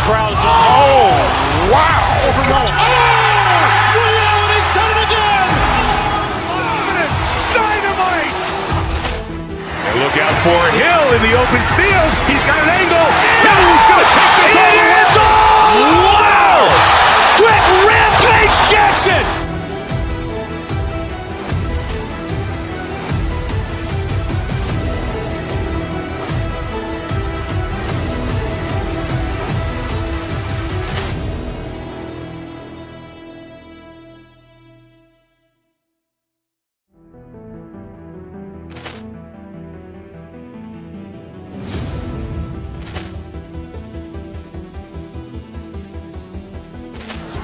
crowd's oh, wow! Reality's done it again! Dynamite! And look out for Hill in the open field. He's got an angle. He's going to take this all the way. Wow! Quick Rampage Jackson!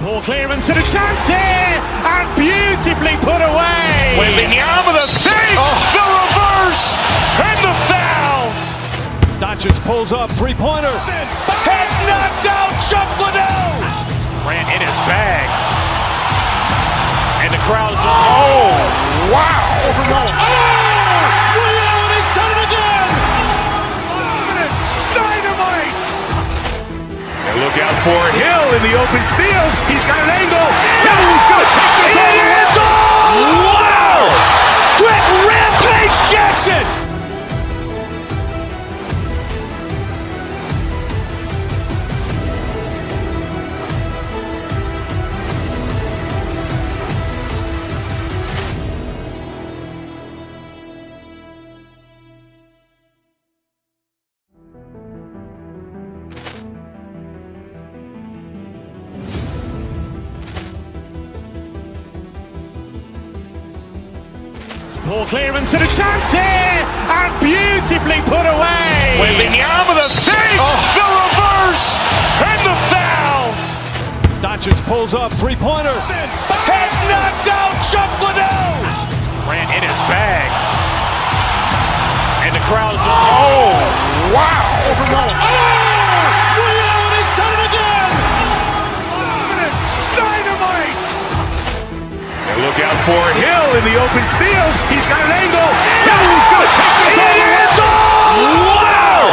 Ball clearance and a chance here, and beautifully put away. Wembanyama the fake, the reverse, and the foul. Doncic pulls up, three-pointer. Has knocked out Chuck Liddell. Ran in his bag, and the crowd's oh, wow! Reality's done it again. Dynamite! And look out for Hill in the open field. He's got an angle. He's going to take this all the way. Wow! Quick Rampage Jackson! Ball clearance and a chance here, and beautifully put away. Wembanyama the fake, the reverse, and the foul. Doncic pulls up, three-pointer. Has knocked out Chuck Liddell. Ran in his bag, and the crowd's oh, wow! Reality's done it again. Dynamite! And look out for Hill in the open field. He's got an angle. He's going to take this all the way. Wow!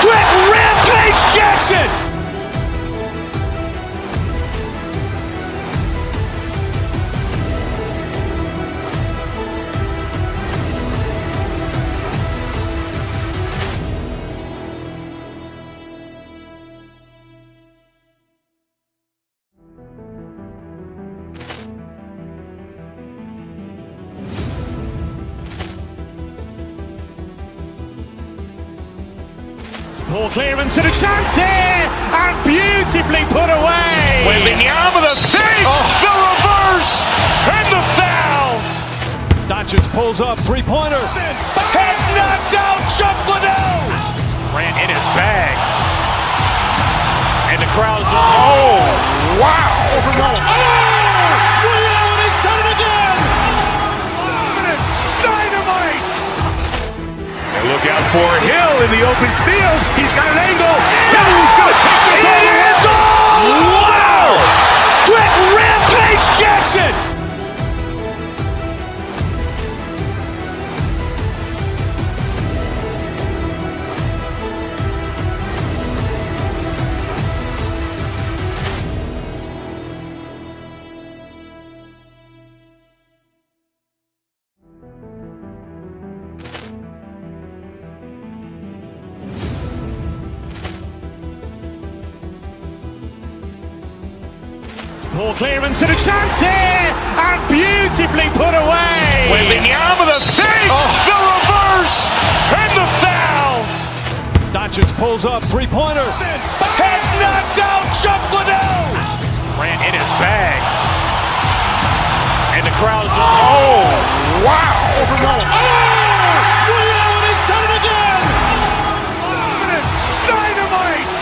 Quick Rampage Jackson! Ball clearance and a chance here, and beautifully put away. Wembanyama the fake, the reverse, and the foul. Doncic pulls up, three-pointer. Has knocked out Chuck Liddell. Ran in his bag, and the crowd's oh, wow! Reality's done it again. Dynamite! And look out for Hill in the open field. He's got an angle. He's going to take this all the way. Wow! Quick Rampage Jackson! Ball clearance and a chance here, and beautifully put away. Wembanyama the fake, the reverse, and the foul. Doncic pulls up, three-pointer. Has knocked out Chuck Liddell. Ran in his bag, and the crowd's oh, wow! Reality's done it again. Dynamite!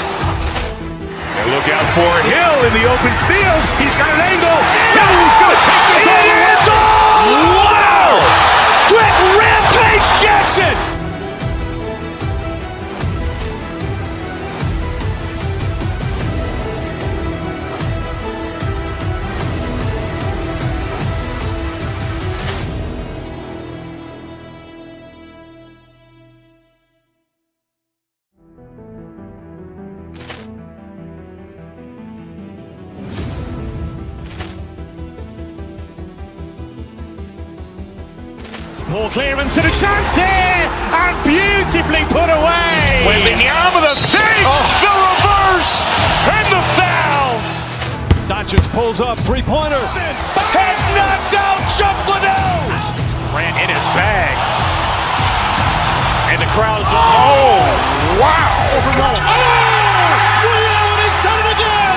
And look out for Hill in the open field. He's got an angle. He's going to take this all the way. Wow! Quick Rampage Jackson! Poor clearance and a chance here, and beautifully put away. Wembanyama with a fake, the reverse, and the foul. Doncic pulls up, three-pointer. Has knocked out Chuck Liddell. Grant in his bag. And the crowd's wow! Ray Allen has done it again.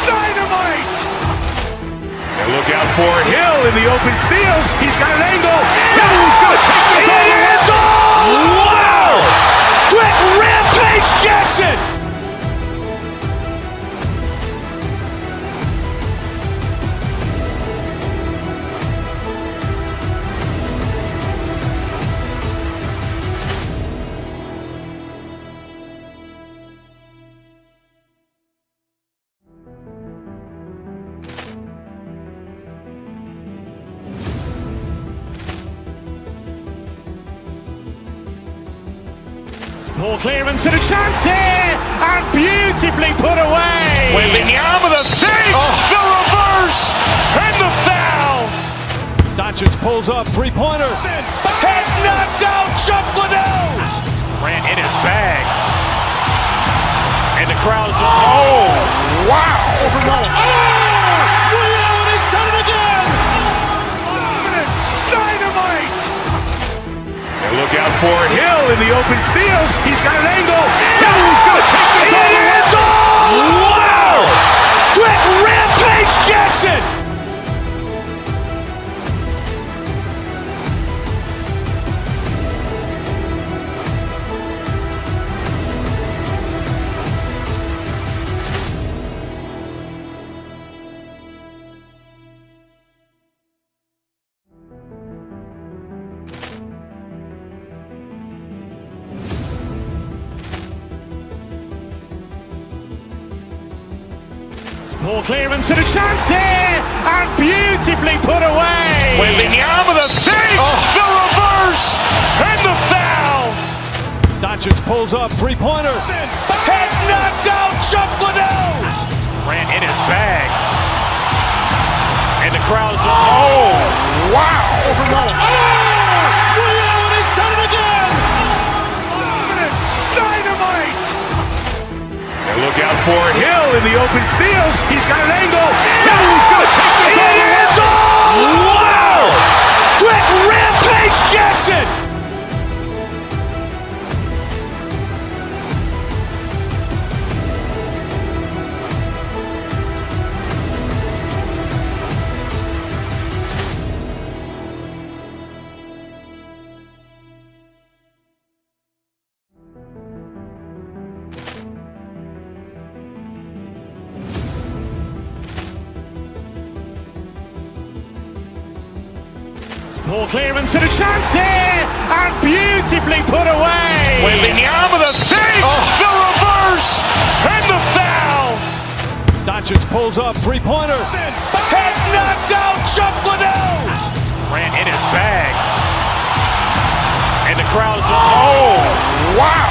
Dynamite. And look out for Hill in the open field. He's got an angle. Hill's going to take this all the way. Wow! Quick Rampage Jackson. Poor clearance and a chance here, and beautifully put away. Wembanyama with a fake, the reverse, and the foul. Doncic pulls up, three-pointer. Has knocked out Chuck Liddell. Grant in his bag. And the crowd's wow! Ray Allen has done it again. Dynamite. And look out for Hill in the open field. He's got an angle. Hill's going to take this all the way. Wow! Quick Rampage Jackson. Poor clearance and a chance here, and beautifully put away. Wembanyama with a fake, the reverse, and the foul. Doncic pulls up, three-pointer. Has knocked out Chuck Liddell. Grant in his bag. And the crowd's wow! Ray Allen has done it again. Dynamite. And look out for Hill in the open field. He's got an angle. Hill's going to take this all the way. Wow! Quick Rampage Jackson. Poor clearance and a chance here, and beautifully put away. Wembanyama with a fake, the reverse, and the foul. Doncic pulls up, three-pointer. Has knocked out Chuck Liddell. Grant in his bag. And the crowd's wow!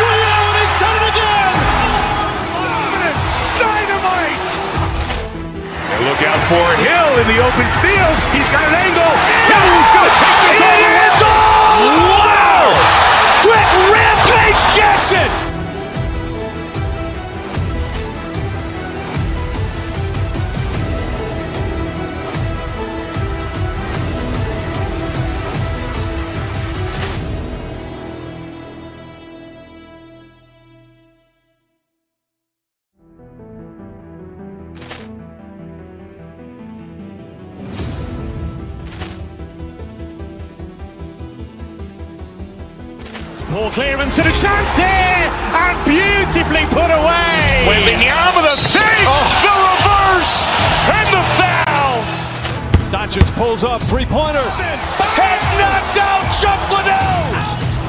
Ray Allen has done it again. Dynamite. And look out for Hill in the open field. He's got an angle. Hill's going to take this all the way. Wow! Quick Rampage Jackson. Poor clearance and a chance here, and beautifully put away. Wembanyama with a fake, the reverse, and the foul. Doncic pulls up, three-pointer. Has knocked out Chuck Liddell.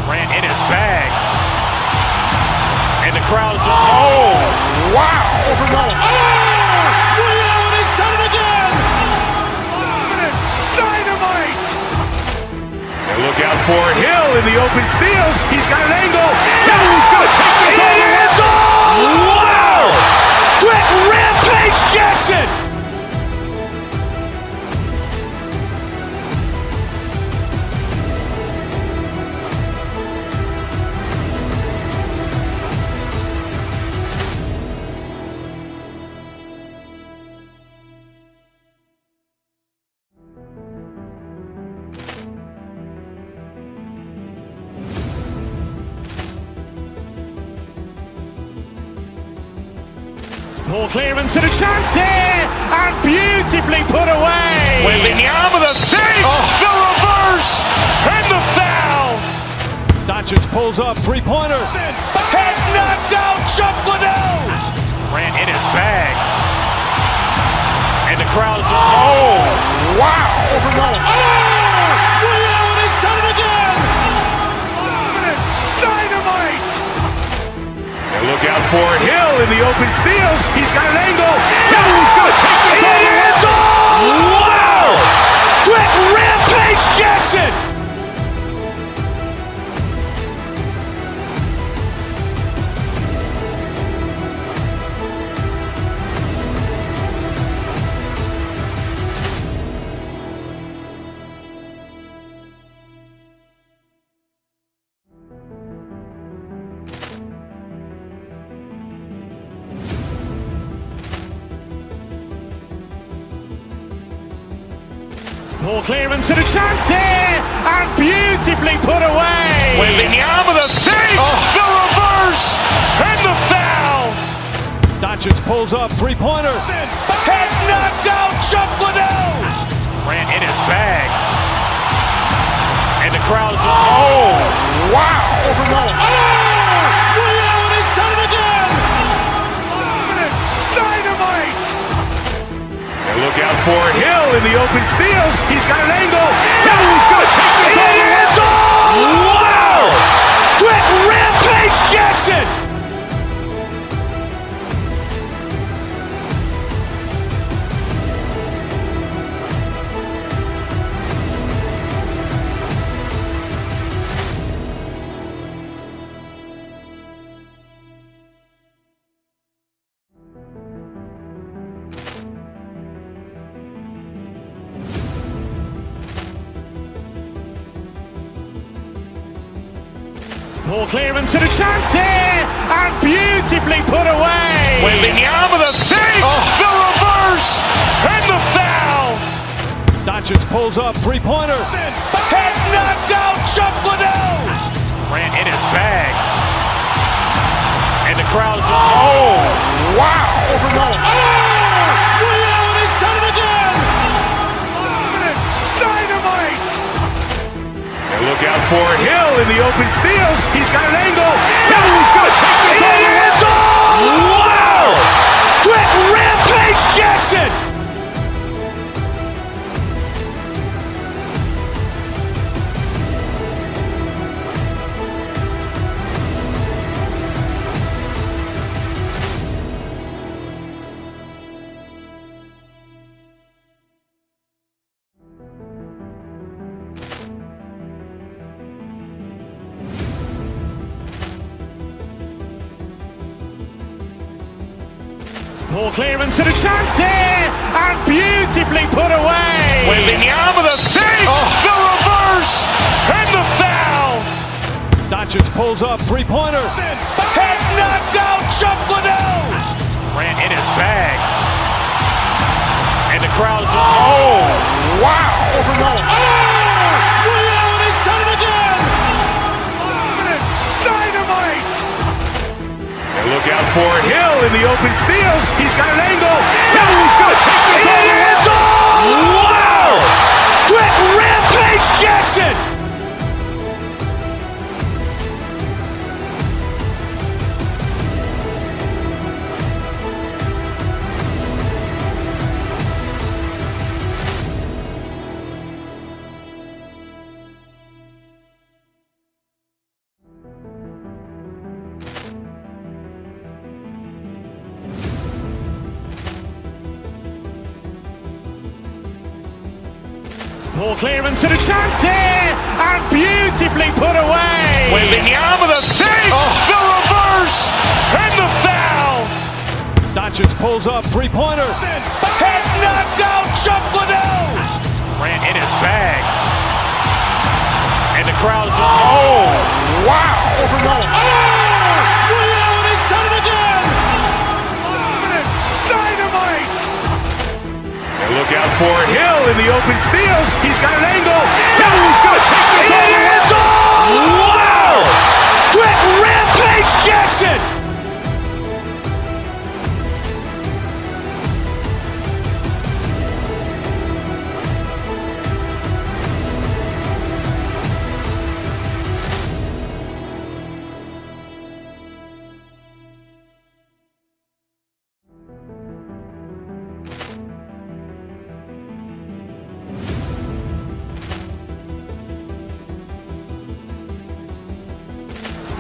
Grant in his bag. And the crowd's wow! Ray Allen has done it again. Dynamite. And look out for Hill in the open field. He's got an angle. Hill's going to take this all the way. Wow! Quick Rampage Jackson. Poor clearance and a chance here, and beautifully put away. Wembanyama the fake, the reverse, and the foul. Doncic pulls up, three-pointer. Has knocked out Chuck Liddell. Grant in his bag. And the crowd is, oh, wow. Ray Allen has done it again. Dynamite. And look out for Hill in the open field. He's got an angle. He's going to take this all the way. It's all. Wow. Quick Rampage Jackson. Poor clearance and a chance here, and beautifully put away. Wembanyama the fake, the reverse, and the foul. Doncic pulls up, three-pointer. Has knocked out Chuck Liddell. Grant in his bag. And the crowd is, oh, wow. Ray Allen has done it again. Dynamite. And look out for Hill in the open field. He's got an angle. He's going to take this all the way. It's all. Wow. Quick Rampage Jackson. Poor clearance and a chance here, and beautifully put away. Wembanyama the fake, the reverse, and the foul. Doncic pulls up, three-pointer. Has knocked out Chuck Liddell. Grant in his bag. And the crowd is, oh, wow. Ray Allen has done it again. Dynamite. And look out for Hill in the open field. He's got an angle. He's going to take this all the way. It's all. Wow. Quick Rampage Jackson. Poor clearance and a chance here, and beautifully put away. Wembanyama the fake, the reverse, and the foul. Doncic pulls up, three-pointer. Has knocked out Chuck Liddell. Grant in his bag. And the crowd is, oh, wow. Ray Allen has done it again. Dynamite. And look out for Hill in the open field. He's got an angle. He's going to take this all the way. It's all. Wow. Quick Rampage Jackson. Poor clearance and a chance here, and beautifully put away. Wembanyama the fake, the reverse, and the foul. Doncic pulls up, three-pointer. Has knocked out Chuck Liddell. Grant in his bag. And the crowd is, oh, wow. Ray Allen has done it again. Dynamite. And look out for Hill in the open field. He's got an angle. He's going to take this all the way. It's all. Wow. Quick Rampage Jackson.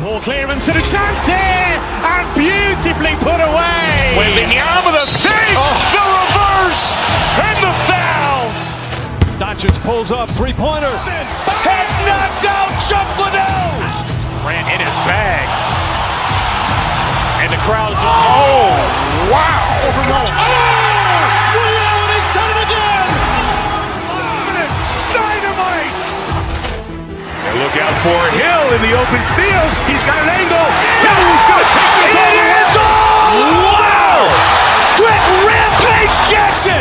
Poor clearance and a chance here, and beautifully put away. Waving the arm of the fake, the reverse, and the foul. Doncic pulls up, three-pointer. Has knocked out Chuck Liddell. Grant in his bag. And the crowd's wow! He's done it again. Dynamite! And look out for Hill in the open field. He's got an angle. Hill's going to take this all the way. Wow! Trent Rampage Jackson.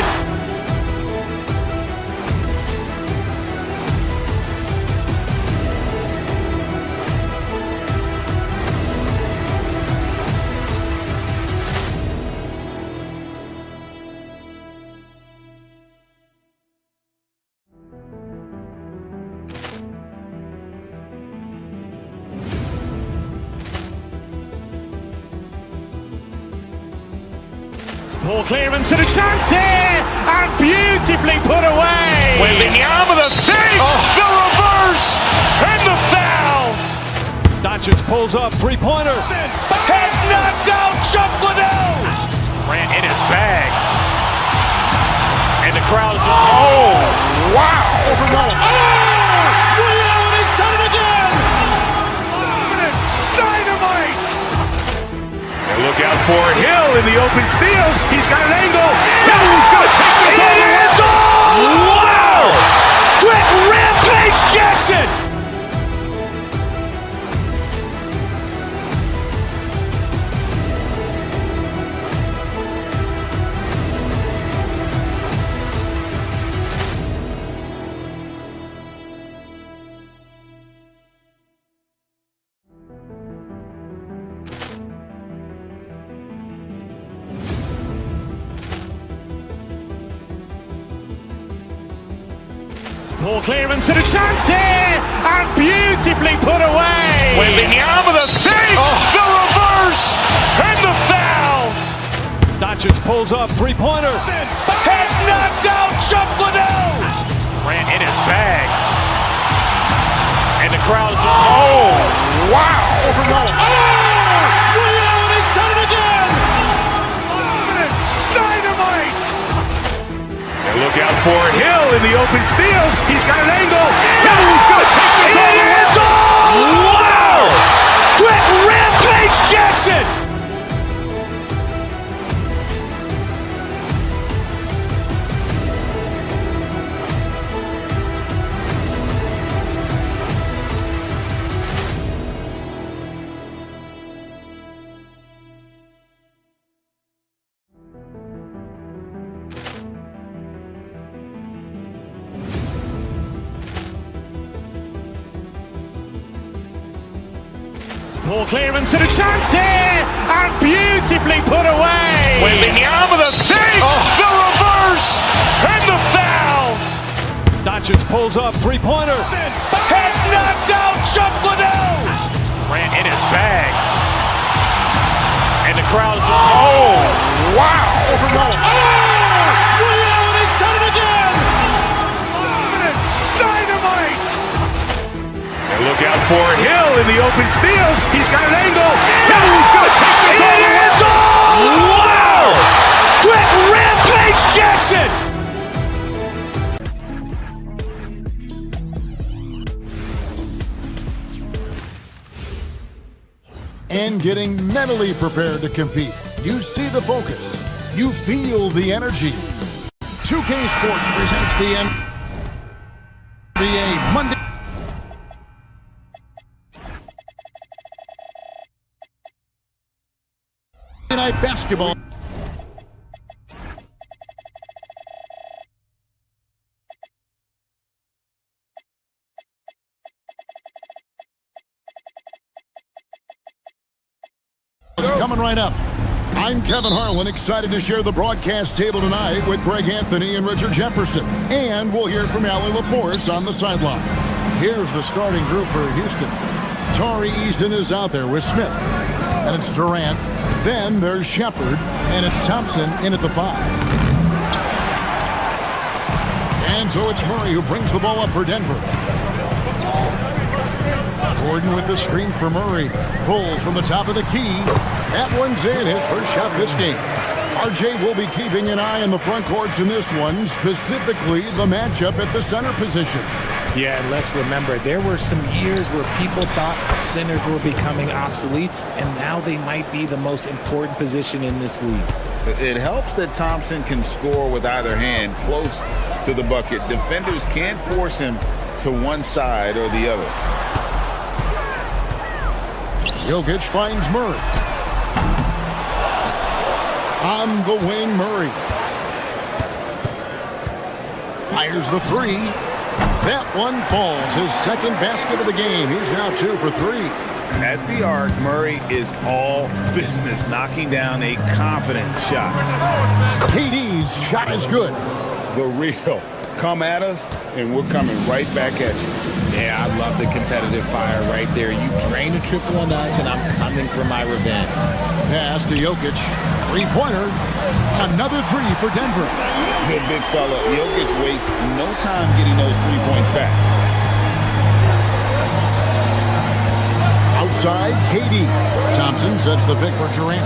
Poor clearance and a chance here, and beautifully put away. Waving the arm of the fake, the reverse, and the foul. Doncic pulls up, three-pointer. Has knocked out Chuck Liddell. Grant in his bag. And the crowd's wow! He's done it again. Dynamite! And look out for Hill in the open field. He's got an angle. Hill's going to take this all the way. Wow! Trent Rampage Jackson. Poor clearance and a chance here, and beautifully put away. Waving the arm of the fake, the reverse, and the foul. Doncic pulls up, three-pointer. Has knocked out Chuck Liddell. Grant in his bag. And the crowd's wow! He's done it again. Dynamite! And look out for Hill in the open field. He's got an angle. Hill's going to take this all the way. Wow! Trent Rampage Jackson. Poor clearance and a chance here, and beautifully put away. Waving the arm of the fake, the reverse, and the foul. Doncic pulls up, three-pointer. Has knocked out Chuck Liddell. Grant in his bag. And the crowd's wow! He's done it again. Dynamite! And look out for Hill in the open field. He's got an angle. Hill's going to take this all the way. Wow! Trent Rampage Jackson. And getting mentally prepared to compete. You see the focus. You feel the energy. 2K Sports presents the NBA Monday Night Basketball. Coming right up. I'm Kevin Harlan, excited to share the broadcast table tonight with Greg Anthony and Richard Jefferson. And we'll hear from Allie LaForce on the sideline. Here's the starting group for Houston. Tari Easton is out there with Smith. And it's Durant. Then there's Shepard. And it's Thompson in at the 5. And so it's Murray who brings the ball up for Denver. Gordon with the screen for Murray. Pulls from the top of the key. That one's in, his first shot this game. RJ will be keeping an eye on the front courts in this one, specifically the matchup at the center position. Yeah, and let's remember, there were some years where people thought centers were becoming obsolete, and now they might be the most important position in this league. It helps that Thompson can score with either hand close to the bucket. Defenders can't force him to one side or the other. Jokic finds Murray. On the wing, Murray. Fires the three. That one falls. His second basket of the game. He's now 2 for 3. At the arc, Murray is all business, knocking down a confident shot. KD's shot is good. The real. Come at us, and we're coming right back at you. Yeah, I love the competitive fire right there. You drain a triple on us, and I'm coming for my revenge. Pass to Jokic. Three-pointer. Another three for Denver. Good big fella. Jokic wastes no time getting those 3 points back. Outside, KD. Thompson sets the pick for Durant.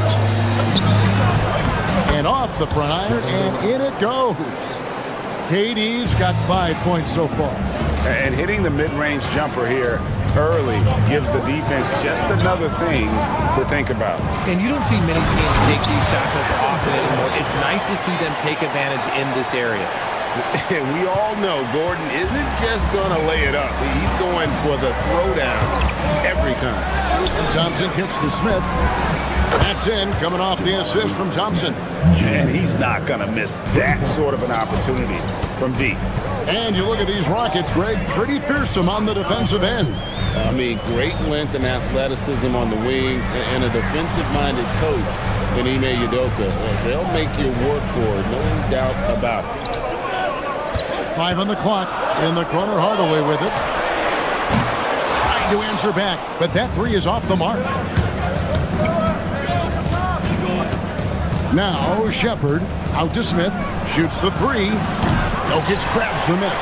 And off the front iron, and in it goes. KD's got 5 points so far. And hitting the mid-range jumper here early gives the defense just another thing to think about. And you don't see many teams take these shots as often anymore. It's nice to see them take advantage in this area. And we all know Gordon isn't just going to lay it up. He's going for the throwdown every time. And Thompson kicks to Smith. That's in, coming off the assist from Thompson. And he's not going to miss that sort of an opportunity from deep. And you look at these Rockets, Greg, pretty fearsome on the defensive end. I mean, great length and athleticism on the wings, and a defensive-minded coach in Ime Udoka. They'll make you work for it, no doubt about it. 5 on the clock. In the corner, Hardaway with it. Trying to answer back, but that three is off the mark. Now Shepard out to Smith. Shoots the three. Jokic grabs the miss.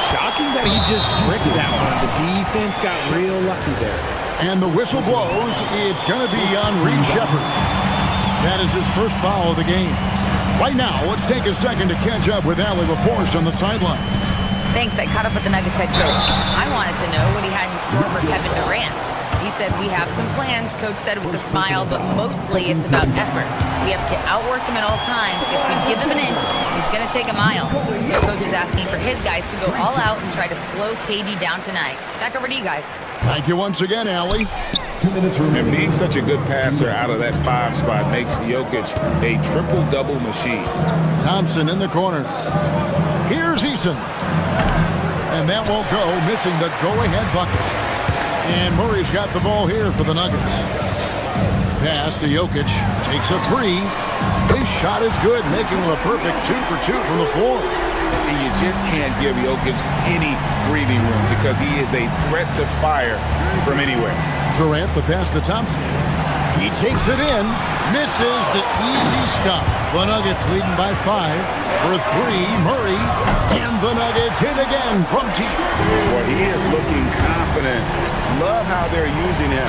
Shocking that he just bricked that one. The defense got real lucky there. And the whistle blows. It's going to be on Reed Shepard. That is his first foul of the game. Right now, let's take a second to catch up with Allie LaForce on the sideline. Thanks. I caught up with the Nuggets head coach. I wanted to know what he had in store for Kevin Durant. He said, we have some plans, coach said with a smile, but mostly it's about effort. We have to outwork him at all times. If we give him an inch, he's going to take a mile. So coach is asking for his guys to go all out and try to slow KD down tonight. Back over to you guys. Thank you once again, Allie. 2 minutes remaining. And being such a good passer out of that 5 spot makes Jokic a triple-double machine. Thompson in the corner. Here's Eason. And that won't go, missing the go-ahead bucket. And Murray's got the ball here for the Nuggets. Pass to Jokic. Takes a three. His shot is good, making him a perfect 2 for 2 from the floor. And you just can't give Jokic any breathing room because he is a threat to fire from anywhere. Durant, the pass to Thompson. He takes it in. Misses the easy stuff. The Nuggets leading by 5 for 3. Murray. And the Nuggets hit again from deep. Well, he is looking confident. Love how they're using him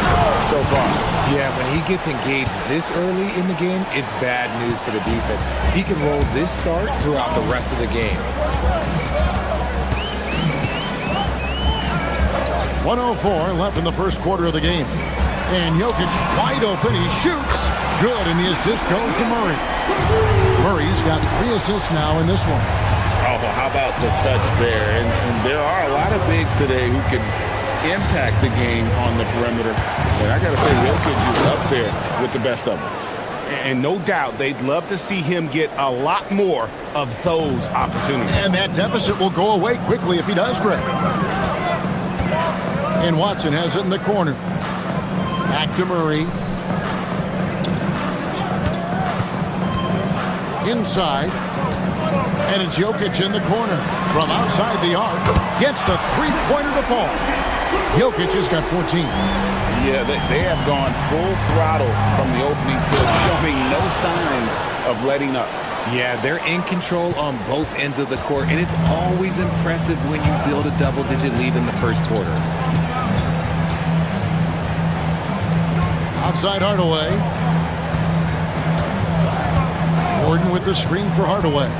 so far. Yeah, when he gets engaged this early in the game, it's bad news for the defense. He can roll this start throughout the rest of the game. 1:04 left in the first quarter of the game. And Jokic wide open. He shoots. Good, and the assist goes to Murray. Murray's got 3 assists now in this one. Oh, well, how about the touch there? And there are a lot of bigs today who can impact the game on the perimeter. And I got to say, Jokic is up there with the best of them. And no doubt they'd love to see him get a lot more of those opportunities. And that deficit will go away quickly if he does, Greg. And Watson has it in the corner. Back to Murray. Inside. And it's Jokic in the corner. From outside the arc. Gets the three-pointer to fall. Jokic has got 14. Yeah, they have gone full throttle from the opening tip, showing no signs of letting up. Yeah, they're in control on both ends of the court, and it's always impressive when you build a double-digit lead in the first quarter. Outside Hardaway. Gordon with the screen for Hardaway.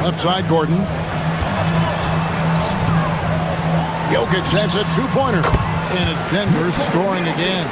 Left side, Gordon. Jokic has a two-pointer. And it's Denver scoring again.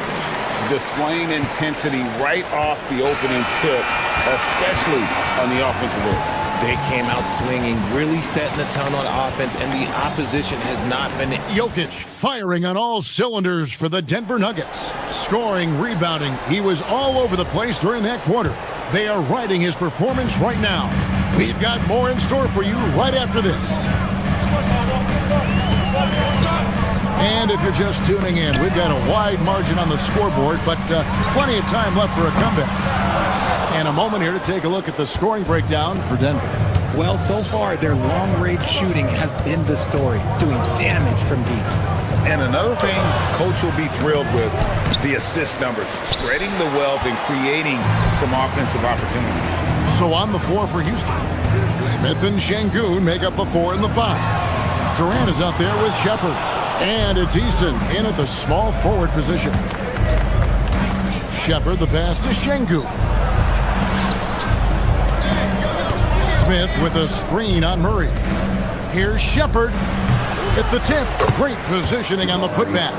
Displaying intensity right off the opening tip, especially on the offensive end. They came out swinging, really setting the tone on offense, and the opposition has not been... Jokic firing on all cylinders for the Denver Nuggets. Scoring, rebounding. He was all over the place during that quarter. They are riding his performance right now. We've got more in store for you right after this. And if you're just tuning in, we've got a wide margin on the scoreboard, but plenty of time left for a comeback. And a moment here to take a look at the scoring breakdown for Denver. Well, so far, their long-range shooting has been the story, doing damage from deep. And another thing Coach will be thrilled with, the assist numbers, spreading the wealth and creating some offensive opportunities. So on the floor for Houston, Smith and Şengün make up the 4 and the 5. Durant is out there with Shepherd. And it's Eason in at the small forward position. Shepherd, the pass to Şengün. Smith with a screen on Murray. Here's Shepherd at the tip. Great positioning on the putback.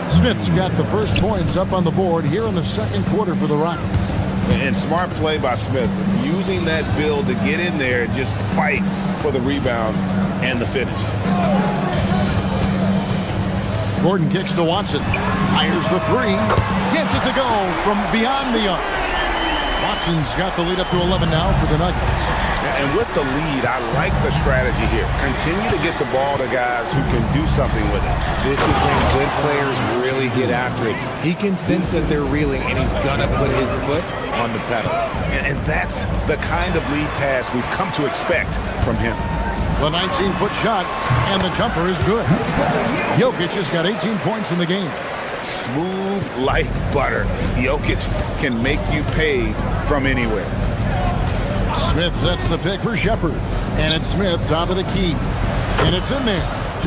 Smith's got the first points up on the board here in the second quarter for the Rockets. And smart play by Smith, using that build to get in there and just fight for the rebound and the finish. Gordon kicks to Watson. Fires the three. Gets it to go from beyond the arc. Watson's got the lead up to 11 now for the Nuggets. And with the lead, I like the strategy here. Continue to get the ball to guys who can do something with it. This is when good players really get after it. He can sense that they're reeling, and he's going to put his foot on the pedal. And that's the kind of lead pass we've come to expect from him. The 19-foot shot, and the jumper is good. Jokic has got 18 points in the game. Smooth like butter. Jokic can make you pay from anywhere. Smith sets the pick for Shepherd. And it's Smith, top of the key. And it's in there.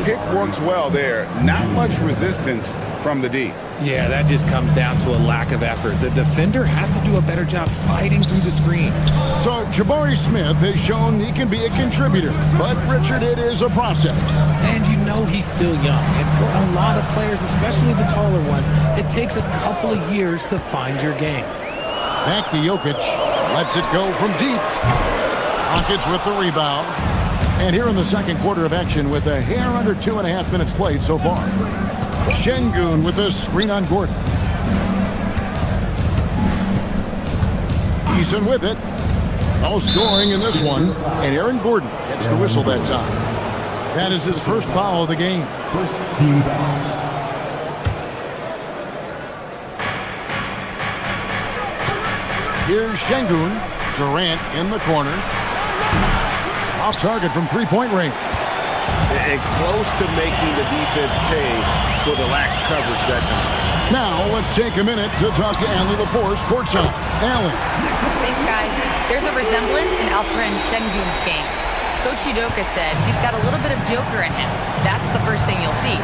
Pick works well there. Not much resistance from the D. Yeah, that just comes down to a lack of effort. The defender has to do a better job fighting through the screen. So Jabari Smith has shown he can be a contributor. But, Richard, it is a process. And you know he's still young. And for a lot of players, especially the taller ones, it takes a couple of years to find your game. Back to Jokic. Lets it go from deep. Rockets with the rebound. And here in the second quarter of action with a hair under 2.5 minutes played so far. Şengün with a screen on Gordon. Eason with it. No scoring in this one. And Aaron Gordon gets the whistle that time. That is his first foul of the game. First team foul. Here's Şengün. Durant in the corner. Off target from three-point range. And close to making the defense pay for the lax coverage that time. Now let's take a minute to talk to Allie LaForce courtside. Allie. Thanks, guys. There's a resemblance in Alperen Şengün's game. Coach Udoka said he's got a little bit of Joker in him. That's the first thing you'll see.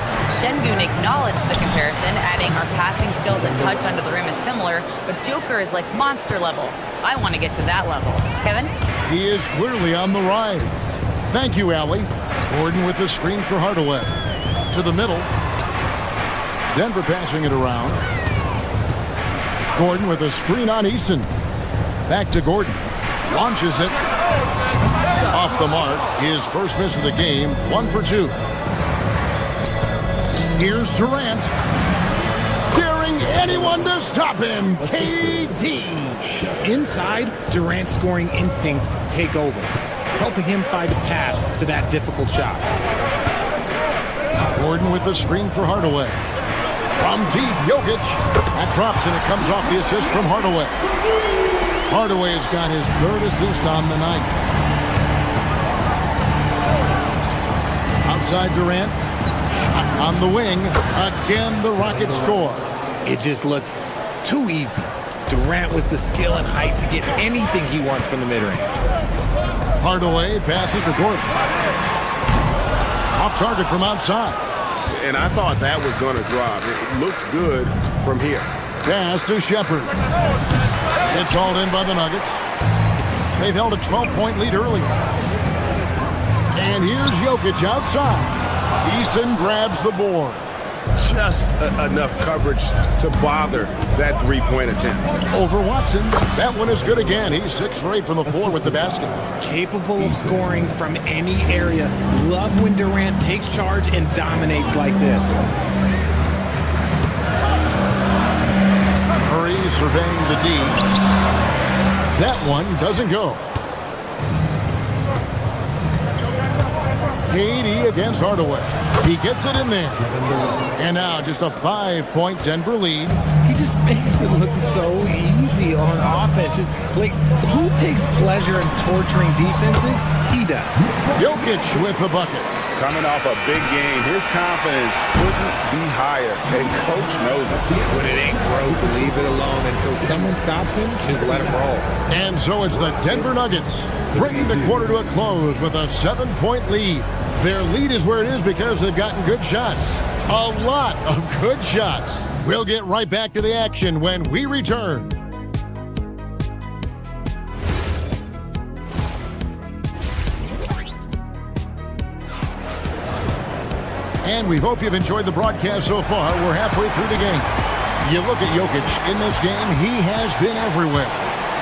Şengün acknowledged the comparison, adding our passing skills and touch under the rim is similar, but Joker is like monster level. I want to get to that level. Kevin? He is clearly on the rise. Thank you, Allie. Gordon with the screen for Hardaway. To the middle. Denver passing it around. Gordon with a screen on Eason. Back to Gordon. Launches it. Off the mark. His first miss of the game. 1 for 2. Here's Durant. Daring anyone to stop him. KD. Inside, Durant's scoring instincts take over, helping him find a path to that difficult shot. Gordon with the screen for Hardaway. From deep, Jokic. That drops, and it comes off the assist from Hardaway. Hardaway has got his third assist on the night. Outside Durant. Shot on the wing. Again, the Rockets score. It just looks too easy. Durant with the skill and height to get anything he wants from the mid-range. Hardaway passes to Gordon. Off target from outside. And I thought that was going to drop. It looked good from here. Pass to Shepard. It's hauled in by the Nuggets. They've held a 12-point lead early. And here's Jokic outside. Eason grabs the board. Just enough coverage to bother that three-point attempt. Over Watson. That one is good again. He's 6 for 8 from the floor with the basket. Capable of scoring from any area. Love when Durant takes charge and dominates like this. Murray surveying the D. That one doesn't go. KD against Hardaway. He gets it in there. And now just a 5-point Denver lead. He just makes it look so easy on offense. Like, who takes pleasure in torturing defenses? He does. Jokic with the bucket. Coming off a big game, his confidence couldn't be higher, and Coach knows it. When it ain't broke, leave it alone until someone stops him. Just let him roll. And so it's the Denver Nuggets bringing the quarter to a close with a 7-point lead. Their lead is where it is because they've gotten good shots. A lot of good shots. We'll get right back to the action when we return. And we hope you've enjoyed the broadcast so far. We're halfway through the game. You look at Jokic in this game, he has been everywhere.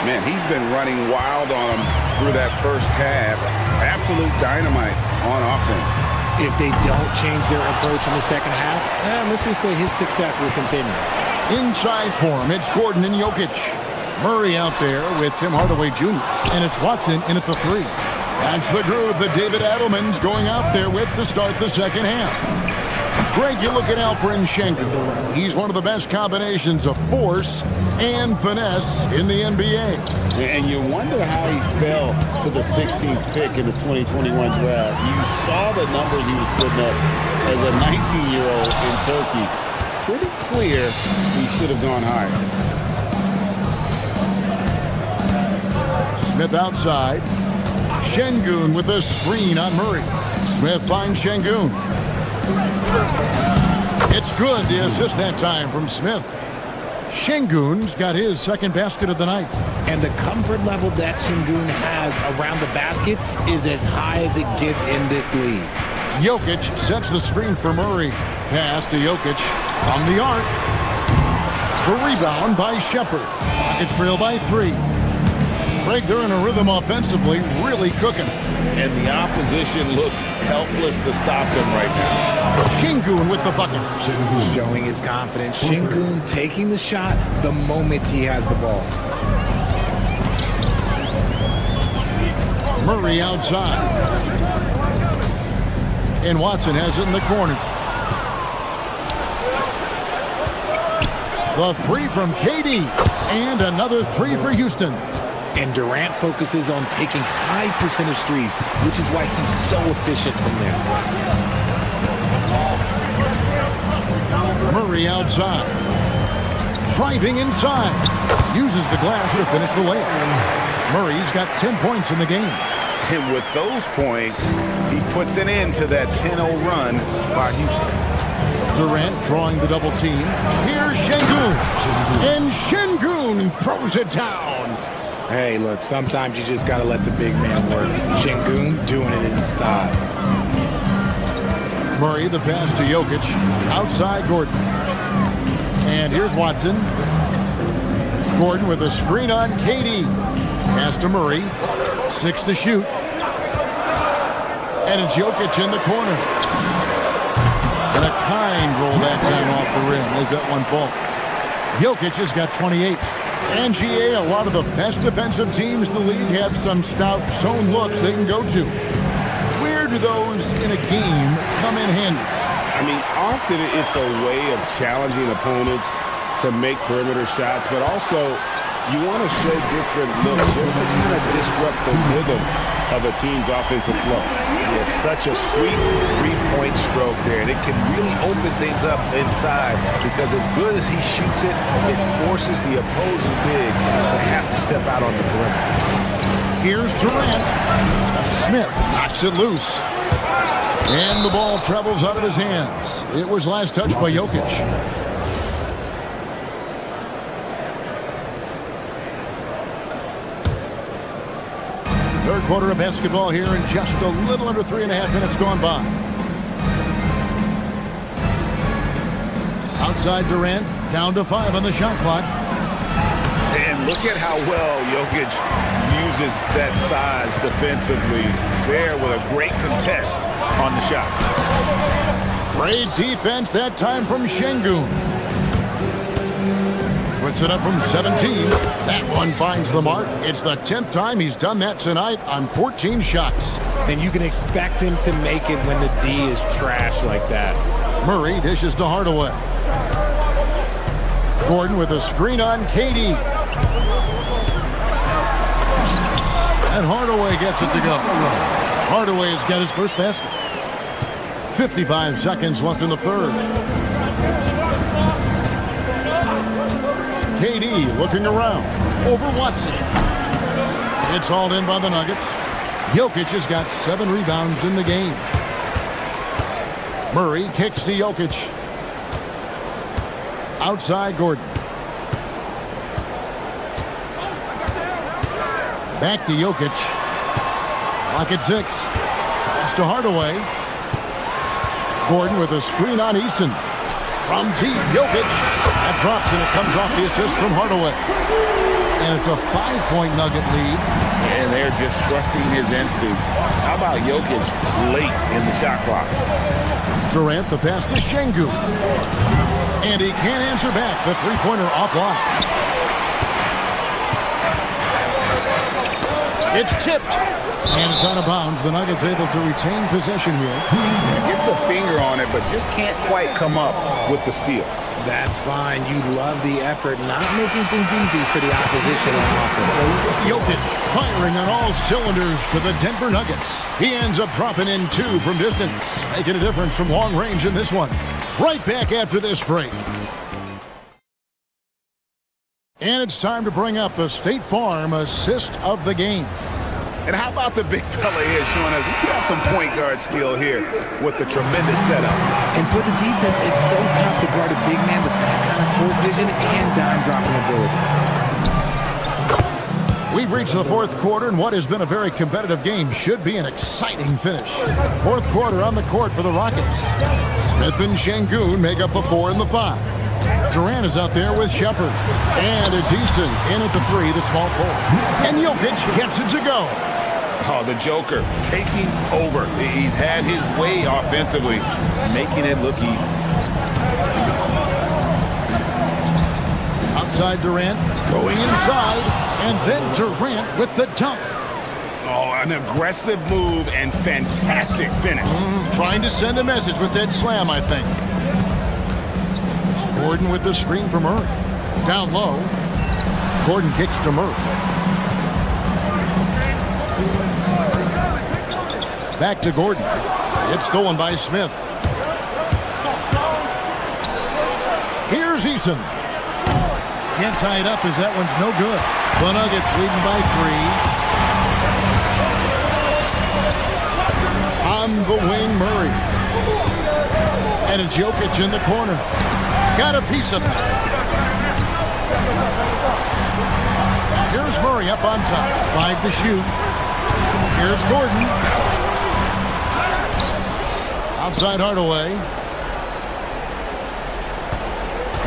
Man, he's been running wild on him through that first half. Absolute dynamite on offense. If they don't change their approach in the second half, let's just say his success will continue. Inside for him, it's Gordon and Jokic. Murray out there with Tim Hardaway Jr. And it's Watson in at the 3. That's the groove that David Adelman's going out there with to start the second half. Greg, you look at Alperen Sengun. He's one of the best combinations of force and finesse in the NBA. And you wonder how he fell to the 16th pick in the 2021 draft. You saw the numbers he was putting up as a 19-year-old in Turkey. Pretty clear he should have gone higher. Smith outside. Sengun with a screen on Murray. Smith finds Sengun. It's good, the assist that time from Smith. Sengun's got his second basket of the night. And the comfort level that Sengun has around the basket is as high as it gets in this league. Jokic sets the screen for Murray. Pass to Jokic from the arc. The rebound by Shepard. Rockets trail by 3. Greg, they're in a rhythm offensively, really cooking. And the opposition looks helpless to stop them right now. Sengun with the bucket. Showing his confidence. Sengun taking the shot the moment he has the ball. Murray outside. And Watson has it in the corner. The 3 from KD. And another 3 for Houston. And Durant focuses on taking high percentage threes, which is why he's so efficient from there. Murray outside. Driving inside. Uses the glass to finish the layup. Murray's got 10 points in the game. And with those points, he puts an end to that 10-0 run by Houston. Durant drawing the double team. Here's Sengun. And Sengun throws it down. Hey, look, sometimes you just got to let the big man work. Sengun doing it in style. Murray, the pass to Jokic. Outside Gordon. And here's Watson. Gordon with a screen on KD. Pass to Murray. 6 to shoot. And it's Jokic in the corner. And a kind roll that time off the rim as that one falls. Jokic has got 28. And GA, a lot of the best defensive teams in the league have some stout zone looks they can go to. Where do those in a game come in handy? I mean, often it's a way of challenging opponents to make perimeter shots, but also you want to show different looks just to kind of disrupt the rhythm of a team's offensive flow. It's such a sweet three-point stroke there, and it can really open things up inside because as good as he shoots it, it forces the opposing bigs to have to step out on the perimeter. Here's Durant. Smith knocks it loose. And the ball travels out of his hands. It was last touched by Jokic. quarter of basketball here in just a little under 3.5 minutes gone by. Outside Durant, down to 5 on the shot clock. And look at how well Jokic uses that size defensively there with a great contest on the shot. Great defense that time from Şengün. Puts it up from 17. That one finds the mark. It's the 10th time he's done that tonight on 14 shots. And you can expect him to make it when the D is trash like that. Murray dishes to Hardaway. Gordon with a screen on Katie. And Hardaway gets it to go. Hardaway has got his first basket. 55 seconds left in the third. KD looking around. Over Watson. It's hauled in by the Nuggets. Jokic has got 7 rebounds in the game. Murray kicks to Jokic. Outside Gordon. Back to Jokic. Clock at 6. Pass to Hardaway. Gordon with a screen on Eason. From deep, Jokic. That drops and it comes off the assist from Hardaway. And it's a 5-point Nugget lead. And they're just trusting his instincts. How about Jokic late in the shot clock? Durant, the pass to Şengün. And he can't answer back. The three-pointer offline. It's tipped. And it's out of bounds. The Nuggets able to retain possession here. Gets a finger on it, but just can't quite come up with the steal. That's fine. You love the effort, not making things easy for the opposition on offense. Jokic firing on all cylinders for the Denver Nuggets. He ends up dropping in 2 from distance, making a difference from long range in this one. Right back after this break. And it's time to bring up the State Farm assist of the game. And how about the big fella here showing us he's got some point guard skill here with the tremendous setup. And for the defense, it's so tough to guard a big man with that kind of court vision and dime-dropping ability. We've reached the fourth quarter, and what has been a very competitive game should be an exciting finish. Fourth quarter on the court for the Rockets. Smith and Şengün make up the 4 and the 5. Durant is out there with Shepherd. And it's Easton in at the 3, the small forward. And Jokic gets it to go. Oh, the Joker taking over. He's had his way offensively, making it look easy. Outside Durant, going inside, and then Durant with the dunk. Oh, an aggressive move and fantastic finish. Trying to send a message with that slam, I think. Gordon with the screen for Murray. Down low. Gordon kicks to Murray. Back to Gordon. It's stolen by Smith. Here's Eason. Can't tie it up as that one's no good. The Nuggets leading by 3. On the wing, Murray. And it's Jokic in the corner. Got a piece of it. Here's Murray up on top. 5 to shoot. Here's Gordon. Outside Hardaway.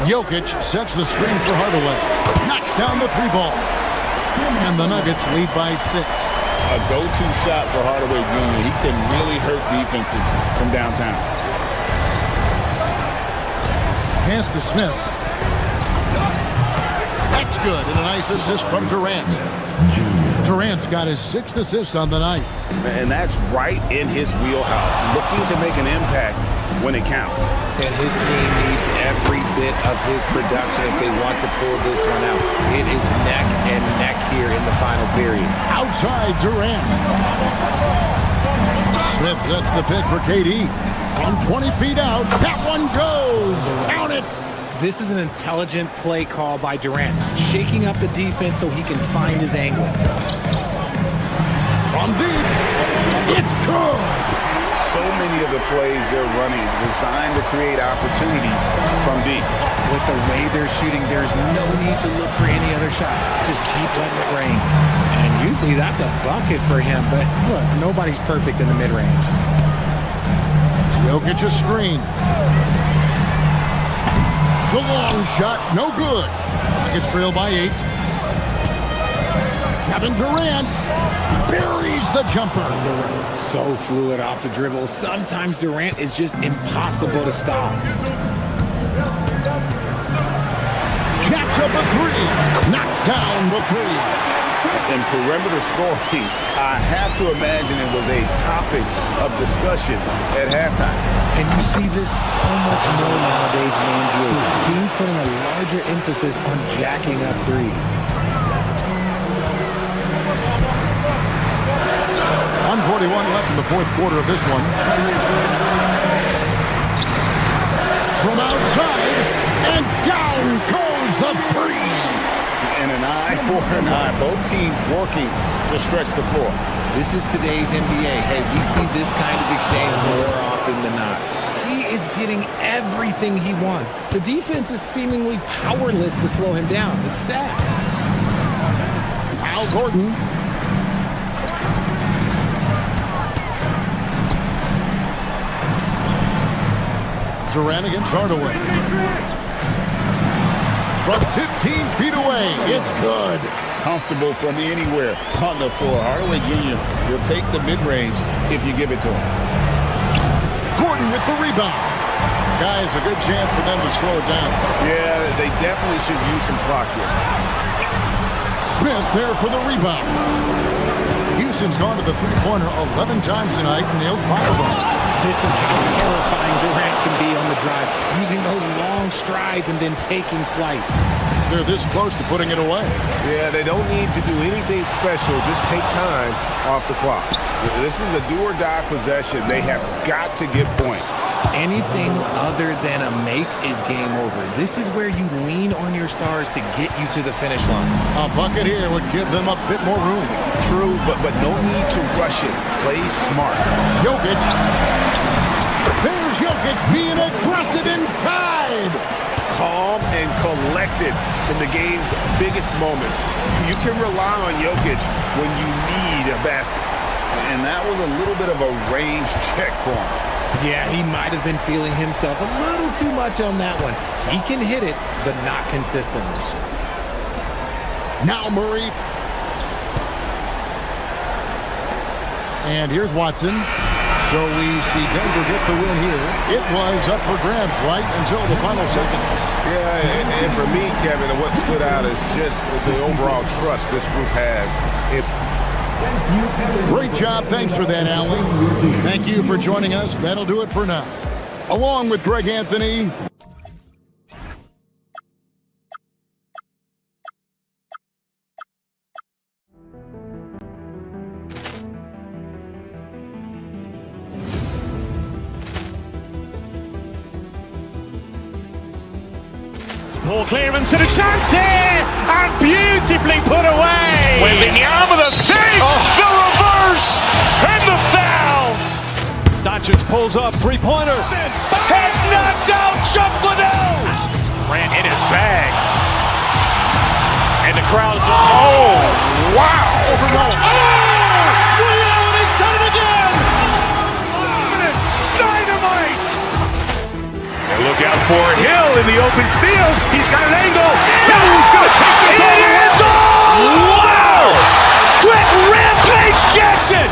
Jokic sets the screen for Hardaway. Knocks down the 3 ball. And the Nuggets lead by 6. A go-to shot for Hardaway Jr. He can really hurt defenses from downtown. Pass to Smith. That's good. And a nice assist from Durant. Durant's got his 6th assist on the night. And that's right in his wheelhouse. Looking to make an impact when it counts. And his team needs every bit of his production if they want to pull this one out. It is neck and neck here in the final period. Outside Durant. Smith sets the pick for KD. From 20 feet out, that one goes. Count it. This is an intelligent play call by Durant, shaking up the defense so he can find his angle. From deep, it's good. so many of the plays they're running designed to create opportunities from deep. With the way they're shooting, there's no need to look for any other shot. Just keep letting it rain. And usually that's a bucket for him, but look, nobody's perfect in the mid-range. Jokic's screen. The long shot, no good. Nuggets trail by 8. Kevin Durant buries the jumper. So fluid off the dribble. Sometimes Durant is just impossible to stop. Catch up a 3. Knocks down the 3. In perimeter scoring, I have to imagine it was a topic of discussion at halftime. And you see this so much more nowadays in the NBA. Teams putting a larger emphasis on jacking up threes. 1:41 left in the fourth quarter of this one. From outside, and down goes the 3. And an eye for an eye. Both teams working to stretch the floor. This is today's NBA. Hey, we see this kind of exchange more often than not. He is getting everything he wants. The defense is seemingly powerless to slow him down. It's sad. Al Gordon. Durant against Hardaway. From 15 feet away, it's good. Comfortable from anywhere on the floor. Hardaway Jr. will take the mid-range if you give it to him. Gordon with the rebound. Guys, a good chance for them to slow it down. Yeah, they definitely should use some clock here. Smith there for the rebound. Houston's gone to the three-pointer 11 times tonight and nailed 5 of them. This is how terrifying Durant can be on the drive, using those long strides and then taking flight. They're this close to putting it away. Yeah, they don't need to do anything special. Just take time off the clock. This is a do-or-die possession. They have got to get points. Anything other than a make is game over. This is where you lean on your stars to get you to the finish line. A bucket here would give them a bit more room. True, but no need to rush it. Play smart. Jokic. There's Jokic being aggressive inside. Calm and collected in the game's biggest moments. You can rely on Jokic when you need a basket. And that was a little bit of a range check for him. Yeah, he might have been feeling himself a little too much on that one. He can hit it, but not consistently. Now Murray. And here's Watson. So we see Denver get the win here. It was up for grabs right until the final seconds. Yeah, and for me, Kevin, what stood out is just the overall trust this group has. Great job. Thanks for that, Allie. Thank you for joining us. That'll do it for now. Along with Greg Anthony. Poor clearance and a chance here, and beautifully put away. Wembanyama the save, the reverse, and the foul. Doncic pulls up, three-pointer. Has knocked out Chuck Liddell. Ran in his bag. And the crowd is, oh, wow. William has done it again. Dynamite. And look out for Hill in the open field. He's got an angle. Hill's going to take this all the way. Wow! Quick Rampage Jackson.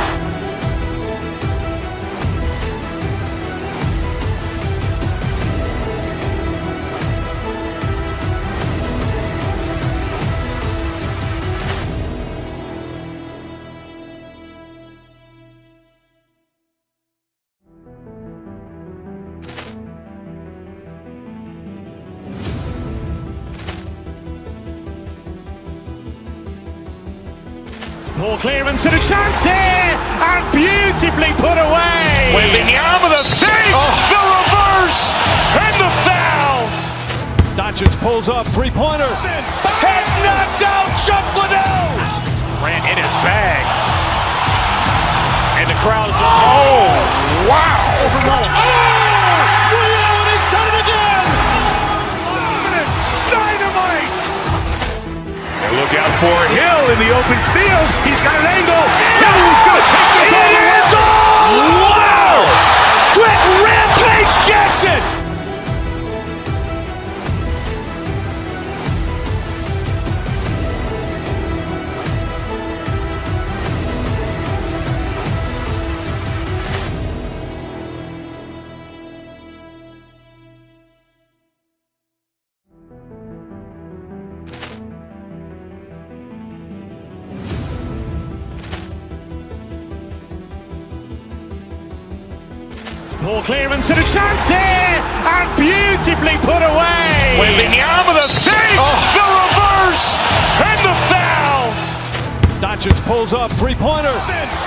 Poor clearance and a chance here, and beautifully put away. Wembanyama the save, the reverse, and the foul. Doncic pulls up, three-pointer. Has knocked out Chuck Liddell. Ran in his bag. And And the crowd is... Oh, wow. Over Noah. Allen, he's done it again! Dynamite! And look out for Hill in the open field. He's got an angle. Hill's going to take this all the way. Wow! Quick rampage Jackson! Ball clearance and a chance here! And beautifully put away! Wembanyama the fake! The reverse! And the foul! Doncic pulls up, three-pointer. Has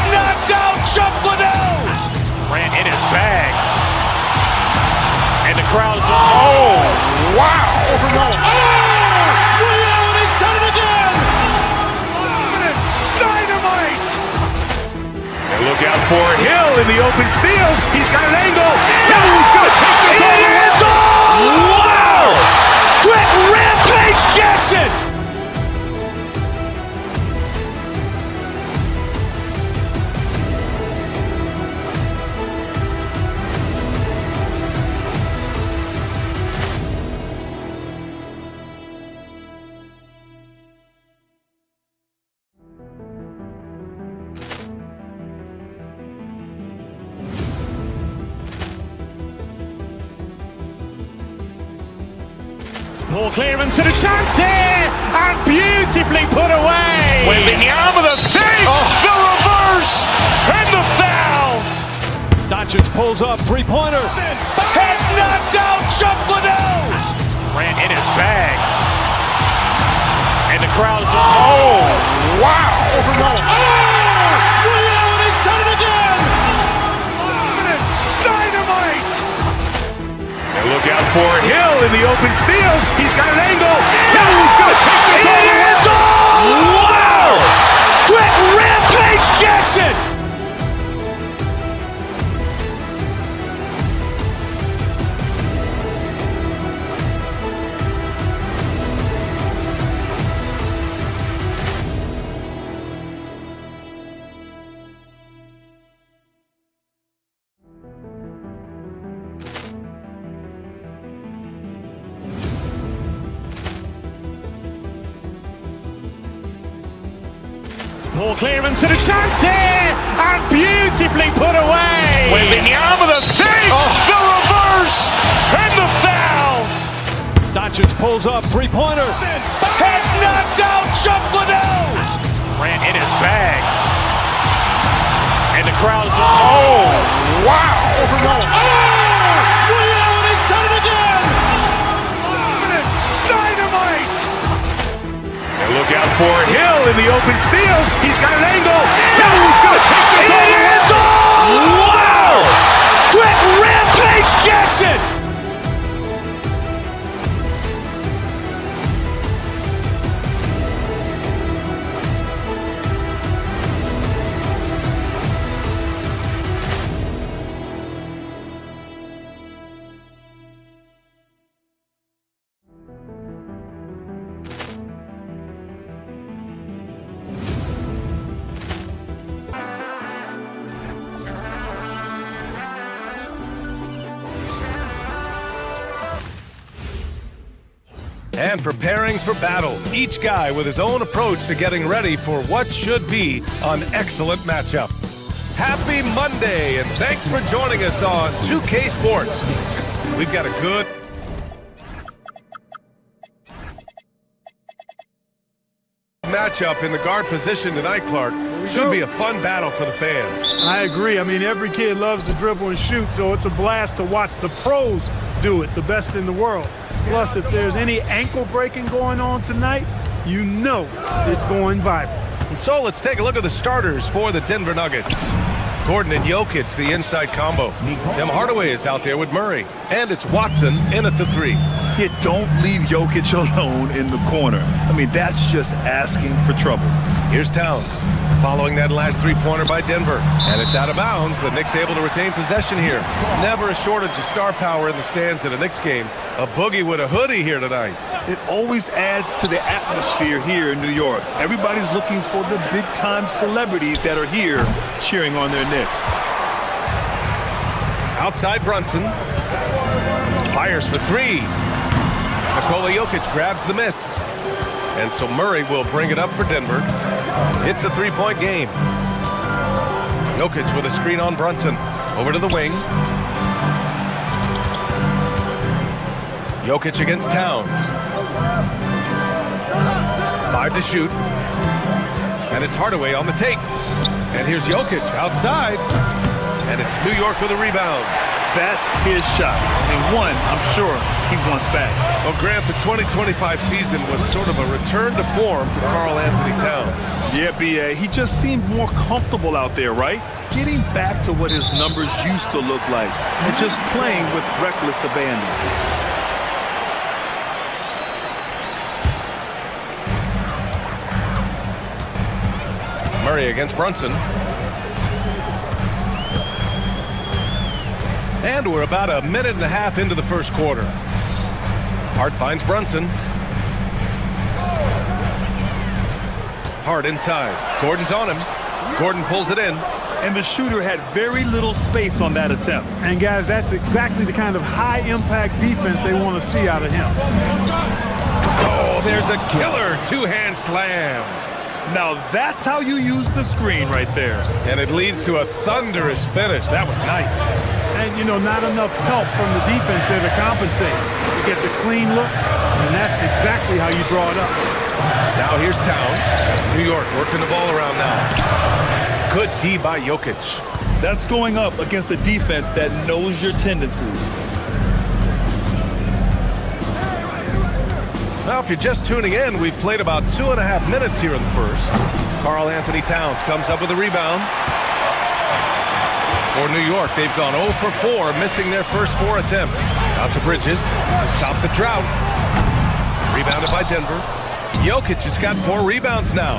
knocked out Chuck Liddell! Grant in his bag. And the crowd is... Oh, wow. Over Noah. Allen, he's done it again! Dynamite! And look out for Hill in the open field. He's got an angle. Hill's going to take this all the way. Wow! Quick rampage Jackson! Ball clearance and a chance here! And beautifully put away! Wembanyama the fake! The reverse! And the foul! Doncic pulls up, three-pointer. Has knocked out Chuck Liddell! Grant in his bag. And the crowd is... Oh, wow. Over Noah. Allen, he's done it again! Dynamite! And look out for Hill in the open field. He's got an angle. Hill's going to take this all the way. Wow! Quick rampage Jackson! Ball clearance and a chance here! And beautifully put away! Wembanyama the fake! The reverse! And the foul! Doncic pulls up, three-pointer. Has knocked out Chuck Liddell! Grant in his bag. And the crowd is... Oh, wow. Over Noah. Allen, he's done it again! Dynamite! And look out for Hill in the open field. He's got an angle. Hill's going to take this all the way. Wow! Quick rampage Jackson! And preparing for battle, each guy with his own approach to getting ready for what should be an excellent matchup. Happy Monday, and thanks for joining us on 2K Sports. We've got a good matchup in the guard position tonight, Clark. Should be a fun battle for the fans. I agree. I mean, every kid loves to dribble and shoot, so it's a blast to watch the pros do it, the best in the world. Plus, if there's any ankle breaking going on tonight, you know it's going viral. And so let's take a look at the starters for the Denver Nuggets. Gordon and Jokic, the inside combo. Tim Hardaway is out there with Murray. And it's Watson in at the three. Yeah, don't leave Jokic alone in the corner. I mean, that's just asking for trouble. Here's Towns. Following that last three-pointer by Denver. And it's out of bounds. The Knicks able to retain possession here. Never a shortage of star power in the stands in a Knicks game. A boogie with a hoodie here tonight. It always adds to the atmosphere here in New York. Everybody's looking for the big-time celebrities that are here cheering on their Knicks. Outside Brunson. Fires for three. Nikola Jokic grabs the miss. And so Murray will bring it up for Denver. It's a three-point game. Jokic with a screen on Brunson. Over to the wing. Jokic against Towns. 5 to shoot. And it's Hardaway on the take. And here's Jokic outside. And it's New York with a rebound. That's his shot. And one, I'm sure, he wants back. Well, Grant, the 2025 season was sort of a return to form for Karl Anthony Towns. Yeah, B.A. He just seemed more comfortable out there, right? Getting back to what his numbers used to look like and just playing with reckless abandon. Murray against Brunson. And we're about a minute and a half into the first quarter. Hart finds Brunson. Hart inside. Gordon's on him. Gordon pulls it in. And the shooter had very little space on that attempt. And guys, that's exactly the kind of high-impact defense they want to see out of him. Oh, there's a killer two-hand slam. Now that's how you use the screen right there. And it leads to a thunderous finish. That was nice. And, you know, not enough help from the defense there to compensate. He gets a clean look, and that's exactly how you draw it up. Now here's Towns. New York working the ball around now. Good D by Jokic. That's going up against a defense that knows your tendencies. Now, if you're just tuning in, we've played about 2.5 minutes here in the first. Karl Anthony Towns comes up with a rebound. For New York, they've gone 0 for 4, missing their first 4 attempts. Out to Bridges to stop the drought. Rebounded by Denver. Jokic has got 4 rebounds now.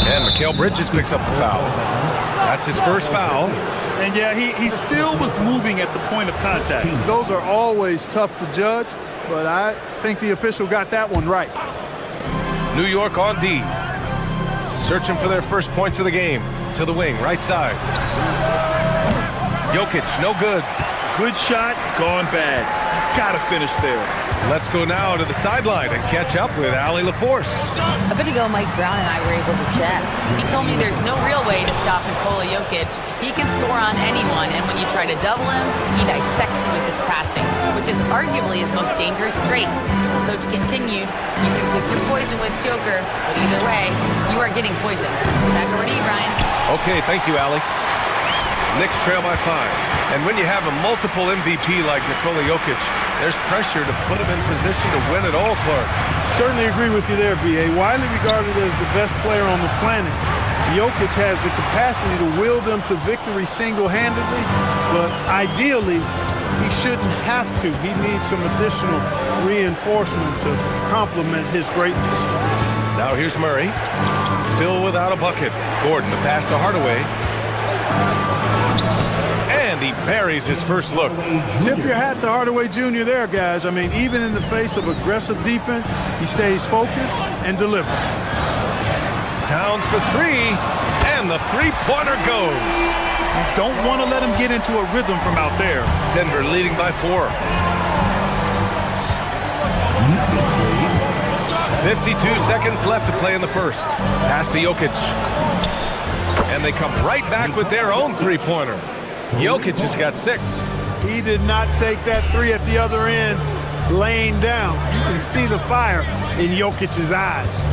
And Mikal Bridges picks up the foul. That's his first foul. And yeah, he still was moving at the point of contact. Those are always tough to judge, but I think the official got that one right. New York on D. Searching for their first points of the game. To the wing, right side. Jokic, no good. Good shot, gone bad. Gotta finish there. Let's go now to the sideline and catch up with Allie LaForce. A bit ago, Mike Brown and I were able to chat. He told me there's no real way to stop Nikola Jokic. He can score on anyone, and when you try to double him, he dissects you with his passing, which is arguably his most dangerous trait. Coach continued, you can pick your poison with Joker, but either way, you are getting poisoned. Back over to you, Brian. Okay, thank you, Allie. Knicks trail by 5. And when you have a multiple MVP like Nikola Jokic, there's pressure to put him in position to win it all, Clark. Certainly agree with you there, B.A. Widely regarded as the best player on the planet, Jokic has the capacity to will them to victory single-handedly, but ideally, he shouldn't have to. He needs some additional reinforcement to complement his greatness. Now here's Murray, still without a bucket. Gordon, the pass to Hardaway. And he buries his first look. Tip your hat to Hardaway Jr. there, guys. I mean, even in the face of aggressive defense, he stays focused and delivers. Towns for 3, and the three-pointer goes. You don't want to let him get into a rhythm from out there. Denver leading by 4. 52 seconds left to play in the first. Pass to Jokic. And they come right back with their own three-pointer. Jokic has got 6. He did not take that 3 at the other end laying down. You can see the fire in Jokic's eyes.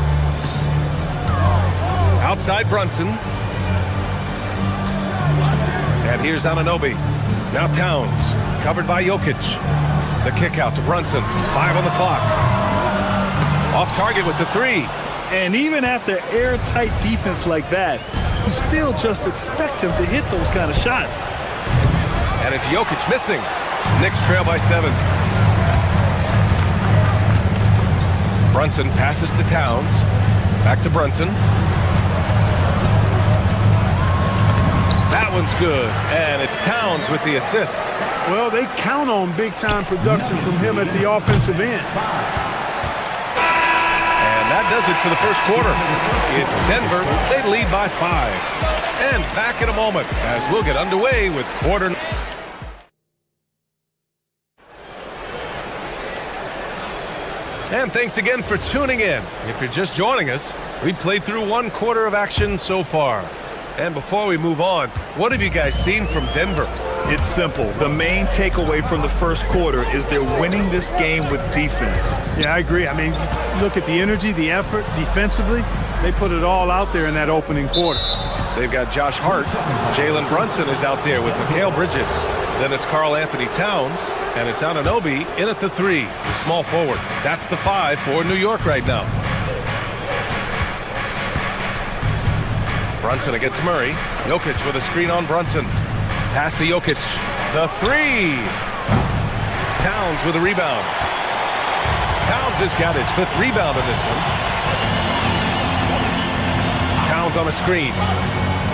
Outside Brunson. And here's Anunoby. Now Towns, covered by Jokic. The kick out to Brunson. 5 on the clock. Off target with the 3. And even after airtight defense like that, you still just expect him to hit those kind of shots. And it's Jokic missing. Knicks trail by 7. Brunson passes to Towns. Back to Brunson. That one's good, and it's Towns with the assist. Well, they count on big-time production from him at the offensive end. And that does it for the first quarter. It's Denver. They lead by 5. And back in a moment as we'll get underway with quarter. And thanks again for tuning in. If you're just joining us, we played through one quarter of action so far. And before we move on, what have you guys seen from Denver? It's simple. The main takeaway from the first quarter is they're winning this game with defense. Yeah, I agree. I mean, look at the energy, the effort defensively. They put it all out there in that opening quarter. They've got Josh Hart. Jalen Brunson is out there with Mikal Bridges. Then it's Karl Anthony Towns. And it's Anunoby in at the 3, the small forward. That's the 5 for New York right now. Brunson against Murray. Jokic with a screen on Brunson. Pass to Jokic. The 3. Towns with a rebound. Towns has got his 5th rebound in this one. Towns on a screen.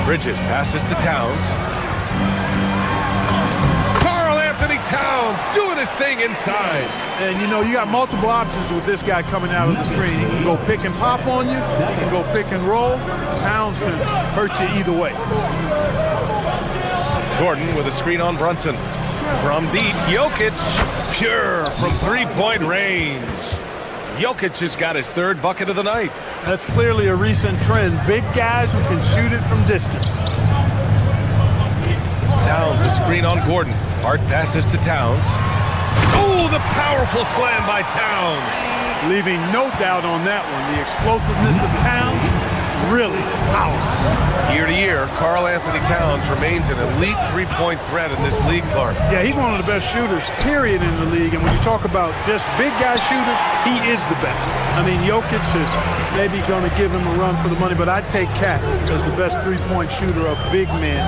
Bridges passes to Towns. Karl Anthony Towns doing his thing inside. And, you know, you got multiple options with this guy coming out of the screen. He can go pick and pop on you. He can go pick and roll. Towns can hurt you either way. Gordon with a screen on Brunson. From deep, Jokic, pure from 3-point range. Jokic has got his 3rd bucket of the night. That's clearly a recent trend. Big guys who can shoot it from distance. Towns a screen on Gordon. Hart passes to Towns. Oh, the powerful slam by Towns. Leaving no doubt on that one. The explosiveness of Towns, really powerful. Year to year, Karl Anthony Towns remains an elite 3-point threat in this league, Clark. Yeah, he's one of the best shooters, period, in the league. And when you talk about just big guy shooters, he is the best. I mean, Jokic is maybe going to give him a run for the money, but I'd take Cat as the best 3-point shooter of big men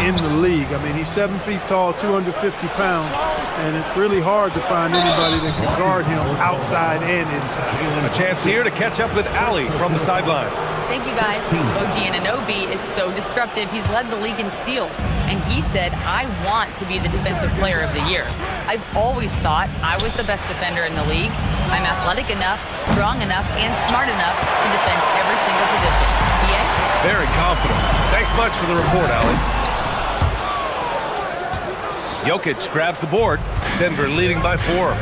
in the league. I mean, he's 7 feet tall, 250 pounds, and it's really hard to find anybody that can guard him outside and inside. A chance here to catch up with Ali from the sideline. Thank you, guys. OG Anunoby is so disruptive. He's led the league in steals, and he said, I want to be the defensive player of the year. I've always thought I was the best defender in the league. I'm athletic enough, strong enough, and smart enough to defend every single position. Yeah? Very confident. Thanks much for the report, Ali. Jokic grabs the board. Denver leading by 4.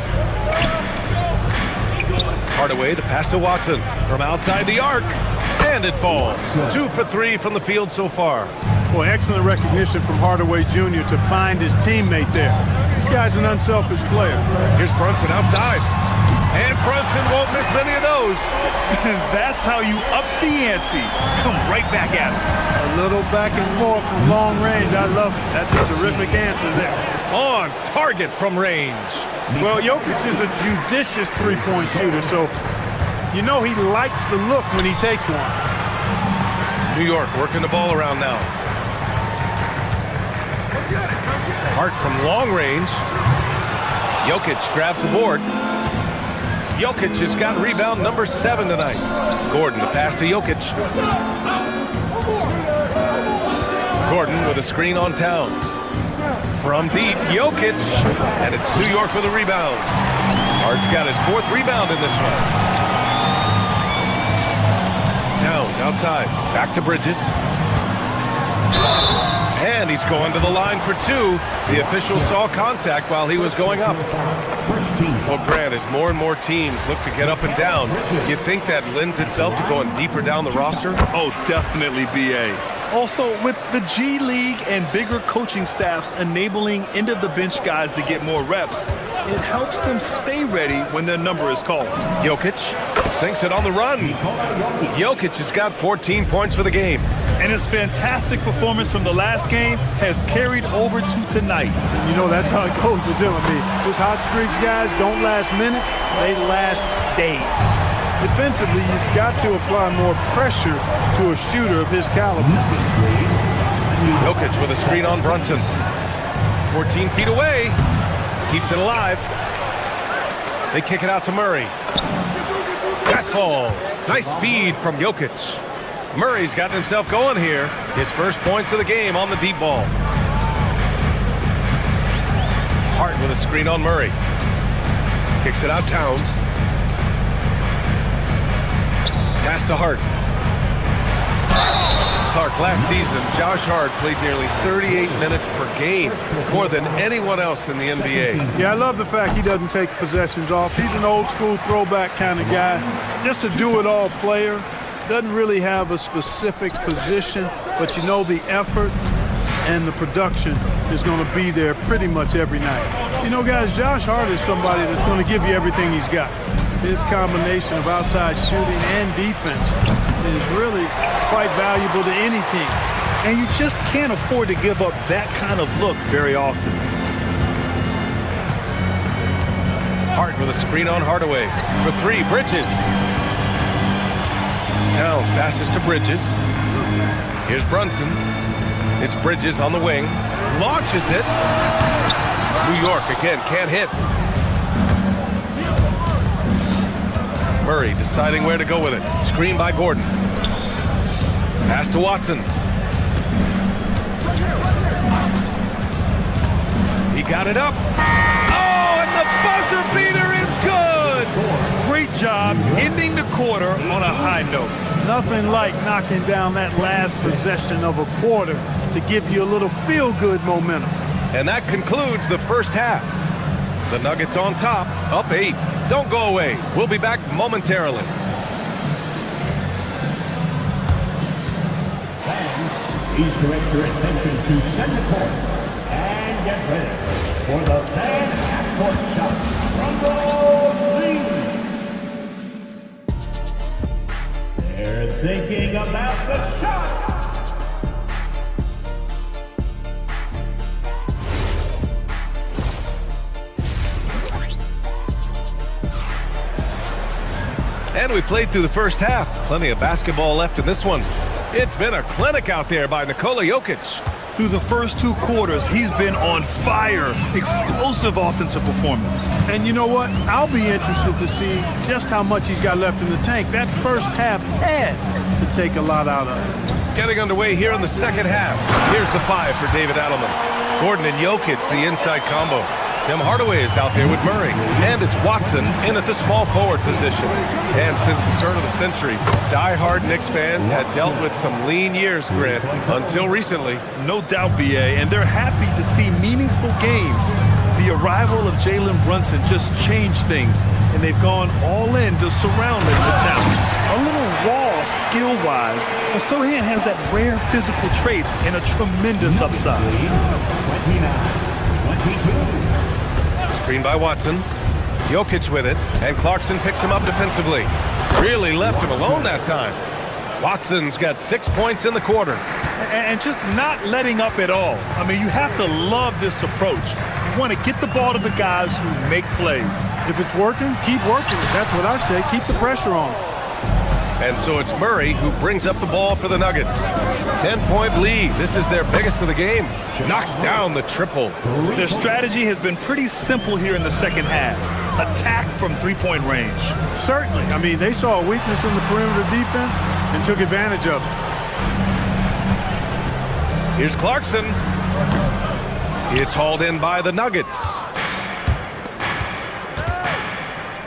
Hardaway, the pass to Watson from outside the arc. And it falls. 2 for 3 from the field so far. Boy, excellent recognition from Hardaway Jr. to find his teammate there. This guy's an unselfish player. Here's Brunson outside. And Brunson won't miss many of those. That's how you up the ante. Come right back at him. A little back and forth from long range. I love it. That's a terrific answer there. On target from range. Well, Jokic is a judicious 3-point shooter, so you know he likes the look when he takes one. New York working the ball around now. Hart from long range. Jokic grabs the board. Jokic has got rebound number 7 tonight. Gordon, the pass to Jokic. Gordon with a screen on Towns. From deep, Jokic. And it's New York with a rebound. Hart's got his 4th rebound in this one. Towns outside. Back to Bridges. And he's going to the line for 2. The official saw contact while he was going up. Well, Grant, as more and more teams look to get up and down, you think that lends itself to going deeper down the roster? Oh, definitely, BA. Also, with the G League and bigger coaching staffs enabling end-of-the-bench guys to get more reps, it helps them stay ready when their number is called. Jokic sinks it on the run. Jokic has got 14 points for the game. And his fantastic performance from the last game has carried over to tonight. You know, that's how it goes with him. I mean, those hot streaks, guys, don't last minutes. They last days. Defensively, you've got to apply more pressure to a shooter of his caliber. Jokic with a screen on Brunson. 14 feet away. Keeps it alive. They kick it out to Murray. That falls. Nice feed from Jokic. Murray's gotten himself going here. His first points of the game on the deep ball. Hart with a screen on Murray. Kicks it out Towns. Pass to Hart. Clark, last season, Josh Hart played nearly 38 minutes per game, more than anyone else in the NBA. Yeah, I love the fact he doesn't take possessions off. He's an old-school throwback kind of guy. Just a do-it-all player. Doesn't really have a specific position, but you know the effort and the production is going to be there pretty much every night. You know, guys, Josh Hart is somebody that's going to give you everything he's got. His combination of outside shooting and defense is really quite valuable to any team. And you just can't afford to give up that kind of look very often. Hart with a screen on Hardaway. For three, Bridges. Towns passes to Bridges. Here's Brunson. It's Bridges on the wing. Launches it. New York again, can't hit. Murray deciding where to go with it. Screen by Gordon. Pass to Watson. He got it up. Oh, and the buzzer beater is good. Great job ending the quarter on a high note. Nothing like knocking down that last possession of a quarter to give you a little feel-good momentum. And that concludes the first half. The Nuggets on top, up 8. Don't go away. We'll be back momentarily. Fans, please direct your attention to center court and get ready for the fan half-court shot from the lead. They're thinking about the shot. And we played through the first half. Plenty of basketball left in this one. It's been a clinic out there by Nikola Jokic. Through the first 2 quarters, he's been on fire. Explosive offensive performance. And you know what? I'll be interested to see just how much he's got left in the tank. That first half had to take a lot out of it. Getting underway here in the second half. Here's the 5 for David Adelman. Gordon and Jokic, the inside combo. Tim Hardaway is out there with Murray. And it's Watson in at the small forward position. And since the turn of the century, die-hard Knicks fans had dealt with some lean years, Grant, until recently. No doubt, BA, and they're happy to see meaningful games. The arrival of Jalen Brunson just changed things, and they've gone all in to surround him with talent. A little raw skill-wise, but Sohan has that rare physical traits and a tremendous upside. 29-22. Screen by Watson. Jokic with it, and Clarkson picks him up defensively. Really left him alone that time. Watson's got 6 points in the quarter. And just not letting up at all. I mean, you have to love this approach. You want to get the ball to the guys who make plays. If it's working, keep working. That's what I say. Keep the pressure on. And so it's Murray who brings up the ball for the Nuggets. 10-point lead. This is their biggest of the game. Knocks down the triple. Their strategy has been pretty simple here in the second half. Attack from three-point range. Certainly. I mean, they saw a weakness in the perimeter defense and took advantage of it. Here's Clarkson. It's hauled in by the Nuggets.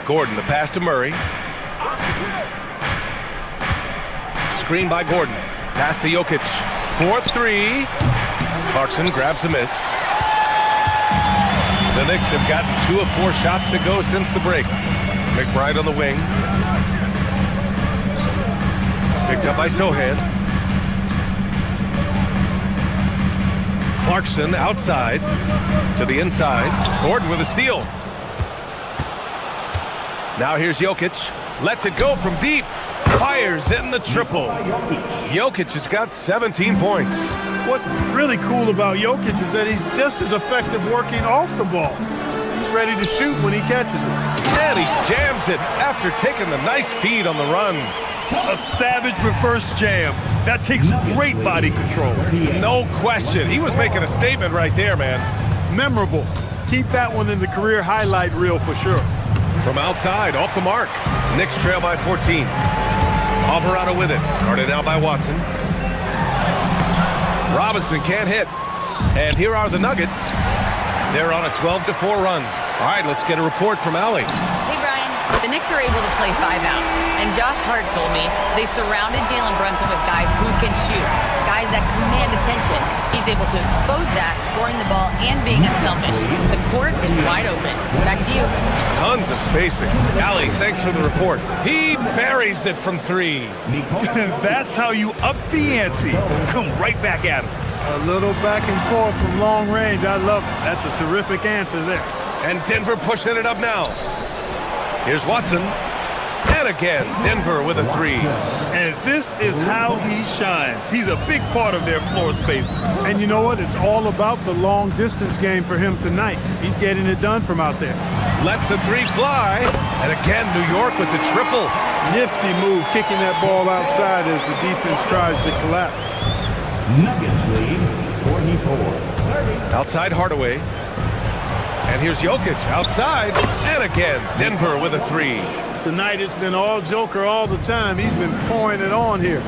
Gordon, the pass to Murray. Screen by Gordon. Pass to Jokic. 4-3. Clarkson grabs a miss. The Knicks have gotten 2 of 4 shots to go since the break. McBride on the wing. Picked up by Sohan. Clarkson outside to the inside. Gordon with a steal. Now here's Jokic. Lets it go from deep. Fires in the triple. Jokic has got 17 points. What's really cool about Jokic is that he's just as effective working off the ball. He's ready to shoot when he catches it. And he jams it after taking the nice feed on the run. A savage reverse jam. That takes great body control. No question. He was making a statement right there, man. Memorable. Keep that one in the career highlight reel for sure. From outside, off the mark. Knicks trail by 14. Alvarado with it. Guarded out by Watson. Robinson can't hit. And here are the Nuggets. They're on a 12-4 run. All right, let's get a report from Allie. Hey, Brian. The Knicks are able to play 5 out. And Josh Hart told me they surrounded Jalen Brunson with guys who can shoot, guys that command attention. He's able to expose that, scoring the ball and being unselfish. The court is wide open. Back to you. Tons of spacing. Allie, thanks for the report. He buries it from 3. That's how you up the ante. Come right back at him. A little back and forth from long range. I love it. That's a terrific answer there. And Denver pushing it up now. Here's Watson. And again, Denver with a 3. And this is how he shines. He's a big part of their floor space. And you know what? It's all about the long distance game for him tonight. He's getting it done from out there. Lets the 3 fly. And again, New York with the triple. Nifty move, kicking that ball outside as the defense tries to collapse. Nuggets lead 44-30. Outside Hardaway. And here's Jokic outside. And again, Denver with a 3. Tonight it's been all Joker all the time. He's been pouring it on here.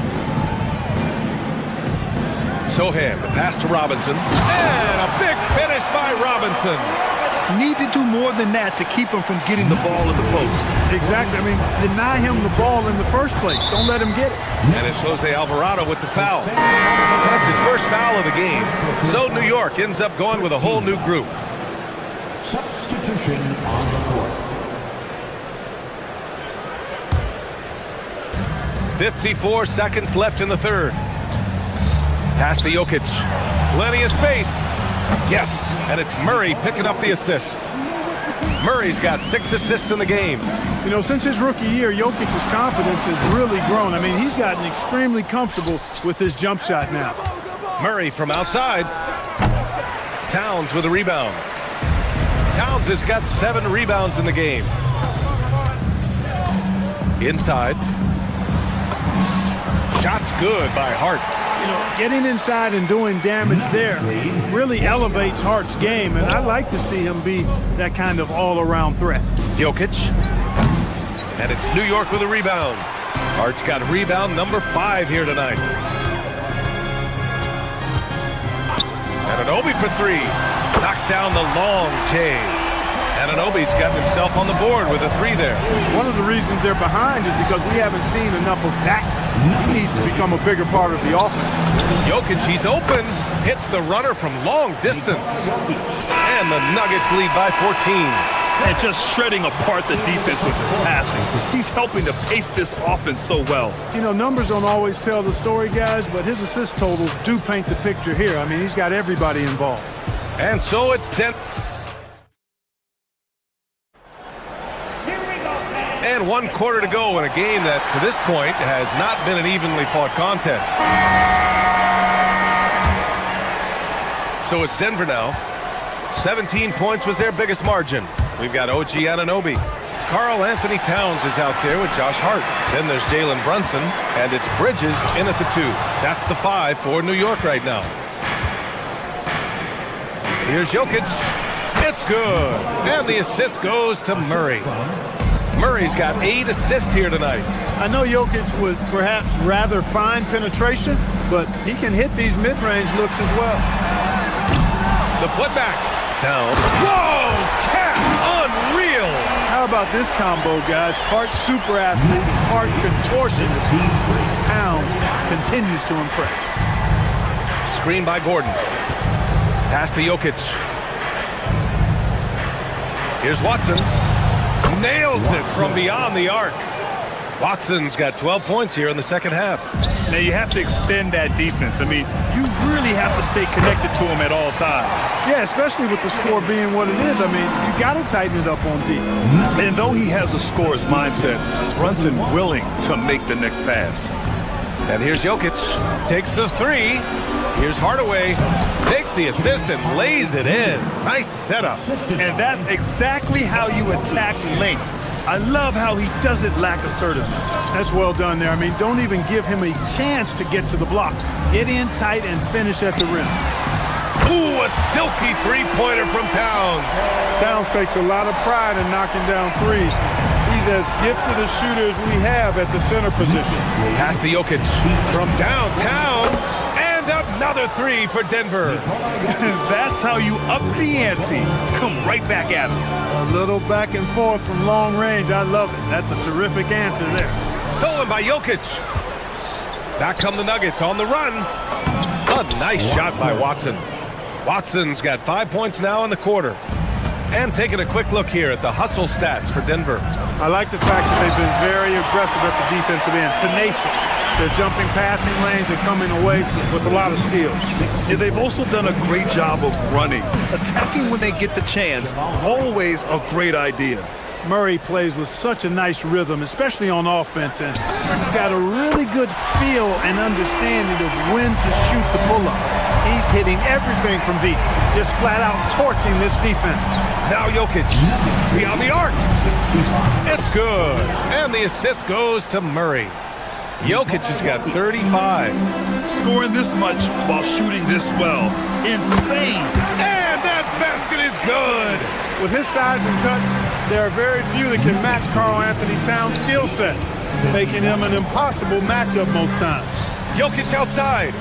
Sohan, the pass to Robinson. And a big finish by Robinson. Need to do more than that to keep him from getting the ball in the post. Exactly. I mean, deny him the ball in the first place. Don't let him get it. And it's Jose Alvarado with the foul. That's his first foul of the game. So New York ends up going with a whole new group. Substitution on the court. 54 seconds left in the third. Pass to Jokic. Plenty of space. Yes, and it's Murray picking up the assist. Murray's got 6 assists in the game. You know, since his rookie year, Jokic's confidence has really grown. I mean, he's gotten extremely comfortable with his jump shot now. Murray from outside. Towns with a rebound. Towns has got 7 rebounds in the game. Inside. Shot's good by Hart. You know, getting inside and doing damage there really elevates Hart's game, and I like to see him be that kind of all-around threat. Jokic. And it's New York with a rebound. Hart's got rebound number 5 here tonight. Anunoby for 3. Knocks down the long J. Anunoby's got himself on the board with a 3 there. One of the reasons they're behind is because we haven't seen enough of that. He needs to become a bigger part of the offense. Jokic, he's open. Hits the runner from long distance. And the Nuggets lead by 14. And just shredding apart the defense with his passing. He's helping to pace this offense so well. You know, numbers don't always tell the story, guys, but his assist totals do paint the picture here. I mean, he's got everybody involved. And so it's Denver. And 1 quarter to go in a game that, to this point, has not been an evenly fought contest. So it's Denver now. 17 points was their biggest margin. We've got OG Anunoby. Karl Anthony Towns is out there with Josh Hart. Then there's Jalen Brunson, and it's Bridges in at the 2. That's the 5 for New York right now. Here's Jokic. It's good. And the assist goes to Murray. Murray's got 8 assists here tonight. I know Jokic would perhaps rather find penetration, but he can hit these mid-range looks as well. The putback. Towns. Whoa! Cat! Unreal! How about this combo, guys? Part super athlete, part contortionist. Towns continues to impress. Screen by Gordon. Pass to Jokic. Here's Watson. Nails it from beyond the arc. Watson's got 12 points here in the second half. Now you have to extend that defense. I mean, you really have to stay connected to him at all times. Yeah, especially with the score being what it is. I mean, you got to tighten it up on D. And though he has a scorer's mindset, Brunson willing to make the next pass. And here's Jokic. Takes the 3. Here's Hardaway. Takes the assist and lays it in. Nice setup. And that's exactly how you attack length. I love how he doesn't lack assertiveness. That's well done there. I mean, don't even give him a chance to get to the block. Get in tight and finish at the rim. Ooh, a silky three-pointer from Towns. Towns takes a lot of pride in knocking down threes. He's as gifted a shooter as we have at the center position. Pass to Jokic from downtown, and another three for Denver. That's how you up the ante. Come right back at him. A little back and forth from long range. I love it. That's a terrific answer there. Stolen by Jokic. Back come the Nuggets on the run. A nice shot by Watson. Watson's got 5 points now in the quarter. And taking a quick look here at the hustle stats for Denver. I like the fact that they've been very aggressive at the defensive end. Tenacious. They're jumping passing lanes and coming away with a lot of skills. Yeah, they've also done a great job of running. Attacking when they get the chance, always a great idea. Murray plays with such a nice rhythm, especially on offense, and he's got a really good feel and understanding of when to shoot the pull-up. He's hitting everything from deep, just flat out torching this defense. Now Jokic, beyond the arc. It's good, and the assist goes to Murray. Jokic has got 35. Scoring this much while shooting this well. Insane. And that basket is good. With his size and touch, there are very few that can match Karl Anthony Towns' skill set, making him an impossible matchup most times. Jokic outside.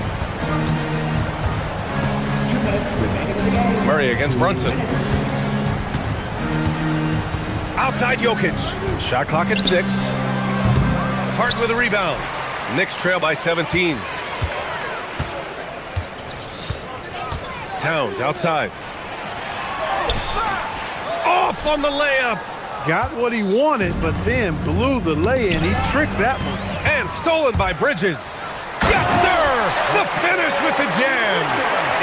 Murray against Brunson. Outside Jokic. Shot clock at 6. Harden with a rebound. Knicks trail by 17. Towns outside. Off on the layup. Got what he wanted, but then blew the lay-in. He tricked that one. And stolen by Bridges. Yes, sir! The finish with the jam.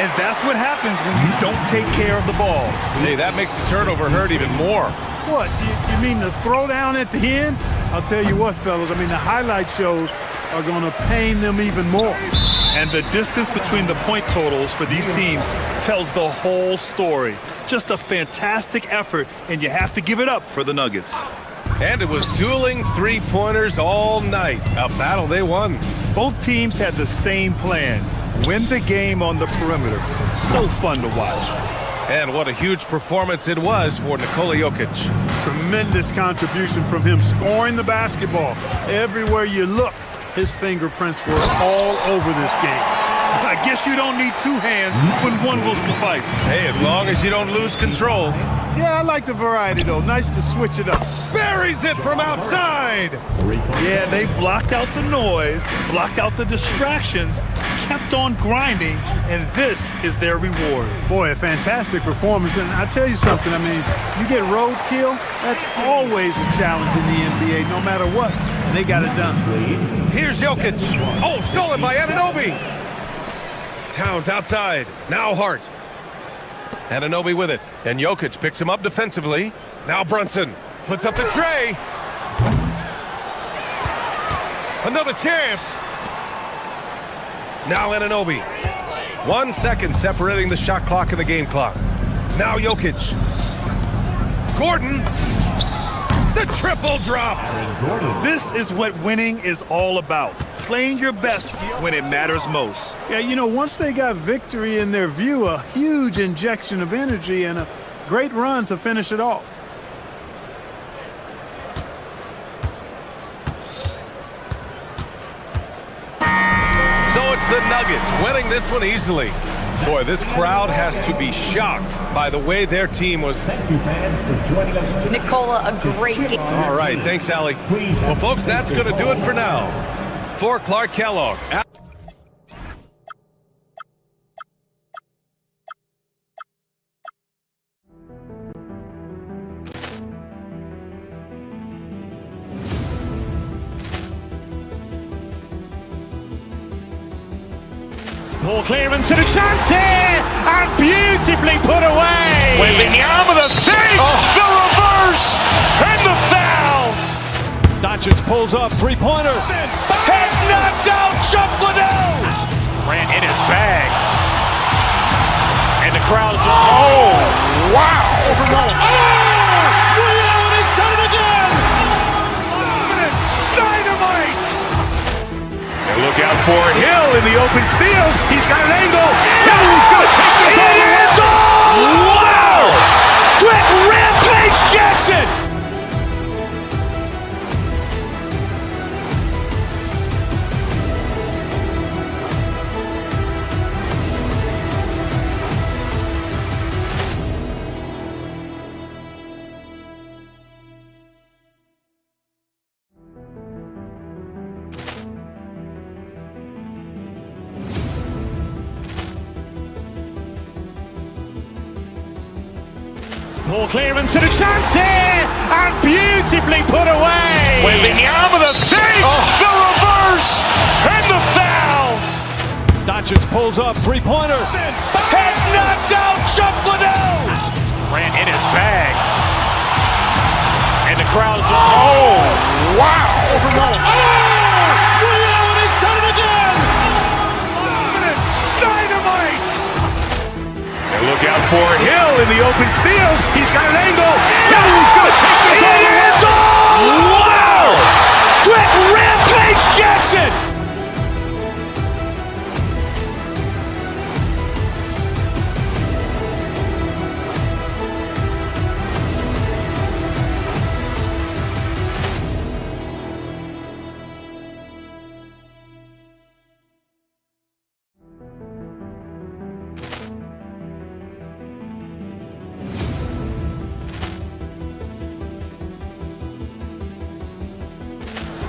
And that's what happens when you don't take care of the ball. Hey, that makes the turnover hurt even more. What, you mean the throwdown at the end? I'll tell you what, fellas, I mean, the highlight shows are going to pain them even more. And the distance between the point totals for these teams tells the whole story. Just a fantastic effort, and you have to give it up for the Nuggets. And it was dueling three-pointers all night. A battle they won. Both teams had the same plan. Win the game on the perimeter. So fun to watch. And what a huge performance it was for Nikola Jokic. Tremendous contribution from him scoring the basketball. Everywhere you look, his fingerprints were all over this game. I guess you don't need two hands when one will suffice. Hey, as long as you don't lose control. Yeah, I like the variety, though. Nice to switch it up. Buries it from outside. Yeah, they blocked out the noise, blocked out the distractions, kept on grinding, and this is their reward. Boy, a fantastic performance. And I tell you something, I mean, you get roadkill, that's always a challenge in the NBA, no matter what. And they got it done. Here's Jokic. Oh, stolen by Anunoby. Towns outside. Now Hart. Anunoby with it. And Jokic picks him up defensively. Now Brunson puts up the tray. Another chance. Now Anunoby. 1 second separating the shot clock and the game clock. Now Jokic. Gordon. The triple drop. This is what winning is all about. Playing your best when it matters most. Yeah, you know, once they got victory in their view, a huge injection of energy and a great run to finish it off. So it's the Nuggets winning this one easily. Boy, this crowd has to be shocked by the way their team was. Thank you, fans, for joining us. Nikola, a great game. All right, thanks, Allie. Well, folks, that's going to do it for now. For Clark Kellogg. Ball clearance and a chance here, and beautifully put away. Wembanyama the save, the reverse, and the foul. Doncic pulls up, three-pointer. Has knocked out Chuck Liddell. Ran in his bag. And the crowd is... Oh, wow. Liddell has done it again. Dynamite. And Look out for Hill in the open field. He's got an angle. Hill's going to take this all the way. Wow! Quick rampage Jackson! Ball clearance and a chance here, and beautifully put away. Wembanyama the fake, the reverse, and the foul. Doncic pulls up, three-pointer. Has knocked out Chuck Liddell. Ran in his bag, and the crowd is wow! He's done it again. Dynamite! And look out for Hill in the open field. He's got an angle. Hill's going to take this all the way. Wow! Quick rampage Jackson!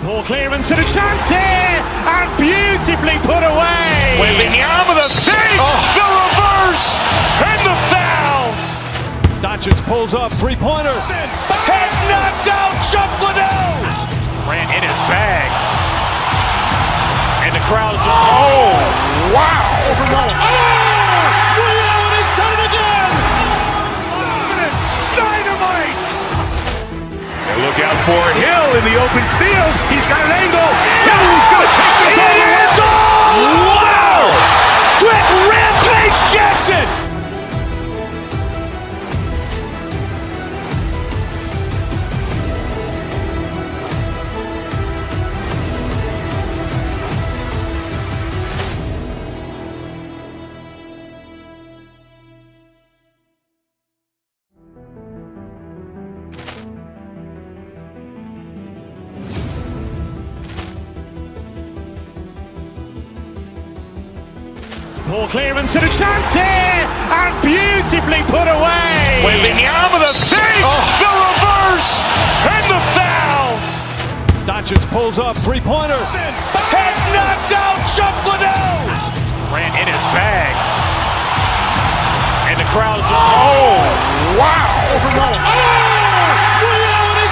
Ball clearance and a chance here, and beautifully put away. Wembanyama the fake, the reverse, and the foul. Doncic pulls up, three-pointer. Has knocked out Chuck Liddell. Ran in his bag, and the crowd is wow! He's done it again. Dynamite! And look out for Hill in the open field. He's got an angle. Hill's going to take this all the way. Wow! Quick rampage Jackson! Ball clearance and a chance here, and beautifully put away. Wembanyama the fake, the reverse, and the foul. Doncic pulls up, three-pointer. Has knocked out Chuck Liddell. Ran in his bag, and the crowd is wow! He's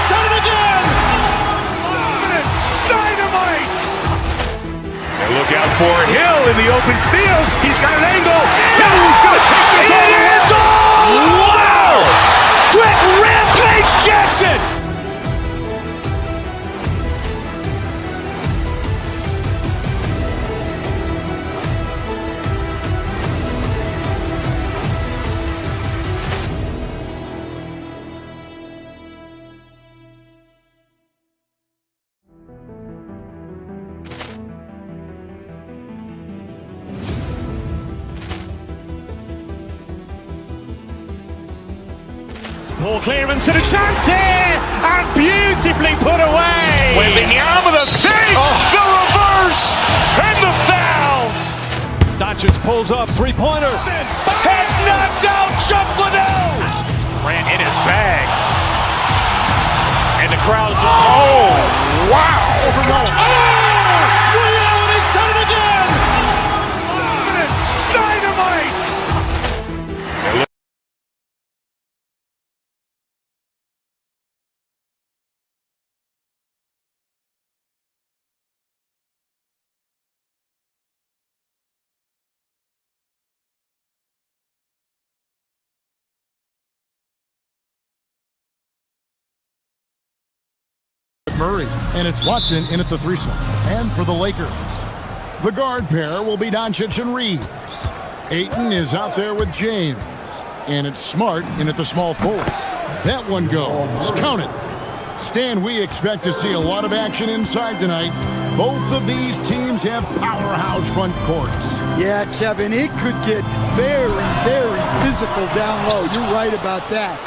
done it again. Dynamite! And look out for Hill in the open field. He's got an angle. Hill's going to take this all the way. Wow! Quick rampage Jackson! Ball clearance and a chance here, and beautifully put away. Wembanyama the fake, the reverse, and the foul. Doncic pulls up, three-pointer. Has knocked out Chuck Liddell. Ran in his bag, and the crowd is wow! He's done it again. Dynamite! Murray, and it's Watson in at the threesome. And for the Lakers, the guard pair will be Doncic and Reeves. Ayton is out there with James, and it's Smart in at the small forward. That one goes. Count it. Stan, we expect to see a lot of action inside tonight. Both of these teams teams have powerhouse front courts. Yeah, Kevin, it could get very, very physical down low. You're right about that.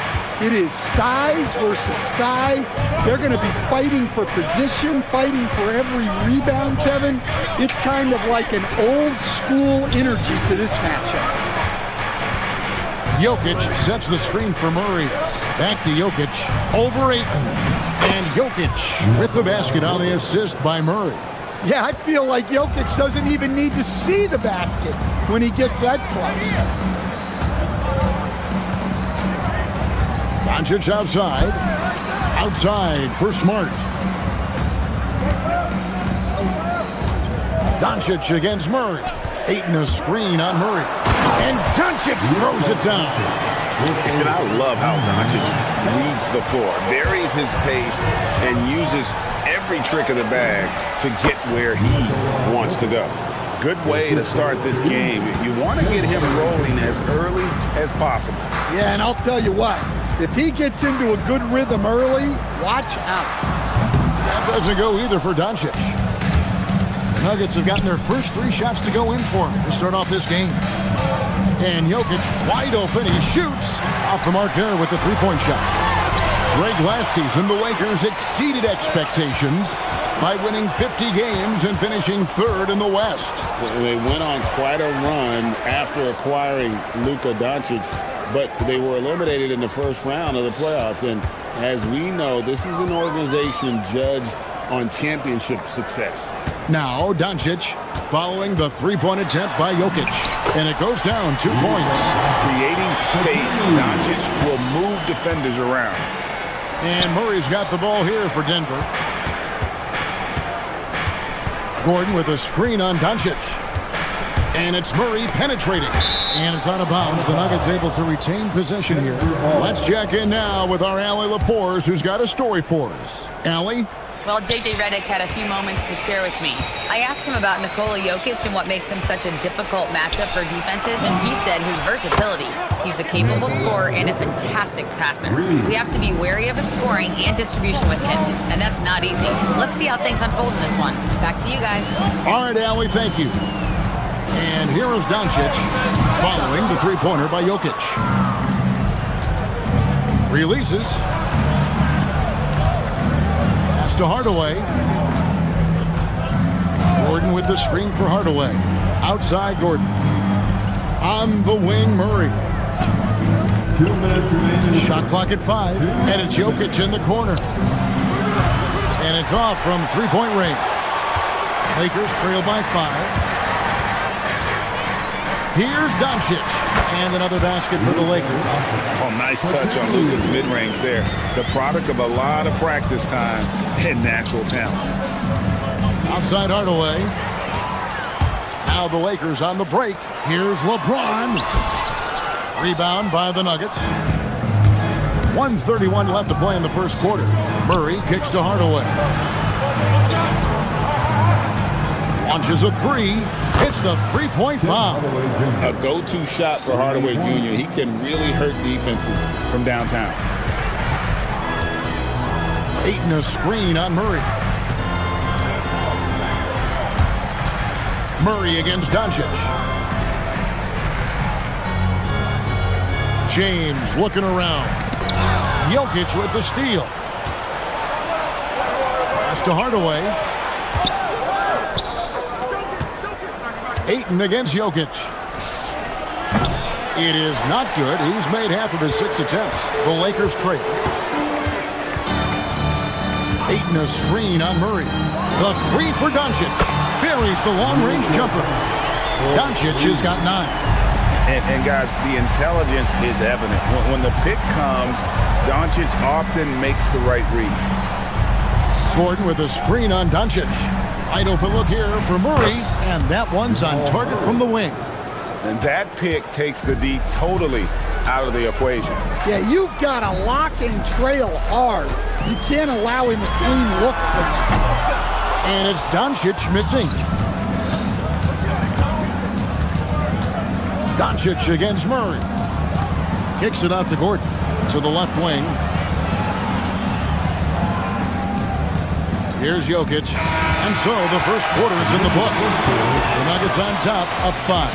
It is size versus size. They're going to be fighting for position, fighting for every rebound, Kevin. It's kind of like an old school energy to this matchup. Jokic sets the screen for Murray. Back to Jokic. Over Ayton. And Jokic with the basket on the assist by Murray. Yeah, I feel like Jokic doesn't even need to see the basket when he gets that close. Doncic outside. Outside for Smart. Doncic against Murray. Ayton a screen on Murray. And Doncic throws it down. And I love how Doncic reads the floor, varies his pace, and uses every trick of the bag to get where he wants to go. Good way to start this game. You want to get him rolling as early as possible. Yeah, and I'll tell you what, if he gets into a good rhythm early, watch out. That doesn't go either for Doncic. The Nuggets have gotten their first 3 shots to go in for him to start off this game. And Jokic wide open. He shoots off the mark there with the three-point shot. Greg, last season, the Lakers exceeded expectations by winning 50 games and finishing 3rd in the West. They went on quite a run after acquiring Luka Doncic, but they were eliminated in the first round of the playoffs. And as we know, this is an organization judged on championship success. Now, Doncic following the three-point attempt by Jokic. And it goes down 2 points. Creating space, Doncic will move defenders around. And Murray's got the ball here for Denver. Gordon with a screen on Doncic. And it's Murray penetrating. And it's out of bounds. The Nuggets able to retain possession here. Let's check in now with our Allie LaForce, who's got a story for us. Allie? Well, J.J. Redick had a few moments to share with me. I asked him about Nikola Jokic and what makes him such a difficult matchup for defenses, and he said his versatility. He's a capable scorer and a fantastic passer. We have to be wary of his scoring and distribution with him, and that's not easy. Let's see how things unfold in this one. Back to you guys. All right, Allie, thank you. And here is Doncic following the three-pointer by Jokic. Releases. To Hardaway. Gordon with the screen for Hardaway. Outside Gordon. On the wing, Murray. 2 minutes remaining. Shot clock at 5. And it's Jokic in the corner. And it's off from three-point range. Lakers trail by 5. Here's Doncic. And another basket for the Lakers. Oh, nice touch on Luka's mid-range there. The product of a lot of practice time and natural talent. Outside Hardaway. Now the Lakers on the break. Here's LeBron. Rebound by the Nuggets. 1:31 left to play in the first quarter. Murray kicks to Hardaway. Launches a three. Hits the three-point bomb. A go-to shot for Hardaway Jr. He can really hurt defenses from downtown. Ayton a screen on Murray. Murray against Doncic. James looking around. Jokic with the steal. Pass to Hardaway. Ayton against Jokic. It is not good. He's made half of his 6 attempts. The Lakers trail. Ayton a screen on Murray. The three for Doncic. Buries the long-range jumper. Doncic has got 9. And guys, the intelligence is evident. When the pick comes, Doncic often makes the right read. Gordon with a screen on Doncic. Wide open look here for Murray, and that one's on target from the wing. And that pick takes the D totally out of the equation. Yeah, you've got to lock and trail hard. You can't allow him a clean look. And it's Doncic missing. Doncic against Murray. Kicks it out to Gordon to the left wing. Here's Jokic. And so the first quarter is in the books. The Nuggets on top, up 5.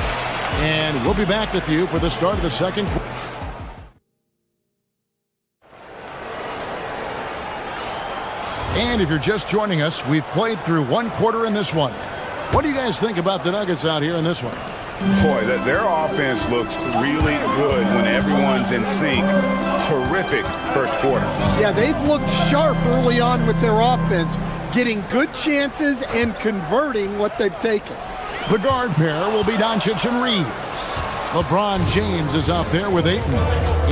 And we'll be back with you for the start of the second quarter. And if you're just joining us, we've played through one quarter in this one. What do you guys think about the Nuggets out here in this one? Boy, their offense looks really good when everyone's in sync. Terrific first quarter. Yeah, they've looked sharp early on with their offense, getting good chances and converting what they've taken. The guard pair will be Doncic and Reeves. LeBron James is out there with Ayton.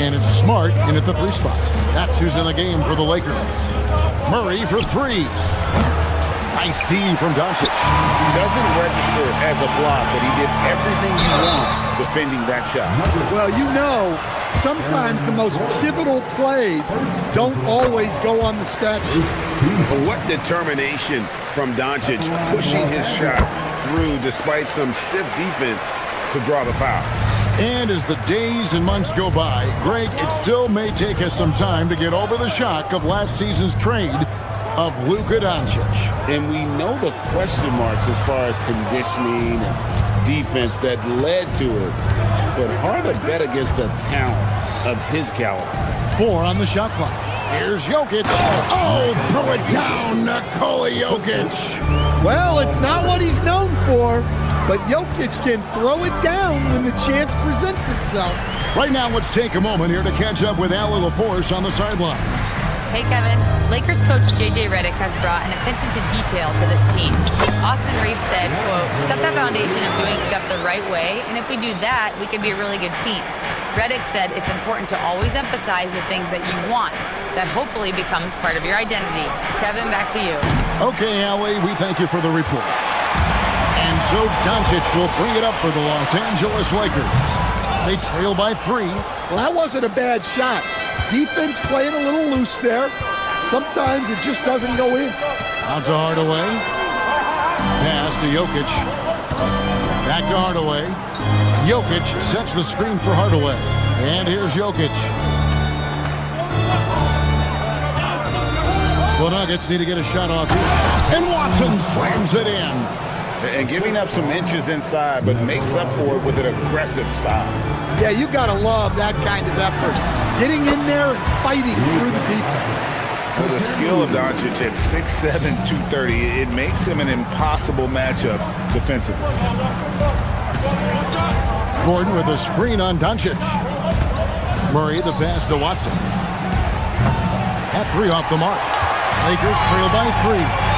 And it's Smart in at the 3 spot. That's who's in the game for the Lakers. Murray for 3. Nice D from Doncic. Doesn't register as a block, but he did everything you want defending that shot. Well, you know, sometimes the most pivotal plays don't always go on the stat sheet. But what determination from Doncic pushing his shot through despite some stiff defense to draw the foul. And as the days and months go by, Greg, it still may take us some time to get over the shock of last season's trade of Luka Doncic. And we know the question marks as far as conditioning and defense that led to it. But hard to bet against the talent of his caliber. 4 on the shot clock. Here's Jokic. Oh, throw it down, Nikola Jokic. Well, it's not what he's known for, but Jokic can throw it down when the chance presents itself. Right now, let's take a moment here to catch up with Allie LaForce on the sideline. Hey, Kevin. Lakers coach J.J. Redick has brought an attention to detail to this team. Austin Reeves said, quote, set that foundation of doing stuff the right way, and if we do that, we can be a really good team. Redick said it's important to always emphasize the things that you want. That hopefully becomes part of your identity. Kevin, back to you. Okay, Allie, we thank you for the report. And so Doncic will bring it up for the Los Angeles Lakers. They trail by 3. Well, that wasn't a bad shot. Defense playing a little loose there. Sometimes it just doesn't go in. Out to Hardaway. Pass to Jokic. Back to Hardaway. Jokic sets the screen for Hardaway. And here's Jokic. The Nuggets need to get a shot off here. And Watson slams it in. And giving up some inches inside, but makes up for it with an aggressive style. Yeah, you got to love that kind of effort. Getting in there and fighting through the defense. Well, the skill of Doncic at 6'7", 230, it makes him an impossible matchup defensively. Gordon with a screen on Doncic. Murray the pass to Watson. At 3 off the mark. Lakers trail by 3.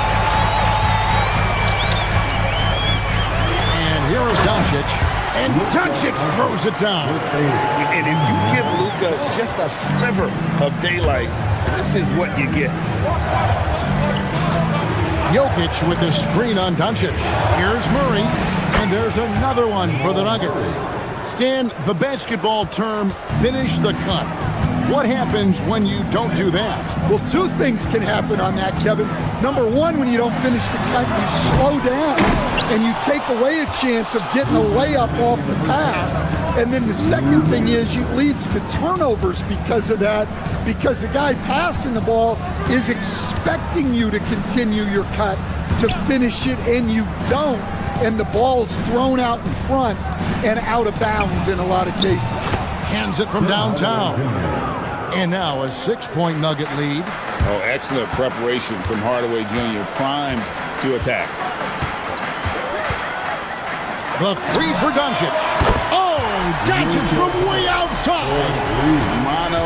Here is Doncic, and Doncic throws it down. And if you give Luka just a sliver of daylight, this is what you get. Jokic with the screen on Doncic. Here's Murray, and there's another one for the Nuggets. Stan, the basketball term, finish the cut. What happens when you don't do that? Well, 2 things can happen on that, Kevin. Number 1, when you don't finish the cut, you slow down and you take away a chance of getting a layup off the pass. And then the second thing is it leads to turnovers because of that, because the guy passing the ball is expecting you to continue your cut, to finish it, and you don't. And the ball's thrown out in front and out of bounds in a lot of cases. Hands it from downtown. And now a 6-point Nugget lead. Oh, excellent preparation from Hardaway Jr., primed to attack. The 3 for Doncic. Oh, Doncic from way outside. Mano.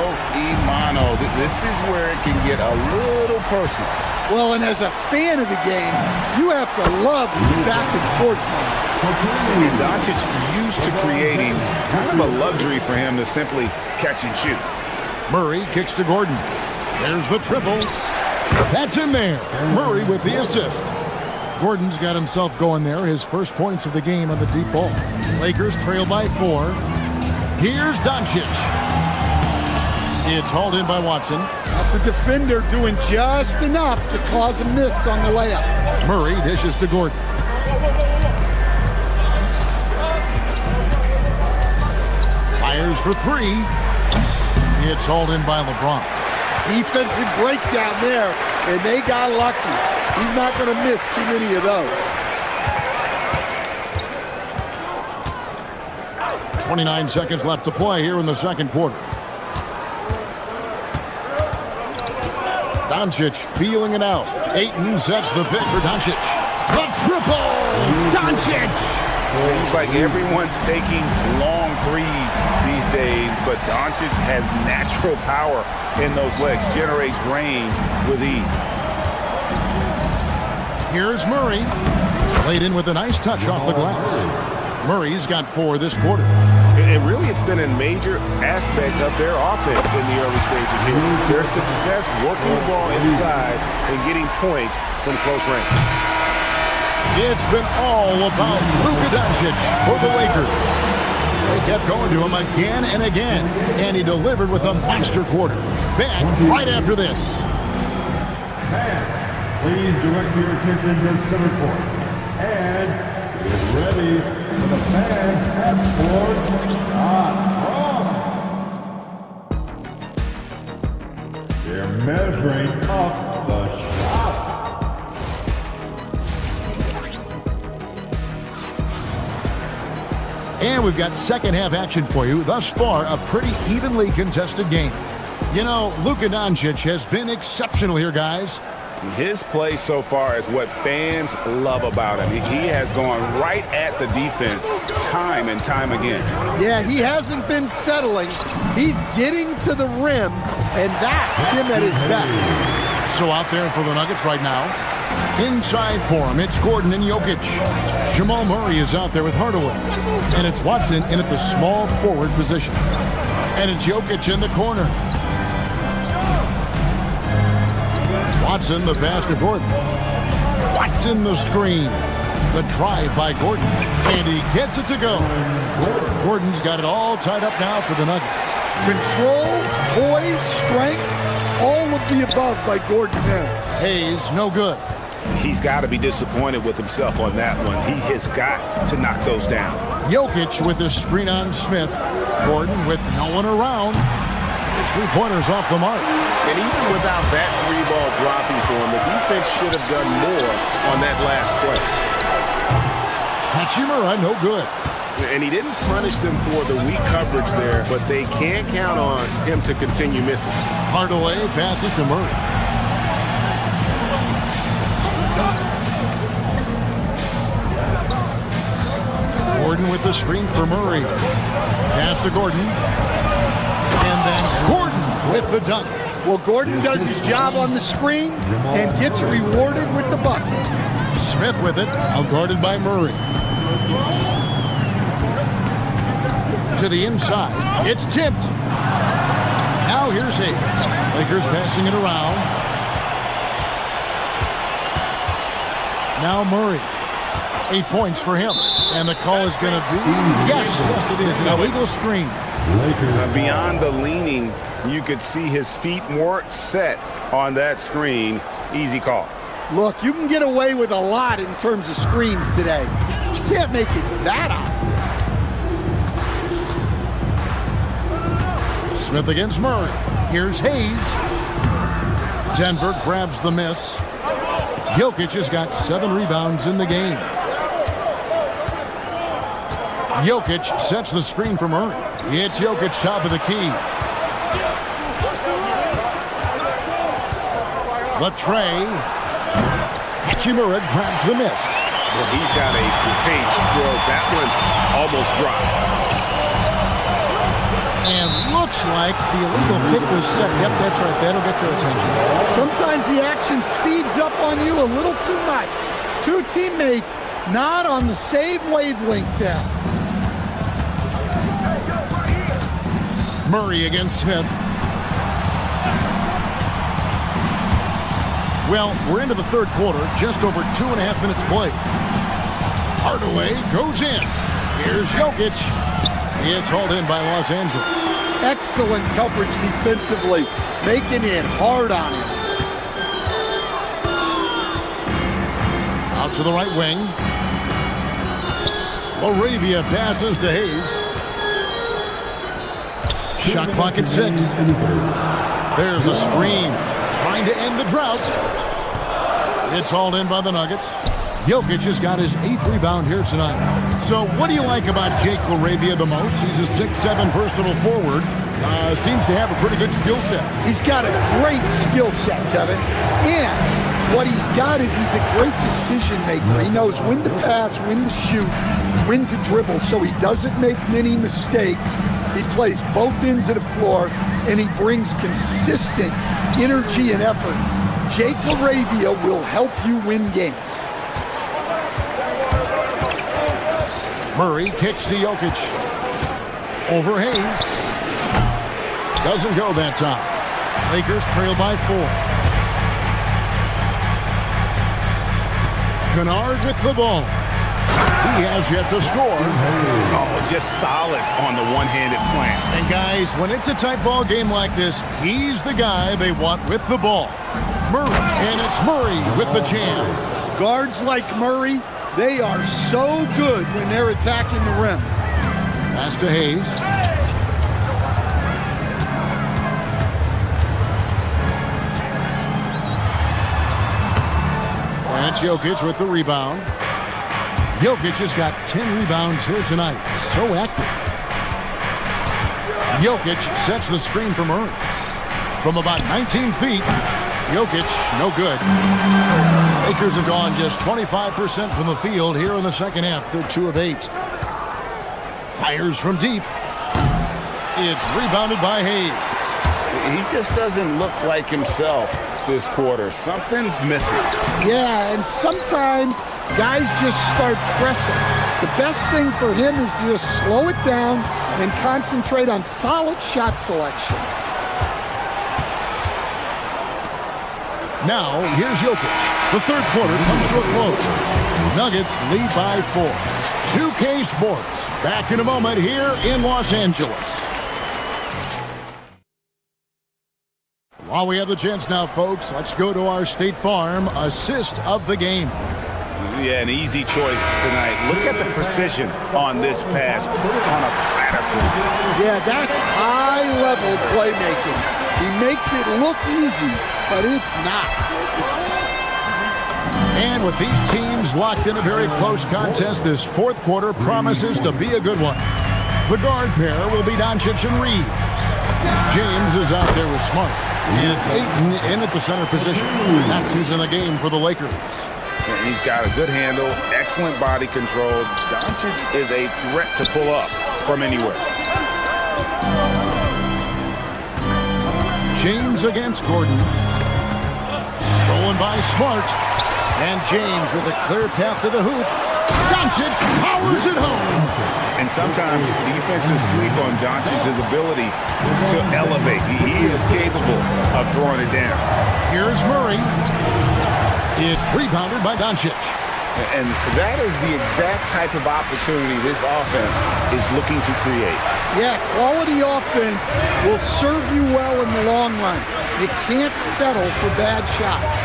This is where it can get a little personal. Well, and as a fan of the game, you have to love these back and forth games. And Doncic used to creating kind of a luxury for him to simply catch and shoot. Murray kicks to Gordon. There's the triple. That's in there. Murray with the assist. Gordon's got himself going there. His first points of the game on the deep ball. Lakers trail by 4. Here's Doncic. It's hauled in by Watson. That's a defender doing just enough to cause a miss on the layup. Murray dishes to Gordon. Fires for 3. It's hauled in by LeBron. Defensive breakdown there. and they got lucky. He's not going to miss too many of those. 29 seconds left to play here in the second quarter. Doncic feeling it out. Ayton sets the pick for Doncic. The triple! Doncic! Seems like everyone's taking long threes these days, but Doncic has natural power in those legs, generates range with ease. Here's Murray. Laid in with a nice touch off the glass. Murray's got 4 this quarter. And really, it's been a major aspect of their offense in the early stages here. Their success working the ball inside and getting points from close range. It's been all about Luka Doncic for the Lakers. They kept going to him again and again, and he delivered with a monster quarter. Back right after this. Please direct your attention to center court. And get ready for the fan passport.com. They're measuring up the shot. And we've got second half action for you. Thus far, a pretty evenly contested game. You know, Luka Doncic has been exceptional here, guys. His play so far is what fans love about him. He has gone right at the defense time and time again. Yeah, he hasn't been settling. He's getting to the rim, and that's him at his best. So out there for the Nuggets right now. Inside for him, it's Gordon and Jokic. Jamal Murray is out there with Hardaway. And it's Watson in at the small forward position. And it's Jokic in the corner. Watson, the pass to Gordon. Watson, the screen. The drive by Gordon. And he gets it to go. Gordon's got it all tied up now for the Nuggets. Control, poise, strength, all of the above by Gordon there. Hayes, no good. He's got to be disappointed with himself on that one. He has got to knock those down. Jokic with the screen on Smith. Gordon with no one around. His three-pointers off the mark. And even without that 3-ball dropping for him, the defense should have done more on that last play. Hachimura, no good. And he didn't punish them for the weak coverage there, but they can't count on him to continue missing. Hardaway passes to Murray. Gordon with the screen for Murray. Pass to Gordon. And then Gordon with the dunk. Well, Gordon does his job on the screen and gets rewarded with the bucket. Smith with it, outguarded by Murray. To the inside. It's tipped. Now here's Hayes. Lakers passing it around. Now Murray. 8 points for him. And the call is going to be, yes, it is, an illegal screen. Beyond the leaning, you could see his feet more set on that screen. Easy call. Look, you can get away with a lot in terms of screens today. You can't make it that obvious. Smith against Murray. Here's Hayes. Denver grabs the miss. Jokic has got 7 rebounds in the game. Jokic sets the screen for Murray. It's Jokic top of the key. The tray. Hachimura grabs the miss. Well, he's got a great stroke. That one almost dropped. And looks like the illegal kick was set. Yep, that's right. That'll get their attention. Sometimes the action speeds up on you a little too much. 2 teammates not on the same wavelength there. Murray against Smith. Well, we're into the third quarter, just over 2.5 minutes played. Hardaway goes in. Here's Jokic. It's hauled in by Los Angeles. Excellent coverage defensively, making it hard on him. Out to the right wing. Laravia passes to Hayes. Shot clock at 6. There's a screen. trying to end the drought. It's hauled in by the Nuggets. Jokic has got his 8th rebound here tonight. So what do you like about Jake LaRavia the most? He's a 6'7" versatile forward. Seems to have a pretty good skill set. He's got a great skill set, Kevin. And what he's got is he's a great decision maker. He knows when to pass, when to shoot, when to dribble, so he doesn't make many mistakes. He plays both ends of the floor, and he brings consistent energy and effort. Jake LaRavia will help you win games. Murray kicks to Jokic. Over Hayes. Doesn't go that time. Lakers trail by 4. Kennard with the ball. He has yet to score. Oh, just solid on the one-handed slam. And guys, when it's a tight ball game like this, he's the guy they want with the ball. Murray, and it's Murray with the jam. Guards like Murray, they are so good when they're attacking the rim. Pass to Hayes. That's Jokic with the rebound. Jokic has got 10 rebounds here tonight. So active. Jokic sets the screen for Murray. From about 19 feet, Jokic, no good. Lakers have gone just 25% from the field here in the second half. They're 2 of 8. Fires from deep. It's rebounded by Hayes. He just doesn't look like himself this quarter. Something's missing. Yeah, and sometimes guys just start pressing. The best thing for him is to just slow it down and concentrate on solid shot selection. Now, here's Jokic. The third quarter comes to a close. Nuggets lead by 4. 2K Sports. Back in a moment here in Los Angeles. While we have the chance now, folks, let's go to our State Farm assist of the game. Yeah, an easy choice tonight. Look at the precision on this pass. Put it on a platter for him. Yeah, that's high-level playmaking. He makes it look easy, but it's not. And with these teams locked in a very close contest, this fourth quarter promises to be a good one. The guard pair will be Doncic and Reed. James is out there with Smart. And it's Ayton in at the center position. That's who's in the game for the Lakers. And he's got a good handle, excellent body control. Doncic is a threat to pull up from anywhere. James against Gordon. Stolen by Smart. And James with a clear path to the hoop. Doncic powers it home. And sometimes defenses sleep on Doncic's ability to elevate. He is capable of throwing it down. Here's Murray. It's rebounded by Doncic. And that is the exact type of opportunity this offense is looking to create. Yeah, quality offense will serve you well in the long run. You can't settle for bad shots.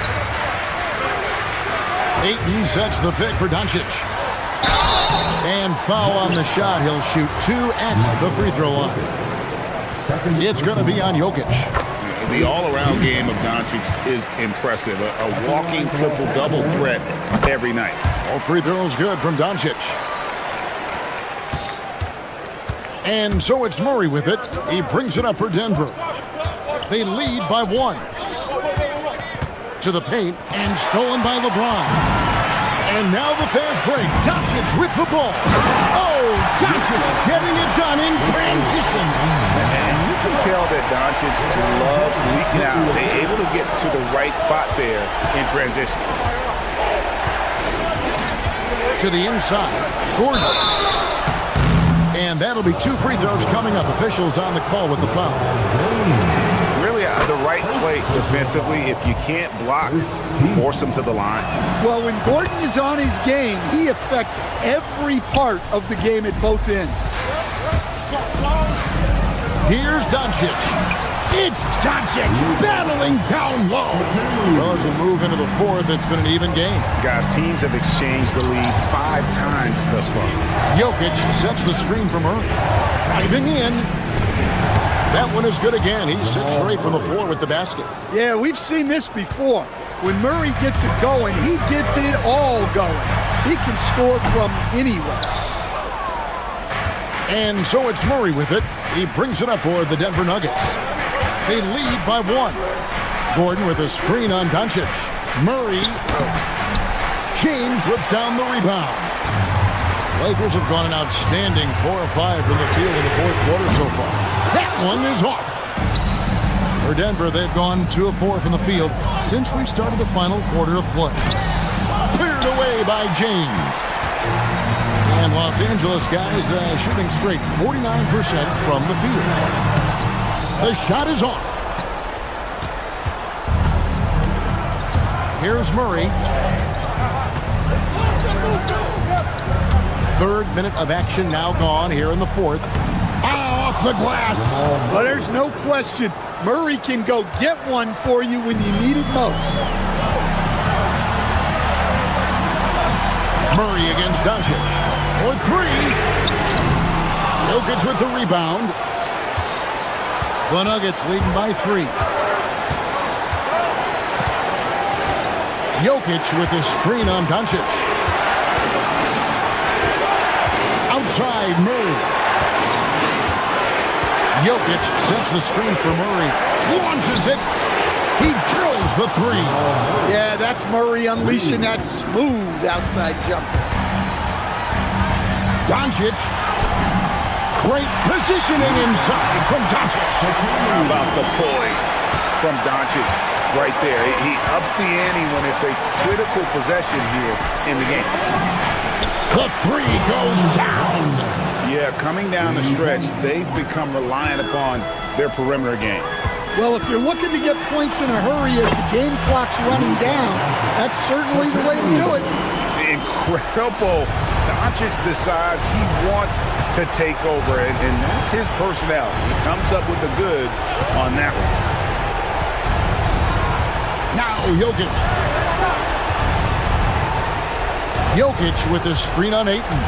Ayton sets the pick for Doncic. And foul on the shot. He'll shoot 2 at the free throw line. It's going to be on Jokic. The all-around game of Doncic is impressive. A walking triple-double threat every night. All free throws good from Doncic. And so it's Murray with it. He brings it up for Denver. They lead by 1. To the paint and stolen by LeBron. And now the fast break. Doncic with the ball. Oh, Doncic getting it done in transition. And you can tell that Doncic loves leaking out. They're able to get to the right spot there in transition. To the inside. Gordon. And that'll be 2 free throws coming up. Officials on the call with the foul. Really the right play defensively. If you can't block, force him to the line. Well, when Gordon is on his game, he affects every part of the game at both ends. Here's Doncic. It's Doncic battling down low. Well, as we move into the fourth, it's been an even game. Guys, teams have exchanged the lead 5 times thus far. Jokic sets the screen for Murray. Driving in. That one is good again. He's 6 straight from the floor with the basket. Yeah, we've seen this before. When Murray gets it going, he gets it all going. He can score from anywhere. And so it's Murray with it. He brings it up for the Denver Nuggets. They lead by 1. Gordon with a screen on Doncic. Murray. James whips down the rebound. Lakers have gone an outstanding 4 of 5 from the field in the fourth quarter so far. That one is off. For Denver, they've gone 2 of 4 from the field since we started the final quarter of play. Cleared away by James. And Los Angeles guys shooting straight 49% from the field. The shot is off. Here's Murray. 3rd minute of action now gone here in the 4th. Off the glass. Well, there's no question. Murray can go get one for you when you need it most. Murray against Doncic for 3. Jokic with the rebound. The Nuggets leading by 3. Jokic with the screen on Doncic. Outside Murray. Jokic sets the screen for Murray. Launches it. He drills the 3. Yeah, that's Murray unleashing that smooth outside jumper. Doncic. Great positioning inside from Doncic. How about the poise from Doncic right there? He ups the ante when it's a critical possession here in the game. The 3 goes down. Yeah, coming down the stretch, they've become reliant upon their perimeter game. Well, if you're looking to get points in a hurry as the game clock's running down, that's certainly the way to do it. Incredible. Doncic decides he wants to take over, and that's his personality. He comes up with the goods on that one. Now Jokic. Jokic with the screen on Ayton.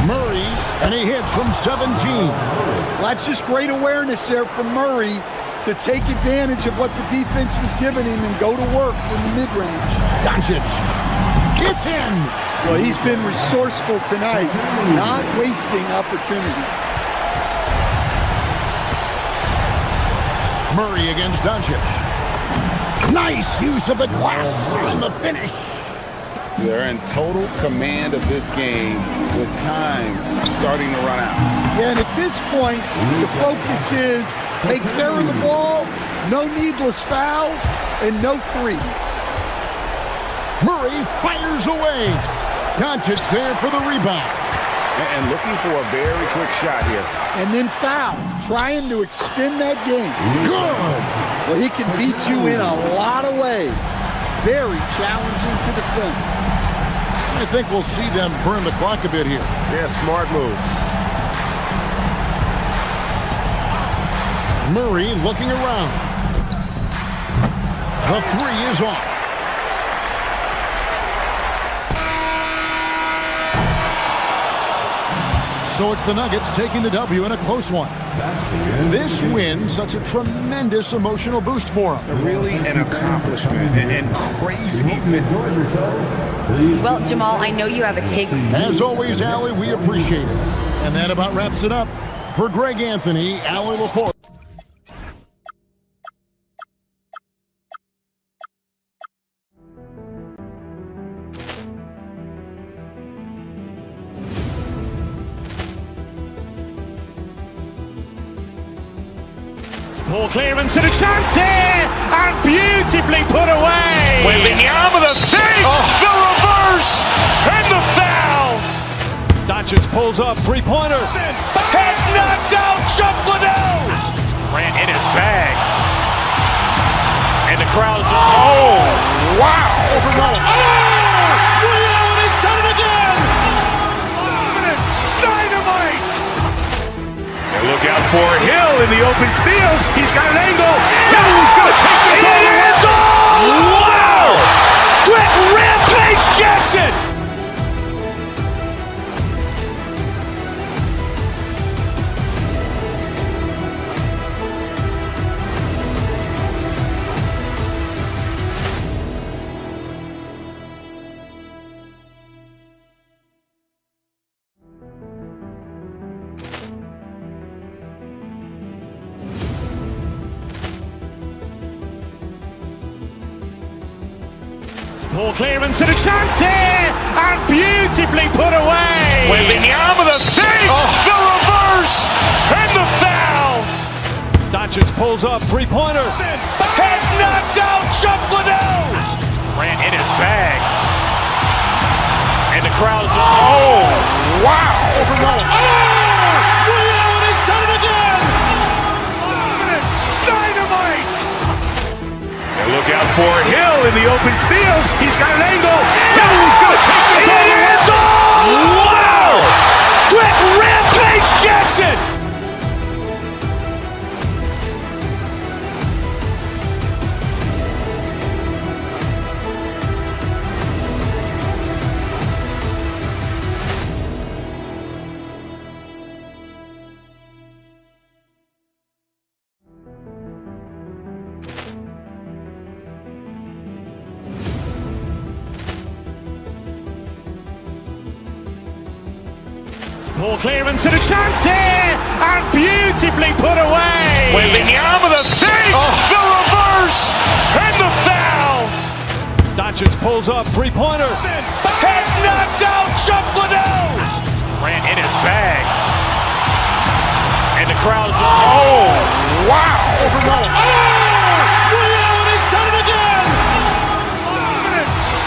Murray, and he hits from 17. Well, that's just great awareness there from Murray to take advantage of what the defense was giving him and go to work in the mid-range. Doncic. It's in. Well, he's been resourceful tonight, not wasting opportunities. Murray against Doncic. Nice use of the glass on the finish. They're in total command of this game with time starting to run out. Yeah, and at this point, the focus is take care of the ball, no needless fouls, and no threes. Murray fires away. Doncic there for the rebound. And looking for a very quick shot here. And then foul, trying to extend that game. Good. Well, he can beat you in a lot of ways. Very challenging to defend. I think we'll see them burn the clock a bit here. Yeah, smart move. Murray looking around. The 3 is off. So it's the Nuggets taking the W in a close one. This win, such a tremendous emotional boost for them. Really an accomplishment and crazy. Well, Jamal, I know you have a take. As always, Allie, we appreciate it. And that about wraps it up. For Greg Anthony, Allie LaForce. Poor clearance and a chance here, and beautifully put away. Wembanyama the fake, the reverse, and the foul. Doncic pulls up, three-pointer. Has knocked out Chuck Liddell. Ran in his bag. And the crowd is, oh, wow. Leon has done it again. Dynamite. And look out for Hill in the open field. He's got an angle. He's going to take this all the way. Wow. Quick rampage Jackson. Ball clearance and a chance here, and beautifully put away. Wembanyama the save, the reverse, and the foul. Doncic pulls up, three-pointer. Has knocked out Chuck Liddell. Ran in his bag. And the crowd is... Oh, wow. Ray Allen has done it again. Dynamite. And look out for Hill in the open field. He's got an angle. Hill's going to take this all the way. Wow. Quick rampage Jackson. Ball clearance and a chance here, and beautifully put away. Wembanyama the save, the reverse, and the foul. Doncic pulls up, three-pointer. Has knocked out Chuck Liddell. Ran in his bag. And the crowd is... Oh, wow. Ray Allen has done it again.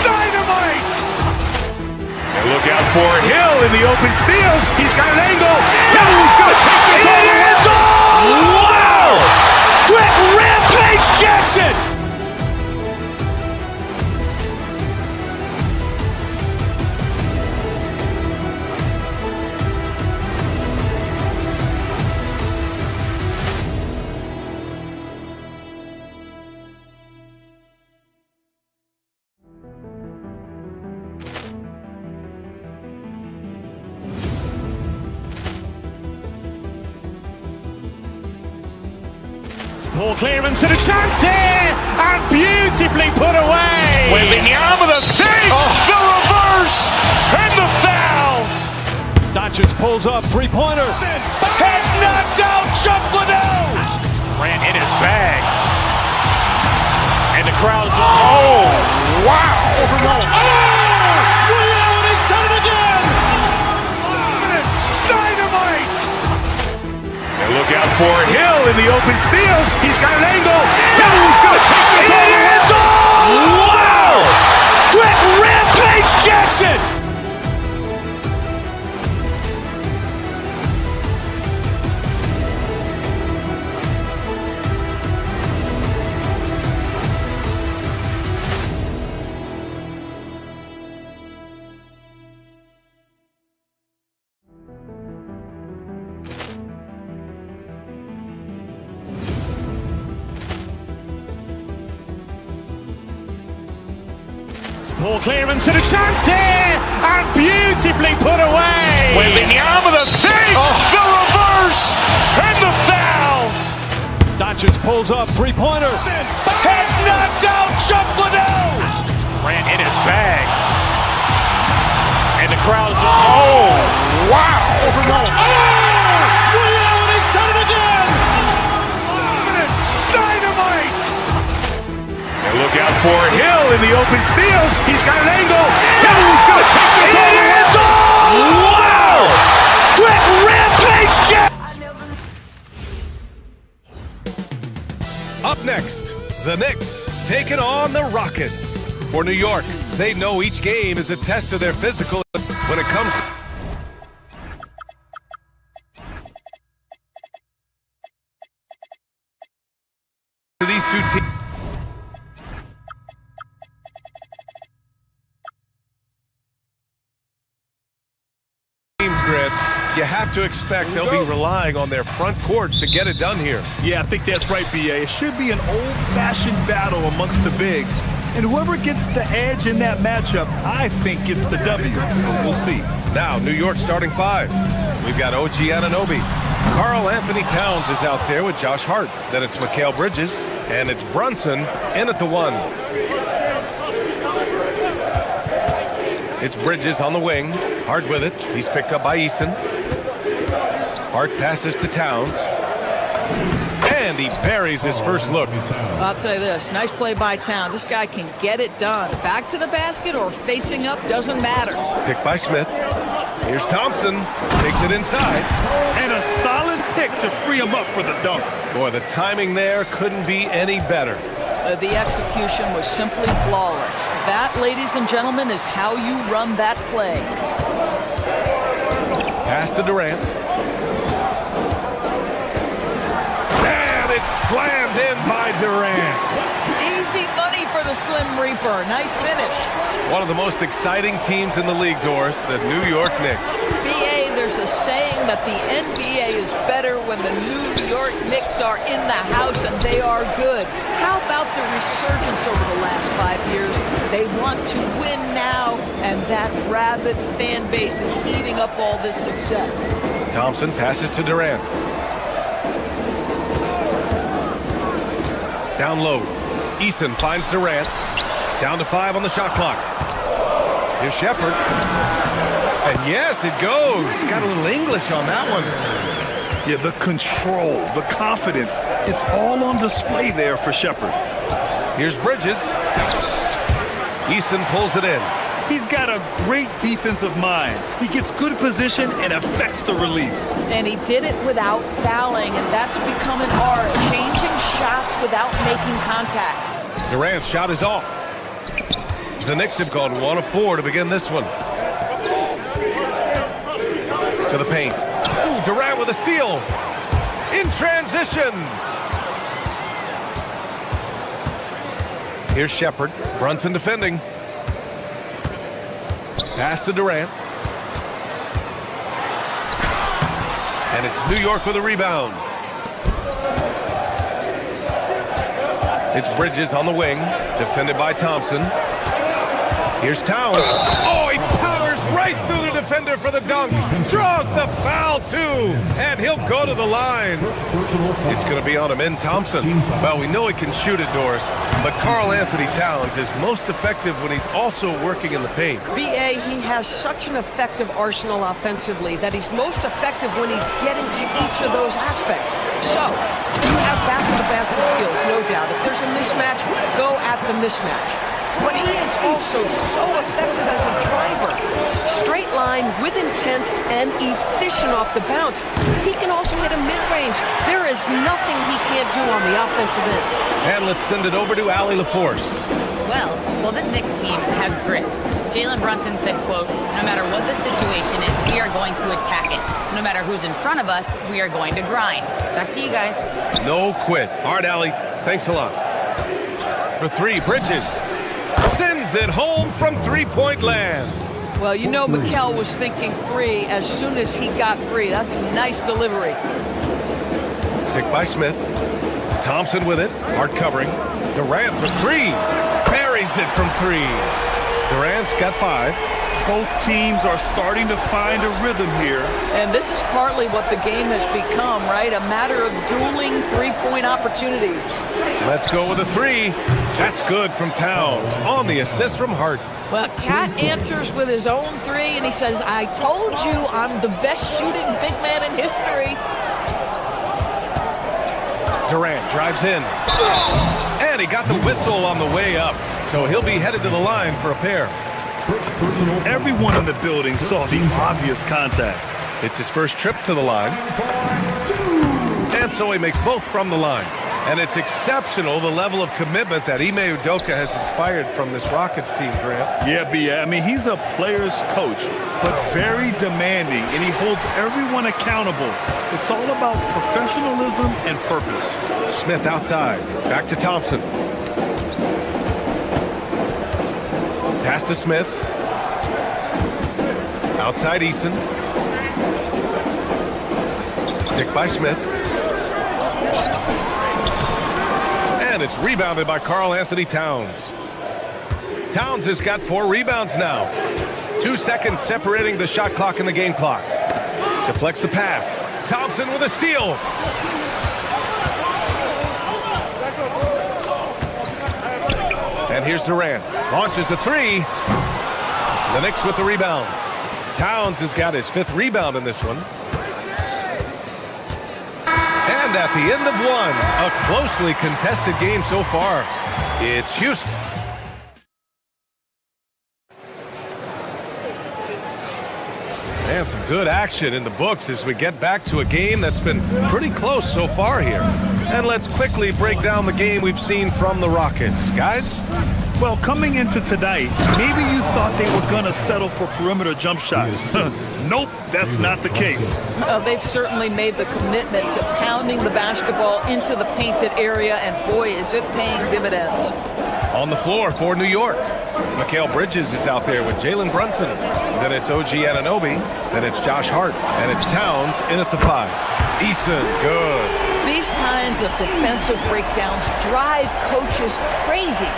Dynamite. And look out for Hill in the open field. He's got an angle. Hill's going to take this all the way. Wow. Quick rampage Jackson. Ball clearance and a chance here, and beautifully put away. Wembanyama the save, the reverse, and the foul. Doncic pulls up, three-pointer. Has knocked out Chuck Liddell. Ran in his bag. And the crowd is... Oh, wow. Ray Allen has done it again. Dynamite. And look out for Hill in the open field. He's got an angle. Hill's going to take this all the way. Wow. Quick rampage Jackson. Ball clearance and a chance here, and beautifully put away. Wembanyama the save, the reverse, and the foul. Doncic pulls up, three-pointer. Has knocked out Chuck Liddell. Ran in his bag. And the crowd is... Oh, wow. Ray Allen has done it again. Dynamite. And look out for Hill in the open field. He's got an angle. Hill's going to take this all the way. Wow. Quick rampage Jack. Up next, the Knicks taking on the Rockets. For New York, they know each game is a test of their physical when it comes to these two teams. You have to expect they'll be relying on their front court to get it done here. Yeah, I think that's right, B.A. It should be an old-fashioned battle amongst the bigs. And whoever gets the edge in that matchup, I think gets the W. But we'll see. Now, New York starting five. We've got OG Anunoby. Karl Anthony Towns is out there with Josh Hart. Then it's Mikal Bridges. And it's Brunson in at the one. It's Bridges on the wing. Hart with it. He's picked up by Eason. Hart passes to Towns. And he buries his first look. I'll tell you this, nice play by Towns. This guy can get it done. Back to the basket or facing up, doesn't matter. Pick by Smith. Here's Thompson. Takes it inside. And a solid pick to free him up for the dunk. Boy, the timing there couldn't be any better. The execution was simply flawless. That, ladies and gentlemen, is how you run that play. Pass to Durant. And it's slammed in by Durant. Easy money for the Slim Reaper. Nice finish. One of the most exciting teams in the league, Doris, the New York Knicks. BA, there's a saying that the NBA is better when the New York Knicks are in the house and they are good. How about the resurgence over the last 5 years? They want to win now, and that rabid fan base is eating up all this success. Thompson passes to Durant. Down low. Eason finds Durant. Down to 5 on the shot clock. Here's Shepherd. And yes, it goes. Got a little English on that one. Yeah, the control, the confidence, it's all on display there for Shepherd. Here's Bridges. Eason pulls it in. He's got a great defensive mind. He gets good position and affects the release. And he did it without fouling, and that's become an art, changing shots without making contact. Durant's shot is off. The Knicks have gone 1 of 4 to begin this one. To the paint. Ooh, Durant with a steal. In transition. Here's Shepherd. Brunson defending. Pass to Durant. And it's New York with a rebound. It's Bridges on the wing, defended by Thompson. Here's Towns. Oh, he powers right through the defender for the dunk. Draws the foul, too. And he'll go to the line. It's going to be on him in Thompson. Well, we know he can shoot it, Doris. But Karl Anthony Towns is most effective when he's also working in the paint. BA, he has such an effective arsenal offensively that he's most effective when he's getting to each of those aspects. So, you have back-to-the-basket skills, no doubt. If there's a mismatch, go at the mismatch. But he is also so effective as a driver. Straight line, with intent, and efficient off the bounce. He can also hit a mid-range. There is nothing he can't do on the offensive end. And let's send it over to Allie LaForce. Well, this Knicks team has grit. Jalen Brunson said, quote, no matter what the situation is, we are going to attack it. No matter who's in front of us, we are going to grind. Back to you guys. No quit. All right, Allie. Thanks a lot. For 3, Bridges sends it home from three-point land. Well, you know Mikel was thinking 3 as soon as he got free. That's a nice delivery. Picked by Smith. Thompson with it. Hard covering. Durant for 3. Buries it from 3. Durant's got 5. Both teams are starting to find a rhythm here. And this is partly what the game has become, right? A matter of dueling three-point opportunities. Let's go with a 3. That's good from Towns. On the assist from Hart. Well, Cat answers with his own 3, and he says, I told you I'm the best shooting big man in history. Durant drives in. And he got the whistle on the way up. So he'll be headed to the line for a pair. Everyone in the building saw the obvious contact. It's his first trip to the line. And so he makes both from the line. And it's exceptional, the level of commitment that Ime Udoka has inspired from this Rockets team, Grant. Yeah, B.A. I mean, he's a player's coach, but very demanding, and he holds everyone accountable. It's all about professionalism and purpose. Smith outside. Back to Thompson. Pass to Smith. Outside Eason. Picked by Smith. And it's rebounded by Karl Anthony Towns. Towns has got 4 rebounds now. 2 seconds separating the shot clock and the game clock. Deflects the pass. Thompson with a steal. And here's Durant. Launches a 3. The Knicks with the rebound. Towns has got his 5th rebound in this one. And And at the end of one, a closely contested game so far. It's Houston. And some good action in the books as we get back to a game that's been pretty close so far here. And let's quickly break down the game we've seen from the Rockets. Guys? Well, coming into tonight, maybe you thought they were going to settle for perimeter jump shots. Nope, that's not the case. They've certainly made the commitment to pounding the basketball into the painted area, and boy, is it paying dividends. On the floor for New York, Mikal Bridges is out there with Jalen Brunson. Then it's OG Anunoby. Then it's Josh Hart. And it's Towns in at the 5. Eason, good. These kinds of defensive breakdowns drive coaches crazy.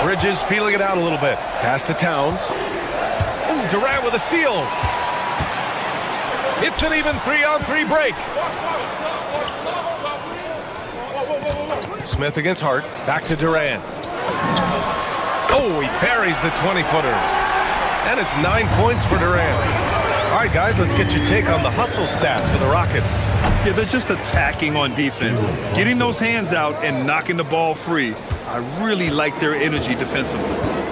Bridges feeling it out a little bit. Pass to Towns. Ooh, Durant with a steal. It's an even 3-on-3 break. Smith against Hart. Back to Durant. Oh, he buries the 20-footer. And it's 9 points for Durant. All right, guys, let's get your take on the hustle stats for the Rockets. Yeah, they're just attacking on defense. Getting those hands out and knocking the ball free. I really like their energy defensively.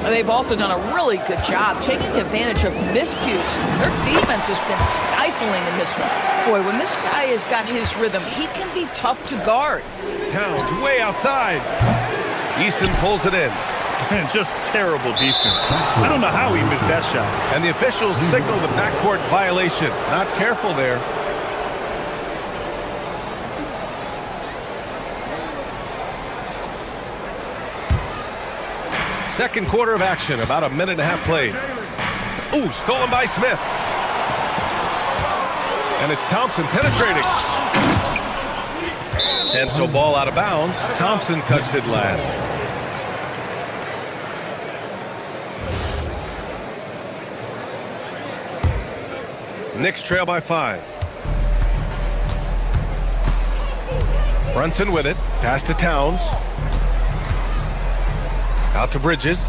They've also done a really good job taking advantage of miscues. Their defense has been stifling in this one. Boy, when this guy has got his rhythm, he can be tough to guard. Towns way outside. Eason pulls it in. Just terrible defense. I don't know how he missed that shot. And the officials signal the backcourt violation. Not careful there. Second quarter of action, about a minute and a half played. Ooh, stolen by Smith. And it's Thompson penetrating. And so ball out of bounds. Thompson touched it last. Knicks trail by 5. Brunson with it. Pass to Towns. Out to Bridges.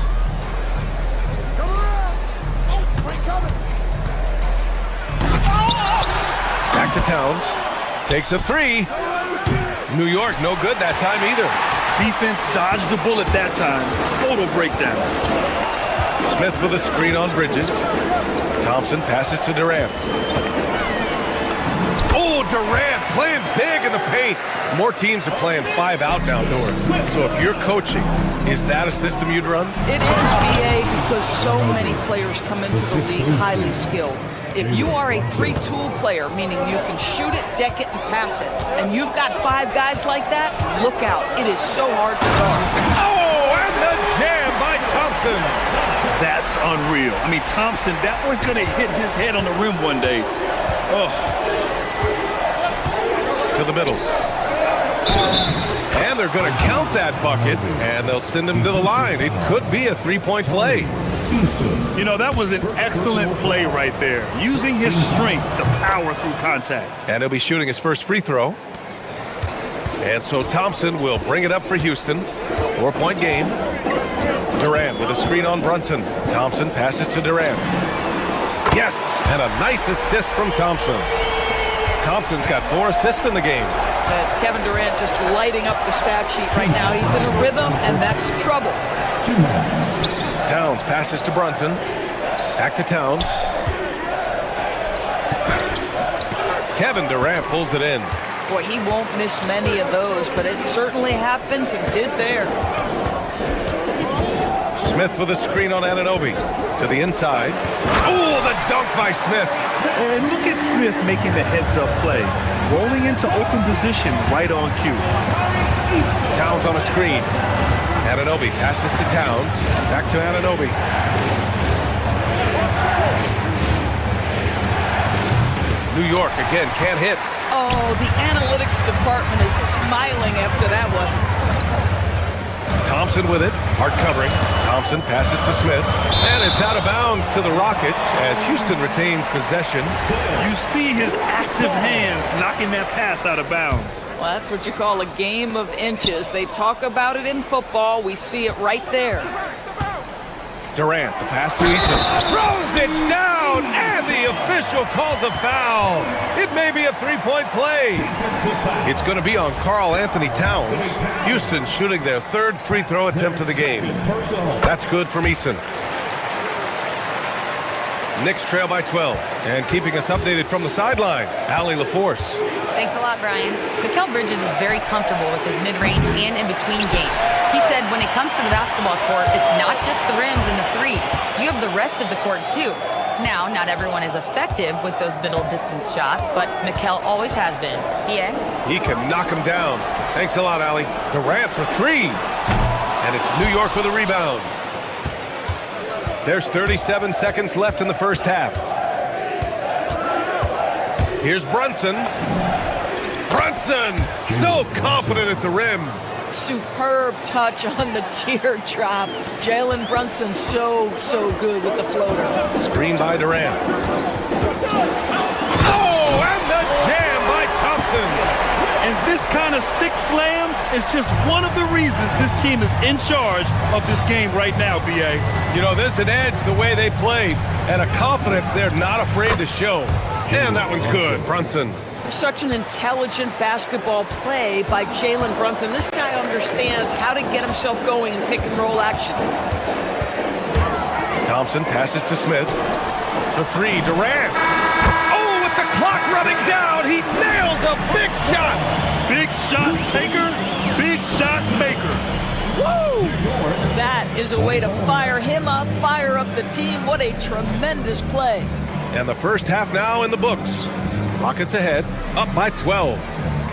Back to Towns. Takes a 3. New York, no good that time either. Defense dodged the bullet that time. Total breakdown. Smith with a screen on Bridges. Thompson passes to Durant. Oh, Durant playing big in the paint. More teams are playing 5 out now, Doris. So if you're coaching, is that a system you'd run? It is, BA, because so many players come into the league highly skilled. If you are a 3-tool player, meaning you can shoot it, deck it, and pass it, and you've got 5 guys like that, look out. It is so hard to guard. Oh, and the jam by Thompson. That's unreal. I mean, Thompson, that was going to hit his head on the rim one day. Oh. To the middle. And they're going to count that bucket, and they'll send him to the line. It could be a 3-point play. You know, that was an excellent play right there. Using his strength to power through contact. And he'll be shooting his first free throw. And so Thompson will bring it up for Houston. 4-point game. Durant with a screen on Brunson. Thompson passes to Durant. Yes, and a nice assist from Thompson. Thompson's got 4 assists in the game. Kevin Durant just lighting up the stat sheet right now. He's in a rhythm, and that's trouble. Towns passes to Brunson. Back to Towns. Kevin Durant pulls it in. Boy, he won't miss many of those, but it certainly happens and did there. Smith with a screen on Anunoby. To the inside. Oh, the dunk by Smith. And look at Smith making the heads-up play. Rolling into open position right on cue. Towns on a screen. Anunoby passes to Towns. Back to Anunoby. New York again can't hit. Oh, the analytics department is smiling after that one. Thompson with it. Hard covering. Thompson passes to Smith. And it's out of bounds to the Rockets as Houston retains possession. You see his active hands knocking that pass out of bounds. Well, that's what you call a game of inches. They talk about it in football. We see it right there. Durant, the pass to Eason. Throws it down! down, and the official calls a foul. It may be a three-point play. It's going to be on Karl Anthony Towns. Houston shooting their third free throw attempt of the game. That's good from Eason. Knicks trail by 12. And keeping us updated from the sideline, Allie LaForce. Thanks a lot, Brian. Mikal Bridges is very comfortable with his mid-range and in-between game. He said when it comes to the basketball court, it's not just the rims and the threes. You have the rest of the court, too. Now, not everyone is effective with those middle-distance shots, but Mikal always has been. Yeah? He can knock him down. Thanks a lot, Allie. Durant for three. And it's New York with a rebound. There's 37 seconds left in the first half. Here's Brunson. Brunson, so confident at the rim. Superb touch on the teardrop. Jalen Brunson so good with the floater. Screen by Durant. Oh, and the jam by Thompson. And this kind of six slam is just one of the reasons this team is in charge of this game right now, B.A. You know, there's an edge the way they played and a confidence they're not afraid to show. And that one's good, Brunson. Such an intelligent basketball play by Jalen Brunson. This guy understands how to get himself going in pick and roll action. Thompson passes to Smith. For three, Durant. Oh, with the clock running down, he nails a big shot. Big shot taker, big shot maker. Woo! That is a way to fire him up, fire up the team. What a tremendous play. And the first half now in the books. Rockets ahead, up by 12.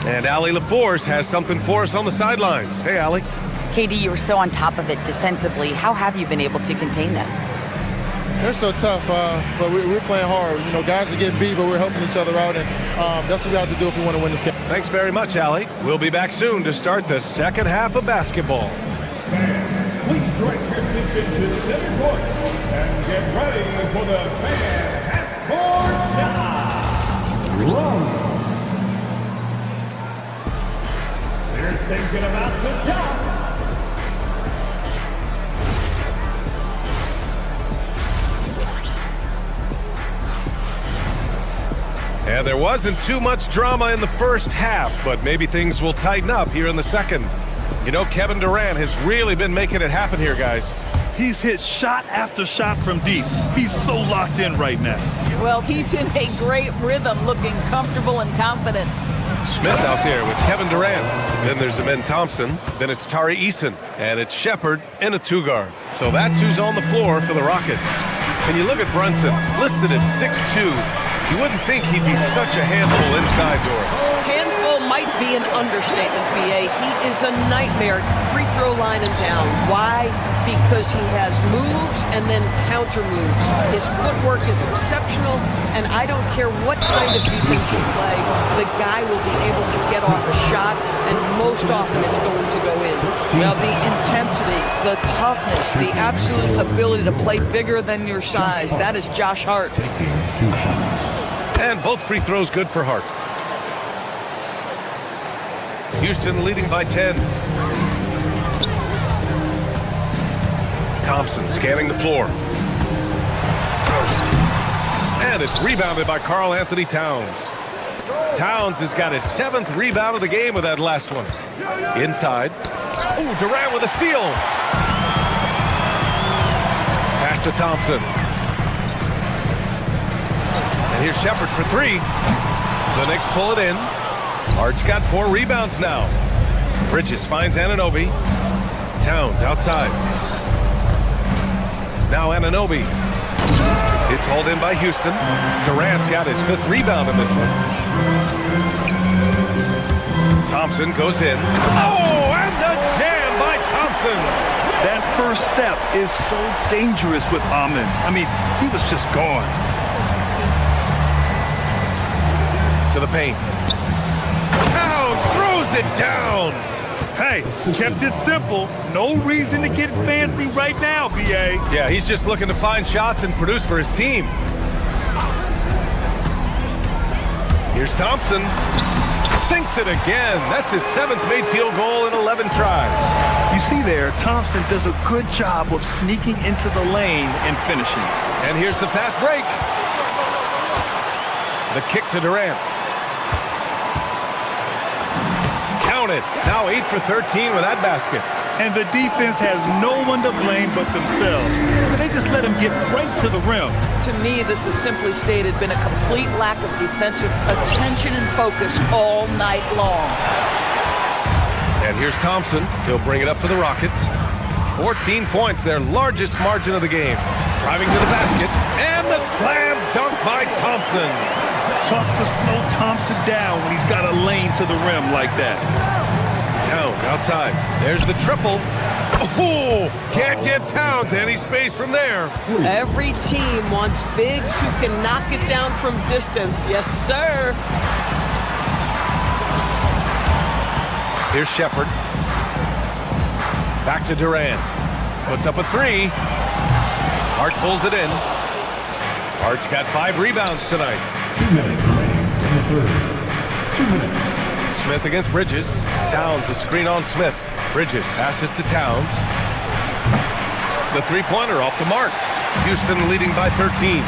And Allie LaForce has something for us on the sidelines. Hey, Allie. KD, you were so on top of it defensively. How have you been able to contain them? They're so tough, but we're playing hard. You know, guys are getting beat, but we're helping each other out, and that's what we have to do if we want to win this game. Thanks very much, Allie. We'll be back soon to start the second half of basketball. Please direct your attention to center court and get ready for the fan half-court shot. They're thinking about the shot. And there wasn't too much drama in the first half, but maybe things will tighten up here in the second. You know, Kevin Durant has really been making it happen here, guys. He's hit shot after shot from deep. He's so locked in right now. Well, he's in a great rhythm, looking comfortable and confident. Smith out there with Kevin Durant. Then there's Amen Thompson. Then it's Tari Eason. And it's Shepherd in a two-guard. So that's who's on the floor for the Rockets. And you look at Brunson, listed at 6'2". You wouldn't think he'd be such a handful inside doors. Handful might be an understatement, B.A. He is a nightmare. Free throw line and down. Why? Because he has moves and then counter moves. His footwork is exceptional, and I don't care what kind of defense you play, the guy will be able to get off a shot, and most often it's going to go in. Well, the intensity, the toughness, the absolute ability to play bigger than your size, that is Josh Hart. And both free throws good for Hart. Houston leading by 10. Thompson scanning the floor. And it's rebounded by Karl Anthony Towns. Towns has got his 7th rebound of the game with that last one. Inside. Oh, Durant with a steal. Pass to Thompson. And here's Shepherd for three. The Knicks pull it in. Hart's got 4 rebounds now. Bridges finds Anunoby. Towns outside. Now Anunoby. It's hauled in by Houston. Durant's got his 5th rebound in this one. Thompson goes in. Oh, and the jam by Thompson. That first step is so dangerous with Amen. I mean, he was just gone. To the paint. Towns throws it down. Hey, kept it simple. No reason to get fancy right now, B.A. Yeah, he's just looking to find shots and produce for his team. Here's Thompson. Sinks it again. That's his 7th made field goal in 11 tries. You see there, Thompson does a good job of sneaking into the lane and finishing. And here's the fast break. The kick to Durant. Counted. Now 8 for 13 with that basket. And the defense has no one to blame but themselves. They just let him get right to the rim. To me, this has simply stated been a complete lack of defensive attention and focus all night long. And here's Thompson. He'll bring it up for the Rockets. 14 points, their largest margin of the game. Driving to the basket, and the slam dunk by Thompson. Tough to slow Thompson down when he's got a lane to the rim like that. Towns outside. There's the triple. Oh, can't get Towns any space from there. Every team wants bigs who can knock it down from distance. Yes, sir. Here's Shepard. Back to Durant. Puts up a three. Hart pulls it in. Hart's got 5 rebounds tonight. 2 minutes remaining in the third. 2 minutes. Smith against Bridges. Towns a screen on Smith. Bridges passes to Towns. The three-pointer off the mark. Houston leading by 13.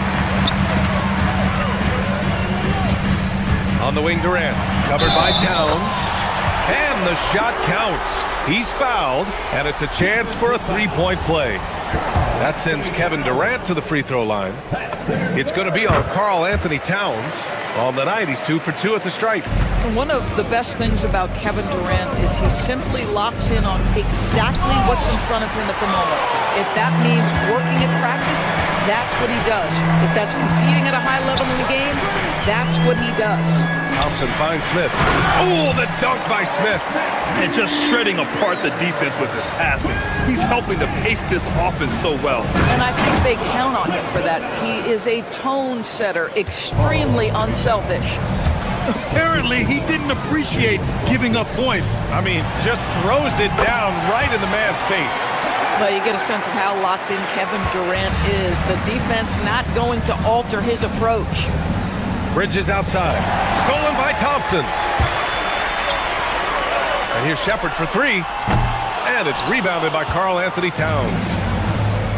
On the wing, Durant. Covered by Towns. And the shot counts. He's fouled, and it's a chance for a three-point play. That sends Kevin Durant to the free throw line. It's going to be on Karl Anthony Towns. On the night, he's 2 for 2 at the stripe. And one of the best things about Kevin Durant is he simply locks in on exactly what's in front of him at the moment. If that means working at practice, that's what he does. If that's competing at a high level in the game, that's what he does. Thompson finds Smith. Oh, the dunk by Smith. And just shredding apart the defense with his passing. He's helping to pace this offense so well. And I think they count on him for that. He is a tone setter, extremely unselfish. Apparently, he didn't appreciate giving up points. I mean, just throws it down right in the man's face. Well, you get a sense of how locked in Kevin Durant is. The defense not going to alter his approach. Bridges outside. Stolen by Thompson. And here's Shepard for 3. And it's rebounded by Karl Anthony Towns.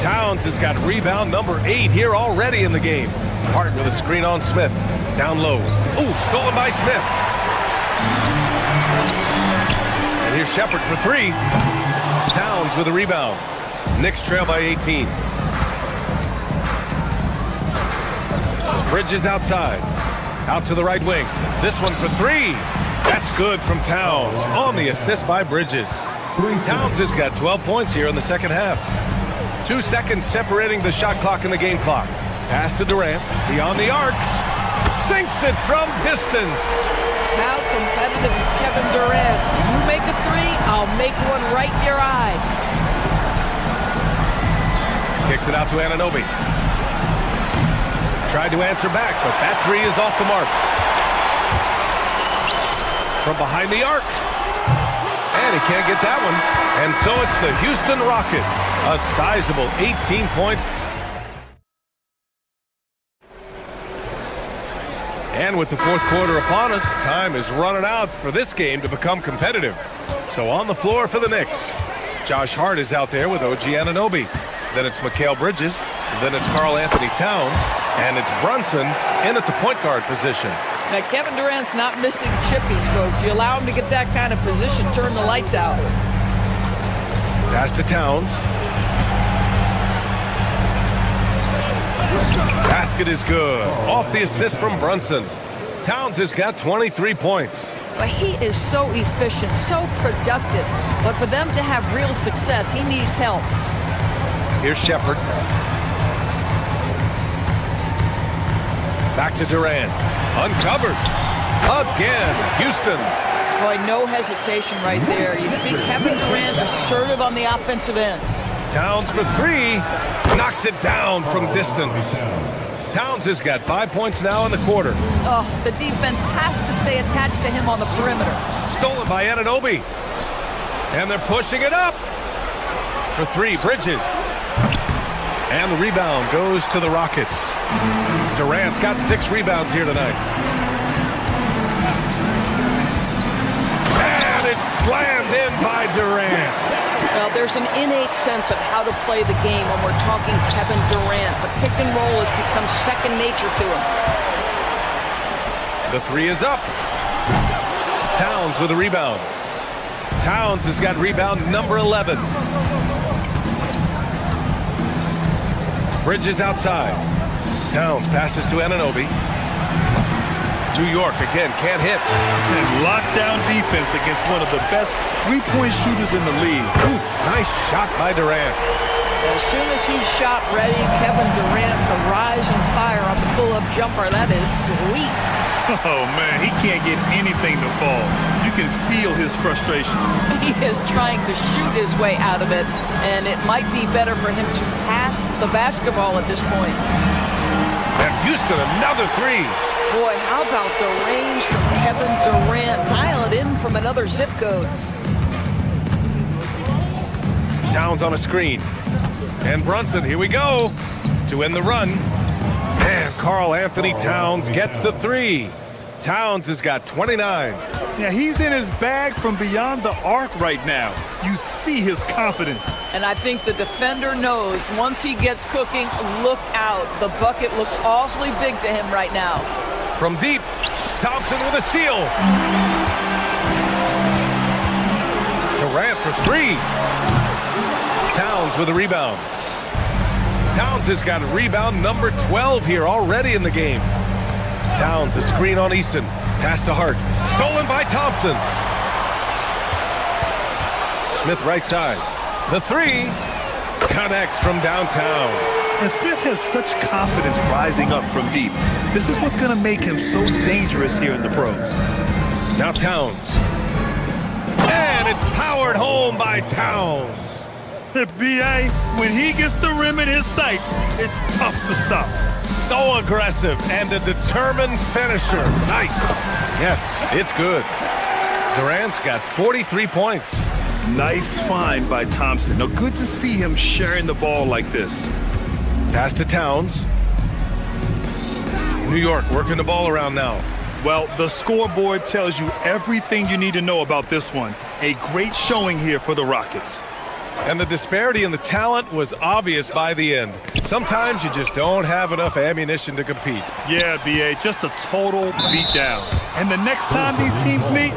Towns has got rebound number 8 here already in the game. Hart with a screen on Smith. Down low. Ooh, stolen by Smith. And here's Shepard for 3. Towns with a rebound. Knicks trail by 18. Bridges outside. Out to the right wing. This one for 3. That's good from Towns on the assist by Bridges. Towns has got 12 points here in the second half. 2 seconds separating the shot clock and the game clock. Pass to Durant. Beyond the arc. Sinks it from distance. How competitive is Kevin Durant? You make a 3, I'll make one right in your eye. Kicks it out to Anunoby. Tried to answer back, but that 3 is off the mark. From behind the arc. And he can't get that one. And so it's the Houston Rockets. A sizable 18-point. And with the fourth quarter upon us, time is running out for this game to become competitive. So on the floor for the Knicks, Josh Hart is out there with OG Anunoby. Then it's Mikal Bridges. Then it's Karl Anthony Towns. And it's Brunson in at the point guard position. Now, Kevin Durant's not missing chippies, folks. You allow him to get that kind of position, turn the lights out. Pass to Towns. Basket is good. Off the assist from Brunson. Towns has got 23 points. But he is so efficient, so productive. But for them to have real success, he needs help. Here's Shepard. Back to Durant. Uncovered. Again, Houston. Boy, no hesitation right there. You see Kevin Durant assertive on the offensive end. Towns for 3. Knocks it down from distance. Towns has got 5 points now in the quarter. Oh, the defense has to stay attached to him on the perimeter. Stolen by Anunoby. And they're pushing it up. For 3, Bridges. And the rebound goes to the Rockets. Durant's got 6 rebounds here tonight. And it's slammed in by Durant. Well, there's an innate sense of how to play the game when we're talking Kevin Durant. The pick and roll has become second nature to him. The three is up. Towns with a rebound. Towns has got rebound number 11. Bridges outside. Towns passes to Anunoby. New York again can't hit. And lockdown defense against one of the best three-point shooters in the league. Ooh, nice shot by Durant. As soon as he's shot ready, Kevin Durant, the rise and fire on the pull-up jumper. That is sweet. Oh, man, he can't get anything to fall. You can feel his frustration. He is trying to shoot his way out of it, and it might be better for him to pass the basketball at this point. And Houston, another three. Boy, how about the range from Kevin Durant? Dial it in from another zip code. Towns on a screen. And Brunson, here we go, to end the run. And Karl Anthony Towns gets the three. Towns has got 29. Yeah, he's in his bag from beyond the arc right now. You see his confidence. And I think the defender knows once he gets cooking, look out. The bucket looks awfully big to him right now. From deep, Thompson with a steal. Durant for three. Towns with a rebound. Towns has got rebound number 12 here already in the game. Towns a screen on Easton. Pass to Hart. Stolen by Thompson. Smith right side. The three connects from downtown. And Smith has such confidence rising up from deep. This is what's going to make him so dangerous here in the pros. Now Towns. And it's powered home by Towns. B.A., when he gets the rim in his sights, it's tough to stop. So aggressive and a determined finisher. Nice. Yes, it's good. Durant's got 43 points. Nice find by Thompson. Now, good to see him sharing the ball like this. Pass to Towns. New York working the ball around now. Well, the scoreboard tells you everything you need to know about this one. A great showing here for the Rockets. And the disparity in the talent was obvious by the end. Sometimes you just don't have enough ammunition to compete. Yeah, B.A., just a total beatdown. And the next time these teams meet,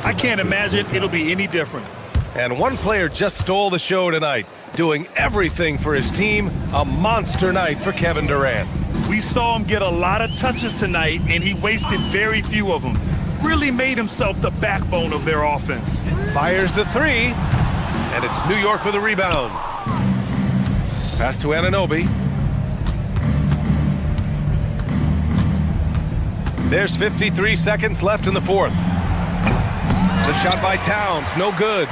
I can't imagine it'll be any different. And one player just stole the show tonight, doing everything for his team. A monster night for Kevin Durant. We saw him get a lot of touches tonight, and he wasted very few of them. Really made himself the backbone of their offense. Fires the three. And it's New York with a rebound. Pass to Anunoby. There's 53 seconds left in the fourth. The shot by Towns, no good.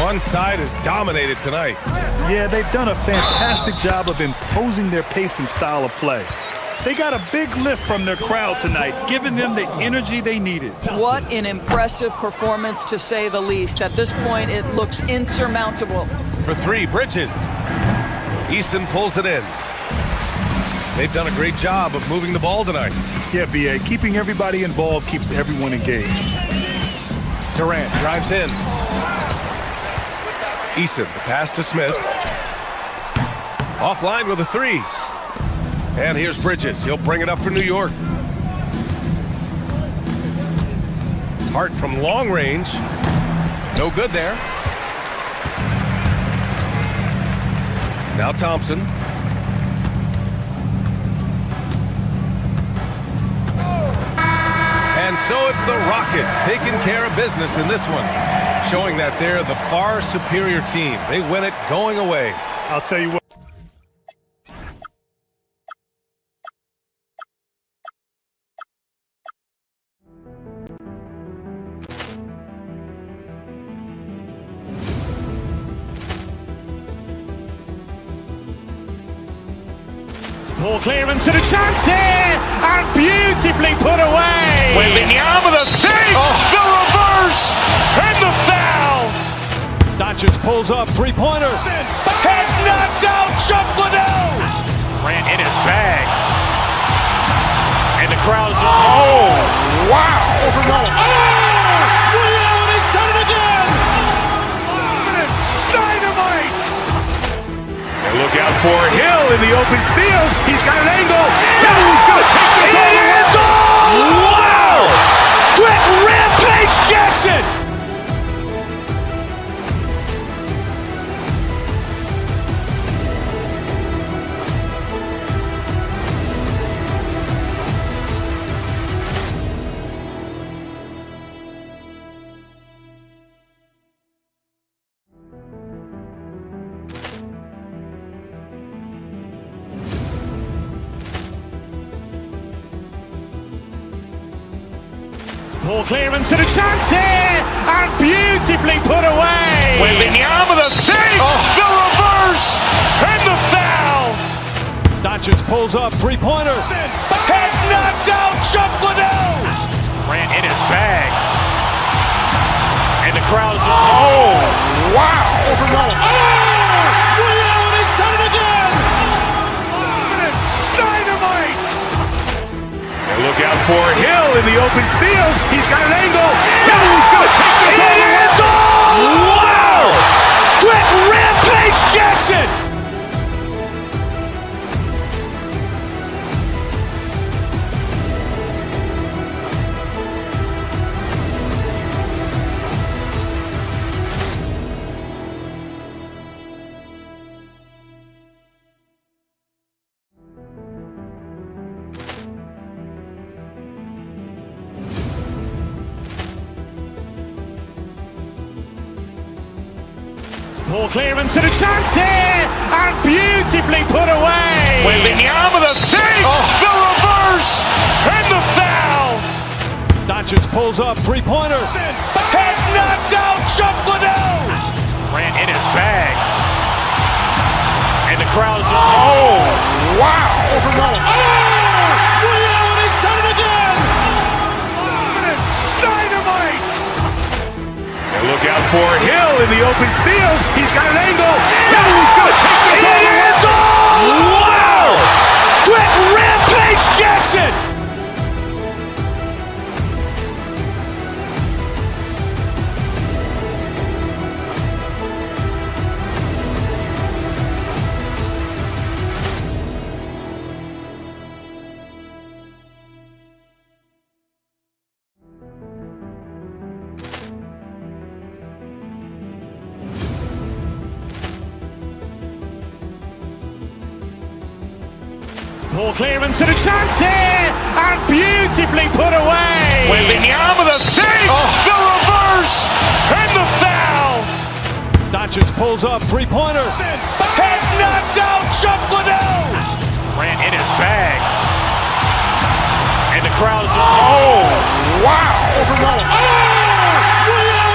One side is dominated tonight. Yeah, they've done a fantastic job of imposing their pace and style of play. They got a big lift from their crowd tonight, giving them the energy they needed. What an impressive performance, to say the least. At this point, it looks insurmountable. For three, Bridges. Easton pulls it in. They've done a great job of moving the ball tonight. Yeah, B.A., keeping everybody involved keeps everyone engaged. Durant drives in. Easton, the pass to Smith. Offline with a three. And here's Bridges. He'll bring it up for New York. Hart from long range. No good there. Now Thompson. And so it's the Rockets taking care of business in this one, showing that they're the far superior team. They win it going away. I'll tell you what. Ball clearance and a chance here, and beautifully put away. Wembanyama the fake, the reverse, and the foul. Doncic pulls up, three-pointer. Has knocked out Chuck Liddell. Ran in his bag. And the crowd is, oh, wow. He's done it again. Dynamite. And look out for Hill in the open field. He's got an angle. He's going to take this all the way. Ball clearance and a chance here, and beautifully put away. Wembanyama the save, the reverse, and the foul. Doncic pulls up, three-pointer. Has knocked out Chuck Liddell. Ran in his bag. And the crowd is, oh, wow. He's done it again. Dynamite. And look out for Hill in the open field. He's got an angle. Hill's going to take this all the way. Wow. Quit Rampage Jackson. Ball clearance and a chance here, and beautifully put away. Wembanyama the save, the reverse, and the foul. Doncic pulls up, three-pointer. Has knocked out Chuck Liddell. Ran in his bag. And the crowd is, oh, wow. He's done it again. Dynamite. And look out for Hill in the open field. He's got an angle. Hill's going to take this all the way. Wow. Quit Rampage Jackson. Ball clearance and a chance here, and beautifully put away. Wembanyama the save, the reverse, and the foul. Doncic pulls up, three-pointer. Has knocked out Chuck Liddell. Ran in his bag. And the crowd is, oh, wow.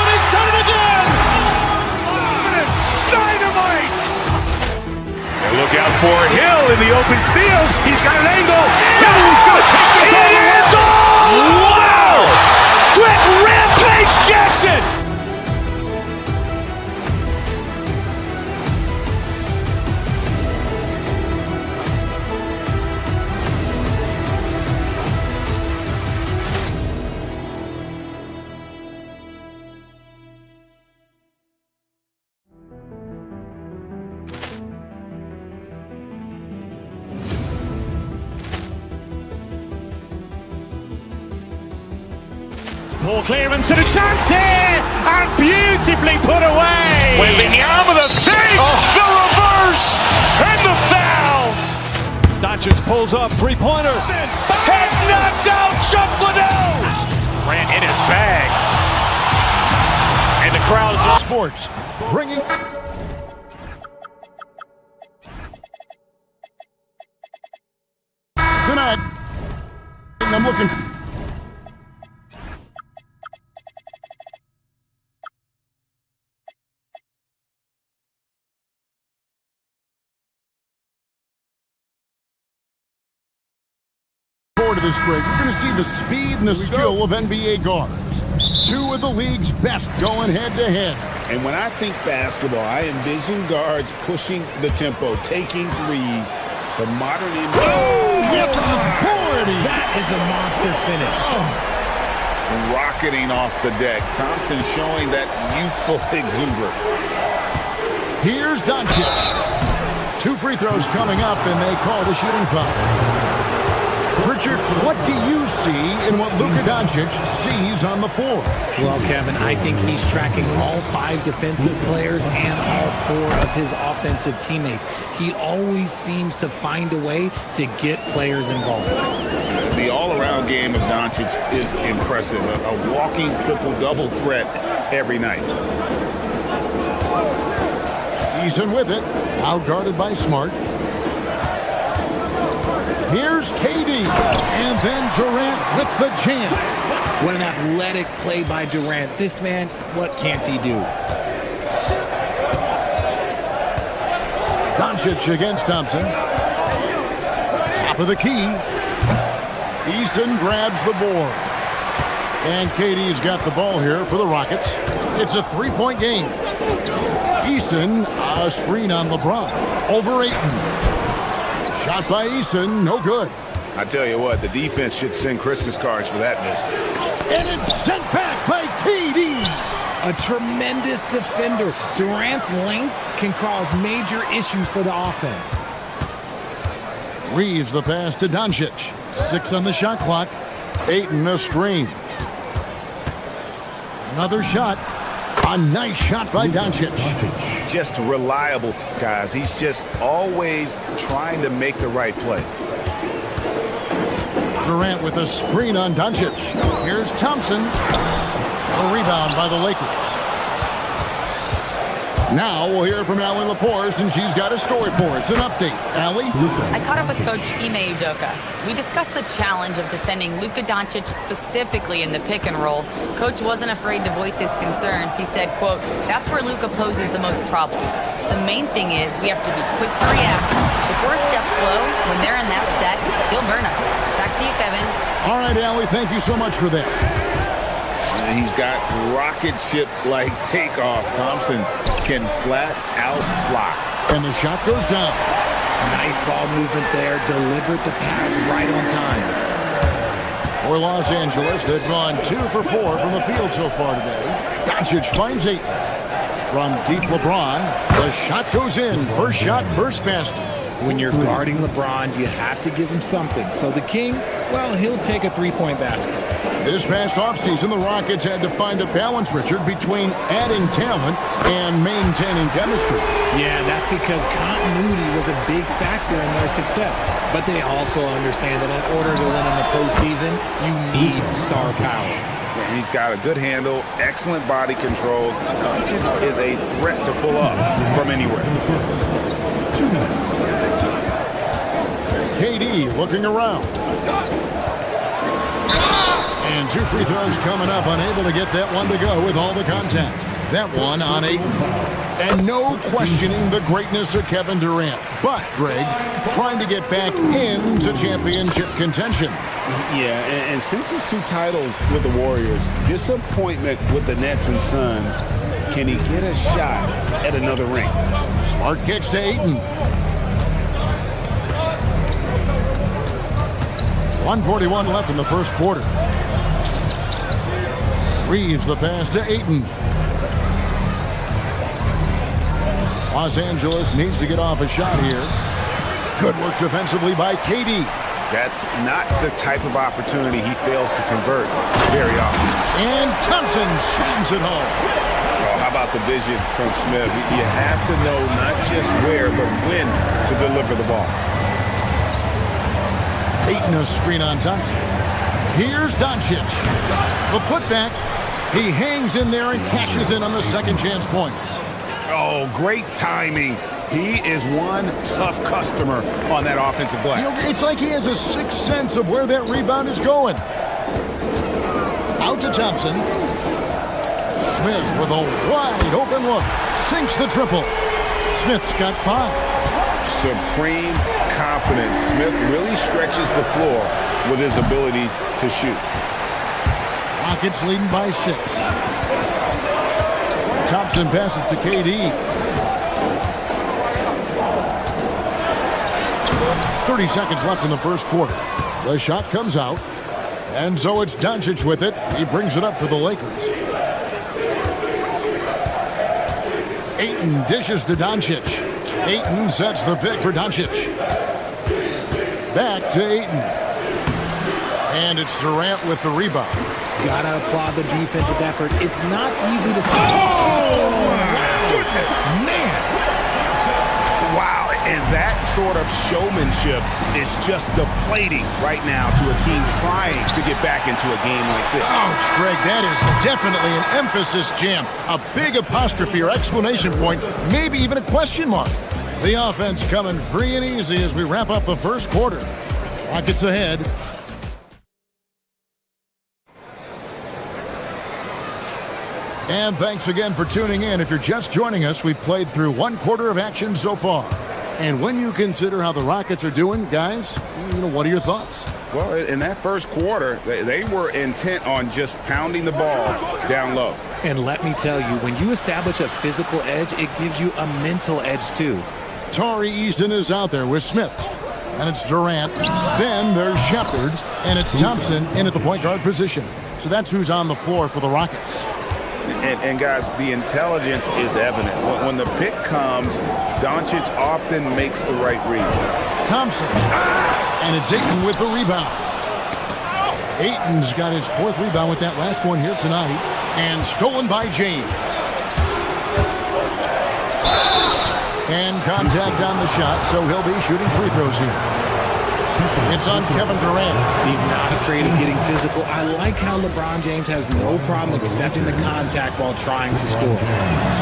He's done it again. Dynamite. And look out for Hill in the open field. He's got an angle. Hill's going to take this all the way. Wow. Quit Rampage Jackson. Ball clearance and a chance here, and beautifully put away. Wembanyama the save, the reverse, and the foul. Doncic pulls up, three-pointer. Has knocked out Chuck Liddell. Ran in his bag. And the crowd is, Sports, bringing... Tonight, I'm looking... to this break, we're going to see the speed and the skill of NBA guards. Two of the league's best going head-to-head. And when I think basketball, I envision guards pushing the tempo, taking threes. The modern NBA... That is a monster finish. Rocketing off the deck. Thompson showing that youthful exuberance. Here's Doncic. 2 free throws coming up, and they call the shooting foul. Richard, what do you see in what Luka Doncic sees on the floor? Well, Kevin, I think he's tracking all 5 defensive players and all 4 of his offensive teammates. He always seems to find a way to get players involved. The all-around game of Doncic is impressive. A walking triple-double threat every night. He's in with it, out-guarded by Smart. Here's KD, and then Durant with the jam. What an athletic play by Durant. This man, what can't he do? Doncic against Thompson. Top of the key. Eason grabs the board. And KD's got the ball here for the Rockets. It's a three-point game. Eason, a screen on LeBron. Over Ayton. Shot by Eason, no good. I tell you what, the defense should send Christmas cards for that miss. And it's sent back by KD. A tremendous defender. Durant's length can cause major issues for the offense. Reeves the pass to Doncic. 6 on the shot clock. Ayton a screen. Another shot. A nice shot by Doncic. Just reliable, guys. He's just always trying to make the right play. Durant with a screen on Doncic. Here's Thompson. A rebound by the Lakers. Now we'll hear from Allie LaForce, and she's got a story for us. An update. Allie? I caught up with Coach Ime Udoka. We discussed the challenge of defending Luka Doncic specifically in the pick and roll. Coach wasn't afraid to voice his concerns. He said, quote, "That's where Luka poses the most problems. The main thing is we have to be quick to react. If we're a step slow, when they're in that set, he'll burn us." Back to you, Kevin. All right, Allie, thank you so much for that. And he's got rocket ship-like takeoff. Thompson can flat out fly. And the shot goes down. Nice ball movement there. Delivered the pass right on time. For Los Angeles, they've gone 2 for 4 from the field so far today. Doncic finds Ayton. From deep LeBron, the shot goes in. First shot, first basket. When you're guarding LeBron, you have to give him something. So the King, well, he'll take a three-point basket. This past offseason, the Rockets had to find a balance, Richard, between adding talent and maintaining chemistry. Yeah, that's because continuity was a big factor in their success. But they also understand that in order to win in the postseason, you need star power. Yeah, he's got a good handle, excellent body control. Doncic is a threat to pull up from anywhere. KD looking around. And 2 free throws coming up, unable to get that one to go with all the contact. That one on Ayton. And no questioning the greatness of Kevin Durant. But, Greg, trying to get back into championship contention. Yeah, and since his 2 titles with the Warriors, disappointment with the Nets and Suns, can he get a shot at another ring? Smart kicks to Ayton. 1:41 left in the first quarter. Reeves the pass to Ayton. Los Angeles needs to get off a shot here. Good work defensively by KD. That's not the type of opportunity he fails to convert very often. And Thompson slams it home. Oh, how about the vision from Smith? You have to know not just where, but when to deliver the ball. Ayton a screen on Thompson. Here's Doncic. The putback. He hangs in there and cashes in on the second chance points. Oh, great timing. He is one tough customer on that offensive glass. You know, it's like he has a sixth sense of where that rebound is going. Out to Thompson. Smith with a wide open look. Sinks the triple. Smith's got 5. Supreme confidence. Smith really stretches the floor with his ability to shoot. Rockets leading by 6. Thompson passes to KD. 30 seconds left in the first quarter. The shot comes out. And so it's Doncic with it. He brings it up for the Lakers. Ayton dishes to Doncic. Ayton sets the pick for Doncic. Back to Ayton. And it's Durant with the rebound. Gotta applaud the defensive effort. It's not easy to stop. Oh, my goodness. Man. Wow, and that sort of showmanship is just deflating right now to a team trying to get back into a game like this. Ouch, Greg, that is definitely an emphasis jam. A big apostrophe or exclamation point, maybe even a question mark. The offense coming free and easy as we wrap up the first quarter. Rockets ahead. And thanks again for tuning in. If you're just joining us, we've played through one quarter of action so far. And when you consider how the Rockets are doing, guys, what are your thoughts? Well, in that first quarter, they were intent on just pounding the ball down low. And let me tell you, when you establish a physical edge, it gives you a mental edge too. Tari Easton is out there with Smith. And it's Durant. Then there's Shepherd. And it's Thompson in at the point guard position. So that's who's on the floor for the Rockets. And guys, the intelligence is evident. When the pick comes, Doncic often makes the right read. Thompson. And it's Ayton with the rebound. Ayton's got his fourth rebound with that last one here tonight. And stolen by James. And contact on the shot, so he'll be shooting free throws here. It's on Kevin Durant. He's not afraid of getting physical. I like how LeBron James has no problem accepting the contact while trying to score.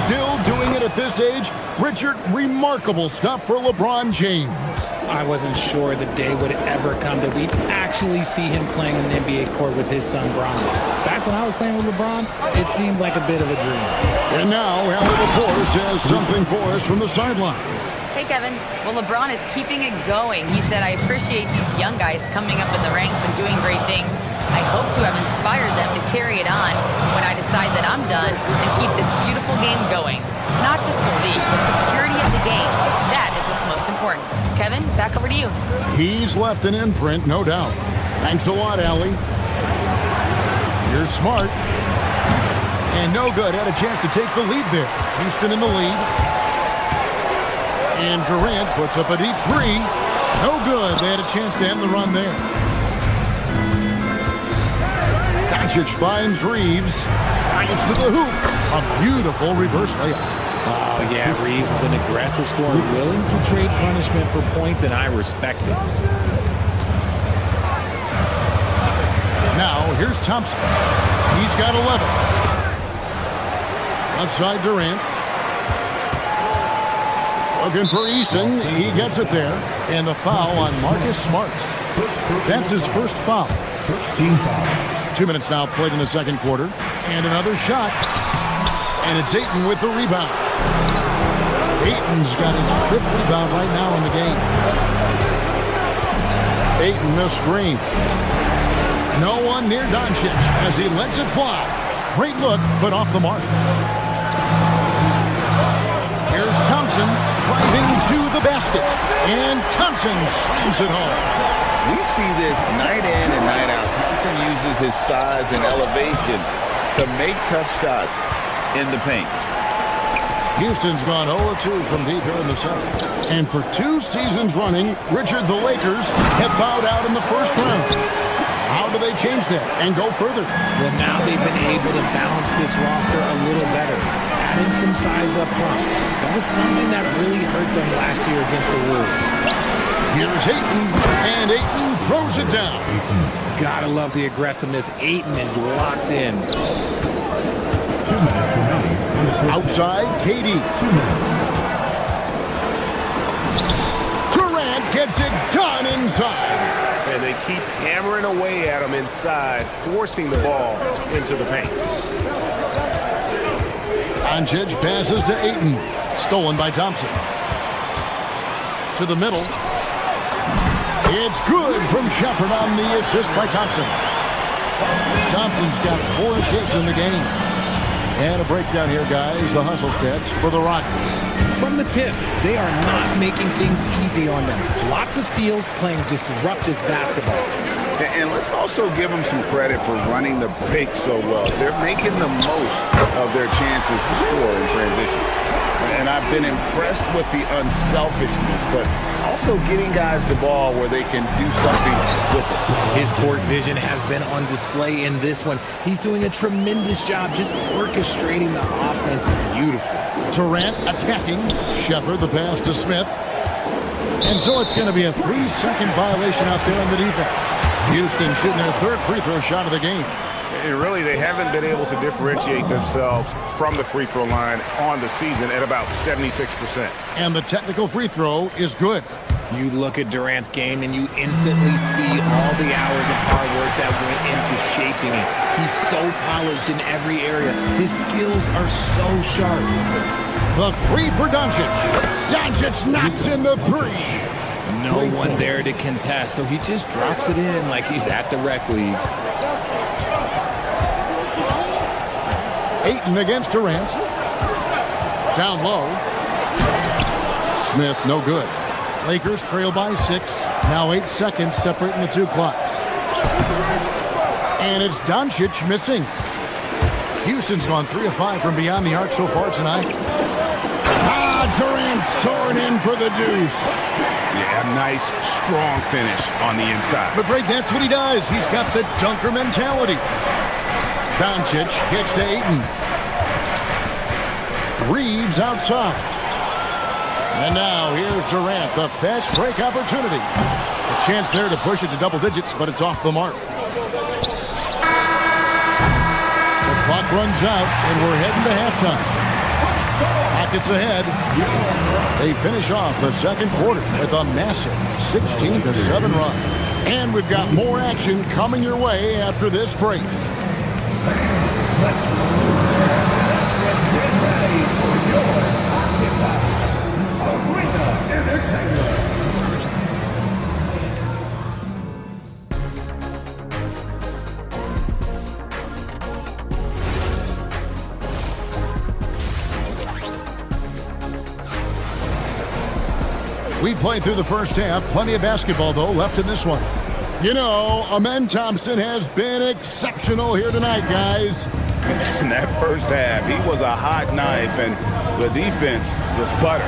Still doing it at this age. Richard, remarkable stuff for LeBron James. I wasn't sure the day would ever come that we'd actually see him playing on an NBA court with his son, Bronny. Back when I was playing with LeBron, it seemed like a bit of a dream. And now, Allie LaForce has something for us from the sideline. Hey, Kevin. Well, LeBron is keeping it going. He said, I appreciate these young guys coming up in the ranks and doing great things. I hope to have inspired them to carry it on when I decide that I'm done and keep this beautiful game going. Not just the league, but the purity of the game. That is what's most important. Kevin, back over to you. He's left an imprint, no doubt. Thanks a lot, Allie. You're smart. And no good. Had a chance to take the lead there. Houston in the lead. And Durant puts up a deep three. No good. They had a chance to end the run there. Doncic finds Reeves. Drives to the hoop. A beautiful reverse layup. Oh, yeah, Reeves is an aggressive scorer, willing to trade punishment for points, and I respect it. Now, here's Thompson. He's got 11. Left side, Durant. Looking for Easton. He gets it there. And the foul on Marcus Smart. That's his first foul. 2 minutes now played in the second quarter. And another shot. And it's Ayton with the rebound. Ayton's got his fifth rebound right now in the game. Ayton the screen. No one near Doncic as he lets it fly. Great look, but off the mark. Here's Thompson driving to the basket. And Thompson slams it home. We see this night in and night out. Thompson uses his size and elevation to make tough shots in the paint. Houston's gone 0-2 from deep here in the second. And for 2 seasons running, Richard, the Lakers have bowed out in the first round. How do they change that and go further? Well, now they've been able to balance this roster a little better, adding some size up front. That was something that really hurt them last year against the Wolves. Here's Ayton, and Ayton throws it down. Gotta love the aggressiveness. Ayton is locked in. Outside, KD. Durant gets it done inside. And they keep hammering away at him inside, forcing the ball into the paint. Doncic passes to Ayton. Stolen by Thompson. To the middle. It's good from Shepherd on the assist by Thompson. Thompson's got 4 assists in the game. And a breakdown here, guys. The hustle stats for the Rockets. From the tip, they are not making things easy on them. Lots of steals, playing disruptive basketball. And let's also give them some credit for running the break so well. They're making the most of their chances to score in transition. And I've been impressed with the unselfishness, but also getting guys the ball where they can do something with it. His court vision has been on display in this one. He's doing a tremendous job just orchestrating the offense beautifully. Durant attacking. Shepherd the pass to Smith. And so it's going to be a 3-second violation out there on the defense. Houston shooting their third free throw shot of the game. And really, they haven't been able to differentiate themselves from the free throw line on the season at about 76%. And the technical free throw is good. You look at Durant's game and you instantly see all the hours of hard work that went into shaping it. He's so polished in every area. His skills are so sharp. The three for Doncic. Doncic knocks in the three. No one there to contest, so he just drops it in like he's at the rec league. Ayton against Durant. Down low. Smith, no good. Lakers trail by 6. Now 8 seconds separating the two clocks. And it's Doncic missing. Houston's gone 3 of 5 from beyond the arc so far tonight. Durant soaring in for the deuce. Yeah, nice, strong finish on the inside. But Greg, that's what he does. He's got the dunker mentality. Doncic gets to Ayton. Reeves outside. And now here's Durant, the fast break opportunity. A chance there to push it to double digits, but it's off the mark. The clock runs out, and we're heading to halftime. Rockets ahead. They finish off the second quarter with a massive 16-7 run. And we've got more action coming your way after this break. We played through the first half. Plenty of basketball, though, left in this one. You know, Amen Thompson has been exceptional here tonight, guys. In that first half, he was a hot knife, and the defense was butter.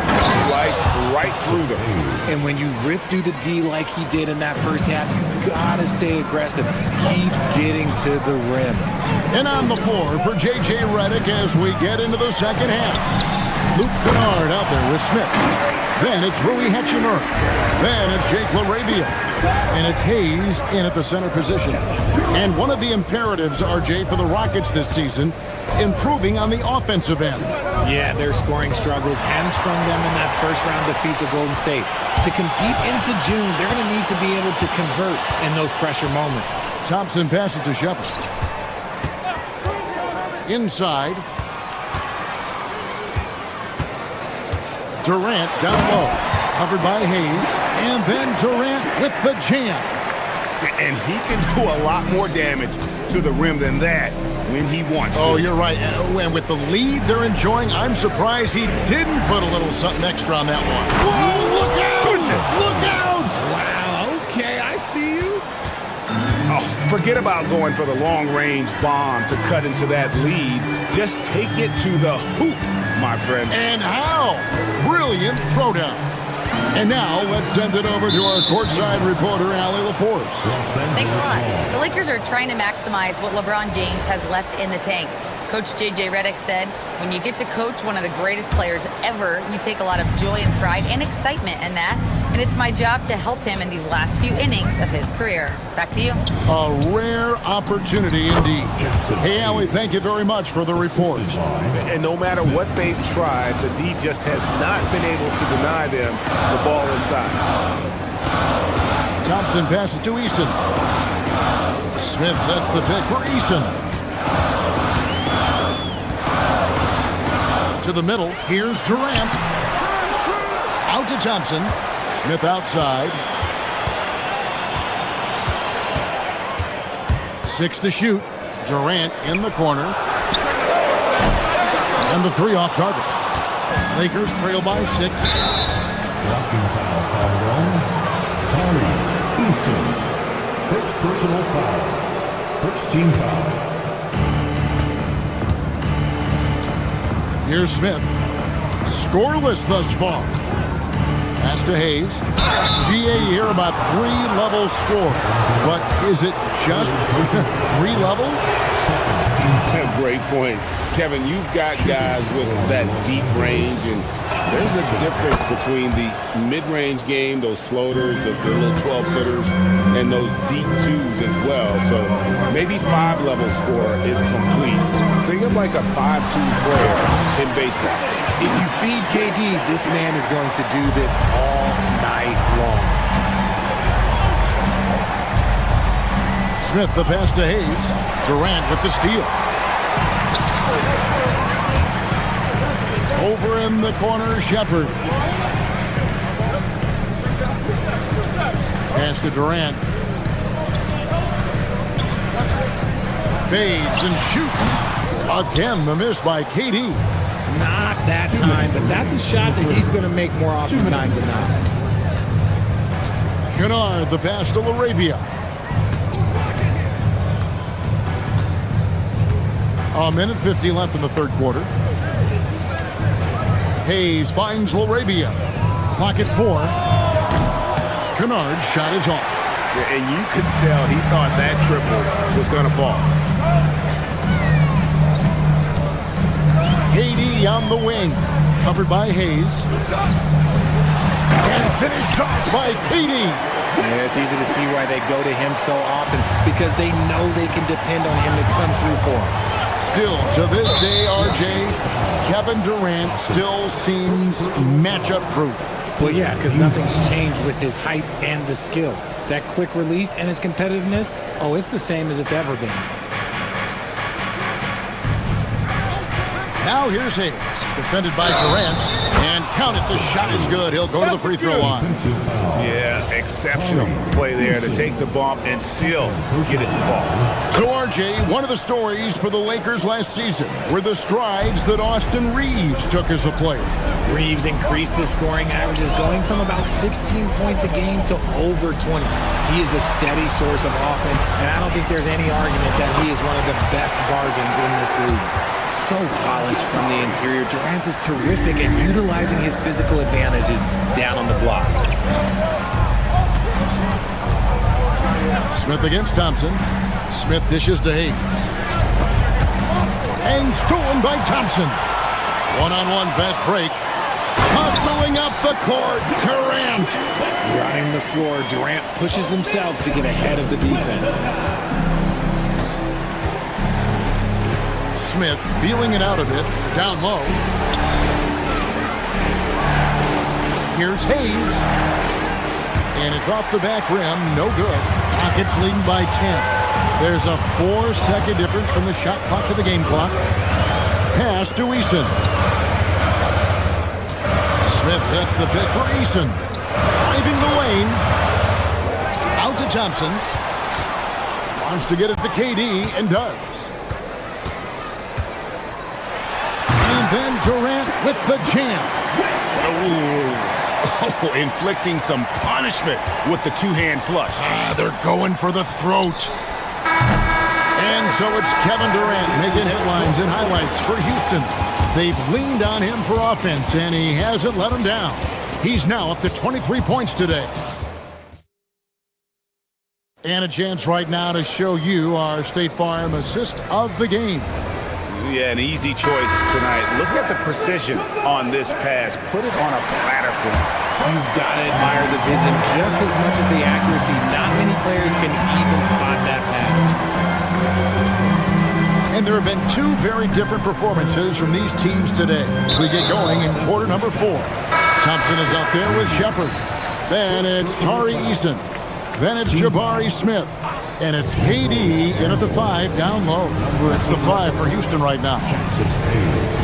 Sliced right through them. And when you rip through the D like he did in that first half, you gotta stay aggressive. Keep getting to the rim. And on the floor for J.J. Redick as we get into the second half. Luke Kennard out there with Smith. Then it's Rui Hachimura. Then it's Jake LaRavia. And it's Hayes in at the center position. And one of the imperatives, RJ, for the Rockets this season, improving on the offensive end. Yeah, their scoring struggles hamstrung them in that first round defeat to Golden State. To compete into June, they're going to need to be able to convert in those pressure moments. Thompson passes to Shepard. Inside. Durant down low, covered by Hayes, and then Durant with the jam. And he can do a lot more damage to the rim than that when he wants to. Oh, you're right. And with the lead they're enjoying, I'm surprised he didn't put a little something extra on that one. Whoa, look out! Goodness. Look out! Wow, okay, I see you. Oh, forget about going for the long-range bomb to cut into that lead. Just take it to the hoop, my friend. And how? Brilliant throwdown. And now let's send it over to our courtside reporter, Allie LaForce. Thanks a lot. The Lakers are trying to maximize what LeBron James has left in the tank. Coach J.J. Redick said, when you get to coach one of the greatest players ever, you take a lot of joy and pride and excitement in that. And it's my job to help him in these last few innings of his career. Back to you. A rare opportunity indeed. Hey, Allie, thank you very much for the report. And no matter what they've tried, the D just has not been able to deny them the ball inside. Thompson passes to Eason. Smith sets the pick for Eason. To the middle, here's Durant. Out to Thompson. Smith outside. 6 to shoot. Durant in the corner. And the 3 off target. Lakers trail by 6. Blocking foul called on Tommy Eason. First personal foul. First team foul. Here's Smith. Scoreless thus far. Pass to Hayes. GA here about 3 levels score. But is it just 3 levels? Great point. Kevin, you've got guys with that deep range, and there's a difference between the mid-range game, those floaters, the little 12-footers, and those deep twos as well. So maybe 5-level score is complete. Think of like a 5-2 player in baseball. If you feed KD, this man is going to do this all night long. Smith the pass to Hayes. Durant with the steal. Over in the corner, Shepherd. Pass to Durant. Fades and shoots. Again, the miss by KD. Not that time, but that's a shot that he's going to make more oftentimes than not. Kennard, the pass to LaRavia. A minute 50 left in the third quarter. Hayes finds LaRavia. Clock at 4. Kennard's shot is off. Yeah, and you could tell he thought that triple was going to fall. KD on the wing. Covered by Hayes. And finished off by KD. Yeah, it's easy to see why they go to him so often, because they know they can depend on him to come through for them. Still, to this day, RJ, Kevin Durant still seems matchup proof. Well, yeah, because nothing's changed with his height and the skill. That quick release and his competitiveness, oh, it's the same as it's ever been. Now here's Hayes, defended by Durant, and count it, the shot is good. He'll go to the free throw line. Yeah, exceptional play there to take the bump and still get it to fall. So RJ, one of the stories for the Lakers last season were the strides that Austin Reeves took as a player. Reeves increased his scoring averages, going from about 16 points a game to over 20. He is a steady source of offense, and I don't think there's any argument that he is one of the best bargains in this league. So polished from the interior. Durant is terrific at utilizing his physical advantages down on the block. Smith against Thompson. Smith dishes to Hayes. And stolen by Thompson. One-on-one fast break. Hustling up the court, Durant. Running the floor, Durant pushes himself to get ahead of the defense. Smith feeling it out a bit, down low. Here's Hayes. And it's off the back rim, no good. Rockets leading by 10. There's a 4-second difference from the shot clock to the game clock. Pass to Eason. Smith sets the pick for Eason. Driving the lane. Out to Thompson. Wants to get it to KD and does. And then Durant with the jam. Oh, inflicting some punishment with the two-hand flush. They're going for the throat. And so it's Kevin Durant making headlines and highlights for Houston. They've leaned on him for offense, and he hasn't let them down. He's now up to 23 points today. And a chance right now to show you our State Farm assist of the game. Yeah, an easy choice tonight. Look at the precision on this pass. Put it on a platter for him. You've got to admire the vision just as much as the accuracy. Not many players can even spot that pass. And there have been two very different performances from these teams today. As we get going in quarter number 4. Thompson is out there with Shepherd. Then it's Tari Eason. Then it's Jabari Smith. And it's KD in at the 5 down low. It's the 5 for Houston right now.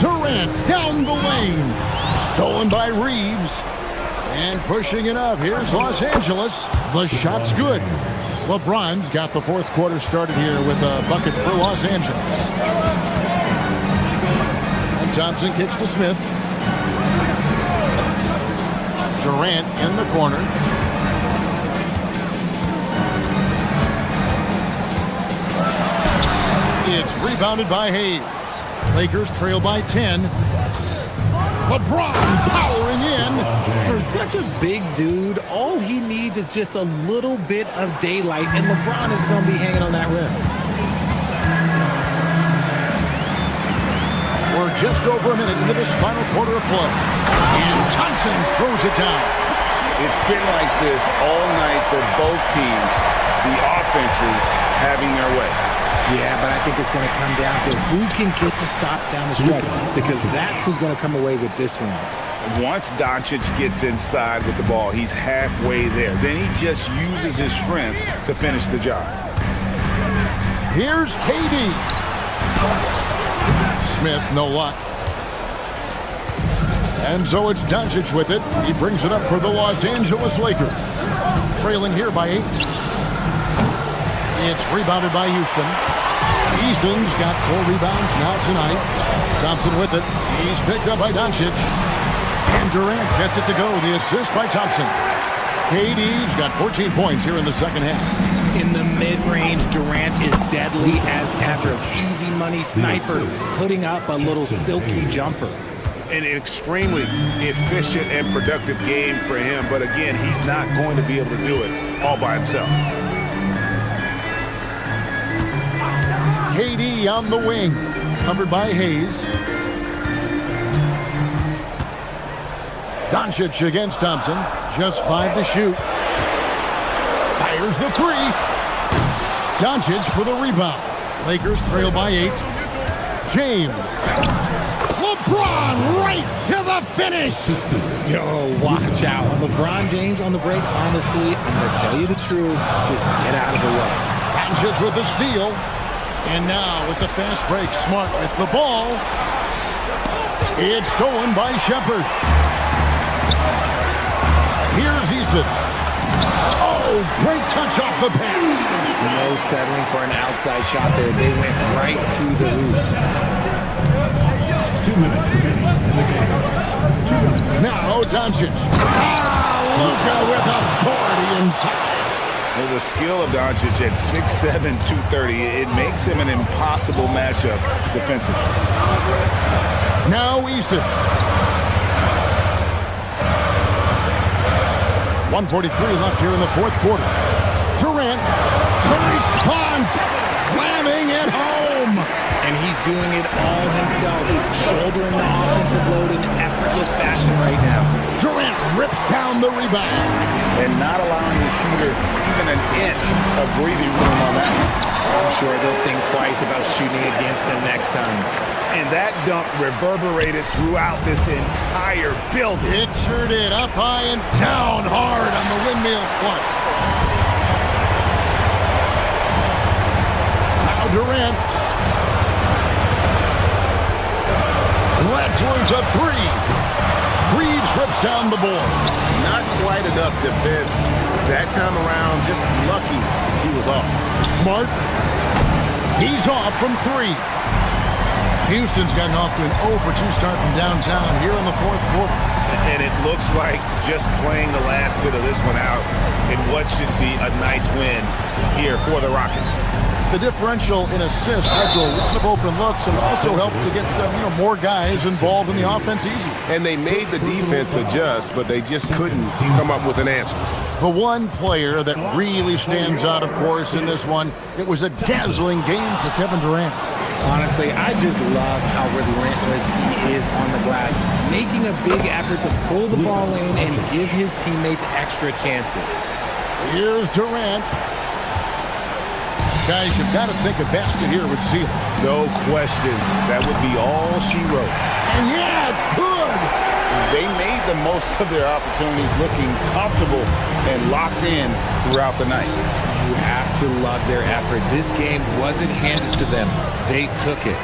Durant down the lane. Stolen by Reeves. And pushing it up. Here's Los Angeles. The shot's good. LeBron's got the fourth quarter started here with buckets for Los Angeles. And Thompson kicks to Smith. Durant in the corner. It's rebounded by Hayes. Lakers trail by 10. LeBron powering in. For such a big dude, all he needs is just a little bit of daylight, and LeBron is going to be hanging on that rim. We're just over a minute into this final quarter of play. And Thompson throws it down. It's been like this all night for both teams. The offenses having their way. Yeah, but I think it's going to come down to who can get the stops down the stretch, because that's who's going to come away with this one. Once Doncic gets inside with the ball, he's halfway there. Then he just uses his strength to finish the job. Here's KD. Smith, no luck. And so it's Doncic with it. He brings it up for the Los Angeles Lakers. Trailing here by 8. It's rebounded by Houston. Eason's got 4 rebounds now tonight. Thompson with it. He's picked up by Doncic. And Durant gets it to go. The assist by Thompson. KD's got 14 points here in the second half. In the mid-range, Durant is deadly as ever. Easy money sniper, putting up a little silky jumper. An extremely efficient and productive game for him, but again, he's not going to be able to do it all by himself. KD on the wing, covered by Hayes. Doncic against Thompson, just 5 to shoot. Fires the 3. Doncic for the rebound. Lakers trail by 8. James. LeBron right to the finish. Yo, watch out. LeBron James on the break, honestly, I'm going to tell you the truth, just get out of the way. Doncic with the steal. And now with the fast break, Smart with the ball. It's stolen by Shepard. Here's Eason. Oh, great touch off the pass. No settling for an outside shot there. They went right to the hoop. 2 minutes remaining in the game. Now Doncic. Luka with authority inside. Well, the skill of Doncic at 6'7", 230, it makes him an impossible matchup defensively. Now Eason. 1:43 left here in the fourth quarter. Durant, the response, slamming it home. And he's doing it all himself, shouldering the offensive load in effortless fashion right now. Durant rips down the rebound. And not allowing the shooter even an inch of breathing room on that. I'm sure they'll think twice about shooting against him next time. And that dunk reverberated throughout this entire building. It sure did. Up high and down hard on the windmill front. Now Durant. Let's a 3. Reeves rips down the ball. Not quite enough defense. That time around, just lucky he was off. Smart. He's off from 3. Houston's gotten off to an 0 for 2 start from downtown here in the fourth quarter. And it looks like just playing the last bit of this one out in what should be a nice win here for the Rockets. The differential in assists led to a lot of open looks and also helped to get more guys involved in the offense easy. And they made the defense adjust, but they just couldn't come up with an answer. The one player that really stands out, of course, in this one, it was a dazzling game for Kevin Durant. Honestly, I just love how relentless he is on the glass, making a big effort to pull the ball in and give his teammates extra chances. Here's Durant. Guys, you've got to think a basket here would seal it. No question. That would be all she wrote. And yeah, it's good. They made the most of their opportunities, looking comfortable and locked in throughout the night. You have to love their effort. This game wasn't handed to them. They took it.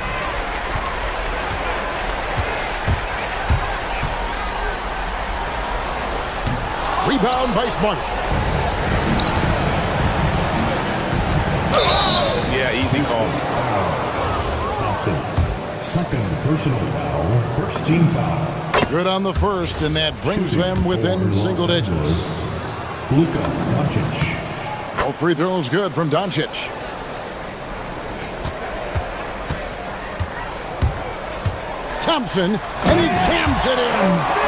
Rebound by Smart. Yeah, easy call. Thompson, second personal foul, first team foul. Good on the first, and that brings them within single digits. Luka Doncic. All free throws good from Doncic. Thompson, and he jams it in.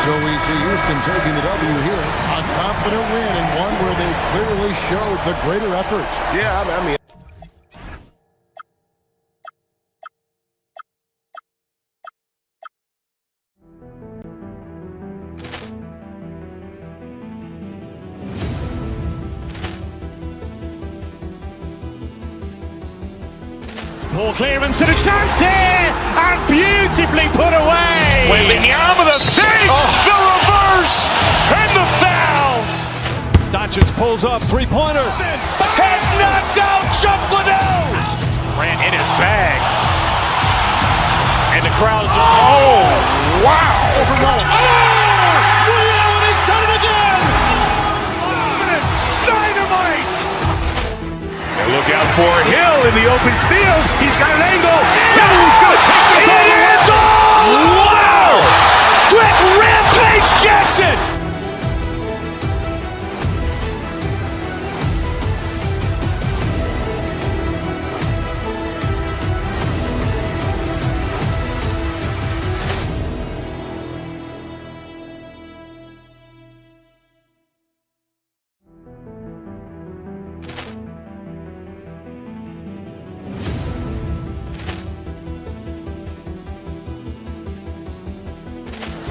So we see Houston taking the W here. A confident win and one where they clearly showed the greater effort. Yeah, I mean. Ball clearance and a chance here, and beautifully put away. Wembanyama the fake, the reverse, and the foul. Doncic pulls up, three-pointer. Has knocked out Chuck Liddell. Ran in his bag. And the crowd's wow. Ray Allen has done it again. Dynamite. And look out for Hill in the open field. He's got an angle. He's going to take this all the way. Wow. Quick rampage Jackson.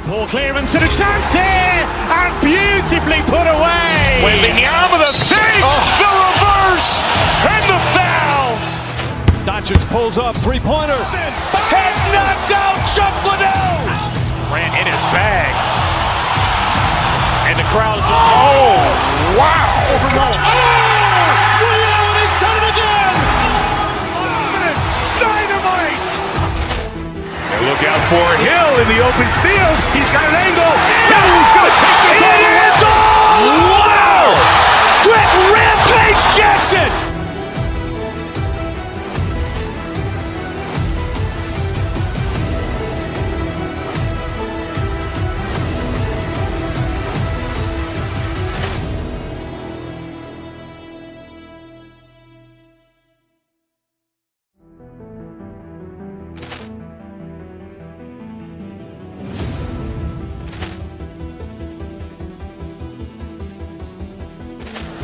Ball clearance and a chance here, and beautifully put away. Wembanyama the fake, the reverse, and the foul. Doncic pulls up, three-pointer. Has knocked out Chuck Liddell. Ran in his bag. And the crowd's wow. Ray Allen has done it again. Dynamite. And look out for Hill in the open field. He's got an angle. He's going to take this all the way. Wow. Quick rampage Jackson.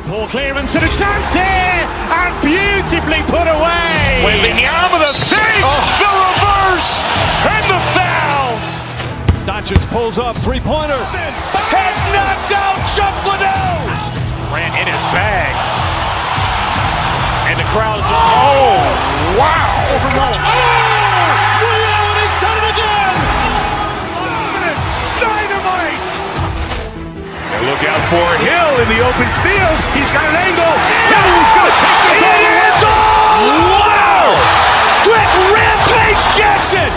Ball clearance and a chance here, and beautifully put away. Wembanyama the fake, the reverse, and the foul. Doncic pulls up, three-pointer. Has knocked out Chuck Liddell. Ran in his bag. And the crowd's wow. Ray Allen has done it again. Dynamite. And look out for Hill in the open field. He's got an angle. He's going to take this all the way. Wow. Quick rampage Jackson.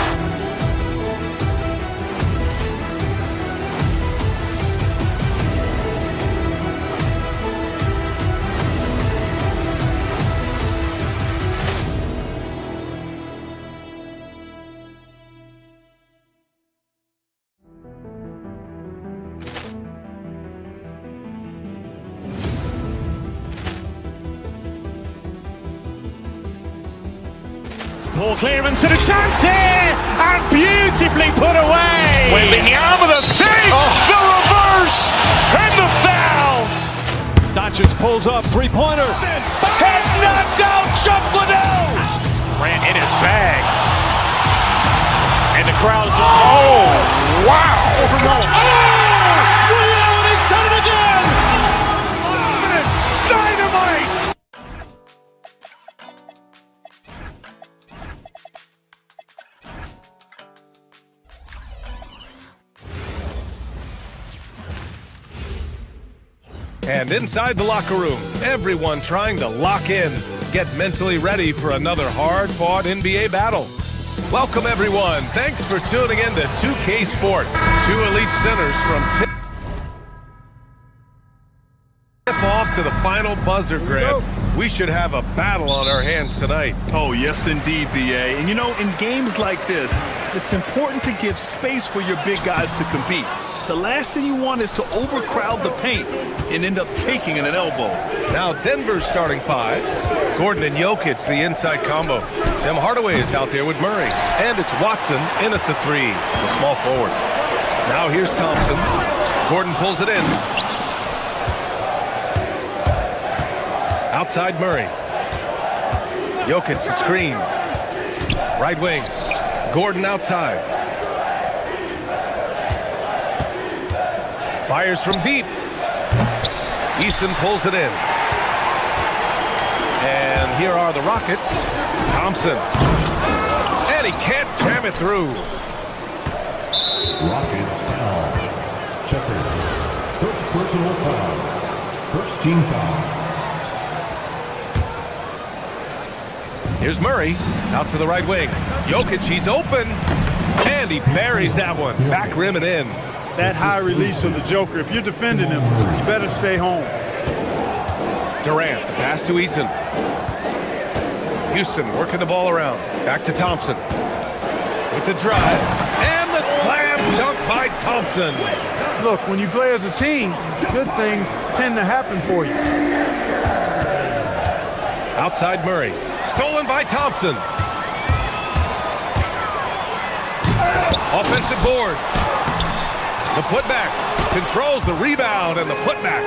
Ball clearance and a chance here, and beautifully put away. Wembanyama the fake, the reverse, and the foul. Doncic pulls up, three-pointer. Has knocked out Chuck Liddell. Ran in his bag. And the crowd's wow. Ray Allen has done it again. Dynamite. And inside the locker room, everyone trying to lock in, get mentally ready for another hard-fought NBA battle. Welcome, everyone. Thanks for tuning in to 2K Sport. Two elite centers from tip-off to the final buzzer grab. We should have a battle on our hands tonight. Oh, yes, indeed, B.A. And, you know, in games like this, it's important to give space for your big guys to compete. The last thing you want is to overcrowd the paint and end up taking an elbow. Now Denver's starting five. Gordon and Jokic, the inside combo. Tim Hardaway is out there with Murray. And it's Watson in at the three, the small forward. Now here's Thompson. Gordon pulls it in. Outside Murray. Jokic the screen. Right wing. Gordon outside. Fires from deep. Eason pulls it in. And here are the Rockets. Thompson. And he can't jam it through. Rockets foul. Checker. First personal foul. First team foul. Here's Murray out to the right wing. Jokic, he's open. And he buries that one. Back rim and in. That high release of the Joker, if you're defending him, you better stay home. Durant, the pass to Eason. Houston working the ball around. Back to Thompson. With the drive. And the slam dunk by Thompson. Look, when you play as a team, good things tend to happen for you. Outside Murray. Stolen by Thompson. Offensive board. The putback. Controls the rebound and the putback.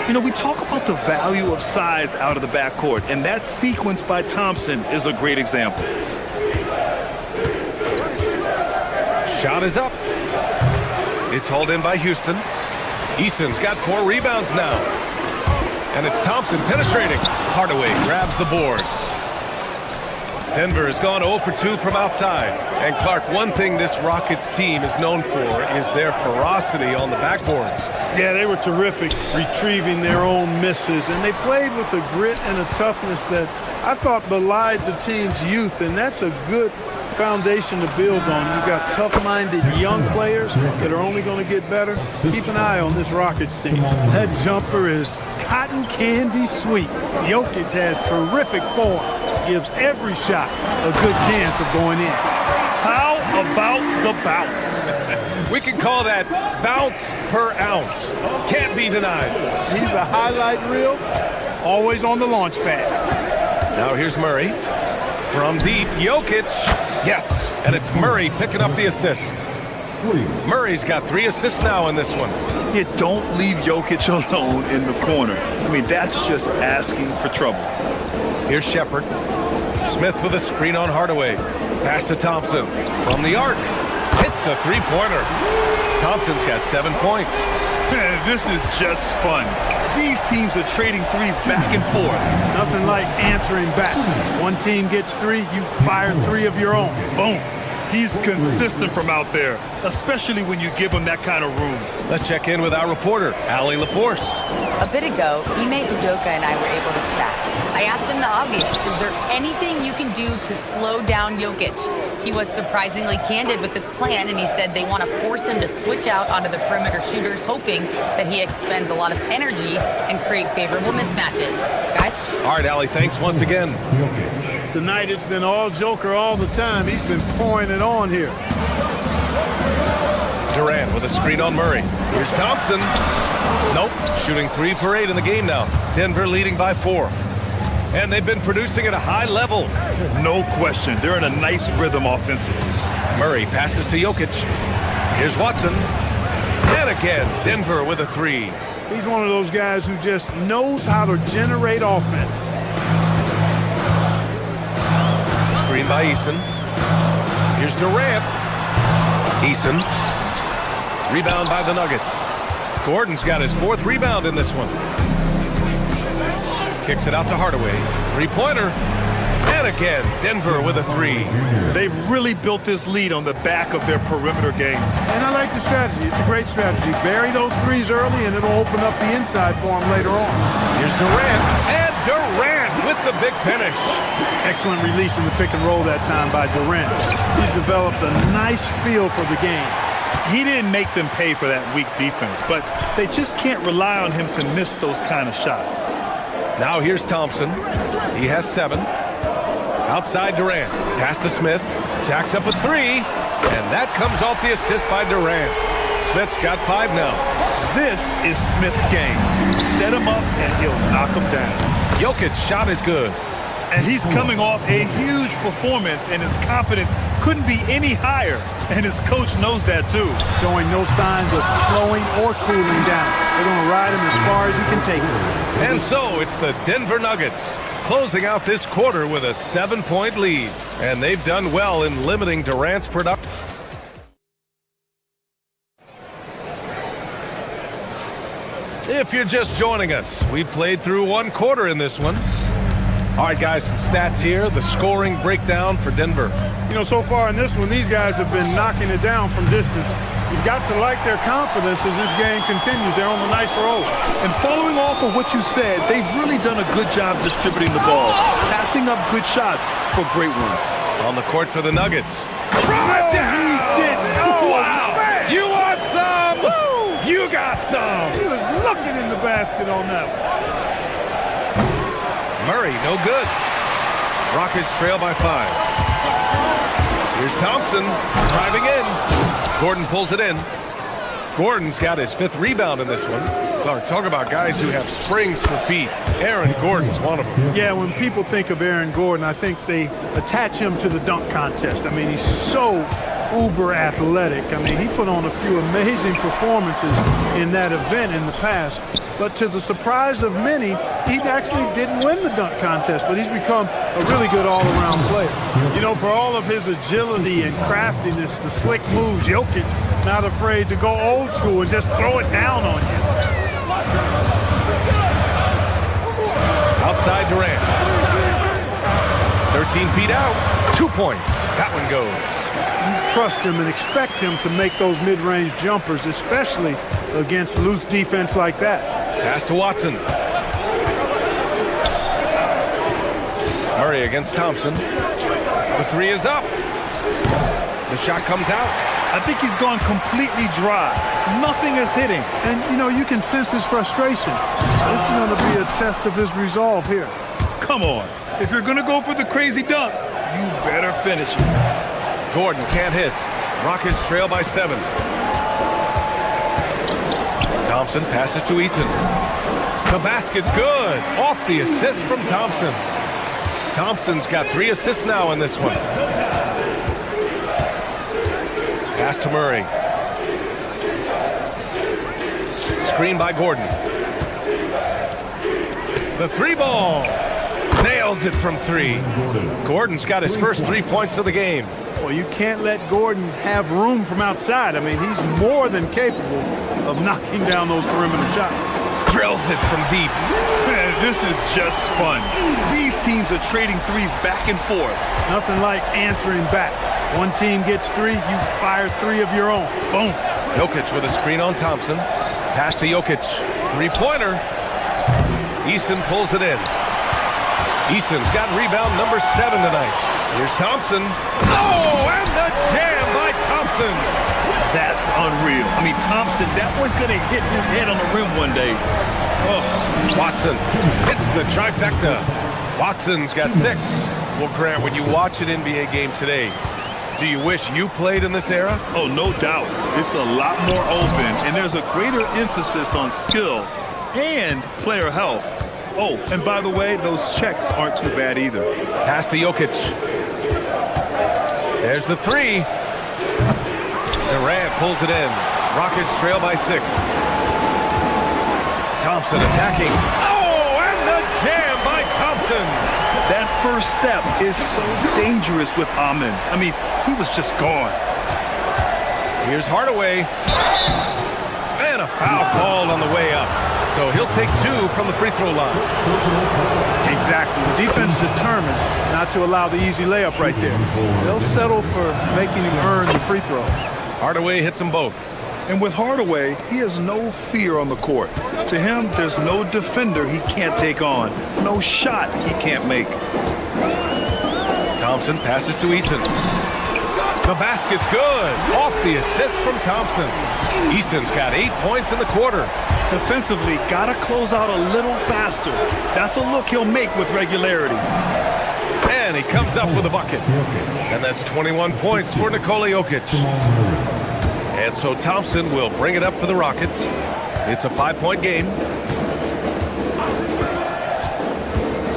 You know, we talk about the value of size out of the backcourt, and that sequence by Thompson is a great example. Shot is up. It's hauled in by Houston. Eason's got 4 rebounds now. And it's Thompson penetrating. Hardaway grabs the board. Denver has gone 0 for 2 from outside. And Clark, one thing this Rockets team is known for is their ferocity on the backboards. Yeah, they were terrific retrieving their own misses, and they played with a grit and a toughness that I thought belied the team's youth, and that's a good foundation to build on. You've got tough-minded young players that are only going to get better. Keep an eye on this Rockets team. That jumper is cotton candy sweet. Jokic has terrific form. Gives every shot a good chance of going in. How about the bounce? We can call that bounce per ounce. Can't be denied. He's a highlight reel, always on the launch pad. Now here's Murray. From deep, Jokic. Yes, and it's Murray picking up the assist. Murray's got 3 assists now in this one. Yeah, don't leave Jokic alone in the corner. I mean, that's just asking for trouble. Here's Shepherd. Smith with a screen on Hardaway. Pass to Thompson. From the arc. Hits a 3-pointer. Thompson's got 7 points. This is just fun. These teams are trading threes back and forth. Nothing like answering back. One team gets 3, you fire 3 of your own. Boom. He's consistent from out there, especially when you give him that kind of room. Let's check in with our reporter, Allie LaForce. A bit ago, Ime Udoka and I were able to chat. I asked him the obvious. Is there anything you can do to slow down Jokic? He was surprisingly candid with this plan, and he said they want to force him to switch out onto the perimeter shooters, hoping that he expends a lot of energy and create favorable mismatches. Guys? All right, Allie, thanks once again. Tonight it's been all Joker all the time. He's been pouring it on here. Durant with a screen on Murray. Here's Thompson. Nope, shooting 3 for 8 in the game now. Denver leading by 4. And they've been producing at a high level. No question. They're in a nice rhythm offensively. Murray passes to Jokic. Here's Watson. And again, Denver with a 3. He's one of those guys who just knows how to generate offense. Screen by Eason. Here's Durant. Eason. Rebound by the Nuggets. Gordon's got his 4th rebound in this one. Kicks it out to Hardaway. 3-pointer. And again, Denver with a 3. They've really built this lead on the back of their perimeter game. And I like the strategy. It's a great strategy. Bury those 3s early, and it'll open up the inside for them later on. Here's Durant. And Durant with the big finish. Excellent release in the pick and roll that time by Durant. He's developed a nice feel for the game. He didn't make them pay for that weak defense, but they just can't rely on him to miss those kind of shots. Now here's Thompson. He has 7. Outside Durant. Pass to Smith. Jacks up a 3. And that comes off the assist by Durant. Smith's got 5 now. This is Smith's game. Set him up and he'll knock him down. Jokic's shot is good. And he's coming off a huge performance, and his confidence couldn't be any higher. And his coach knows that too. Showing no signs of slowing or cooling down. They're going to ride him as far as he can take him. And so it's the Denver Nuggets closing out this quarter with a 7-point lead. And they've done well in limiting Durant's production. If you're just joining us, we played through 1 quarter in this one. All right, guys, some stats here. The scoring breakdown for Denver. You know, so far in this one, these guys have been knocking it down from distance. You've got to like their confidence as this game continues. They're on a nice roll. And following off of what you said, they've really done a good job distributing the ball, passing up good shots for great ones. On the court for the Nuggets. Right down! He didn't. Oh, wow! Man. You want some? Woo! You got some! He was looking in the basket on that one. Murray, no good. Rockets trail by 5. Here's Thompson driving in. Gordon pulls it in. Gordon's got his 5th rebound in this one. Talk about guys who have springs for feet. Aaron Gordon's one of them. Yeah, when people think of Aaron Gordon, I think they attach him to the dunk contest. I mean, he's so uber athletic. I mean, he put on a few amazing performances in that event in the past. But to the surprise of many, he actually didn't win the dunk contest, but he's become a really good all-around player. You know, for all of his agility and craftiness, the slick moves, Jokic not afraid to go old school and just throw it down on you. Outside Durant. 13 feet out. 2 points. That one goes. You trust him and expect him to make those mid-range jumpers, especially against loose defense like that. Pass to Watson. Murray against Thompson. The 3 is up. The shot comes out. I think he's gone completely dry. Nothing is hitting. And, you know, you can sense his frustration. This is going to be a test of his resolve here. Come on. If you're going to go for the crazy dunk, you better finish it. Gordon can't hit. Rockets trail by 7. Thompson passes to Eason. The basket's good. Off the assist from Thompson. Thompson's got 3 assists now in this one. Pass to Murray. Screen by Gordon. The 3 ball. Nails it from 3. Gordon's got his first 3 points of the game. Well, you can't let Gordon have room from outside. I mean, he's more than capable of knocking down those perimeter shots. Drills it from deep. Man, this is just fun. These teams are trading threes back and forth. Nothing like answering back. One team gets 3, you fire 3 of your own. Boom. Jokic with a screen on Thompson. Pass to Jokic. 3-pointer. Eason pulls it in. Eason's got rebound number 7 tonight. Here's Thompson. Oh, and the jam by Thompson. That's unreal. I mean, Thompson, that was going to hit his head on the rim one day. Oh, Watson hits the trifecta. Watson's got 6. Well, Grant, when you watch an NBA game today, do you wish you played in this era? Oh, no doubt. It's a lot more open, and there's a greater emphasis on skill and player health. Oh, and by the way, those checks aren't too bad either. Pass to Jokic. There's the 3. Durant pulls it in. Rockets trail by 6. Thompson attacking. Oh, and the jam by Thompson. That first step is so dangerous with Amin. I mean, he was just gone. Here's Hardaway. And a foul called on the way up. So he'll take 2 from the free throw line. Exactly. The defense determined not to allow the easy layup right there. They'll settle for making him earn the free throws. Hardaway hits them both. And with Hardaway, he has no fear on the court. To him, there's no defender he can't take on. No shot he can't make. Thompson passes to Eason. The basket's good. Off the assist from Thompson. Eason's got 8 points in the quarter. Defensively, gotta close out a little faster. That's a look he'll make with regularity. And he comes up with a bucket. And that's 21 points for Nikola Jokic. And so Thompson will bring it up for the Rockets. It's a 5-point game.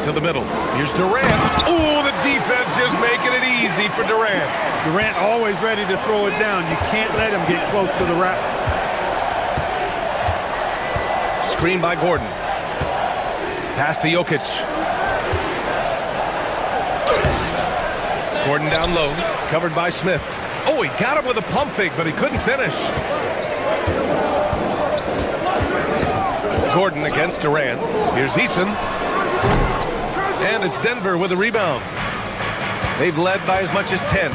To the middle. Here's Durant. Oh, the defense just making it easy for Durant. Durant always ready to throw it down. You can't let him get close to the rack. Screen by Gordon. Pass to Jokic. Gordon down low. Covered by Smith. Oh, he got him with a pump fake, but he couldn't finish. Gordon against Durant. Here's Eason. And it's Denver with a rebound. They've led by as much as 10.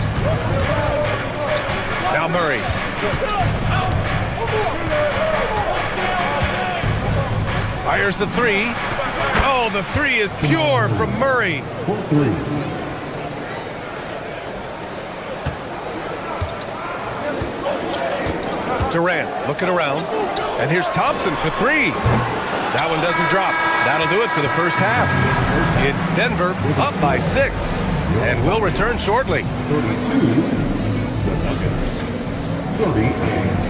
Now Murray. Fires the three. Oh, the three is pure from Murray. Durant looking around. And here's Thompson for three. That one doesn't drop. That'll do it for the first half. It's Denver up by 6. And we'll return shortly. 38.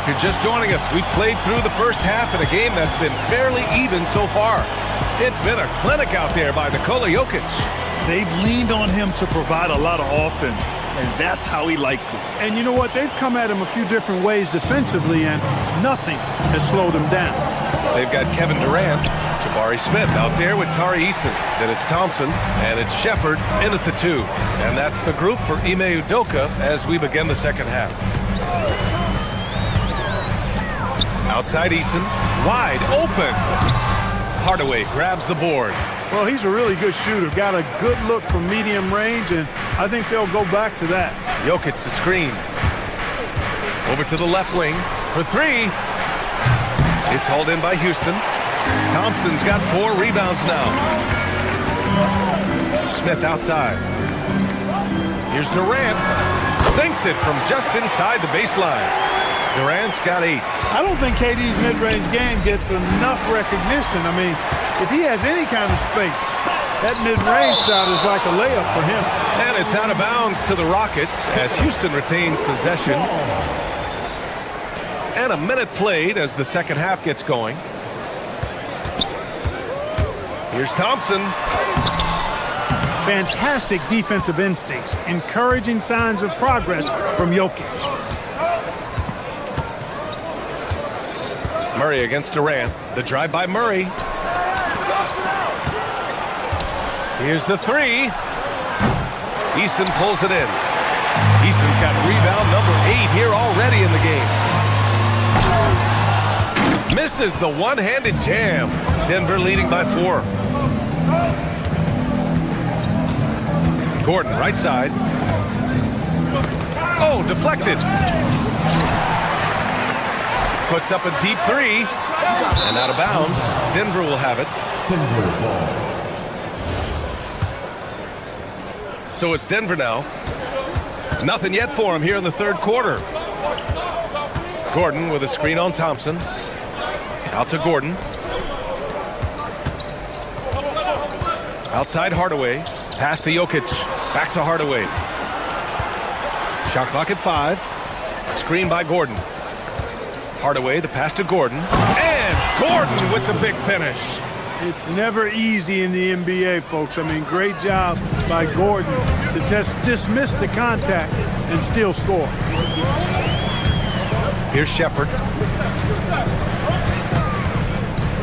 If you're just joining us, we played through the first half in a game that's been fairly even so far. It's been a clinic out there by Nikola Jokic. They've leaned on him to provide a lot of offense, and that's how he likes it. And you know what? They've come at him a few different ways defensively, and nothing has slowed him down. They've got Kevin Durant, Jabari Smith out there with Tari Eason. Then it's Thompson, and it's Shepard in at the 2. And that's the group for Ime Udoka as we begin the second half. Outside Eason, wide open. Hardaway grabs the board. Well, he's a really good shooter. Got a good look from medium range, and I think they'll go back to that. Jokic the screen. Over to the left wing for 3. It's hauled in by Houston. Thompson's got 4 rebounds now. Smith outside. Here's Durant. Sinks it from just inside the baseline. Durant's got 8. I don't think KD's mid-range game gets enough recognition. I mean, if he has any kind of space, that mid-range shot is like a layup for him. And it's out of bounds to the Rockets as Houston retains possession. And a minute played as the second half gets going. Here's Thompson. Fantastic defensive instincts, encouraging signs of progress from Jokic. Murray against Durant. The drive by Murray. Here's the 3. Eason pulls it in. Eason's got rebound number 8 here already in the game. Misses the one-handed jam. Denver leading by 4. Gordon right side. Oh, deflected. Puts up a deep 3. And out of bounds. Denver will have it. So it's Denver now. Nothing yet for him here in the third quarter. Gordon with a screen on Thompson. Out to Gordon. Outside Hardaway. Pass to Jokic. Back to Hardaway. Shot clock at 5. Screen by Gordon. Hardaway, the pass to Gordon. And Gordon with the big finish. It's never easy in the NBA, folks. I mean, great job by Gordon to just dismiss the contact and still score. Here's Shepard.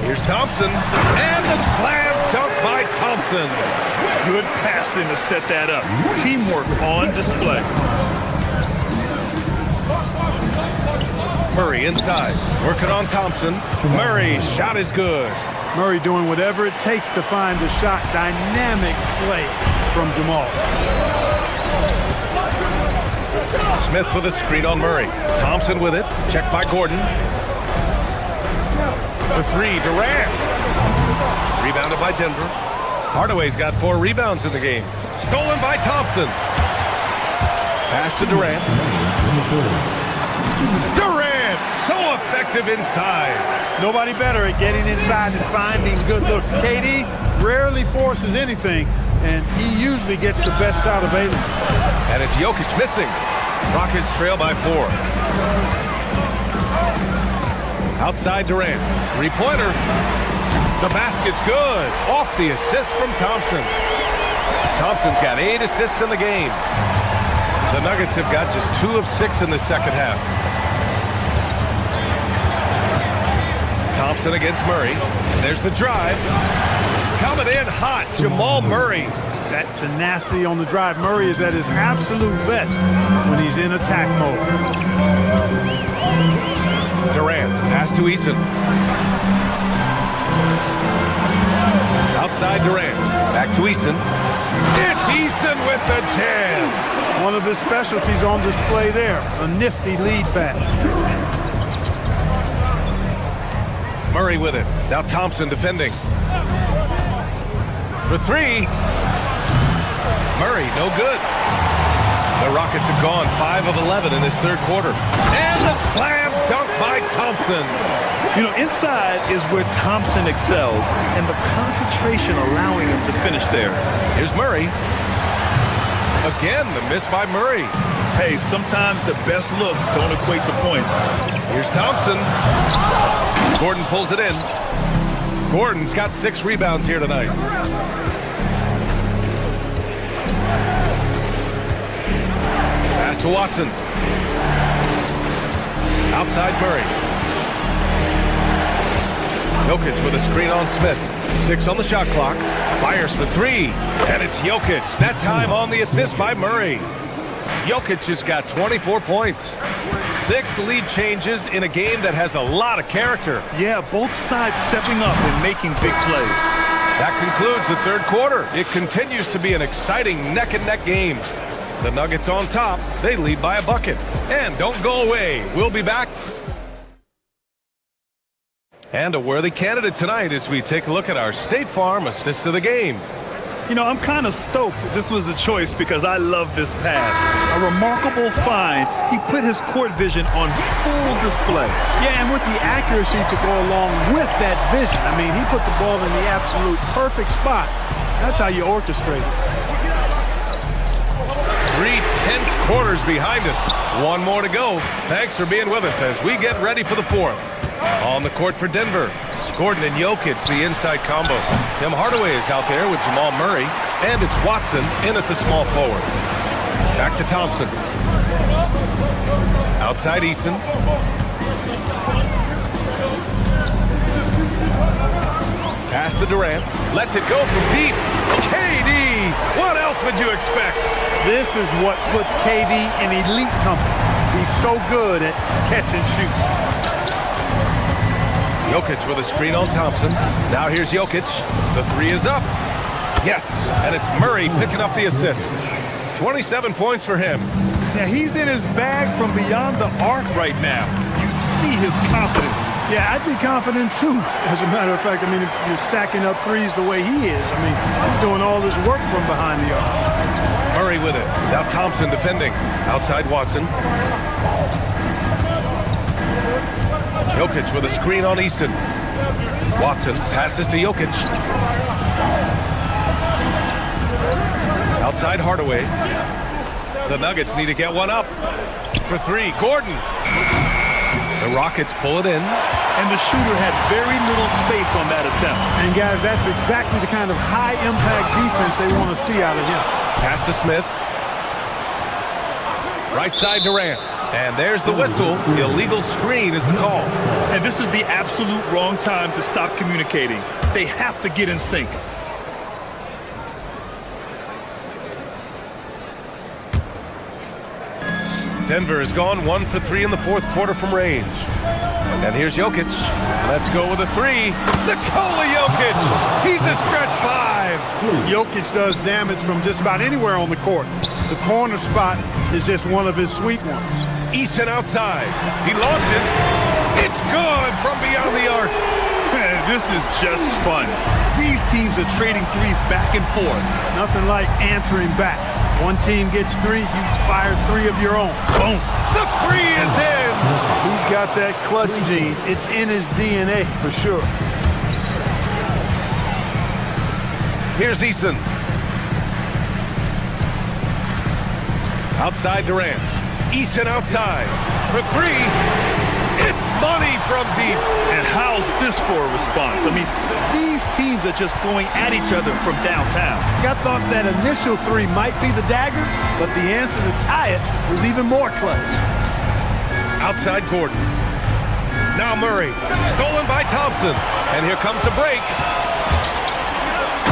Here's Thompson. And the slam dunk by Thompson. Good passing to set that up. Teamwork on display. Murray inside, working on Thompson. Murray, shot is good. Murray doing whatever it takes to find the shot. Dynamic play from Jamal. Smith with a screen on Murray. Thompson with it, checked by Gordon. For 3, Durant. Rebounded by Denver. Hardaway's got 4 rebounds in the game. Stolen by Thompson. Pass to Durant. Durant! So effective inside. Nobody better at getting inside and finding good looks. KD rarely forces anything, and he usually gets the best shot available. And it's Jokic missing. Rockets trail by 4. Outside Durant. 3-pointer. The basket's good. Off the assist from Thompson. Thompson's got 8 assists in the game. The Nuggets have got just 2 of 6 in the second half. Thompson against Murray. There's the drive. Coming in hot, Jamal Murray. That tenacity on the drive. Murray is at his absolute best when he's in attack mode. Durant, pass to Eason. Outside Durant, back to Eason. It's Eason with the jam. One of his specialties on display there, a nifty lead pass. Murray with it. Now Thompson defending. For three. Murray, no good. The Rockets have gone 5 of 11 in this third quarter. And the slam dunk by Thompson. You know, inside is where Thompson excels, and the concentration allowing him to finish there. Here's Murray. Again, the miss by Murray. Hey, sometimes the best looks don't equate to points. Here's Thompson. Gordon pulls it in. Gordon's got 6 rebounds here tonight. Pass to Watson. Outside Murray. Jokic with a screen on Smith. 6 on the shot clock. Fires for 3. And it's Jokic. That time on the assist by Murray. Jokic has got 24 points. 6 lead changes in a game that has a lot of character. Yeah, both sides stepping up and making big plays. That concludes the third quarter. It continues to be an exciting neck-and-neck game. The Nuggets on top. They lead by a bucket. And don't go away. We'll be back. And a worthy candidate tonight as we take a look at our State Farm assist of the game. You know, I'm kind of stoked this was a choice because I love this pass. A remarkable find. He put his court vision on full display. Yeah, and with the accuracy to go along with that vision. I mean, he put the ball in the absolute perfect spot. That's how you orchestrate it. 3 tense quarters behind us. 1 more to go. Thanks for being with us as we get ready for the fourth. On the court for Denver, Gordon and Jokic, the inside combo. Tim Hardaway is out there with Jamal Murray, and it's Watson in at the small forward. Back to Thompson. Outside Eason. Pass to Durant. Lets it go from deep. KD! What else would you expect? This is what puts KD in elite company. He's so good at catch and shoot. Jokic with a screen on Thompson. Now here's Jokic. The 3 is up. Yes, and it's Murray picking up the assist. 27 points for him. Yeah, he's in his bag from beyond the arc right now. You see his confidence. Yeah, I'd be confident too. As a matter of fact, I mean, if you're stacking up threes the way he is, I mean, he's doing all this work from behind the arc. Murray with it. Now Thompson defending. Outside Watson. Jokic with a screen on Easton. Watson passes to Jokic. Outside Hardaway. The Nuggets need to get one up. For 3, Gordon. The Rockets pull it in. And the shooter had very little space on that attempt. And guys, that's exactly the kind of high-impact defense they want to see out of him. Pass to Smith. Right side Durant. And there's the whistle. Illegal screen is the call. And this is the absolute wrong time to stop communicating. They have to get in sync. Denver has gone 1 for 3 in the fourth quarter from range. And here's Jokic. Let's go with a 3. Nikola Jokic. He's a stretch 5. Jokic does damage from just about anywhere on the court. The corner spot is just one of his sweet ones. Easton outside. He launches. It's good from beyond the arc. This is just fun. These teams are trading threes back and forth. Nothing like answering back. One team gets 3, you fire 3 of your own. Boom. The 3 is in. He's got that clutch gene. It's in his DNA for sure. Here's Easton. Outside Durant. Easton outside. For 3. It's money from deep. And how's this for a response? I mean, these teams are just going at each other from downtown. I thought that initial 3 might be the dagger, but the answer to tie it was even more clutch. Outside Gordon. Now Murray, stolen by Thompson. And here comes the break.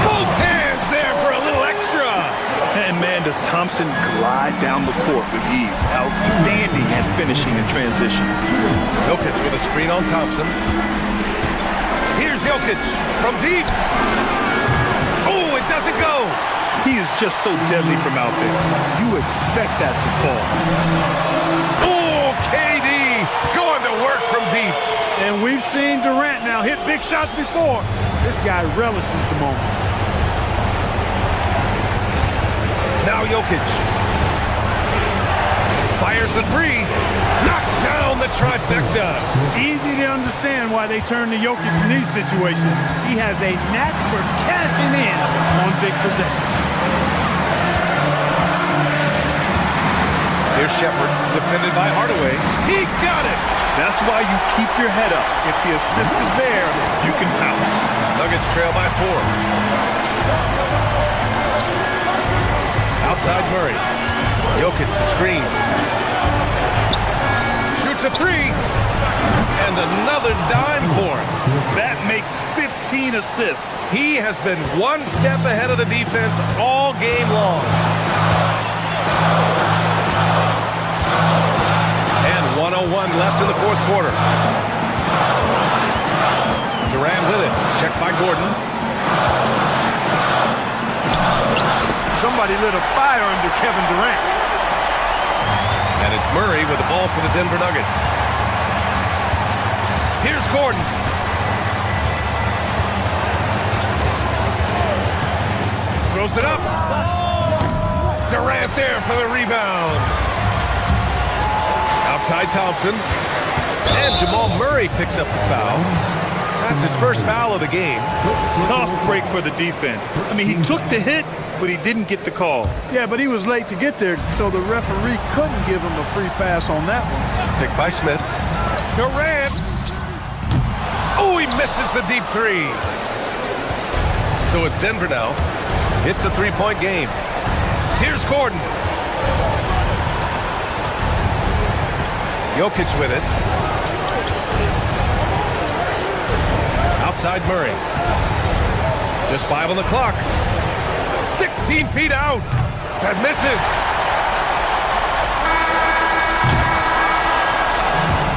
Both hands there for a little extra. And man, does Thompson glide down the court with ease. Outstanding at finishing in transition. Jokic with a screen on Thompson. Here's Jokic from deep. Oh, it doesn't go. He is just so deadly from out there. You expect that to fall. Oh, KD going to work from deep. And we've seen Durant now hit big shots before. This guy relishes the moment. Now Jokic fires the three, knocks down the trifecta. Easy to understand why they turn to Jokic in these situations. He has a knack for cashing in on big possessions. Here's Shepherd, defended by Hardaway. He got it! That's why you keep your head up. If the assist is there, you can pounce. Nuggets trail by 4. Outside Murray. Jokic the screen. Shoots a three. And another dime for him. That makes 15 assists. He has been one step ahead of the defense all game long. And 1:01 left in the fourth quarter. Durant with it. Checked by Gordon. Somebody lit a fire under Kevin Durant. And it's Murray with the ball for the Denver Nuggets. Here's Gordon. Throws it up. Durant there for the rebound. Outside Thompson. And Jamal Murray picks up the foul. That's his first foul of the game. Tough break for the defense. I mean, he took the hit, but he didn't get the call. Yeah, but he was late to get there, so the referee couldn't give him a free pass on that one. Picked by Smith. Durant. Oh, he misses the deep three. So it's Denver now. It's a three-point game. Here's Gordon. Jokic with it. Outside Murray. Just 5 on the clock. 16 feet out. That misses.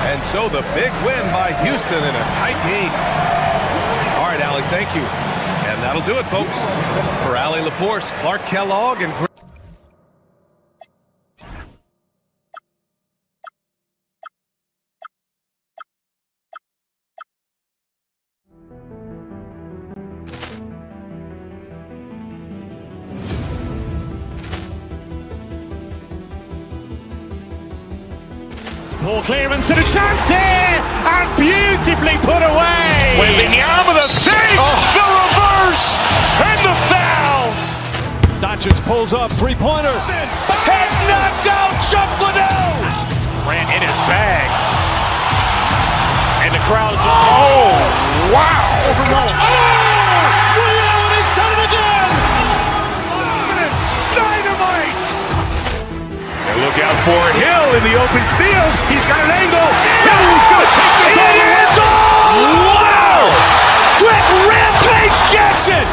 And so the big win by Houston in a tight game. All right, Allie, thank you. And that'll do it, folks. For Allie LaForce, Clark Kellogg, and Ball clearance and a chance here, and beautifully put away. Wembanyama the fake, the reverse, and the foul. Doncic pulls up, three-pointer. Has knocked out Chuck Liddell. Ran in his bag. And the crowd is, oh, wow. He's done it again. Dynamite. And look out for Hill in the open field. He's got an angle. He's going to take this all the way. Wow. Quick Rampage Jackson.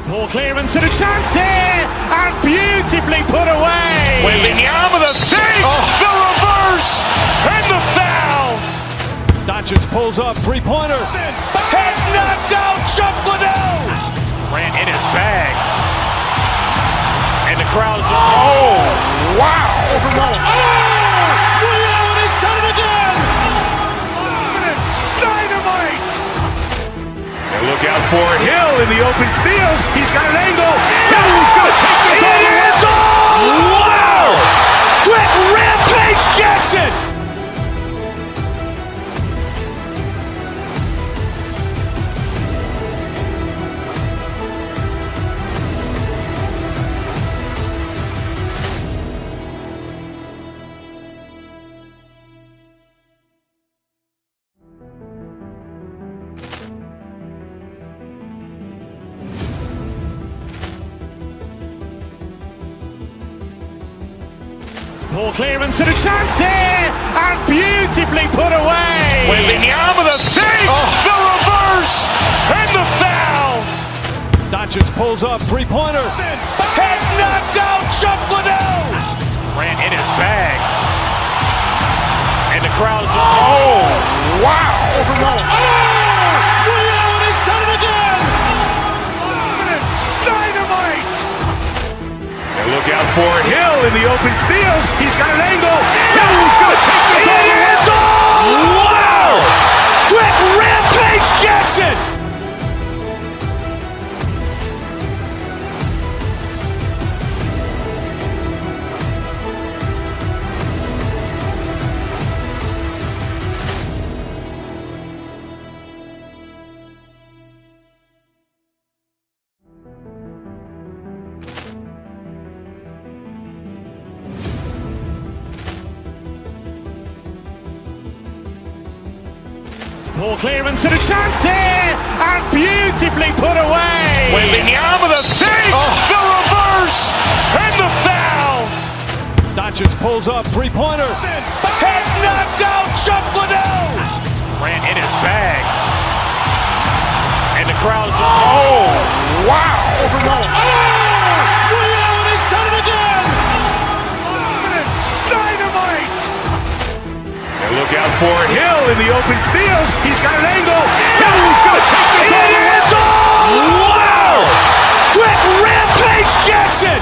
Ball clearance and a chance here, and beautifully put away. Wembanyama the fake, the reverse, and the foul. Doncic pulls up, three-pointer. Has knocked out Chuck Liddell. Ran in his bag. And the crowd is, oh, wow. He's done it again. Dynamite. And look out for Hill in the open field. He's got an angle. He's going to take this all the way. Wow. Quick Rampage Jackson. Ball clearance and a chance here, and beautifully put away. Wembanyama with a fake, the reverse, and the foul. Doncic pulls up, three-pointer. Has knocked out Chuck Liddell. Ran in his bag. And the crowd is... Oh, wow. Liddell, and he's done it again. Dynamite. And look out for Hill in the open field. He's got an angle. Hill's going to take this all the way. Wow. Quick rampage Jackson. Ball clearance and a chance here, and beautifully put away. Wembanyama with a fake, the reverse, and the foul. Doncic pulls up, three-pointer. Has knocked out Chuck Liddell. Ran in his bag. And the crowd is... Oh, wow. Liddell, and he's done it again. Dynamite. And look out for Hill in the open field. He's got an angle. Hill's going to take this all the way. Wow. Quick rampage Jackson.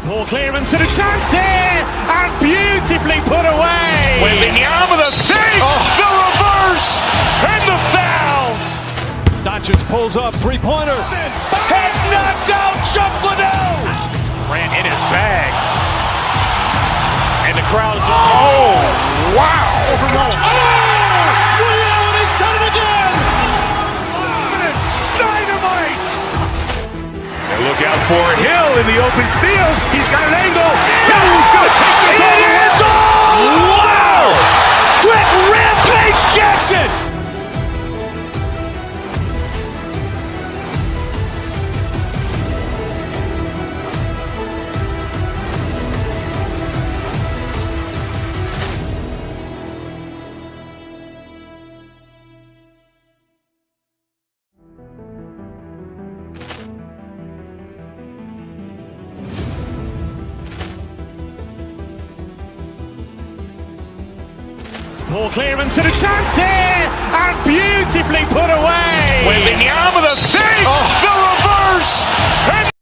Ball clearance and a chance here, and beautifully put away. Wembanyama with a fake, the reverse, and the foul. Doncic pulls up, three-pointer. Has knocked out Chuck Liddell. Ran in his bag. And the crowd is... Oh, wow. Liddell, and he's done it again. Dynamite. And look out for Hill in the open field. He's got an angle. Hill's going to take this all the way. Wow. Quick rampage Jackson. Ball clearance and a chance here, and beautifully put away. Wembanyama with a fake, the reverse, and...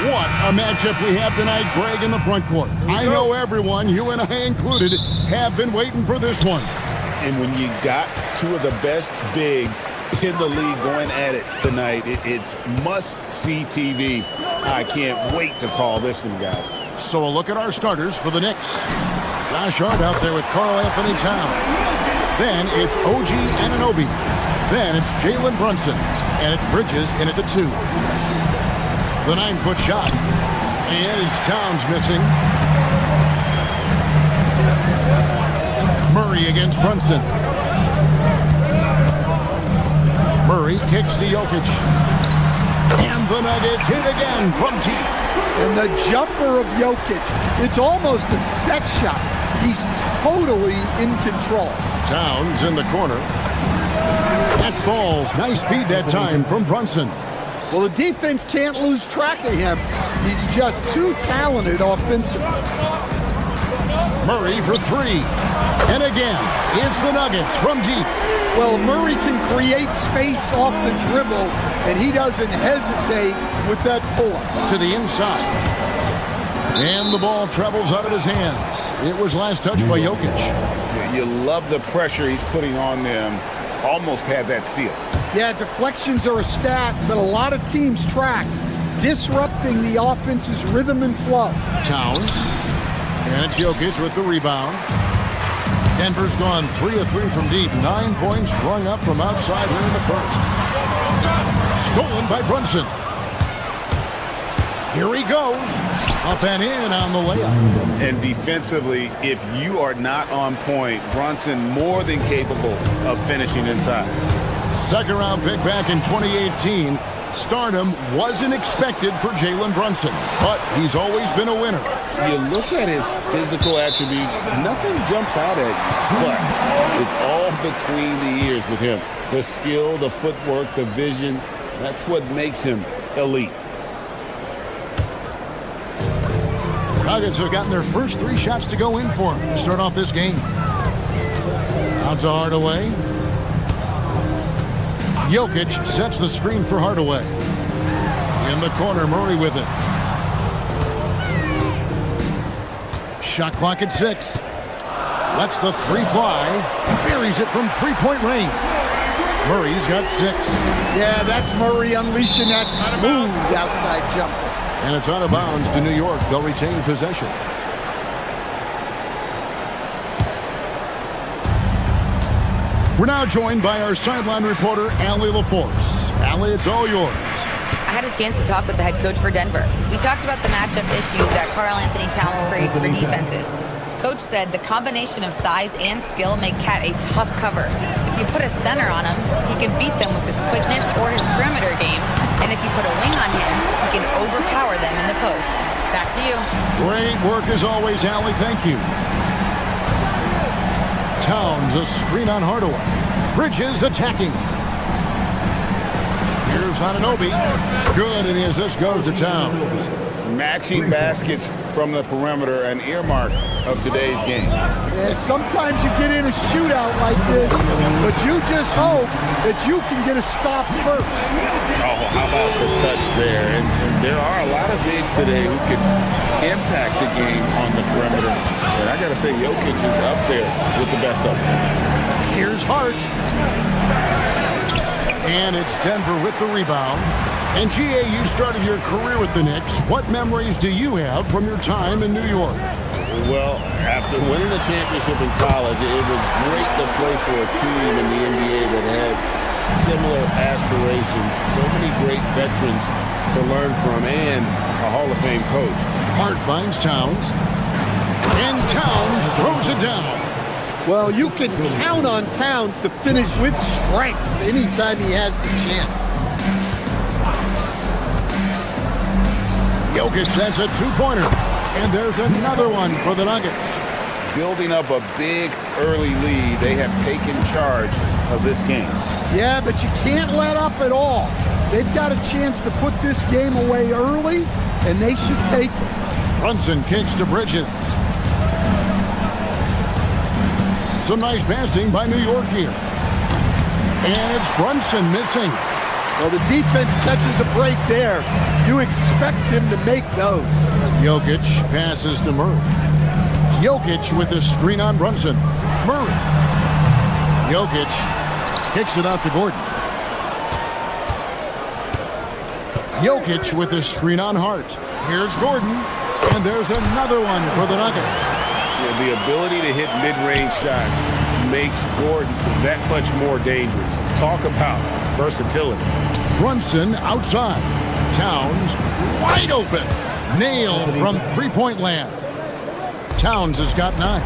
What a matchup we have tonight, Greg, in the front court. I know everyone, you and I included, have been waiting for this one. And when you got two of the best bigs in the league going at it tonight, it's must-see TV. I can't wait to call this one, guys. So a look at our starters for the Knicks. Josh Hart out there with Karl Anthony Towns. Then it's OG Anunoby. Then it's Jalen Brunson. And it's Bridges in at the 2. The 9-foot shot. And it's Towns missing. Murray against Brunson. Murray kicks to Jokic. And the Nuggets hit again from deep. And the jumper of Jokic, it's almost a sex shot. He's totally in control. Towns in the corner. That falls. Nice feed that time from Brunson. Well, the defense can't lose track of him. He's just too talented offensively. Murray for 3. And again, it's the Nuggets from deep. Well, Murray can create space off the dribble, and he doesn't hesitate with that pull-up. To the inside. And the ball travels out of his hands. It was last touched by Jokic. You love the pressure he's putting on them. Almost had that steal. Yeah, deflections are a stat that a lot of teams track, disrupting the offense's rhythm and flow. Towns. And it's Jokic with the rebound. Denver's gone 3 of 3 from deep. 9 points rung up from outside here in the first. Stolen by Brunson. Here he goes. Up and in on the layup. And defensively, if you are not on point, Brunson more than capable of finishing inside. Second round pick back in 2018. Stardom wasn't expected for Jalen Brunson, but he's always been a winner. You look at his physical attributes, nothing jumps out at you, but it's all between the ears with him. The skill, the footwork, the vision, that's what makes him elite. Nuggets have gotten their first 3 shots to go in for him to start off this game. Out to Hardaway. Jokic sets the screen for Hardaway. In the corner, Murray with it. Shot clock at 6. Lets the 3 fly. Buries it from 3-point range. Murray's got 6. Yeah, that's Murray unleashing that smooth outside jumper. And it's out of bounds to New York. They'll retain possession. We're now joined by our sideline reporter, Allie LaForce. Allie, it's all yours. I had a chance to talk with the head coach for Denver. We talked about the matchup issues that Karl Anthony Towns creates for defenses. Coach said the combination of size and skill make Cat a tough cover. If you put a center on him, he can beat them with his quickness or his perimeter game. And if you put a wing on him, he can overpower them in the post. Back to you. Great work as always, Allie. Thank you. Towns, a screen on Hardaway. Bridges attacking. Here's Anunoby. Good, and the assist goes to Towns. Matching baskets from the perimeter, an earmark of today's game. Yeah, sometimes you get in a shootout like this, but you just hope that you can get a stop first. Oh, how about the touch there? And there are a lot of bigs today who can impact the game on the perimeter. And I got to say, Jokic is up there with the best of them. Here's Hart. And it's Denver with the rebound. And G.A., you started your career with the Knicks. What memories do you have from your time in New York? Well, after winning the championship in college, it was great to play for a team in the NBA that had similar aspirations. So many great veterans to learn from and a Hall of Fame coach. Hart finds Towns. And Towns throws it down. Well, you can count on Towns to finish with strength anytime he has the chance. Jokic sends a 2-pointer. And there's another one for the Nuggets. Building up a big early lead, they have taken charge of this game. Yeah, but you can't let up at all. They've got a chance to put this game away early, and they should take it. Brunson kicks to Bridges. Some nice passing by New York here. And it's Brunson missing. Well, the defense catches a break there. You expect him to make those. Jokic passes to Murray. Jokic with the screen on Brunson. Murray. Jokic kicks it out to Gordon. Jokic with the screen on Hart. Here's Gordon. And there's another one for the Nuggets. Yeah, the ability to hit mid-range shots makes Gordon that much more dangerous. Talk about versatility. Brunson outside. Towns wide open. Nailed from 3-point land. Towns has got 9.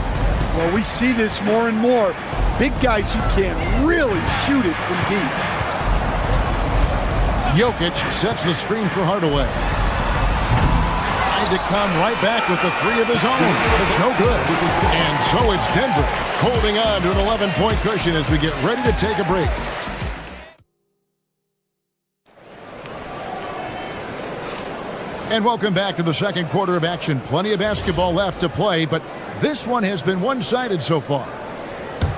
Well, we see this more and more. Big guys who can really shoot it from deep. Jokic sets the screen for Hardaway. Trying to come right back with the 3 of his own. It's no good. And so it's Denver holding on to an 11-point cushion as we get ready to take a break. And welcome back to the second quarter of action. Plenty of basketball left to play, but this one has been one-sided so far.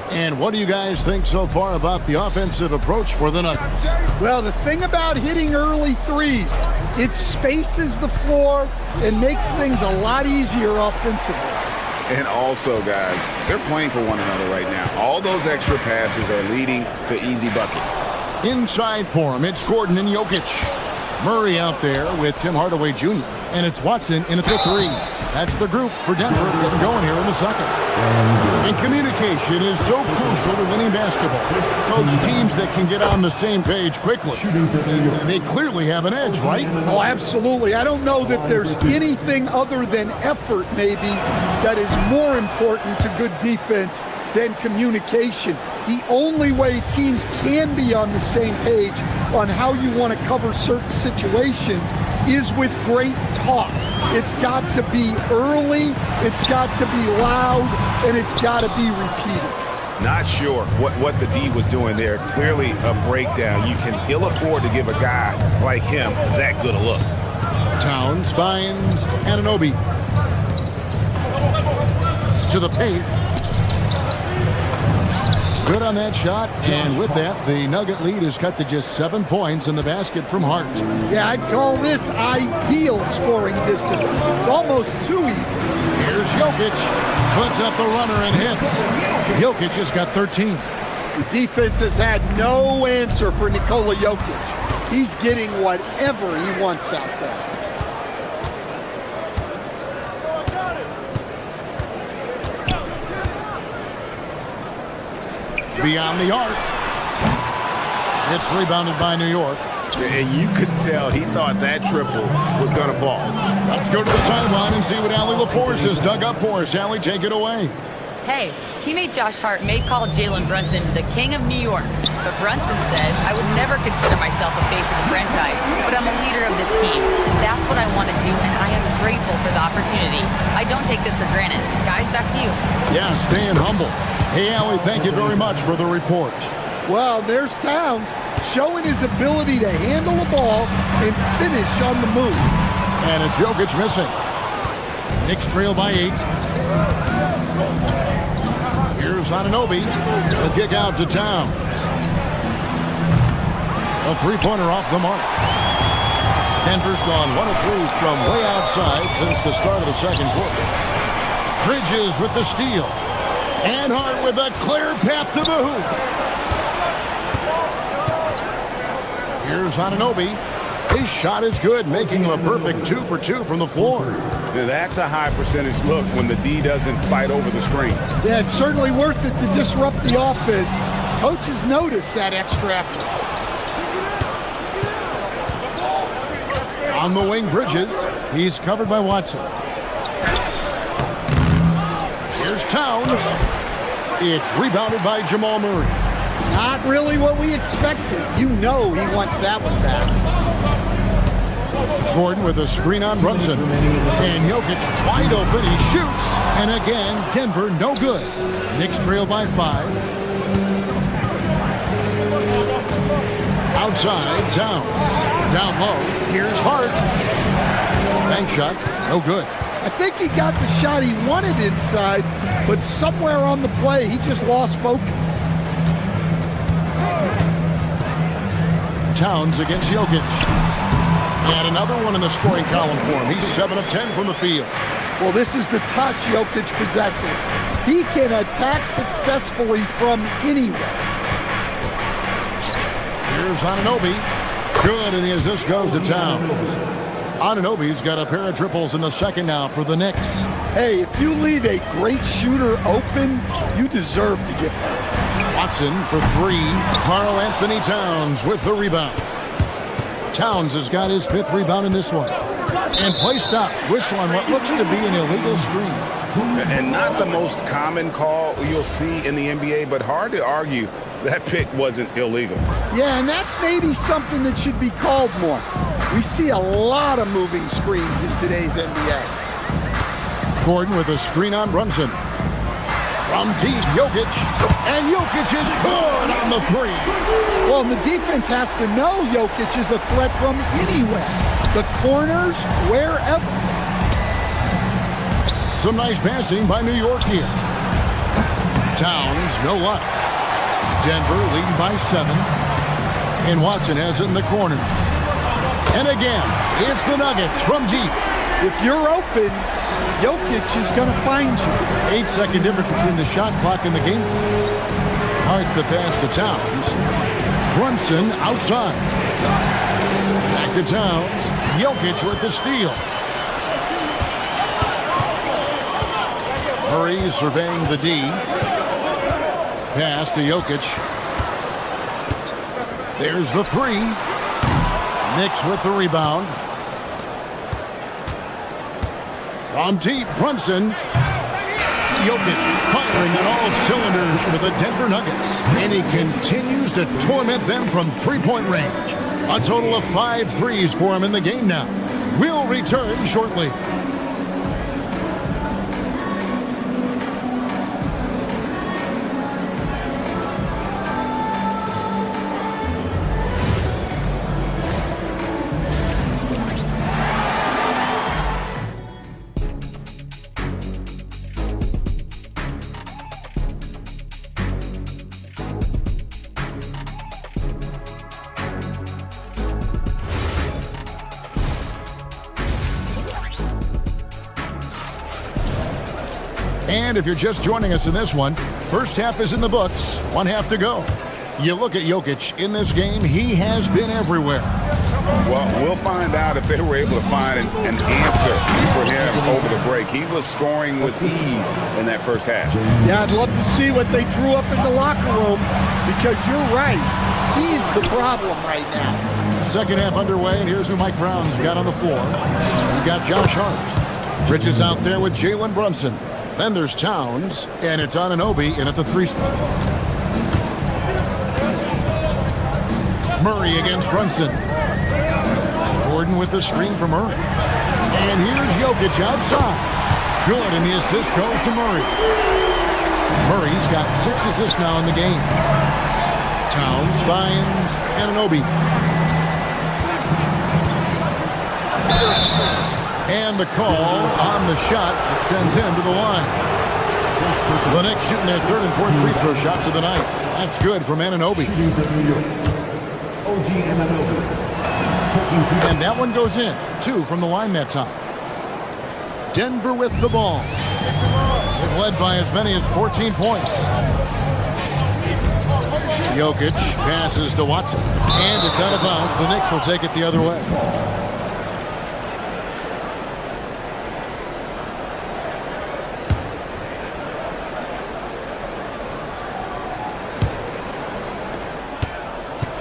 And what do you guys think so far about the offensive approach for the Nuggets? Well, the thing about hitting early threes, it spaces the floor and makes things a lot easier offensively. And also, guys, they're playing for one another right now. All those extra passes are leading to easy buckets. Inside for him, it's Gordon and Jokic. Murray out there with Tim Hardaway Jr. And it's Watson in at the 3. That's the group for Denver getting going here in the second. And communication is so crucial to winning basketball. Coach, teams that can get on the same page quickly, they clearly have an edge, right? Oh, absolutely. I don't know that there's anything other than effort, maybe, that is more important to good defense than communication. The only way teams can be on the same page on how you want to cover certain situations is with great talk. It's got to be early, it's got to be loud, and it's got to be repeated. Not sure what the D was doing there. Clearly a breakdown. You can ill afford to give a guy like him that good a look. Towns finds Anunoby. To the paint. Good on that shot, and with that, the Nugget lead is cut to just 7 points in the basket from Hart. Yeah, I'd call this ideal scoring distance. It's almost too easy. Here's Jokic, puts up the runner and hits. Jokic has got 13. The defense has had no answer for Nikola Jokic. He's getting whatever he wants out there. Beyond the arc. It's rebounded by New York. And you could tell he thought that triple was going to fall. Let's go to the sideline and see what Allie LaForce has dug up for us. Allie, take it away. Hey, teammate Josh Hart may call Jalen Brunson the king of New York, but Brunson says, I would never consider myself a face of the franchise, but I'm a leader of this team. That's what I want to do, and I am grateful for the opportunity. I don't take this for granted. Guys, back to you. Yeah, staying humble. Hey, Allie, thank you very much for the report. Well, there's Towns showing his ability to handle the ball and finish on the move. And it's Jokic missing. Knicks trail by 8. Here's Anunoby. The kick out to Towns. A three-pointer off the mark. Denver's gone 1 of 3 from way outside since the start of the second quarter. Bridges with the steal. And Hart with a clear path to the hoop. Here's Anunoby. His shot is good, making him a perfect 2 for 2 from the floor. That's a high percentage look when the D doesn't fight over the screen. Yeah, it's certainly worth it to disrupt the offense. Coaches notice that extra effort. On the wing, Bridges. He's covered by Watson. Here's Towns. It's rebounded by Jamal Murray. Not really what we expected. You know he wants that one back. Gordon with a screen on Brunson. And Jokic wide open. He shoots. And again, Denver no good. Knicks trail by 5. Outside, Towns. Down low. Here's Hart. Bank shot. No good. I think he got the shot he wanted inside, but somewhere on the play, he just lost focus. Towns against Jokic. And another one in the scoring column for him. He's 7 of 10 from the field. Well, this is the touch Jokic possesses. He can attack successfully from anywhere. Here's Anunoby. Good, and the assist goes to Towns. Anunoby's got a pair of triples in the second now for the Knicks. Hey, if you leave a great shooter open, you deserve to get that. Watson for 3. Karl Anthony Towns with the rebound. Towns has got his 5th rebound in this one. And play stops. Whistle on what looks to be an illegal screen. And not the most common call you'll see in the NBA, but hard to argue that pick wasn't illegal. Yeah, and that's maybe something that should be called more. We see a lot of moving screens in today's NBA. Gordon with a screen on Brunson. From deep, Jokic. And Jokic is good on the 3. Well, the defense has to know Jokic is a threat from anywhere. The corners, wherever. Some nice passing by New York here. Towns, no luck. Denver leading by 7. And Watson has it in the corner. And again, it's the Nuggets from deep. If you're open, Jokic is going to find you. 8-second difference between the shot clock and the game. Hart the pass to Towns. Brunson outside. Back to Towns. Jokic with the steal. Murray surveying the D. Pass to Jokic. There's the 3. Knicks with the rebound. From deep, Brunson. Jokic firing on all cylinders for the Denver Nuggets. And he continues to torment them from three-point range. A total of 5 threes for him in the game now. We'll return shortly. And if you're just joining us in this one, first half is in the books, 1 half to go. You look at Jokic in this game, he has been everywhere. Well, we'll find out if they were able to find an answer for him over the break. He was scoring with ease in that first half. Yeah, I'd love to see what they drew up in the locker room, because you're right. He's the problem right now. Second half underway, and here's who Mike Brown's got on the floor. We got Josh Hart. Bridges out there with Jalen Brunson. Then there's Towns, and it's Anunoby in at the 3 spot. Murray against Brunson. Gordon with the screen from Murray. And here's Jokic outside. Good, and the assist goes to Murray. Murray's got 6 assists now in the game. Towns finds Anunoby. And the call on the shot that sends him to the line. The Knicks shooting their 3rd and 4th free throw shots of the night. That's good from Anunoby. And that one goes in. 2 from the line that time. Denver with the ball. They've led by as many as 14 points. Jokic passes to Watson. And it's out of bounds. The Knicks will take it the other way.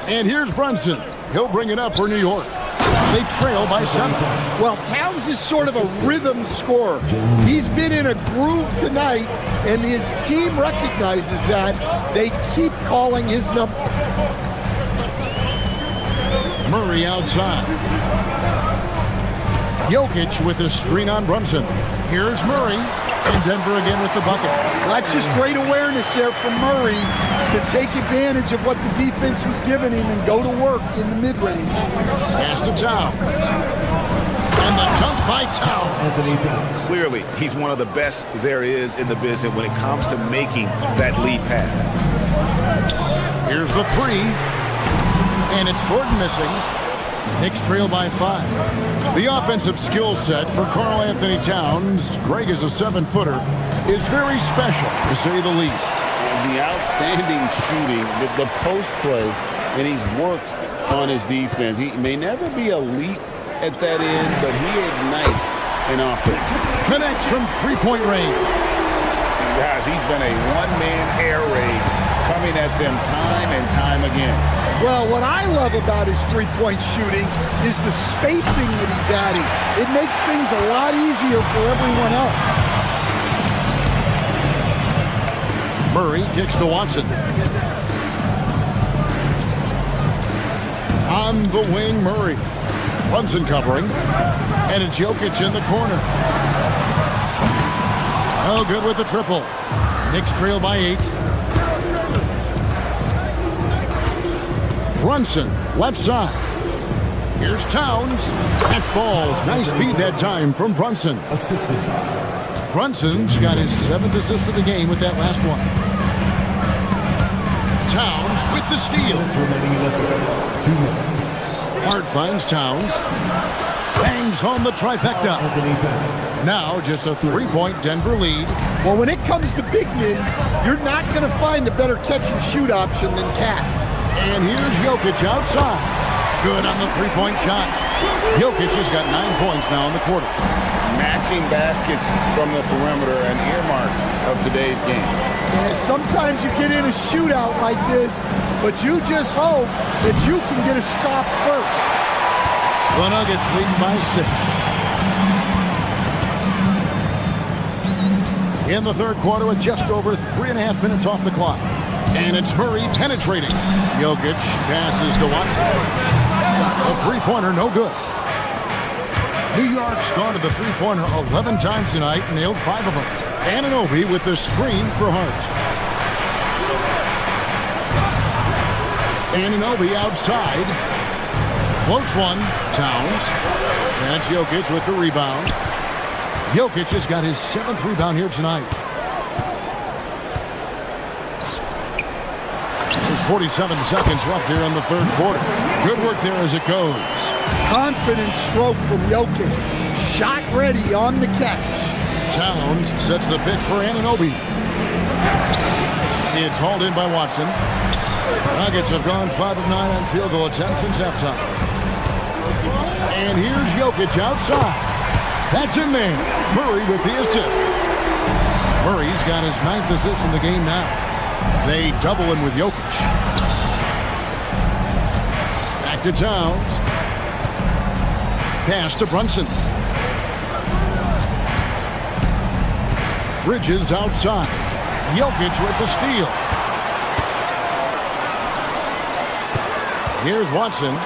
And here's Brunson. He'll bring it up for New York. They trail by 7. Well, Towns is sort of a rhythm scorer. He's been in a groove tonight, and his team recognizes that. They keep calling his number. Murray outside. Jokic with a screen on Brunson. Here's Murray. And Denver again with the bucket. That's just great awareness there from Murray to take advantage of what the defense was giving him and go to work in the mid-range. Pass to Towns. And the dunk by Towns. Clearly, he's one of the best there is in the business when it comes to making that lead pass. Here's the 3. And it's Gordon missing. Knicks trail by 5. The offensive skill set for Karl Anthony Towns, Greg is a 7-footer, is very special, to say the least. And the outstanding shooting, the post play, and he's worked on his defense. He may never be elite at that end, but he ignites an offense. Connects from 3-point range. Guys, he's been a one-man air raid coming at them time and time again. Well, what I love about his three-point shooting is the spacing that he's adding. It makes things a lot easier for everyone else. Murray kicks to Watson. On the wing, Murray. Brunson covering. And it's Jokic in the corner. Oh, good with the triple. Knicks trail by 8. Brunson, left side. Here's Towns. That falls. Nice feed that time from Brunson. Brunson's got his 7th assist of the game with that last one. Towns with the steal. Hart finds Towns. Bangs home the trifecta. Now just a 3-point Denver lead. Well, when it comes to big men, you're not going to find a better catch-and-shoot option than Cat. And here's Jokic outside. Good on the three-point shot. Jokic has got 9 points now in the quarter. Matching baskets from the perimeter, an earmark of today's game. And sometimes you get in a shootout like this, but you just hope that you can get a stop first. The Nuggets leading by 6. In the third quarter with just over 3.5 minutes off the clock. And it's Murray penetrating. Jokic passes to Watson. A three-pointer, no good. New York's gone to the three-pointer 11 times tonight and nailed 5 of them. Anunoby with the screen for Hart. Anunoby outside. Floats one. Towns. And Jokic with the rebound. Jokic has got his 7th rebound here tonight. There's 47 seconds left here in the third quarter. Good work there as it goes. Confident stroke from Jokic. Shot ready on the catch. Towns sets the pick for Anunoby. It's hauled in by Watson. Nuggets have gone 5 of 9 on field goal attempts since halftime. And here's Jokic outside. That's in there. Murray with the assist. Murray's got his 9th assist in the game now. They double him with Jokic. Back to Towns. Pass to Brunson. Bridges outside. Jokic with the steal. Here's Watson.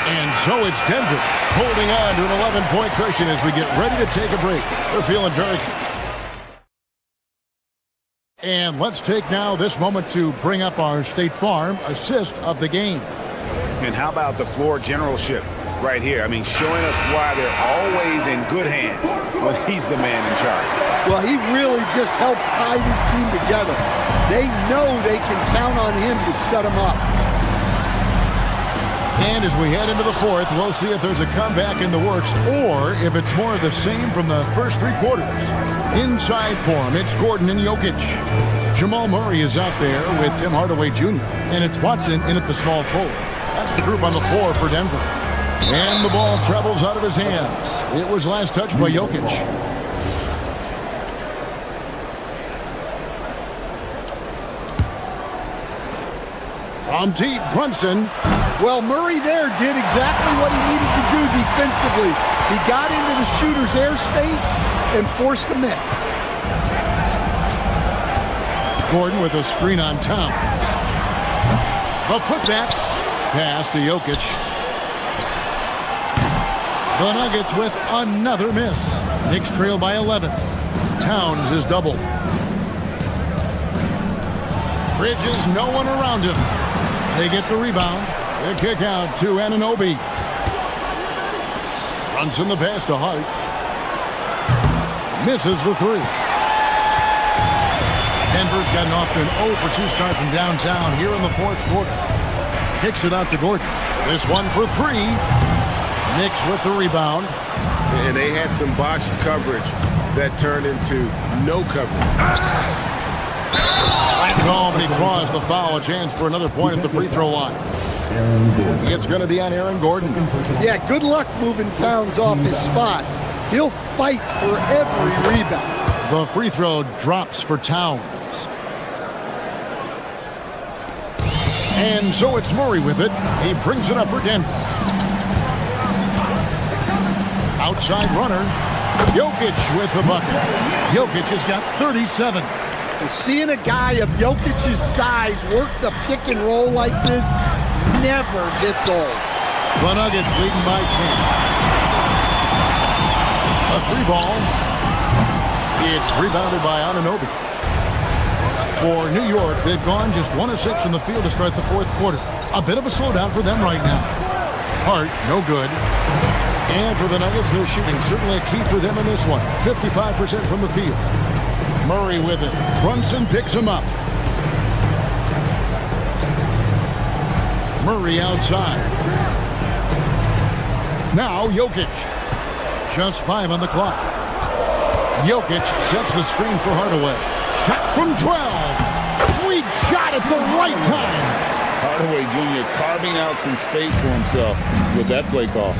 And so it's Denver holding on to an 11-point cushion as we get ready to take a break. We're feeling very good. And let's take now this moment to bring up our State Farm assist of the game. And how about the floor generalship right here? I mean, showing us why they're always in good hands when he's the man in charge. Well, he really just helps tie this team together. They know they can count on him to set them up. And as we head into the fourth, we'll see if there's a comeback in the works or if it's more of the same from the first 3 quarters. Inside for him, it's Gordon and Jokic. Jamal Murray is out there with Tim Hardaway Jr. And it's Watson in at the small forward. That's the group on the floor for Denver. And the ball travels out of his hands. It was last touched by Jokic. From deep, Brunson. Well, Murray there did exactly what he needed to do defensively. He got into the shooter's airspace and forced a miss. Gordon with a screen on Towns. A putback. Pass to Jokic. The Nuggets with another miss. Knicks trail by 11. Towns is doubled. Bridges, no one around him. They get the rebound. The kick out to Anunoby. Brunson the pass to Hart. Misses the 3. Denver's gotten off to an 0 for 2 start from downtown here in the fourth quarter. Kicks it out to Gordon. This one for 3. Knicks with the rebound. And they had some botched coverage that turned into no coverage. Call, but he draws the foul. A chance for another point at the free throw line. It's going to be on Aaron Gordon. Yeah, good luck moving Towns off his spot. He'll fight for every rebound. The free throw drops for Towns. And so it's Murray with it. He brings it up for Denver. Outside runner. Jokic with the bucket. Jokic has got 37. Seeing a guy of Jokic's size work the pick and roll like this never gets old. The Nuggets leading by 10. A 3-ball. It's rebounded by Anunoby. For New York, they've gone just 1 of 6 in the field to start the fourth quarter. A bit of a slowdown for them right now. Hart, no good. And for the Nuggets, their shooting certainly a key for them in this one. 55% from the field. Murray with it. Brunson picks him up. Murray outside. Now Jokic. Just 5 on the clock. Jokic sets the screen for Hardaway. Shot from 12. Sweet shot at the right time. Hardaway Jr. carving out some space for himself with that play call.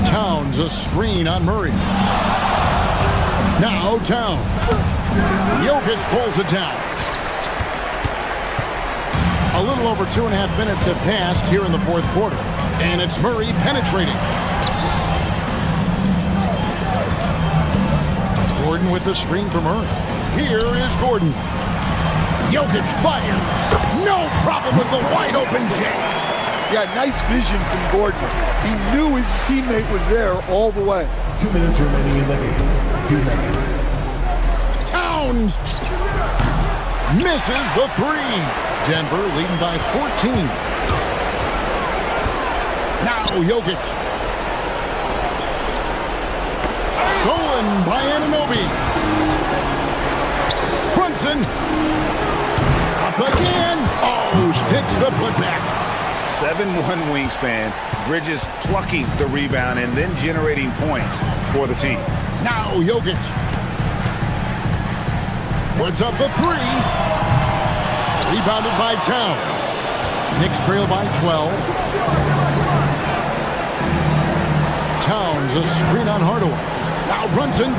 Towns a screen on Murray. Now Towns. Jokic pulls it down. A little over 2.5 minutes have passed here in the fourth quarter. And it's Murray penetrating. Gordon with the screen for Murray. Here is Gordon. Jokic fired. No problem with the wide open jam. Yeah, nice vision from Gordon. He knew his teammate was there all the way. 2 minutes remaining in the game. 2 minutes. Towns misses the three. Denver leading by 14. Now Jokic. Stolen by Anunoby. Brunson. Up again. Oh, sticks the putback. 7'1" wingspan. Bridges plucking the rebound and then generating points for the team. Now Jokic. Puts up the three. Rebounded by Towns. Knicks trail by 12. Towns a screen on Hardaway. Now Brunson.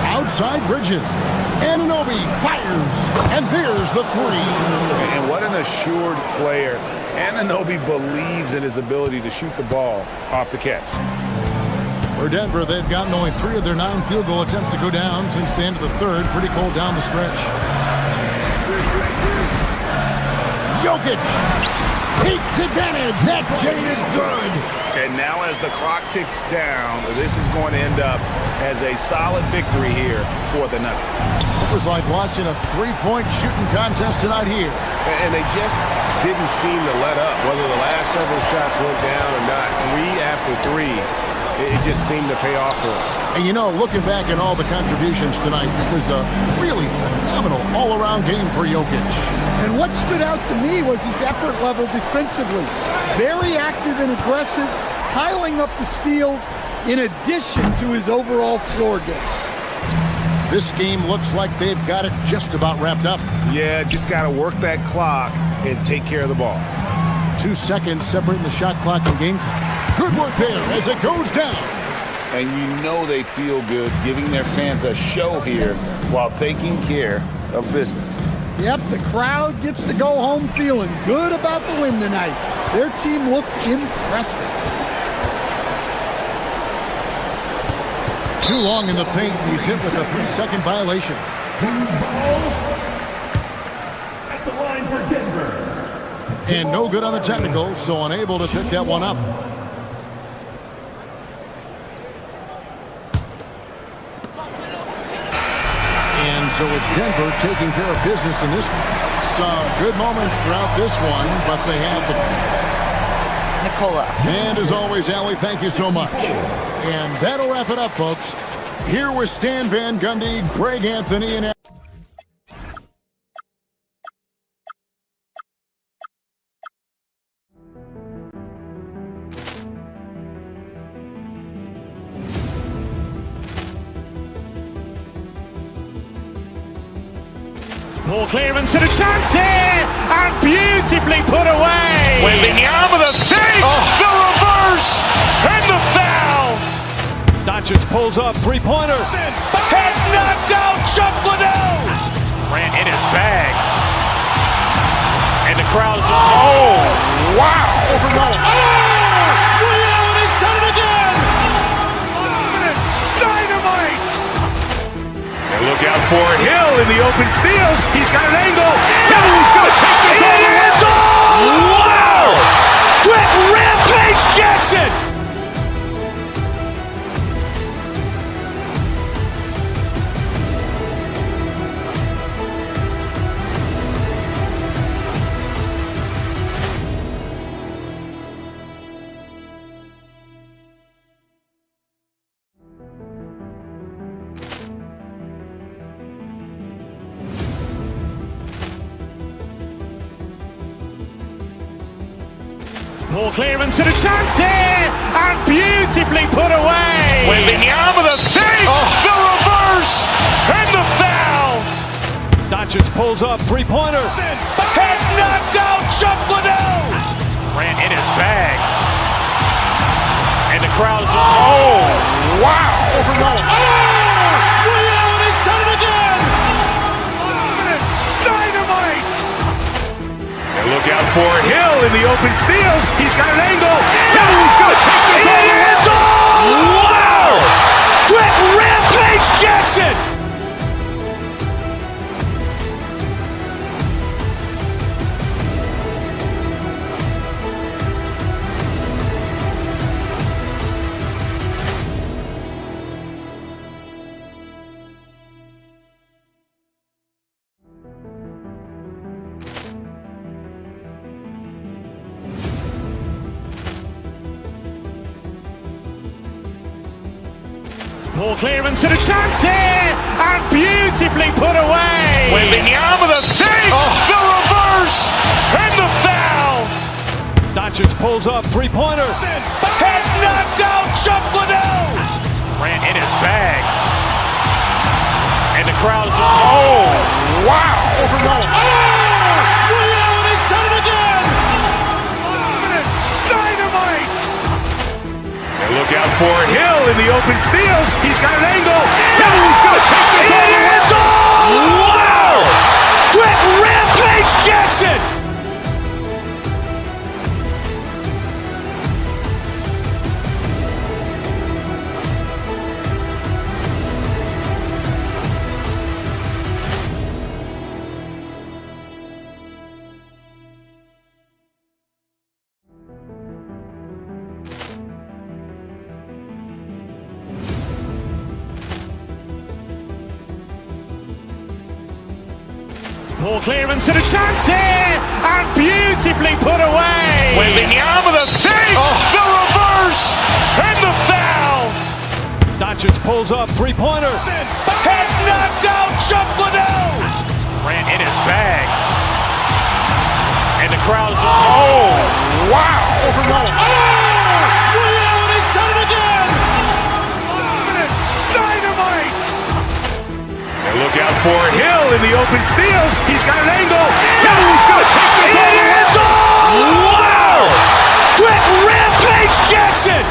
Outside Bridges. Anunoby fires. And there's the three. And what an assured player. Anunoby believes in his ability to shoot the ball off the catch. For Denver, they've gotten only 3 of their 9 field goal attempts to go down since the end of the third. Pretty cold down the stretch. Jokic takes advantage. That J is good. And now as the clock ticks down, this is going to end up as a solid victory here for the Nuggets. It was like watching a 3-point shooting contest tonight here. And they just didn't seem to let up. Whether the last several shots went down or not, 3 after 3, it just seemed to pay off for them. And you know, looking back at all the contributions tonight, it was a really phenomenal all-around game for Jokic. And what stood out to me was his effort level defensively. Very active and aggressive, piling up the steals in addition to his overall floor game. This game looks like they've got it just about wrapped up. Yeah, just got to work that clock and take care of the ball. 2 seconds separating the shot clock and game clock. Good work there as it goes down. And you know they feel good giving their fans a show here while taking care of business. Yep, the crowd gets to go home feeling good about the win tonight. Their team looked impressive. Too long in the paint. He's hit with a 3-second violation. At the line for Denver. And no good on the technical, so unable to pick that one up. And so it's Denver taking care of business in this one. Some good moments throughout this one, but they have the... Nicola. And as always, Allie, thank you so much. And that'll wrap it up, folks. Here with Stan Van Gundy, Greg Anthony, and... Ball clearance and a chance here, and beautifully put away. Wembanyama with a save, the reverse, and the foul. Doncic pulls up, three-pointer. Has knocked out Chuck Liddell. Ran in his bag. And the crowd is... Oh, wow. He's done it again. Dynamite. And look out for Hill in the open field. He's got an angle. Hill's going to take this all the way. Wow! Quit Rampage Jackson. Ball clearance and a chance here, and beautifully put away. Wembanyama the save, the reverse, and the foul. Doncic pulls up, three-pointer. Has knocked out Chuck Liddell. Grant in his bag. And the crowd is... Oh, wow. Ray Allen has done it again. Dynamite. And look out for Hill in the open field. He's got an angle. He's going to take this all the way. Wow. Quick Rampage Jackson. Ball clearance and a chance here, and beautifully put away. Wembanyama the save, the reverse, and the foul. Doncic pulls up, three-pointer. Has knocked out Chuck Liddell. Grant in his bag. And the crowd is... Oh, wow. Ray Allen has done it again. Dynamite. And look out for Hill in the open field. He's got an angle. He's going to take this all the way. Wow. Quick Rampage Jackson. Ball clearance and a chance here, and beautifully put away. Wembanyama the save, the reverse, and the foul. Doncic pulls up, three-pointer. Has knocked out Chuck Liddell. Grant in his bag. And the crowd is... Oh, wow. Ray Allen has done it again. Dynamite. And look out for Hill in the open field. He's got an angle. He's going to take this all the way. Wow. Quick Rampage Jackson.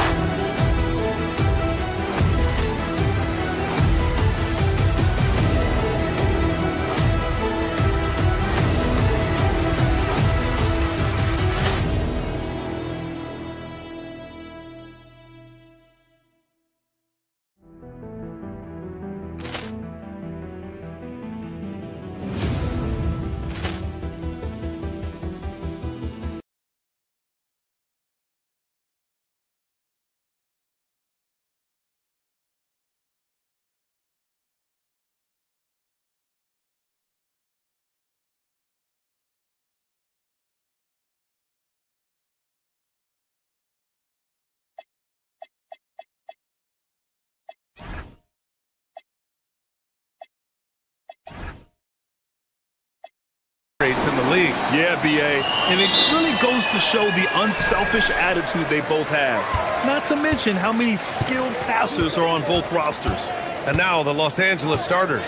In the league. Yeah, BA. And it really goes to show the unselfish attitude they both have. Not to mention how many skilled passers are on both rosters. And now the Los Angeles starters.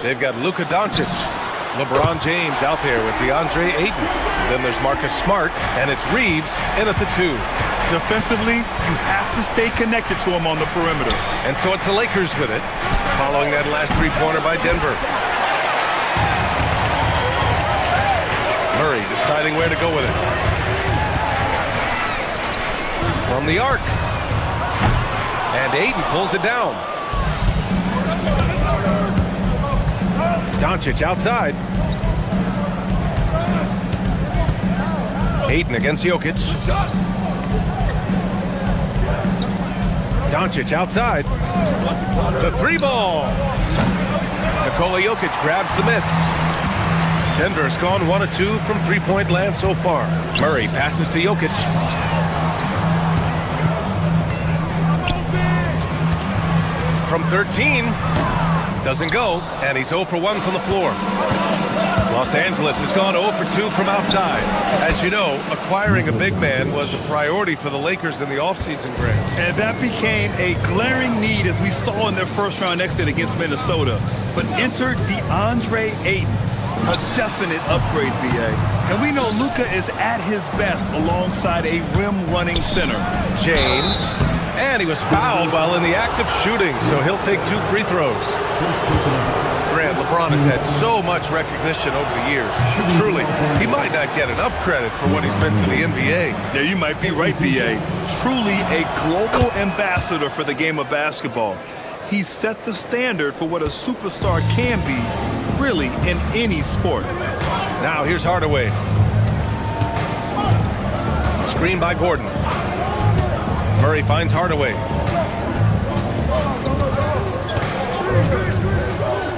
They've got Luka Doncic, LeBron James out there with DeAndre Ayton. Then there's Marcus Smart, and it's Reeves in at the 2. Defensively, you have to stay connected to him on the perimeter. And so it's the Lakers with it, following that last three-pointer by Denver. Murray deciding where to go with it. From the arc. And Ayton pulls it down. Doncic outside. Ayton against Jokic. Doncic outside. The three ball. Nikola Jokic grabs the miss. Denver's gone 1 of 2 from three-point land so far. Murray passes to Jokic. From 13, doesn't go, and he's 0 for 1 from the floor. Los Angeles has gone 0 for 2 from outside. As you know, acquiring a big man was a priority for the Lakers in the offseason, Greg. And that became a glaring need as we saw in their first-round exit against Minnesota. But enter DeAndre Ayton, a definite upgrade, BA. And we know Luka is at his best alongside a rim-running center. James, and he was fouled while in the act of shooting, so he'll take 2 free throws. Grant, LeBron has had so much recognition over the years. Truly, he might not get enough credit for what he's meant to the NBA. Yeah, you might be right, BA. Truly a global ambassador for the game of basketball. He set the standard for what a superstar can be, really, in any sport. Now here's Hardaway. Screen by Gordon. Murray finds Hardaway.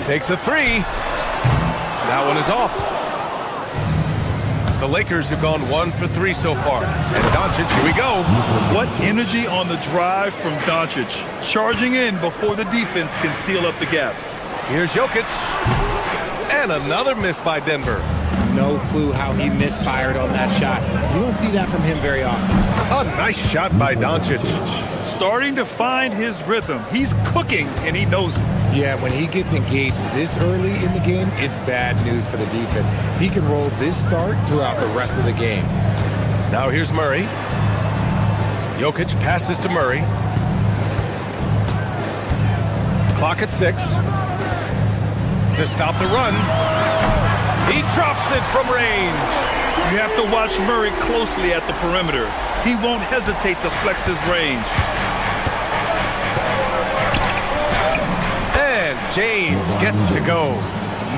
Takes a 3. That one is off. The Lakers have gone 1 for 3 so far. And Doncic, here we go. What energy on the drive from Doncic. Charging in before the defense can seal up the gaps. Here's Jokic. And another miss by Denver. No clue how he misfired on that shot. You don't see that from him very often. A nice shot by Doncic. Starting to find his rhythm. He's cooking, and he knows it. Yeah, when he gets engaged this early in the game, it's bad news for the defense. He can roll this start throughout the rest of the game. Now here's Murray. Jokic passes to Murray. Clock at 6. To stop the run. He drops it from range. You have to watch Murray closely at the perimeter. He won't hesitate to flex his range. And James gets it to go.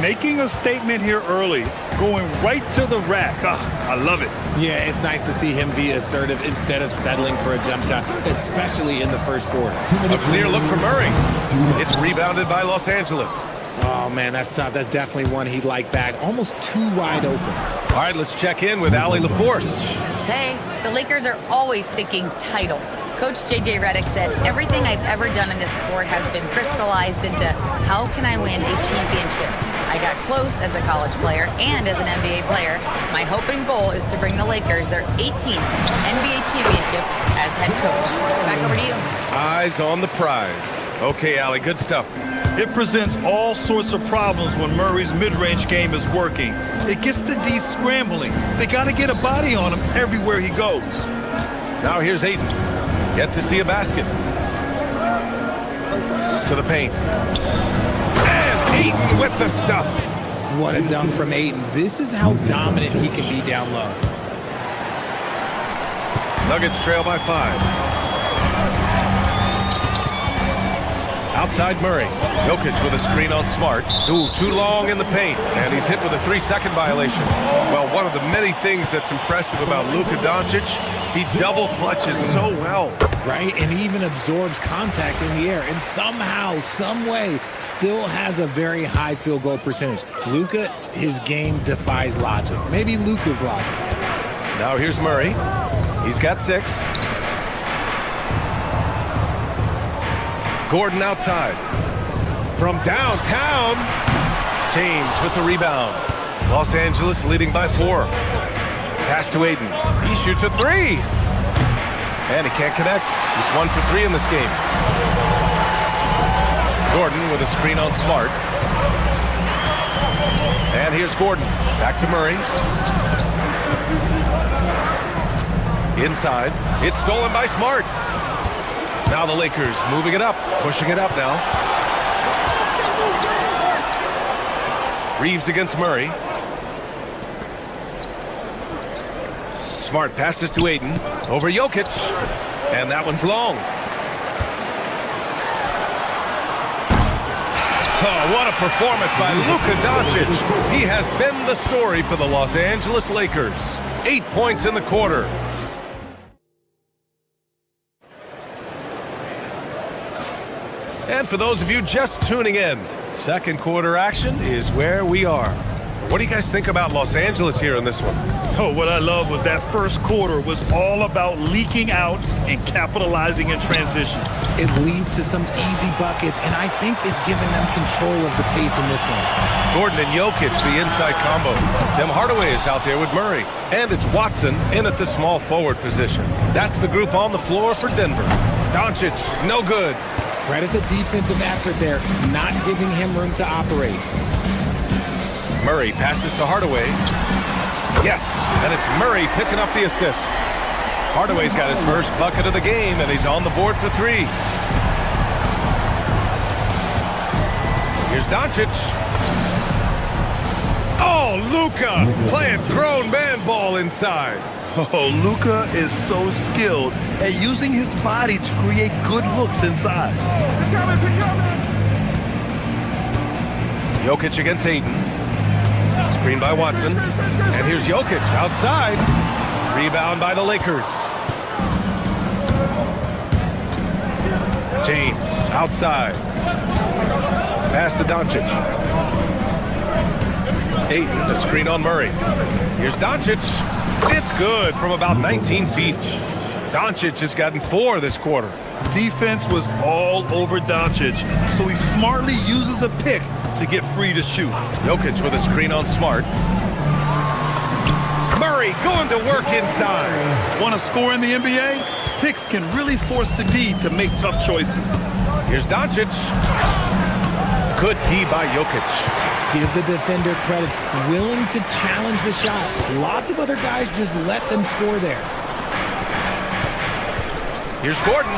Making a statement here early. Going right to the rack. I love it. Yeah, it's nice to see him be assertive instead of settling for a jump shot, especially in the first quarter. A clear look for Murray. It's rebounded by Los Angeles. Oh, man, that's tough. That's definitely one he'd like back. Almost too wide open. All right, let's check in with Allie LaForce. Hey, the Lakers are always thinking title. Coach J.J. Redick said, everything I've ever done in this sport has been crystallized into how can I win a championship? I got close as a college player and as an NBA player. My hope and goal is to bring the Lakers their 18th NBA championship as head coach. Back over to you. Eyes on the prize. Okay, Allie, good stuff. It presents all sorts of problems when Murray's mid-range game is working. It gets the D scrambling. They got to get a body on him everywhere he goes. Now here's Ayton. Yet to see a basket. To the paint. And Ayton with the stuff. What a dunk from Ayton. This is how dominant he can be down low. Nuggets trail by 5. Outside Murray. Jokic with a screen on Smart. Ooh, too long in the paint. And he's hit with a 3-second violation. Well, one of the many things that's impressive about Luka Doncic, he double clutches so well. Right, and he even absorbs contact in the air. And somehow, some way, still has a very high field goal percentage. Luka, his game defies logic. Maybe Luka's logic. Now here's Murray. He's got 6. Gordon outside. From downtown, James with the rebound. Los Angeles leading by 4. Pass to Ayton. He shoots a 3. And he can't connect. He's 1 for 3 in this game. Gordon with a screen on Smart. And here's Gordon. Back to Murray. Inside. It's stolen by Smart. Now the Lakers moving it up, pushing it up now. Reeves against Murray. Smart passes to Ayton. Over Jokic. And that one's long. Oh, what a performance by Luka Doncic. He has been the story for the Los Angeles Lakers. 8 points in the quarter. And for those of you just tuning in, second quarter action is where we are. What do you guys think about Los Angeles here in this one? Oh, what I love was that first quarter was all about leaking out and capitalizing in transition. It leads to some easy buckets, and I think it's given them control of the pace in this one. Gordon and Jokic, the inside combo. Tim Hardaway is out there with Murray. And it's Watson in at the small forward position. That's the group on the floor for Denver. Doncic, no good. Credit the defensive effort there, not giving him room to operate. Murray passes to Hardaway. Yes, and it's Murray picking up the assist. Hardaway's got his first bucket of the game, and he's on the board for 3. Here's Doncic. Oh, Luka playing grown man ball inside. Oh, Luka is so skilled at using his body to create good looks inside. Jokic against Ayton. Screen by Watson. And here's Jokic outside. Rebound by the Lakers. James outside. Pass to Doncic. Ayton, the screen on Murray. Here's Doncic. It's good from about 19 feet. Doncic has gotten 4 this quarter. Defense was all over Doncic, so he smartly uses a pick to get free to shoot. Jokic with a screen on Smart. Murray going to work inside. Want to score in the NBA? Picks can really force the D to make tough choices. Here's Doncic. Good D by Jokic. Give the defender credit, willing to challenge the shot. Lots of other guys just let them score there. Here's Gordon.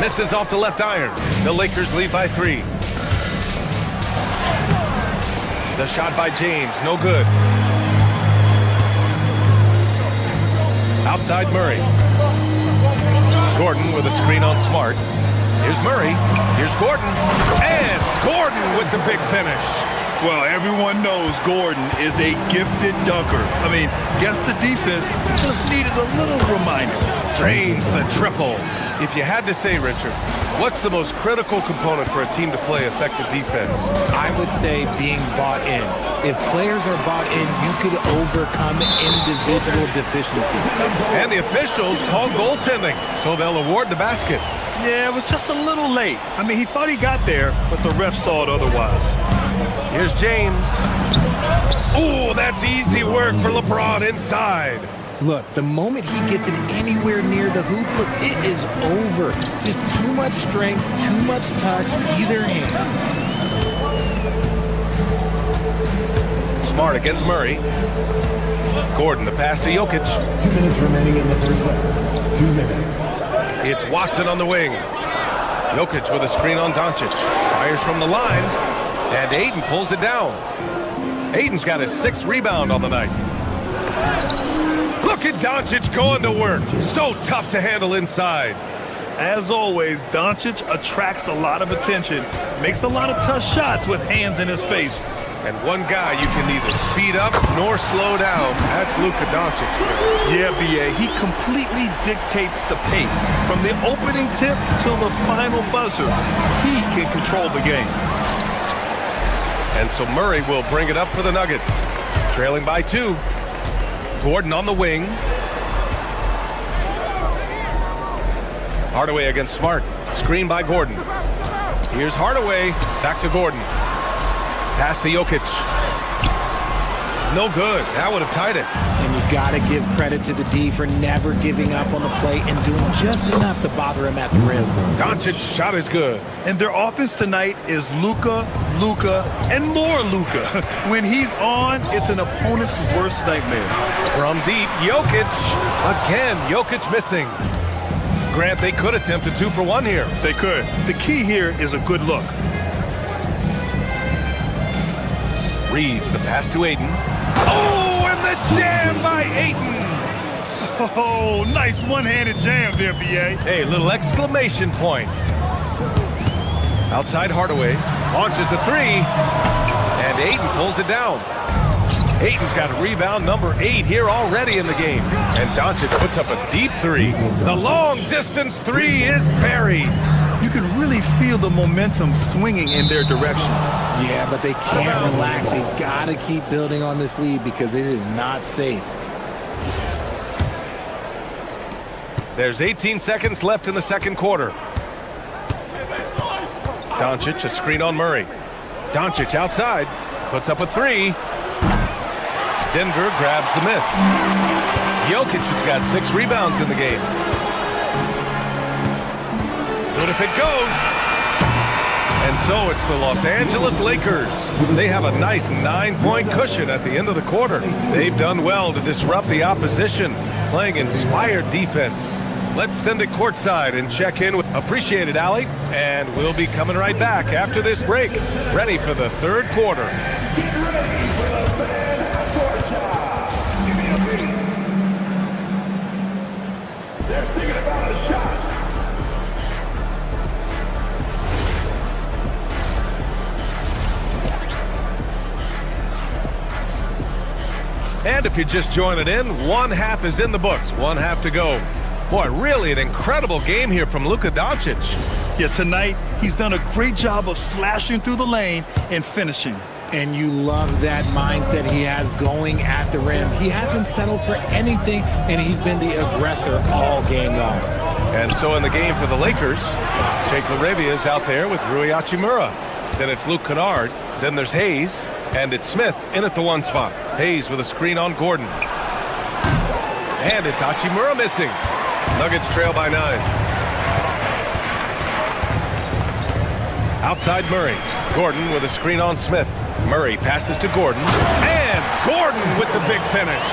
Misses off the left iron. The Lakers lead by 3. The shot by James, no good. Outside Murray. Gordon with a screen on Smart. Here's Murray. Here's Gordon. And Gordon with the big finish. Well, everyone knows Gordon is a gifted dunker. I mean, guess the defense just needed a little reminder. Drains the triple. If you had to say, Richard, what's the most critical component for a team to play effective defense? I would say being bought in. If players are bought in, you could overcome individual deficiencies. And the officials called goaltending, so they'll award the basket. Yeah, it was just a little late. I mean, he thought he got there, but the ref saw it otherwise. Here's James. Oh, that's easy work for LeBron inside. Look, the moment he gets it anywhere near the hoop, look, it is over. Just too much strength, too much touch, either hand. Smart against Murray. Gordon, the pass to Jokic. 2 minutes remaining in the first half. 2 minutes. It's Watson on the wing. Jokic with a screen on Doncic. Fires from the line. And Ayton pulls it down. Ayton's got his 6th rebound on the night. Look at Doncic going to work. So tough to handle inside. As always, Doncic attracts a lot of attention. Makes a lot of tough shots with hands in his face. And one guy you can neither speed up nor slow down. That's Luka Doncic. Yeah, B.A., he completely dictates the pace. From the opening tip till the final buzzer, he can control the game. And so Murray will bring it up for the Nuggets. Trailing by 2. Gordon on the wing. Hardaway against Smart. Screen by Gordon. Here's Hardaway. Back to Gordon. Pass to Jokic. No good. That would have tied it. And you got to give credit to the D for never giving up on the play and doing just enough to bother him at the rim. Doncic's shot is good. And their offense tonight is Luka, and more Luka. When he's on, it's an opponent's worst nightmare. From deep, Jokic. Again, Jokic missing. Grant, they could attempt a 2 for 1 here. They could. The key here is a good look. Reeves, the pass to Ayton. Oh, and the jam by Ayton. Oh, nice one-handed jam there, B.A. Hey, little exclamation point. Outside Hardaway. Launches a 3. And Ayton pulls it down. Ayton's got rebound number 8 here already in the game. And Doncic puts up a deep 3. The long-distance 3 is buried. you can really feel the momentum swinging in their direction. Yeah, but they can't relax. They've got to keep building on this lead because it is not safe. There's 18 seconds left in the second quarter. Doncic, a screen on Murray. Doncic outside, puts up a three. Denver grabs the miss. Jokic has got 6 rebounds in the game. Good if it goes. And so it's the Los Angeles Lakers. They have a nice 9-point cushion at the end of the quarter. They've done well to disrupt the opposition, playing inspired defense. Let's send it courtside and check in with Appreciate it, Allie. And we'll be coming right back after this break, ready for the third quarter. They're thinking about a shot. And if you're just joining in, one half is in the books, one half to go. Boy, really an incredible game here from Luka Doncic. Yeah, tonight he's done a great job of slashing through the lane and finishing. And you love that mindset he has going at the rim. He hasn't settled for anything, and he's been the aggressor all game long. And so in the game for the Lakers, Jake LaRavia is out there with Rui Hachimura. Then it's Luke Kennard. Then there's Hayes. And it's Smith in at the 1 spot. Hayes with a screen on Gordon. And it's Hachimura missing. Nuggets trail by 9. Outside Murray. Gordon with a screen on Smith. Murray passes to Gordon. And Gordon with the big finish.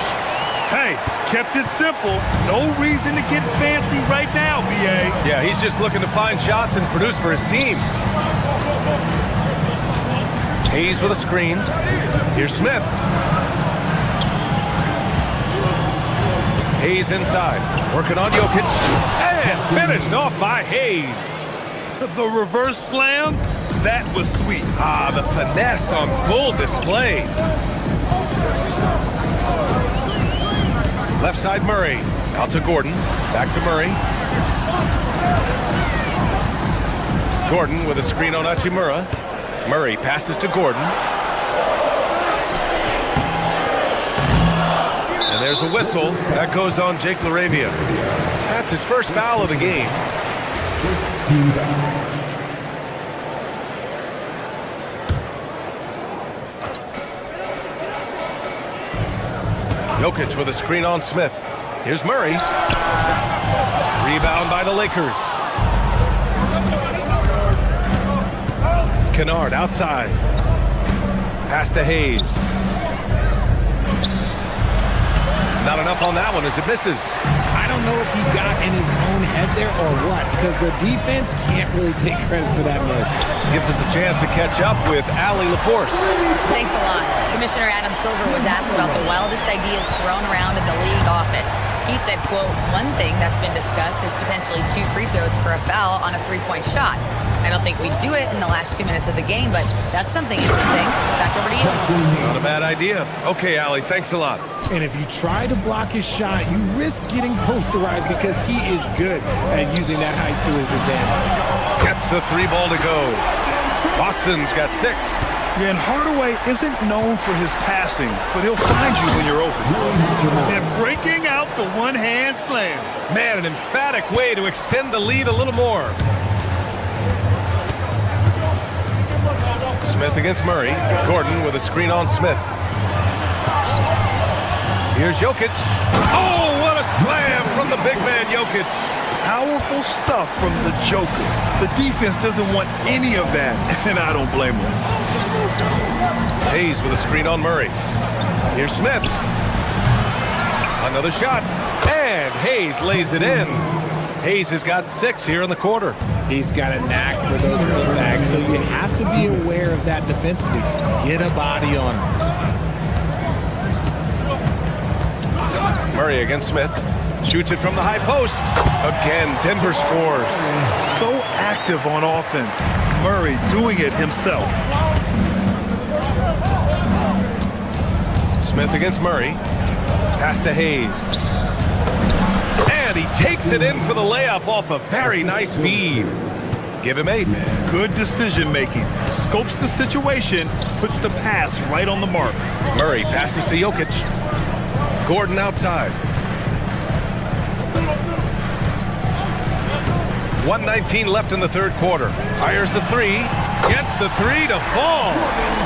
Hey, kept it simple. No reason to get fancy right now, B.A. Yeah, he's just looking to find shots and produce for his team. Hayes with a screen. Here's Smith. Hayes inside. Working on Jokic. And finished off by Hayes. The reverse slam, that was sweet. Ah, the finesse on full display. Left side Murray. Out to Gordon. Back to Murray. Gordon with a screen on Hachimura. Murray passes to Gordon. And there's a whistle. That goes on Jake LaRavia. That's his first foul of the game. Jokic with a screen on Smith. Here's Murray. Rebound by the Lakers. Kennard outside. Pass to Hayes. Not enough on that one as it misses. I don't know if he got in his own head there or what, because the defense can't really take credit for that miss. Gives us a chance to catch up with Allie LaForce. Thanks a lot. Commissioner Adam Silver was asked about the wildest ideas thrown around in the league office. He said, quote, one thing that's been discussed is potentially 2 free throws for a foul on a 3-point shot. I don't think we do it in the last 2 minutes of the game, but that's something interesting. Back over to you. Not a bad idea. Okay, Allie, thanks a lot. And if you try to block his shot, you risk getting posterized because he is good at using that height to his advantage. Gets the 3 ball to go. Watson's got 6. Yeah, and Hardaway isn't known for his passing, but he'll find you when you're open. And breaking out the one-hand slam. Man, an emphatic way to extend the lead a little more. Smith against Murray. Gordon with a screen on Smith. Here's Jokic. Oh, what a slam from the big man Jokic. Powerful stuff from the Joker. The defense doesn't want any of that, and I don't blame them. Hayes with a screen on Murray. Here's Smith. Another shot. And Hayes lays it in. Hayes has got 6 here in the quarter. He's got a knack for those putbacks, so you have to be aware of that defensively. Get a body on him. Murray against Smith. Shoots it from the high post. Again, Denver scores. So active on offense. Murray doing it himself. Smith against Murray. Pass to Hayes. And he takes it in for the layup off a very nice feed. Give him 8. Good decision making. Scopes the situation, puts the pass right on the mark. Murray passes to Jokic. Gordon outside. 1:19 left in the third quarter. Fires the 3. Gets the 3 to fall.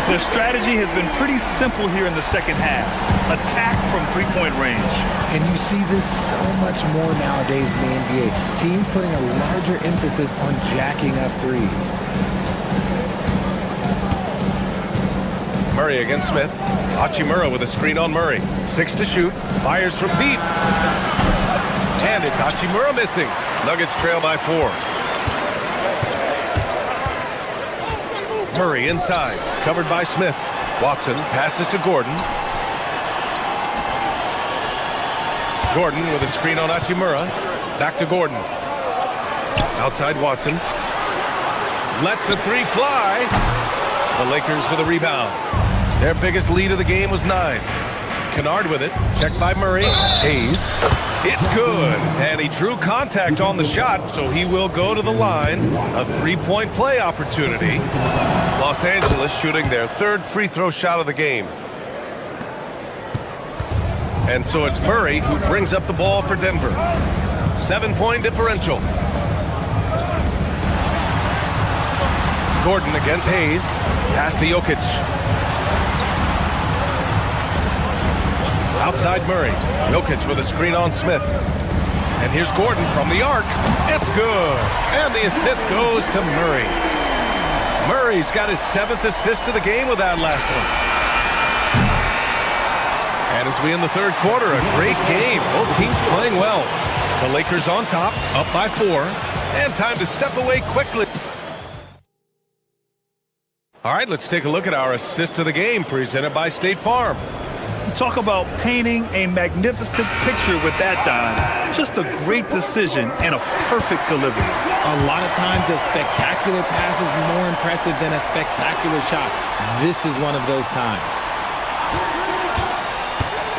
Their strategy has been pretty simple here in the second half. Attack from three-point range. And you see this so much more nowadays in the NBA. Teams putting a larger emphasis on jacking up threes. Murray against Smith. Hachimura with a screen on Murray. 6 to shoot. Fires from deep. And it's Hachimura missing. Nuggets trail by 4. Murray inside. Covered by Smith. Watson passes to Gordon. Gordon with a screen on Hachimura. Back to Gordon. Outside Watson. Lets the 3 fly. The Lakers with a rebound. Their biggest lead of the game was 9. Kennard with it. Checked by Murray. Hayes. It's good. And he drew contact on the shot, so he will go to the line. A 3-point play opportunity. Los Angeles shooting their 3rd free throw shot of the game. And so it's Murray who brings up the ball for Denver. 7-point differential. Gordon against Hayes. Pass to Jokic. Outside Murray. Jokic with a screen on Smith. And here's Gordon from the arc. It's good. And the assist goes to Murray. Murray's got his 7th assist of the game with that last one. And as we end the third quarter, a great game. Both teams playing well. The Lakers on top, up by 4. And time to step away quickly. All right, let's take a look at our assist of the game presented by State Farm. You talk about painting a magnificent picture with that dime. Just a great decision and a perfect delivery. A lot of times a spectacular pass is more impressive than a spectacular shot. This is one of those times.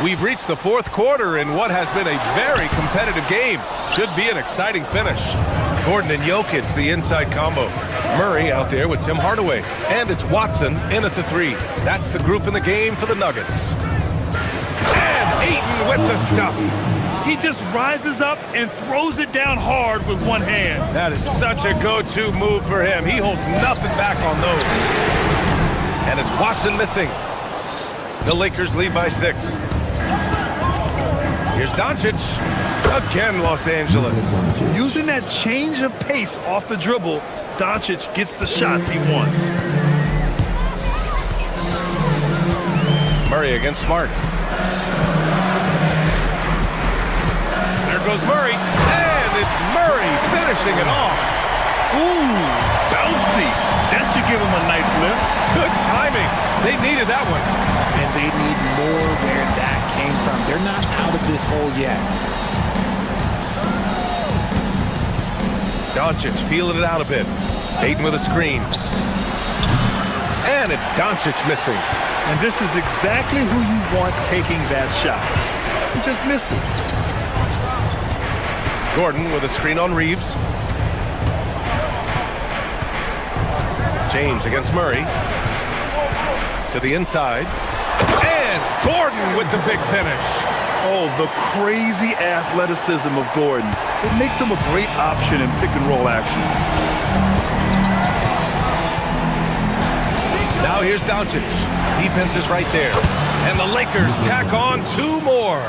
We've reached the fourth quarter in what has been a very competitive game. Should be an exciting finish. Gordon and Jokic, the inside combo. Murray out there with Tim Hardaway. And it's Watson in at the 3. That's the group in the game for the Nuggets. And Ayton with the stuff. He just rises up and throws it down hard with one hand. That is such a go-to move for him. He holds nothing back on those. And it's Watson missing. The Lakers lead by 6. Here's Doncic. Again, Los Angeles. Using that change of pace off the dribble, Doncic gets the shots he wants. Murray against Smart. There goes Murray. And it's Murray finishing it off. Ooh, bouncy. That should give him a nice lift. Good timing. They needed that one. And they need more where that came from. They're not out of this hole yet. Doncic feeling it out a bit. Ayton with a screen. And it's Doncic missing. And this is exactly who you want taking that shot. He just missed it. Gordon with a screen on Reeves. James against Murray. To the inside. And Gordon with the big finish. Oh, the crazy athleticism of Gordon. It makes him a great option in pick-and-roll action. Now here's Doncic. Defense is right there. And the Lakers tack on 2 more.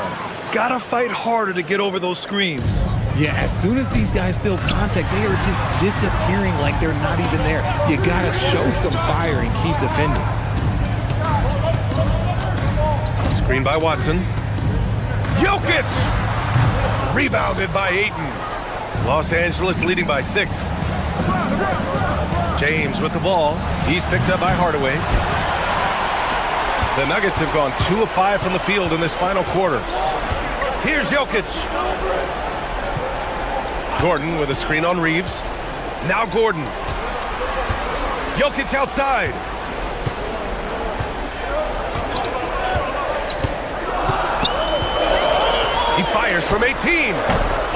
Gotta fight harder to get over those screens. Yeah, as soon as these guys feel contact, they are just disappearing like they're not even there. You gotta show some fire and keep defending. Screen by Watson. Jokic! Rebounded by Ayton. Los Angeles leading by 6. James with the ball. He's picked up by Hardaway. The Nuggets have gone 2 of 5 from the field in this final quarter. Here's Jokic. Gordon with a screen on Reeves. Now Gordon. Jokic outside. He fires from 18.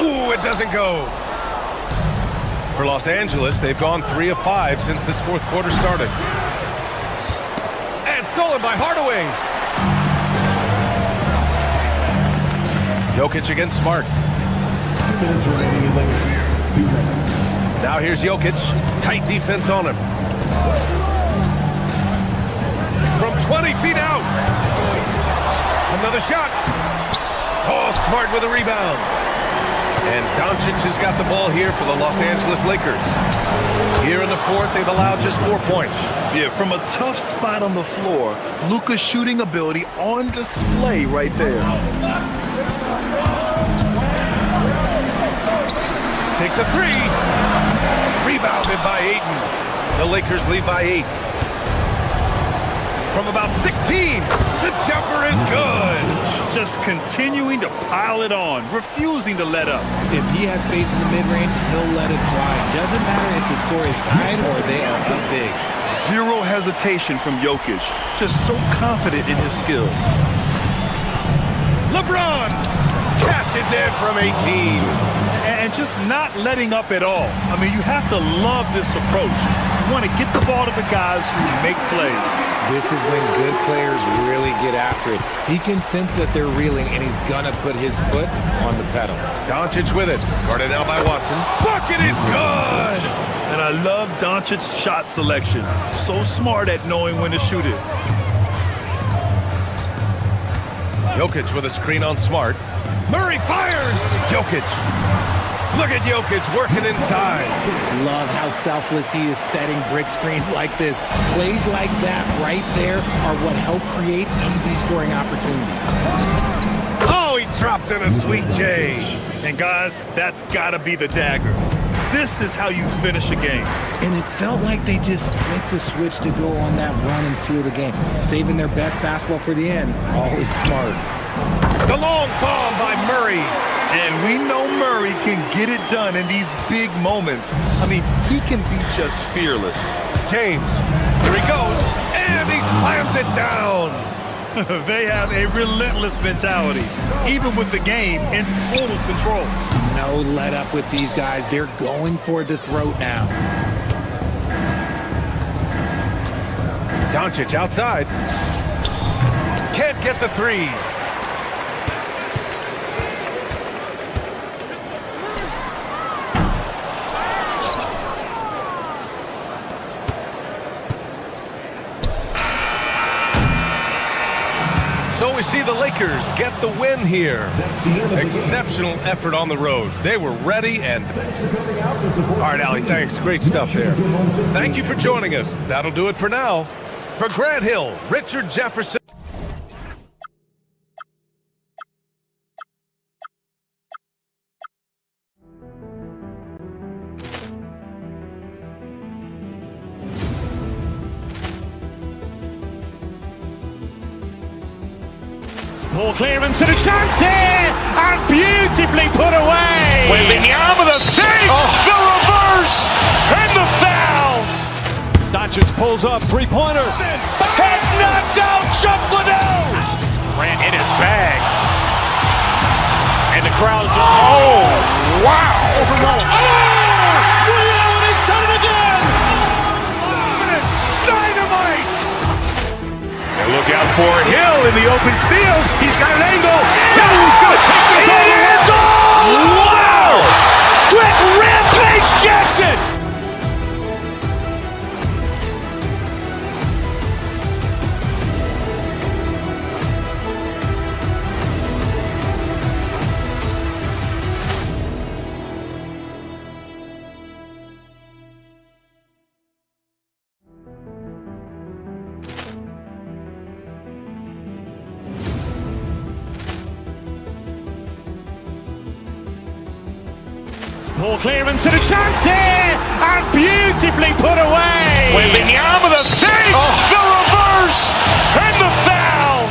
Ooh, it doesn't go. For Los Angeles, they've gone 3 of 5 since this fourth quarter started. And stolen by Hardaway. Jokic against Smart. Now here's Jokic. Tight defense on him. From 20 feet out. Another shot. Oh, Smart with a rebound. And Doncic has got the ball here for the Los Angeles Lakers. Here in the fourth, they've allowed just 4 points. Yeah, from a tough spot on the floor, Luka's shooting ability on display right there. Takes a three. Rebounded by Ayton. The Lakers lead by 8. From about 16, the jumper is good. Just continuing to pile it on, refusing to let up. If he has space in the mid-range, he'll let it fly. Doesn't matter if the score is tied or they are up big. Zero hesitation from Jokic. Just so confident in his skills. LeBron cashes in from 18. And just not letting up at all. I mean, you have to love this approach. You want to get the ball to the guys who make plays. This is when good players really get after it. He can sense that they're reeling, and he's going to put his foot on the pedal. Doncic with it. Guarded now by Watson. Bucket is good! And I love Doncic's shot selection. So smart at knowing when to shoot it. Jokic with a screen on Smart. Murray fires! Jokic. Look at Jokic working inside. Love how selfless he is setting brick screens like this. Plays like that right there are what help create easy scoring opportunities. Oh, he dropped in a sweet J. And guys, that's got to be the dagger. This is how you finish a game. And it felt like they just flipped the switch to go on that run and seal the game. Saving their best basketball for the end. Always smart. The long bomb by Murray. And we know Murray can get it done in these big moments. I mean, he can be just fearless. James, here he goes, and he slams it down. They have a relentless mentality, even with the game in total control. No let up with these guys. They're going for the throat now. Doncic outside. Can't get the three. So we see the Lakers get the win here. Exceptional effort on the road. They were ready and... All right, Allie, thanks. Great stuff there. Thank you for joining us. That'll do it for now. For Grant Hill, Richard Jefferson. Ball clearance and a chance here, and beautifully put away. Wembanyama the fake, the reverse, and the foul. Doncic pulls up, three-pointer. Has knocked out Chuck Liddell. Grant in his bag. And the crowd is, oh, wow. He's done it again. Dynamite. And look out for Hill in the open field. He's got an angle. He's going to take this all the way. Wow. Quick rampage Jackson. Ball clearance and a chance here, and beautifully put away. Wembanyama the fake, the reverse, and the foul.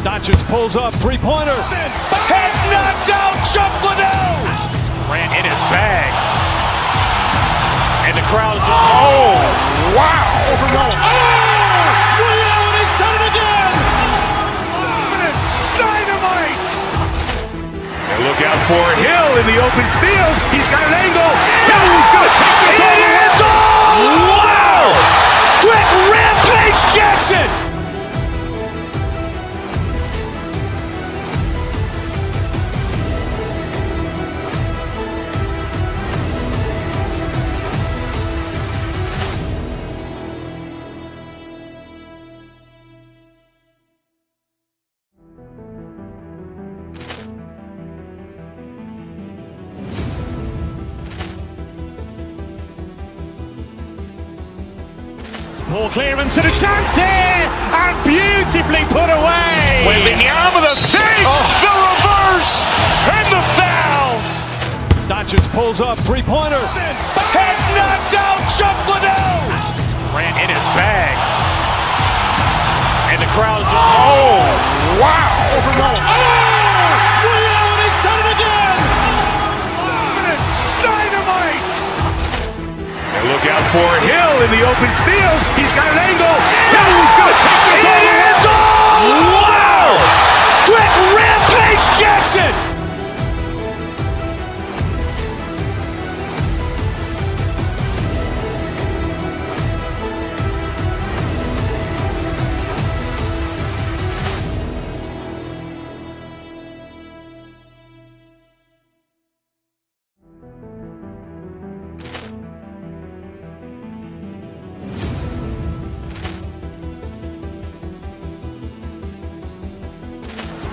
Doncic pulls up, three-pointer. Has knocked out Chuck Liddell. Grant in his bag. And the crowd is, oh, wow. He's done it again. Dynamite. And look out for Hill in the open field. He's got an angle. Hill is going to take this all the way. Wow! Quick rampage Jackson! Ball clearance and a chance here, and beautifully put away. Wembanyama the fake, the reverse, and the foul. Doncic pulls up, three-pointer. Has knocked out Chuck Liddell. Grant in his bag. And the crowd is, oh, wow. Ray Allen has done it again. Dynamite. And look out for Hill in the open field. He's got an angle. Hill is going to take this all the way. Wow. Quick rampage Jackson.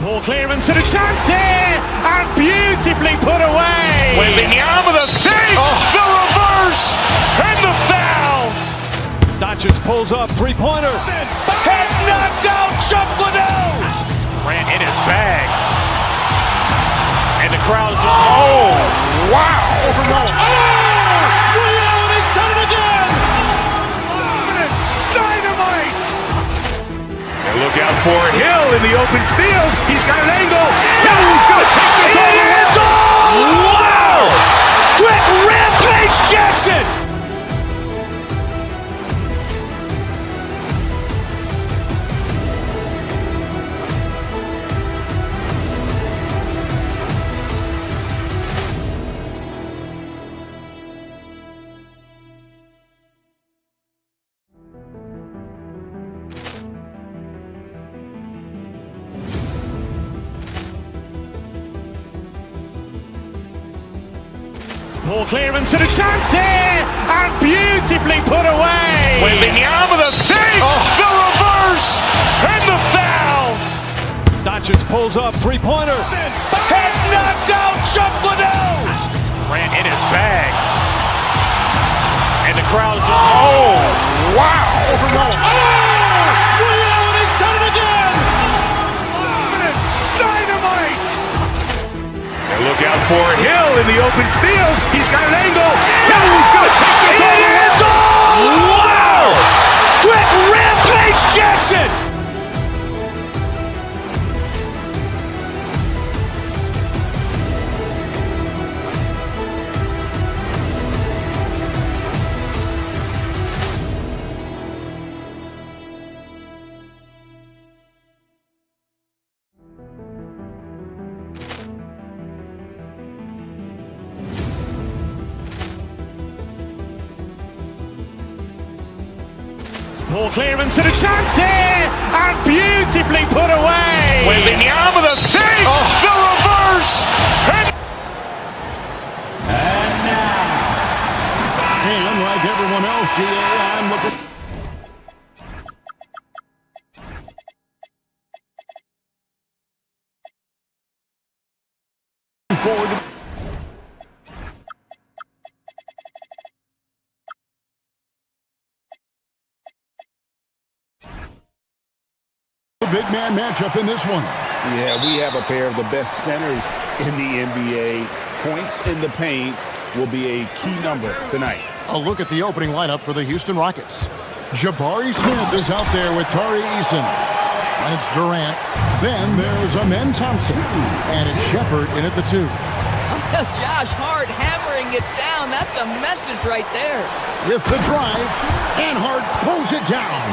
Ball clearance and a chance here, and beautifully put away. Wembanyama the fake, the reverse, and the foul. Doncic pulls up, three-pointer. Has knocked out Chuck Liddell. Grant in his bag. And the crowd is, oh, wow. Ray Allen has done it again. Dynamite. And look out for Hill in the open field. He's got an angle. Hill is going to take this all the way. Wow. Quick rampage Jackson. Ball clearance and a chance here, and beautifully put away. Wembanyama the fake, the reverse, and the foul. Doncic pulls up, three-pointer. Has knocked out Chuck Liddell. Grant in his bag. And the crowd is, oh, wow. Ray Allen has done it again. Dynamite. And look out for Hill in the open field. He's got an angle. Hill is going to take this all the way. Wow. Quick rampage Jackson. Ball clearance and a chance here, and beautifully put away. Wembanyama the fake, the reverse, And like everyone else, GA, I'm looking forward to big man matchup in this one. Yeah, we have a pair of the best centers in the NBA. Points in the paint will be a key number tonight. A look at the opening lineup for the Houston Rockets. Jabari Smith is out there with Tari Eason. And it's Durant. Then there's Amen Thompson. And it's Shepard in at the 2. Josh Hart hammering it down. That's a message right there. With the drive, and Hart throws it down.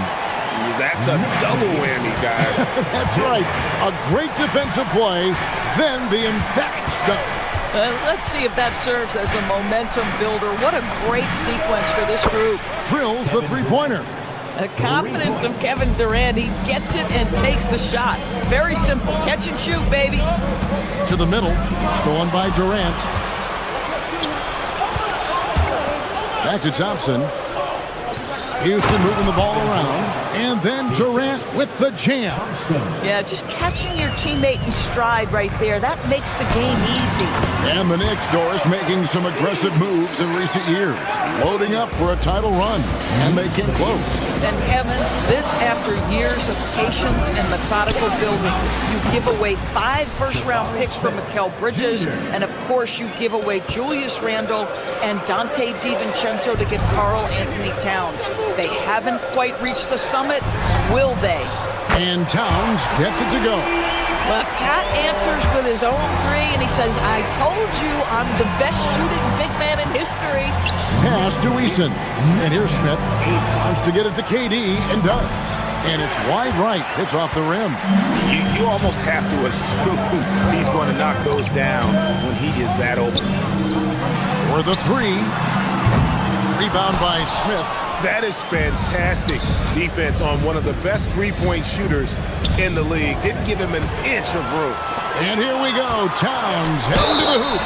That's a double whammy, guys. That's right. A great defensive play, then the emphatic stuff. Let's see if that serves as a momentum builder. What a great sequence for this group. Drills the three-pointer. The confidence of Kevin Durant. He gets it and takes the shot. Very simple. Catch and shoot, baby. To the middle. Stolen by Durant. Back to Thompson. Houston moving the ball around. And then Durant with the jam. Yeah, just catching your teammate in stride right there. That makes the game easy. And the Knicks, Doris, making some aggressive moves in recent years. Loading up for a title run. And they came close. And Kevin, this after years of patience and methodical building. You give away 5 first-round picks for Mikal Bridges, and of course you give away Julius Randle and Dante DiVincenzo to get Karl Anthony Towns. They haven't quite reached the summit, will they? And Towns gets it to go. Well, Pat answers with his own 3, and he says, I told you I'm the best shooting big man in history. Pass to Eason. And here's Smith. Wants to get it to KD, and does. And it's wide right. It's off the rim. You almost have to assume he's going to knock those down when he is that open. For the 3. Rebound by Smith. That is fantastic defense on one of the best three-point shooters in the league. Didn't give him an inch of room. And here we go. Towns heading to the hoop.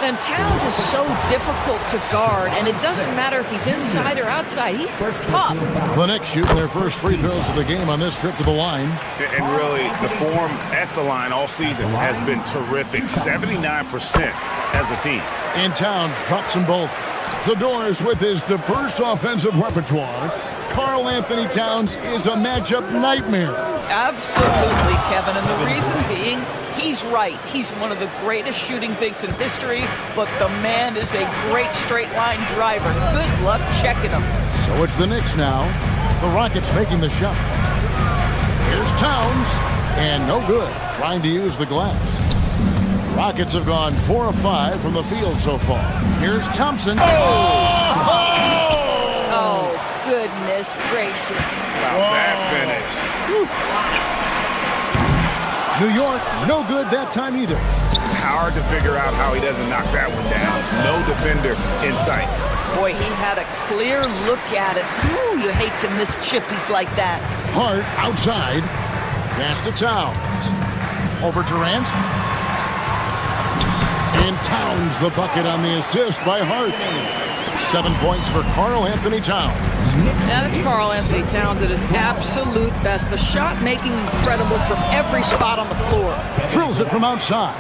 And Towns is so difficult to guard, and it doesn't matter if he's inside or outside. He's tough. The Knicks shooting their first free throws of the game on this trip to the line. And really, the form at the line all season has been terrific. 79% as a team. And Towns drops them both. The Doors with his diverse offensive repertoire. Karl Anthony Towns is a matchup nightmare. Absolutely, Kevin. And the reason being, he's right. He's one of the greatest shooting bigs in history, but the man is a great straight-line driver. Good luck checking him. So it's the Knicks now. The Rockets making the shot. Here's Towns, and no good. Trying to use the glass. Rockets have gone 4 of 5 from the field so far. Here's Thompson. Oh, goodness gracious. Wow, that finish. New York, no good that time either. Hard to figure out how he doesn't knock that one down. No defender in sight. Boy, he had a clear look at it. Ooh, you hate to miss chippies like that. Hart outside. Pass to Towns. Over Durant. And Towns the bucket on the assist by Hart. 7 points for Karl Anthony Towns. Now that's Karl Anthony Towns at his absolute best. The shot making incredible from every spot on the floor. Drills it from outside.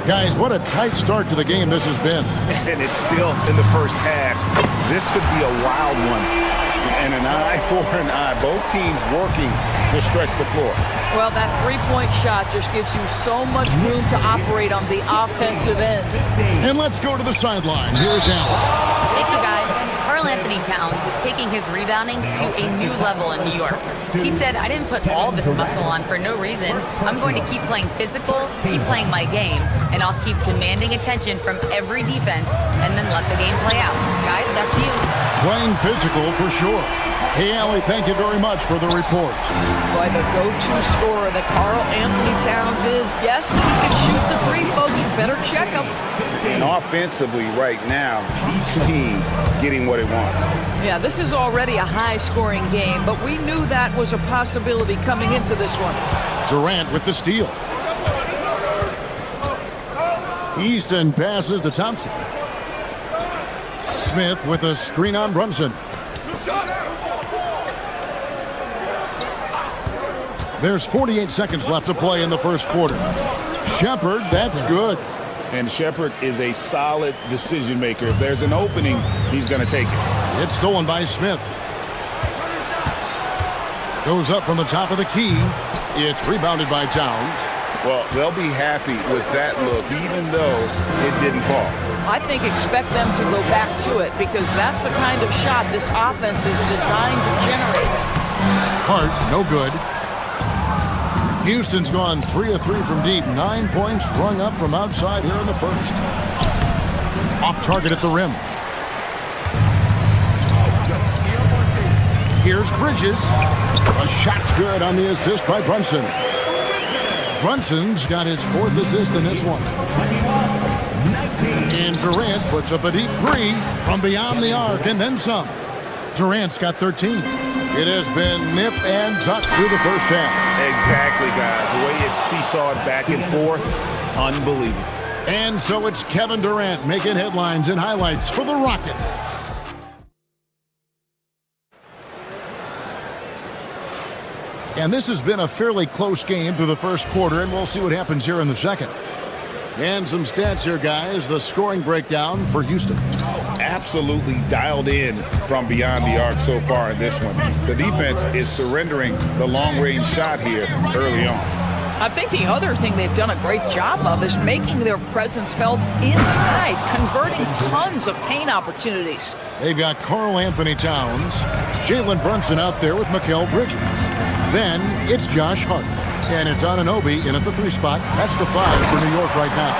Guys, what a tight start to the game this has been. And it's still in the first half. This could be a wild one. And an eye for an eye. Both teams working to stretch the floor. Well, that three-point shot just gives you so much room to operate on the offensive end. And let's go to the sideline. Here's Allen. Thank you, guys. Karl Anthony Towns is taking his rebounding to a new level in New York. He said, I didn't put all this muscle on for no reason. I'm going to keep playing physical, keep playing my game, and I'll keep demanding attention from every defense and then let the game play out. Guys, back to you. Playing physical for sure. Hey, Allie, thank you very much for the report. Boy, the go-to scorer that Karl Anthony Towns is. Yes, he can shoot the 3, folks. You better check him. And offensively right now, each team getting what it wants. Yeah, this is already a high-scoring game, but we knew that was a possibility coming into this one. Durant with the steal. Easton passes to Thompson. Smith with a screen on Brunson. There's 48 seconds left to play in the first quarter. Shepherd, that's good. And Shepherd is a solid decision maker. If there's an opening, he's going to take it. It's stolen by Smith. Goes up from the top of the key. It's rebounded by Towns. Well, they'll be happy with that look, even though it didn't fall. I think expect them to go back to it because that's the kind of shot this offense is designed to generate. Hart, no good. Houston's gone 3 of 3 from deep. 9 points rung up from outside here in the first. Off target at the rim. Here's Bridges. A shot's good on the assist by Brunson. Brunson's got his 4th assist in this one. And Durant puts up a deep 3 from beyond the arc and then some. Durant's got 13. It has been nip and tuck through the first half. Exactly, guys. The way it's seesawed back and forth, unbelievable. And so it's Kevin Durant making headlines and highlights for the Rockets. And this has been a fairly close game through the first quarter, and we'll see what happens here in the second. And some stats here, guys. The scoring breakdown for Houston. Absolutely dialed in from beyond the arc so far in this one. The defense is surrendering the long-range shot here early on. I think the other thing they've done a great job of is making their presence felt inside, converting tons of paint opportunities. They've got Karl Anthony Towns, Jalen Brunson out there with Mikal Bridges. Then it's Josh Hart. And it's Anunoby in at the 3 spot. That's the 5 for New York right now.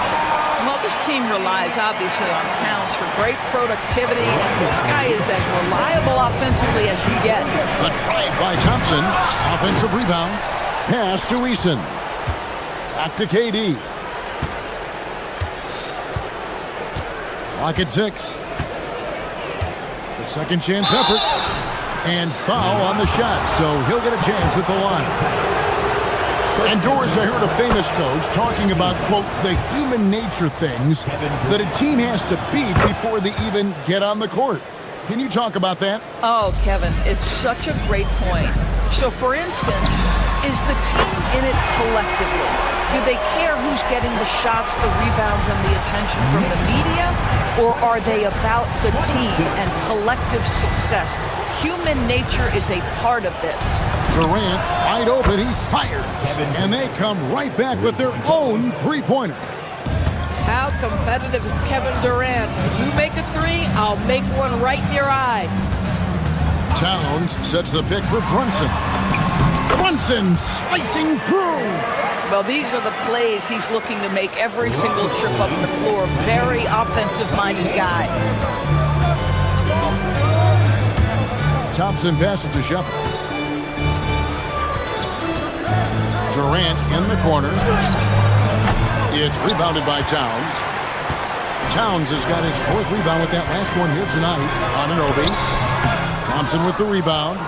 Well, this team relies obviously on Towns for great productivity, and this guy is as reliable offensively as you get. The try by Thompson. Offensive rebound. Pass to Eason. Back to KD. Clock at 6. The second chance effort. And foul on the shot, so he'll get a chance at the line. And Doris, I heard a famous coach talking about, quote, the human nature things that a team has to beat before they even get on the court. Can you talk about that? Oh, Kevin, it's such a great point. So, for instance, is the team in it collectively? Do they care who's getting the shots, the rebounds, and the attention from the media? Or are they about the team and collective success? Human nature is a part of this. Durant, wide open, he fires. And they come right back with their own 3-pointer. How competitive is Kevin Durant? You make a 3, I'll make one right in your eye. Towns sets the pick for Brunson. Brunson slicing through. Well, these are the plays he's looking to make every single trip up the floor. Very offensive-minded guy. Thompson passes to Shepard. Durant in the corner. It's rebounded by Towns. Towns has got his 4th rebound with that last one here tonight. Anunoby. Thompson with the rebound.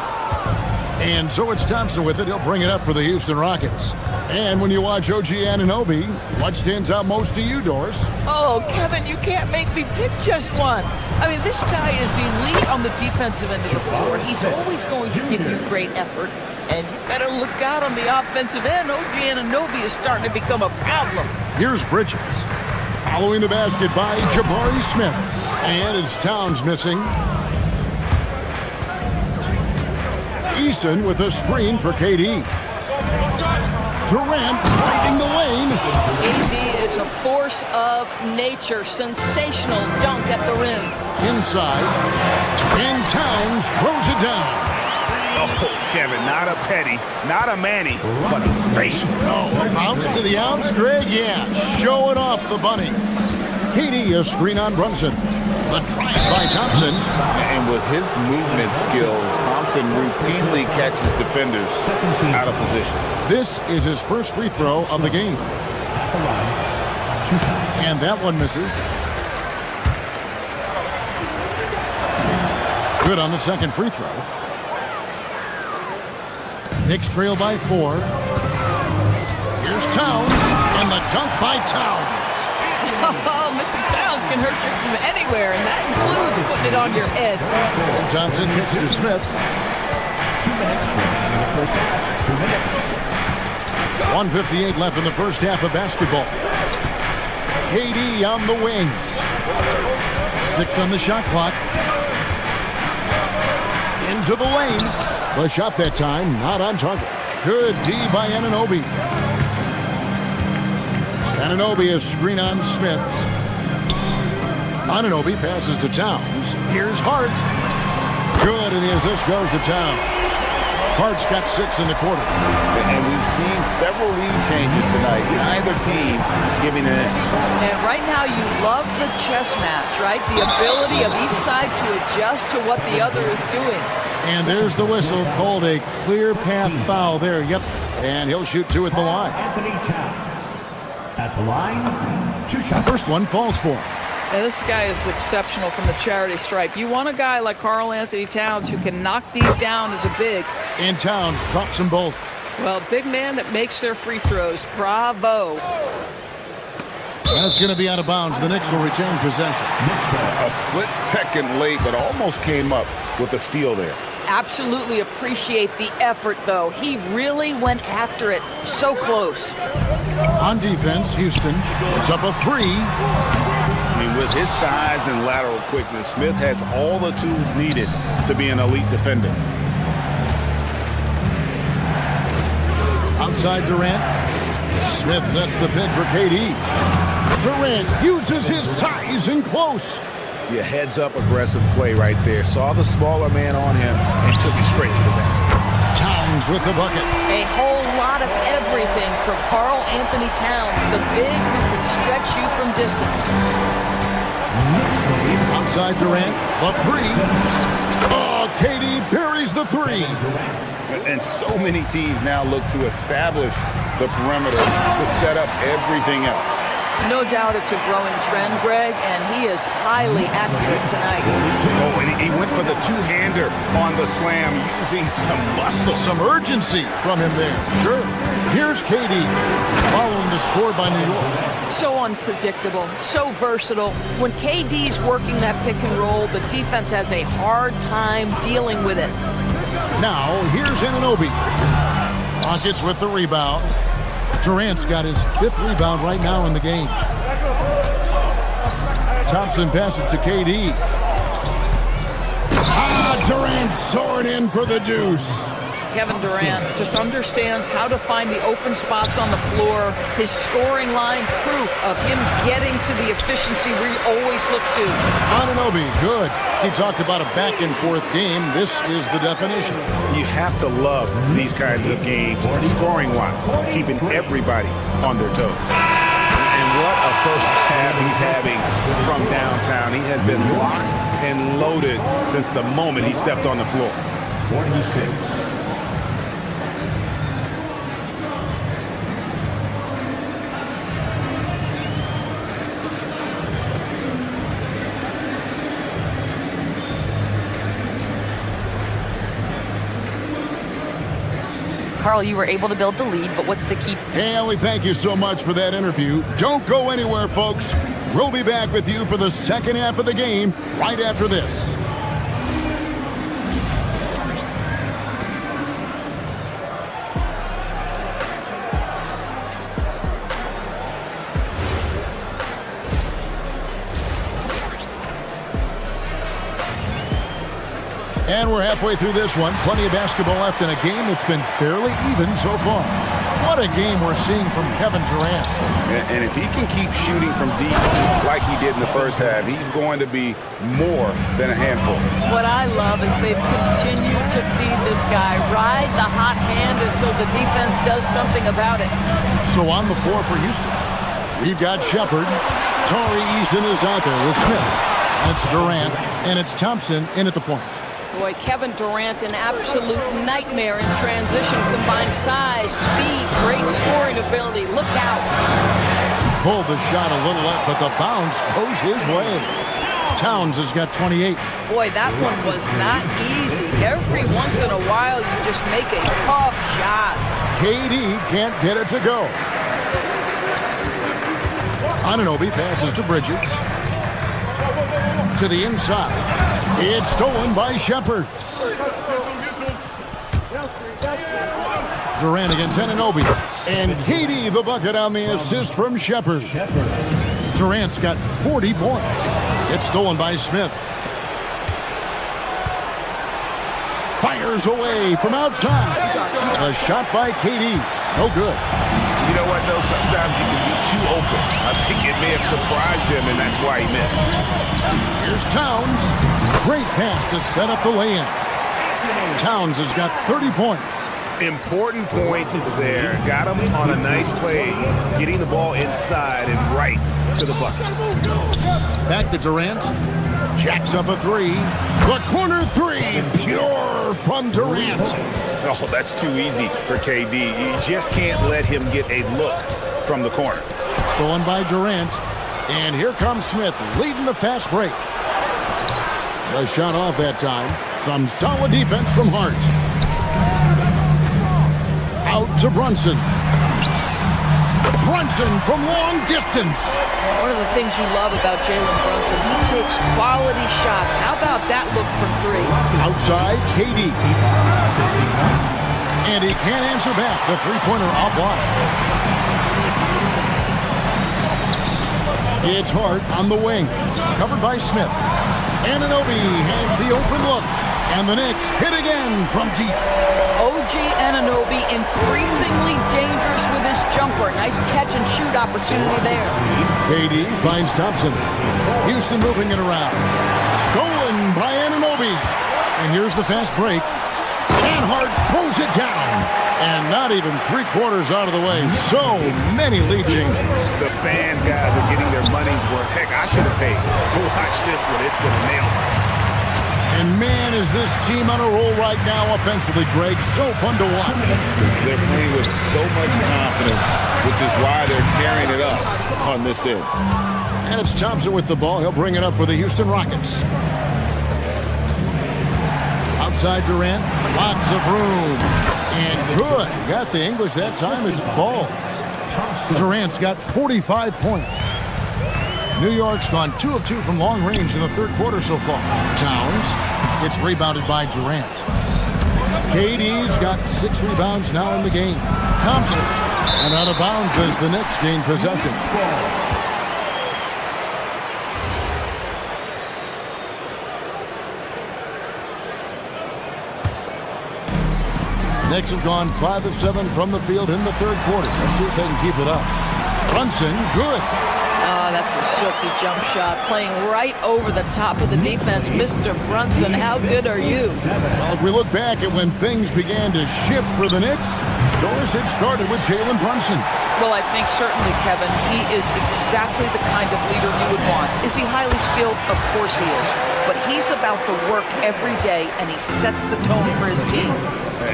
And so it's Thompson with it. He'll bring it up for the Houston Rockets. And when you watch OG Anunoby, what stands out most to you, Doris? Oh, Kevin, you can't make me pick just one. I mean, this guy is elite on the defensive end of the floor. He's always going to give you great effort. And you better look out on the offensive end. OG Anunoby is starting to become a problem. Here's Bridges. Following the basket by Jabari Smith. And it's Towns missing. Eason with a screen for KD. Durant finding the lane. KD is a force of nature. Sensational dunk at the rim. Inside. And Towns throws it down. Oh, Kevin, not a Petty, not a Manny, but a face. Oh, bounce to the ounce, Greg? Yeah, showing off the bunny. KD a screen on Brunson. The try by Thompson. And with his movement skills, Thompson routinely catches defenders out of position. This is his first free throw of the game. And that one misses. Good on the second free throw. Knicks trail by 4. Here's Towns, and the dunk by Towns. Oh, Mr. Towns can hurt you from anywhere, and that includes putting it on your head. And Thompson kicks to Smith. 1:58 left in the first half of basketball. KD on the wing. 6 on the shot clock. Into the lane. The shot that time, not on target. Good D by Anunoby. Anunoby is screen on Smith. Anunoby passes to Towns. Here's Hart. Good, and the assist goes to Towns. Hart's got 6 in the quarter. And we've seen several lead changes tonight. Neither team giving an inch. And right now you love the chess match, right? The ability of each side to adjust to what the other is doing. And there's the whistle, called a clear path foul there. Yep, and he'll shoot 2 at the line. Anthony Towns at the line. 2 shots. First one falls for him. Now, this guy is exceptional from the charity stripe. You want a guy like Karl Anthony Towns who can knock these down as a big. And Towns drops them both. Well, big man that makes their free throws. Bravo. That's going to be out of bounds. The Knicks will retain possession. A split second late, but almost came up with a steal there. Absolutely appreciate the effort, though. He really went after it. So close. On defense, Houston puts up a 3. I mean, with his size and lateral quickness, Smith has all the tools needed to be an elite defender. Outside Durant. Smith sets the pick for KD. Durant uses his size in close. Yeah, heads-up aggressive play right there. Saw the smaller man on him and took it straight to the basket. Towns with the bucket. A whole lot of everything from Karl Anthony Towns, the big who can stretch you from distance. Outside Durant, the 3. Oh, KD buries the 3. And so many teams now look to establish the perimeter to set up everything else. No doubt it's a growing trend, Greg, and he is highly accurate tonight. Oh, and he went for the two-hander on the slam, using some muscle. Some urgency from him there. Sure. Here's KD following the score by New York. So unpredictable, so versatile. When KD's working that pick and roll, the defense has a hard time dealing with it. Now, here's Anunoby. Rockets with the rebound. Durant's got his 5th rebound right now in the game. Thompson passes to KD. Durant soaring in for the deuce. Kevin Durant just understands how to find the open spots on the floor. His scoring line, proof of him getting to the efficiency we always look to. Anunoby, good. He talked about a back-and-forth game. This is the definition. You have to love these kinds of games, scoring-wise, keeping everybody on their toes. And what a first half he's having from downtown. He has been locked and loaded since the moment he stepped on the floor. 46. Karl, you were able to build the lead, but what's the key? Hey, Ellie, thank you so much for that interview. Don't go anywhere, folks. We'll be back with you for the second half of the game right after this. And we're halfway through this one. Plenty of basketball left in a game that's been fairly even so far. What a game we're seeing from Kevin Durant. And if he can keep shooting from deep like he did in the first half, he's going to be more than a handful. What I love is they've continued to feed this guy. Ride the hot hand until the defense does something about it. So on the floor for Houston, we've got Shepard. Tari Eason is out there with Smith. That's Durant, and it's Thompson in at the point. Boy, Kevin Durant, an absolute nightmare in transition. Combined size, speed, great scoring ability. Look out. Pulled the shot a little up, but the bounce goes his way. Towns has got 28. Boy, that one was not easy. Every once in a while, you just make a tough shot. KD can't get it to go. Anunoby passes to Bridges. To the inside. It's stolen by Shepard. Durant against Anunoby. And KD the bucket on the assist from Shepard. Durant's got 40 points. It's stolen by Smith. Fires away from outside. A shot by KD. No good. You know what, though? Sometimes you can be too open. I think it may have surprised him, and that's why he missed. Here's Towns. Great pass to set up the lay-in. Towns has got 30 points. Important points there. Got him on a nice play, getting the ball inside and right to the bucket. Back to Durant. Jacks up a 3. The corner 3. Pure Oh, that's too easy for KD. You just can't let him get a look from the corner. Stolen by Durant. And here comes Smith leading the fast break. The shot off that time. Some solid defense from Hart. Out to Brunson. Brunson from long distance. One of the things you love about Jalen Brunson, he takes quality shots. How about that look from three? Outside, KD. And he can't answer back. The three-pointer offline. It's Hart on the wing. Covered by Smith. Anunoby has the open look. And the Knicks hit again from deep. OG Anunoby increasingly dangerous with his jumper. Nice catch and shoot opportunity there. KD finds Thompson. Houston moving it around. Stolen by Anunoby. And here's the fast break. And Hart throws it down. And not even three-quarters out of the way. So many lead changes. The fans, guys, are getting their money's worth. Heck, I should have paid to watch this one. It's going to nail it. And man, is this team on a roll right now offensively, Greg. So fun to watch. They're playing with so much confidence, which is why they're tearing it up on this end. And it's Thompson with the ball. He'll bring it up for the Houston Rockets. Outside Durant, lots of room. And good. Got the English that time as it falls. Durant's got 45 points. New York's gone 2 of 2 from long range in the third quarter so far. Towns gets rebounded by Durant. KD's got 6 rebounds now in the game. Thompson, and out of bounds as the Knicks gain possession. Knicks have gone 5 of 7 from the field in the third quarter. Let's see if they can keep it up. Brunson, good. Oh, that's a silky jump shot. Playing right over the top of the defense. Mr. Brunson, how good are you? Well, if we look back at when things began to shift for the Knicks, Doris had started with Jalen Brunson. Well, I think certainly, Kevin, he is exactly the kind of leader you would want. Is he highly skilled? Of course he is. But he's about the work every day, and he sets the tone for his team.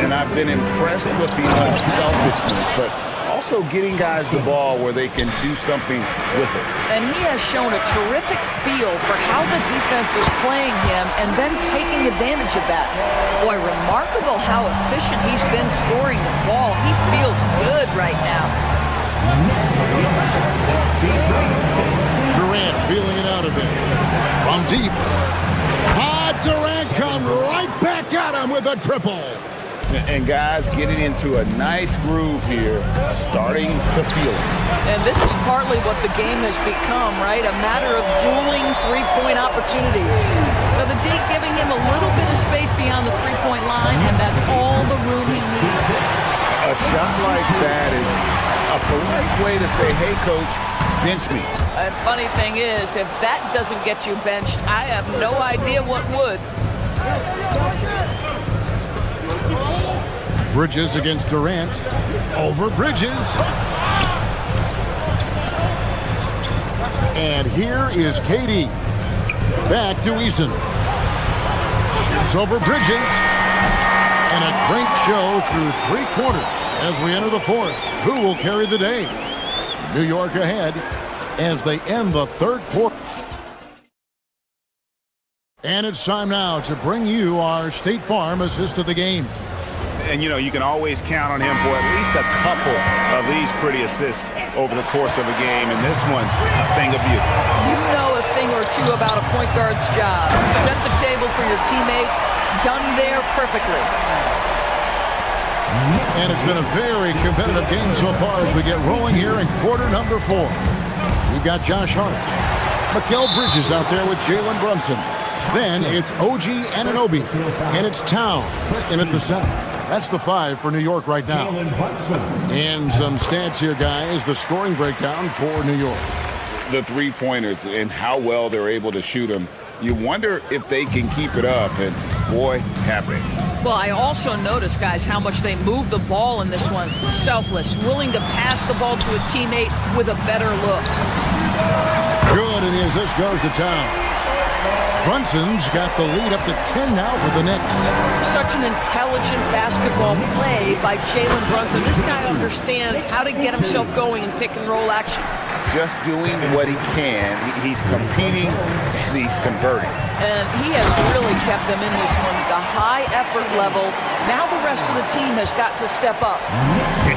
And I've been impressed with the unselfishness, but also getting guys the ball where they can do something with it. And he has shown a terrific feel for how the defense is playing him and then taking advantage of that. Boy, remarkable how efficient he's been scoring the ball. He feels good right now. Durant feeling it out a bit. From deep. Durant come right back at him with a triple. And guys getting into a nice groove here, starting to feel it. And this is partly what the game has become, right? A matter of dueling three-point opportunities. So the D giving him a little bit of space beyond the three-point line, and that's all the room he needs. A shot like that is a polite way to say, hey, coach, bench me. And funny thing is, if that doesn't get you benched, I have no idea what would. Bridges against Durant. Over Bridges. And here is KD. Back to Eason. Shoots over Bridges. And a great show through 3 quarters as we enter the fourth. Who will carry the day? New York ahead as they end the third quarter. And it's time now to bring you our State Farm assist of the game. And, you know, you can always count on him for at least a couple of these pretty assists over the course of a game. And this one, a thing of beauty. You know a thing or two about a point guard's job. Set the table for your teammates. Done there perfectly. And it's been a very competitive game so far as we get rolling here in quarter number 4. We've got Josh Hart. Mikal Bridges out there with Jalen Brunson. Then it's OG Anunoby. And it's Towns in at the center. That's the 5 for New York right now. And some stats here, guys. The scoring breakdown for New York. The three-pointers and how well they're able to shoot them. You wonder if they can keep it up. And, boy, happy. Well, I also noticed, guys, how much they move the ball in this one. Selfless, willing to pass the ball to a teammate with a better look. Good, and the assist goes to Towns. Brunson's got the lead up to 10 now for the Knicks. Such an intelligent basketball play by Jalen Brunson. This guy understands how to get himself going in pick-and-roll action. Just doing what he can. He's competing, and he's converting. And he has really kept them in this one. The high effort level. Now the rest of the team has got to step up.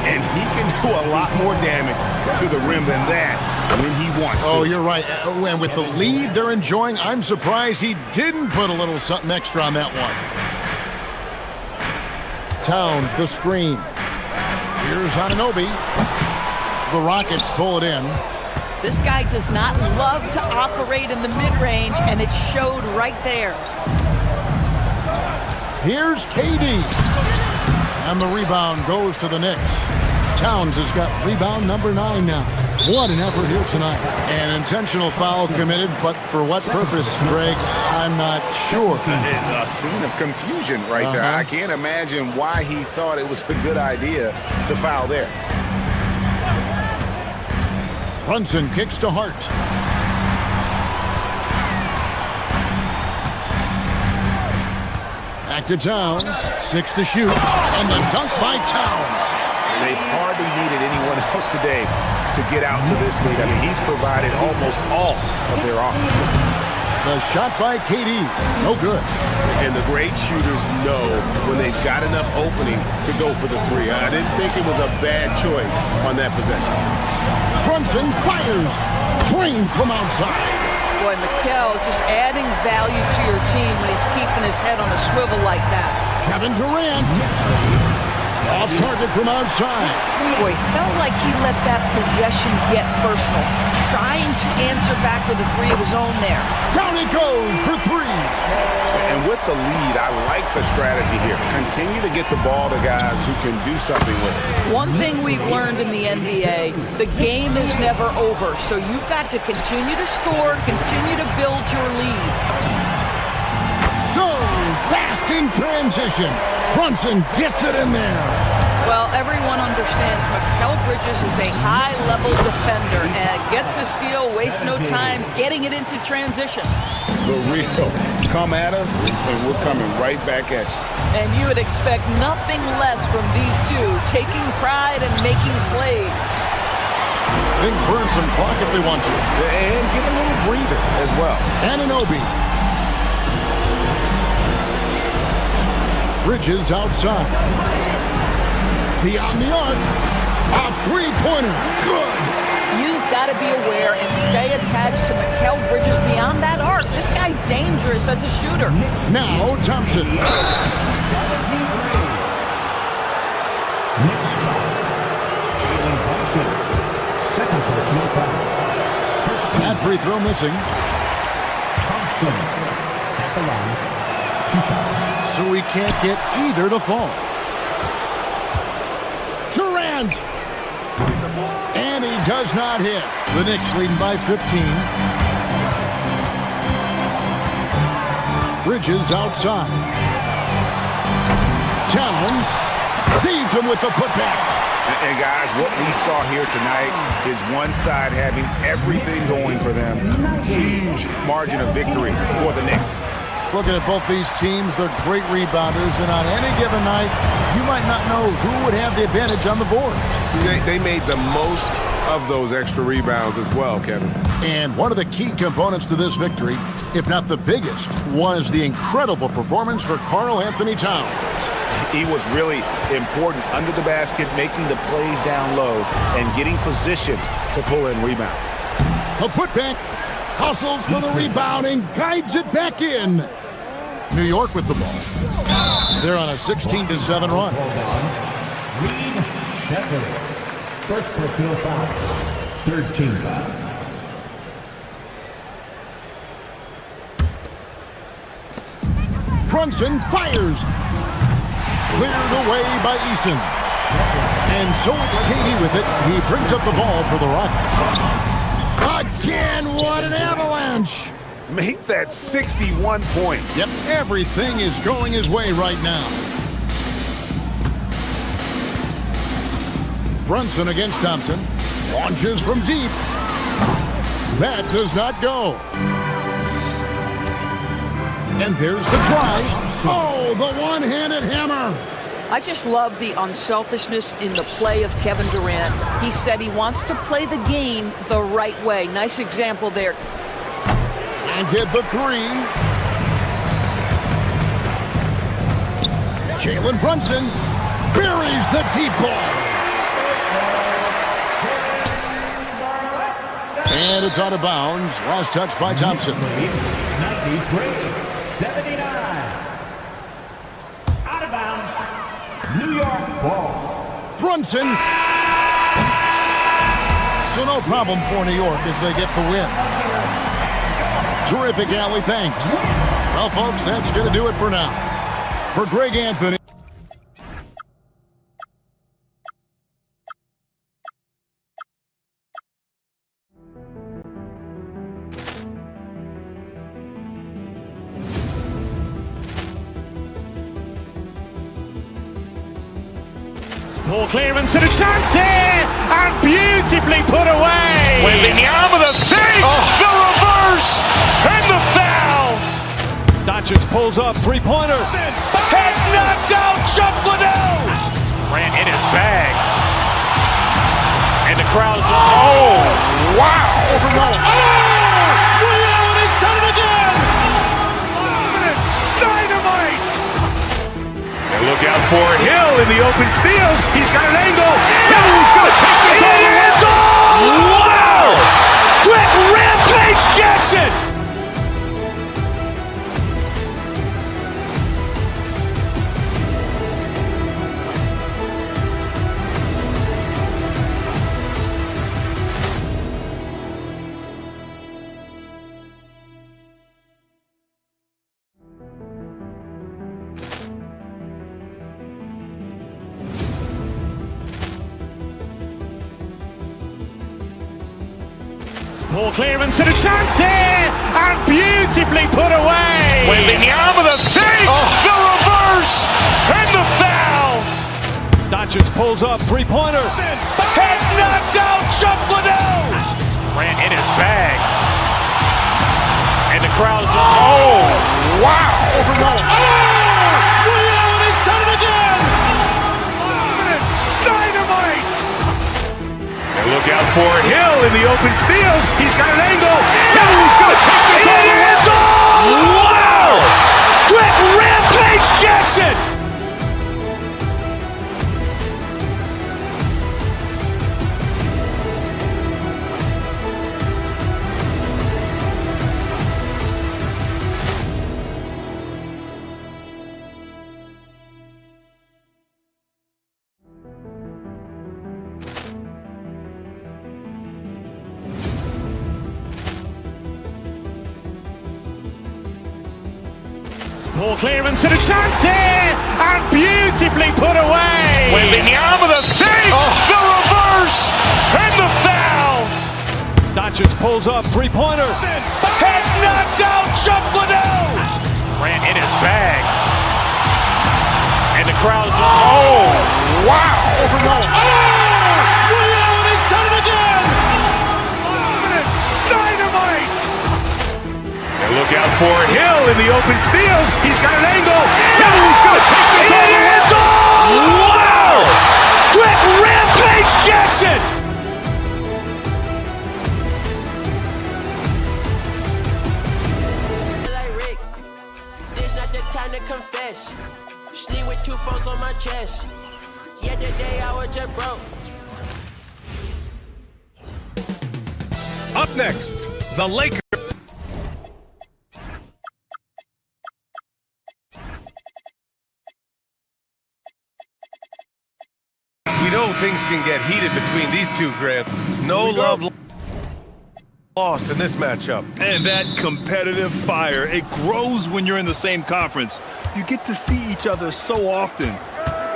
And he can do a lot more damage to the rim than that when he wants to. Oh, you're right. And with the lead they're enjoying, I'm surprised he didn't put a little something extra on that one. Towns, the screen. Here's Anunoby. The Rockets pull it in. This guy does not love to operate in the mid-range, and it showed right there. Here's KD. And the rebound goes to the Knicks. Towns has got rebound number 9 now. What an effort here tonight. An intentional foul committed, but for what purpose, Greg? I'm not sure. A scene of confusion right there. I can't imagine why he thought it was a good idea to foul there. Brunson kicks to Hart. Back to Towns. 6 to shoot. And the dunk by Towns. They've hardly needed anyone else today to get out to this lead. I mean, he's provided almost all of their offense. The shot by KD. No good. And the great shooters know when they've got enough opening to go for the three. I didn't think it was a bad choice on that possession. Brunson fires. Drained from outside. Boy, Mikal just adding value to your team when he's keeping his head on a swivel like that. Kevin Durant. Off target from outside. Boy, felt like he let that possession get personal. Trying to answer back with a three of his own there. Down he goes for 3. And with the lead, I like the strategy here. Continue to get the ball to guys who can do something with it. One thing we've learned in the NBA, the game is never over. So you've got to continue to score, continue to build your lead. So fast in transition. Brunson gets it in there. Well, everyone understands Mikal Bridges is a high-level defender and gets the steal, wastes no time getting it into transition. The real come at us, and we're coming right back at you. And you would expect nothing less from these two, taking pride and making plays. They can burn some clock if they want to. And get a little breather as well. Anunoby. Bridges outside. Beyond the arc. A three-pointer. Good. You've got to be aware and stay attached to Mikal Bridges beyond that arc. This guy dangerous as a shooter. Now Thompson. That free throw missing. So we can't get either to fall. Durant! And he does not hit. The Knicks leading by 15. Bridges outside. Towns sees him with the putback. And guys, what we saw here tonight is one side having everything going for them. Huge margin of victory for the Knicks. Looking at both these teams, they're great rebounders, and on any given night, you might not know who would have the advantage on the board. They made the most of those extra rebounds as well, Kevin. And one of the key components to this victory, if not the biggest, was the incredible performance for Karl Anthony Towns. He was really important under the basket, making the plays down low and getting position to pull in rebounds. A putback, hustles for the rebound and guides it back in. New York with the ball. They're on a 16-7 run. Reed Shepard. First personal foul. Third team foul. Brunson fires. Cleared away by Eason. And so it's KD with it. He brings up the ball for the Rockets. Again, what an avalanche. Make that 61 point. Yep, everything is going his way right now. Brunson against Thompson. Launches from deep. That does not go. And there's the try. Oh, the one-handed hammer. I just love the unselfishness in the play of Kevin Durant. He said he wants to play the game the right way. Nice example there. And hit the three. Jalen Brunson buries the deep ball. And it's out of bounds. Last touch by Thompson. 93-79. Out of bounds. New York ball. Brunson. So no problem for New York as they get the win. Terrific, Allie. Thanks. Well, folks, that's going to do it for now. For Greg Anthony. Ball clearance and a chance here, and beautifully put away. Wembanyama with a fake, the reverse, and the foul. Doncic pulls up, three-pointer. Has knocked out Chuck Liddell. Ran in his bag. And the crowd is, oh, wow. Liddell, he's done it again. Dynamite. And look out for Hill in the open field. He's got an angle. He's going to take this all the way. Wow! Quick Rampage Jackson. Ball clearance and a chance here, and beautifully put away. Wembanyama with a fake, the reverse, and the foul. Doncic pulls up, three-pointer. Has knocked out Chuck Liddell. Ran in his bag. And the crowd is, oh, wow. Liddell, he's done it again. Dynamite. And look out for Hill in the open field. He's got an angle. He's going to take this all the way. Wow! Quick Rampage Jackson. Ball clearance and a chance here, and beautifully put away. Wembanyama with a fake, the reverse, and the foul. Doncic pulls up, three-pointer. Has knocked out Chuck Liddell. Ran in his bag. And the crowd is, oh, wow. Liddell, he's done it again. Dynamite. And look out for Hill in the open field. He's got an angle. He's going to take this all the way. Wow! Quick Rampage Jackson. This not the time to confess. Sleep with 2 phones on my chest. Yeah, the day I was just broke. Up next, the Lakers. We know things can get heated between these two, Grant. No love lost in this matchup. And that competitive fire, it grows when you're in the same conference. You get to see each other so often.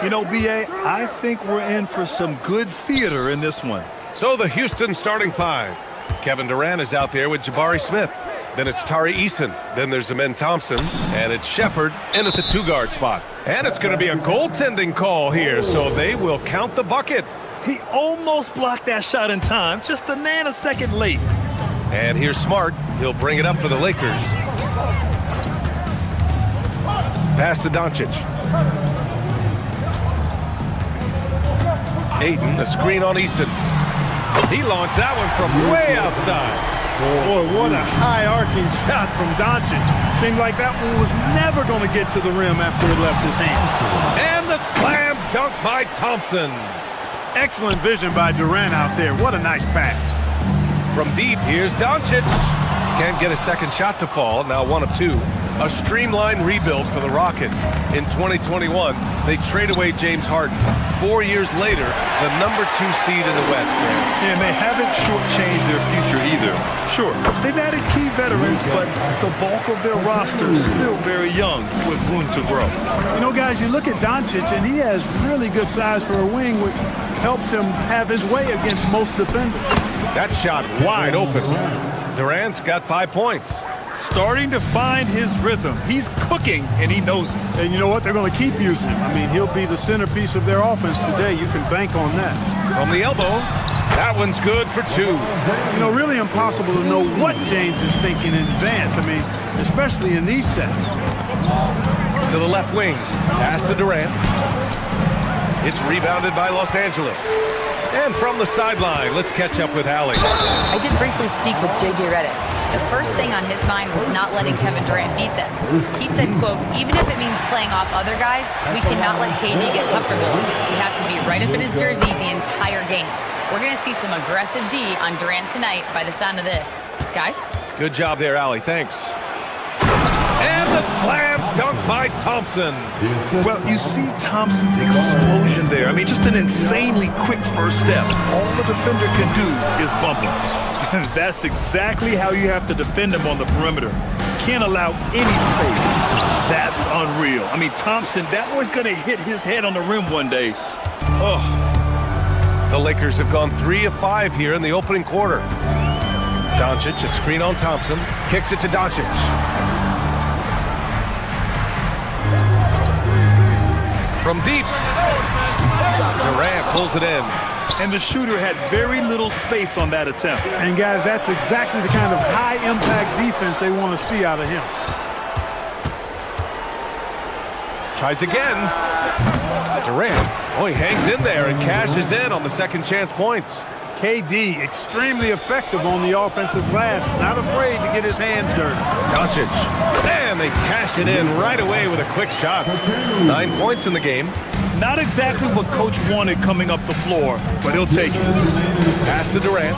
You know, B.A., I think we're in for some good theater in this one. So the Houston starting five. Kevin Durant is out there with Jabari Smith. Then it's Tari Eason. Then there's Amen Thompson. And it's Shepherd in at the two-guard spot. And it's going to be a goaltending call here, so they will count the bucket. He almost blocked that shot in time, just a nanosecond late. And here's Smart. He'll bring it up for the Lakers. Pass to Doncic. Ayton, a screen on Easton. He launched that one from way outside. Boy, what a high-arcing shot from Doncic. Seemed like that one was never going to get to the rim after it left his hand. And the slam dunk by Thompson. Excellent vision by Durant out there. What a nice pass. From deep, here's Doncic. Can't get a second shot to fall, now 1 of 2. A streamlined rebuild for the Rockets. In 2021, they trade away James Harden. 4 years later, the number 2 seed in the West. And they haven't shortchanged their future either. Sure, they've added key veterans, but the bulk of their roster is still very young with room to grow. You know, guys, you look at Doncic, and he has really good size for a wing, which helps him have his way against most defenders. That shot wide open. Durant's got 5 points. Starting to find his rhythm. He's cooking, and he knows it. And you know what? They're going to keep using him. I mean, he'll be the centerpiece of their offense today. You can bank on that. From the elbow, that one's good for 2. You know, really impossible to know what James is thinking in advance. I mean, especially in these sets. To the left wing. Pass to Durant. It's rebounded by Los Angeles. And from the sideline, let's catch up with Allie. I did briefly speak with J.J. Redick. The first thing on his mind was not letting Kevin Durant beat them. He said, quote, even if it means playing off other guys, we cannot let KD get comfortable. We have to be right up in his jersey the entire game. We're going to see some aggressive D on Durant tonight by the sound of this. Guys? Good job there, Allie. Thanks. And the slam dunk by Thompson. Well, you see Thompson's explosion there. I mean, just an insanely quick first step. All the defender can do is bump him. And that's exactly how you have to defend him on the perimeter. Can't allow any space. That's unreal. I mean, Thompson, that boy's going to hit his head on the rim one day. Oh. The Lakers have gone 3 of 5 here in the opening quarter. Doncic, a screen on Thompson. Kicks it to Doncic. From deep, Durant pulls it in. And the shooter had very little space on that attempt. And guys, that's exactly the kind of high-impact defense they want to see out of him. Tries again. Durant, he hangs in there and cashes in on the second chance points. KD, extremely effective on the offensive glass, not afraid to get his hands dirty. Doncic, and they cash it in right away with a quick shot. 9 points in the game. Not exactly what Coach wanted coming up the floor, but he'll take it. Pass to Durant.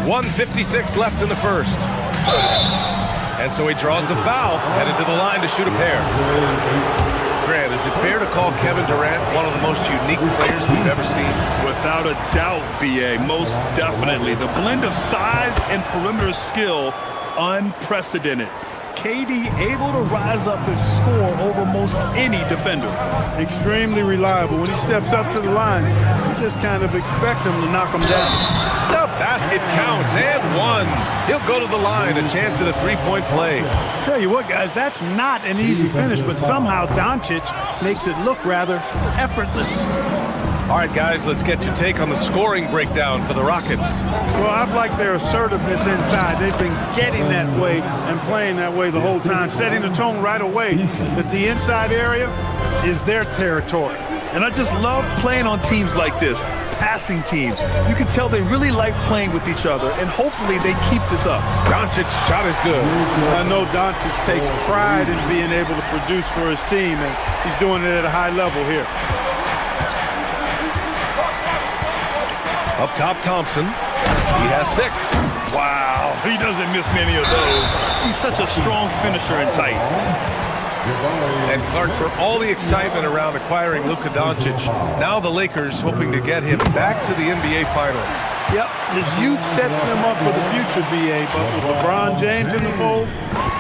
1:56 left in the first. And so he draws the foul, headed to the line to shoot a pair. Grant, is it fair to call Kevin Durant one of the most unique players we've ever seen? Without a doubt, B.A., most definitely. The blend of size and perimeter skill, unprecedented. KD able to rise up and score over most any defender. Extremely reliable. When he steps up to the line, you just kind of expect him to knock him down. The basket counts, and 1. He'll go to the line, a chance at a 3-point play. Tell you what, guys, that's not an easy finish, but somehow Doncic makes it look rather effortless. All right, guys, let's get your take on the scoring breakdown for the Rockets. Well, I've liked their assertiveness inside. They've been getting that way and playing that way the whole time, setting the tone right away that the inside area is their territory. And I just love playing on teams like this, passing teams. You can tell they really like playing with each other, and hopefully they keep this up. Doncic's shot is good. I know Doncic takes pride in being able to produce for his team, and he's doing it at a high level here. Up top, Thompson. He has 6. Wow, he doesn't miss many of those. He's such a strong finisher and tight. And Clark, for all the excitement around acquiring Luka Doncic, now the Lakers hoping to get him back to the NBA Finals. Yep, his youth sets them up for the future, B.A., but with LeBron James in the fold,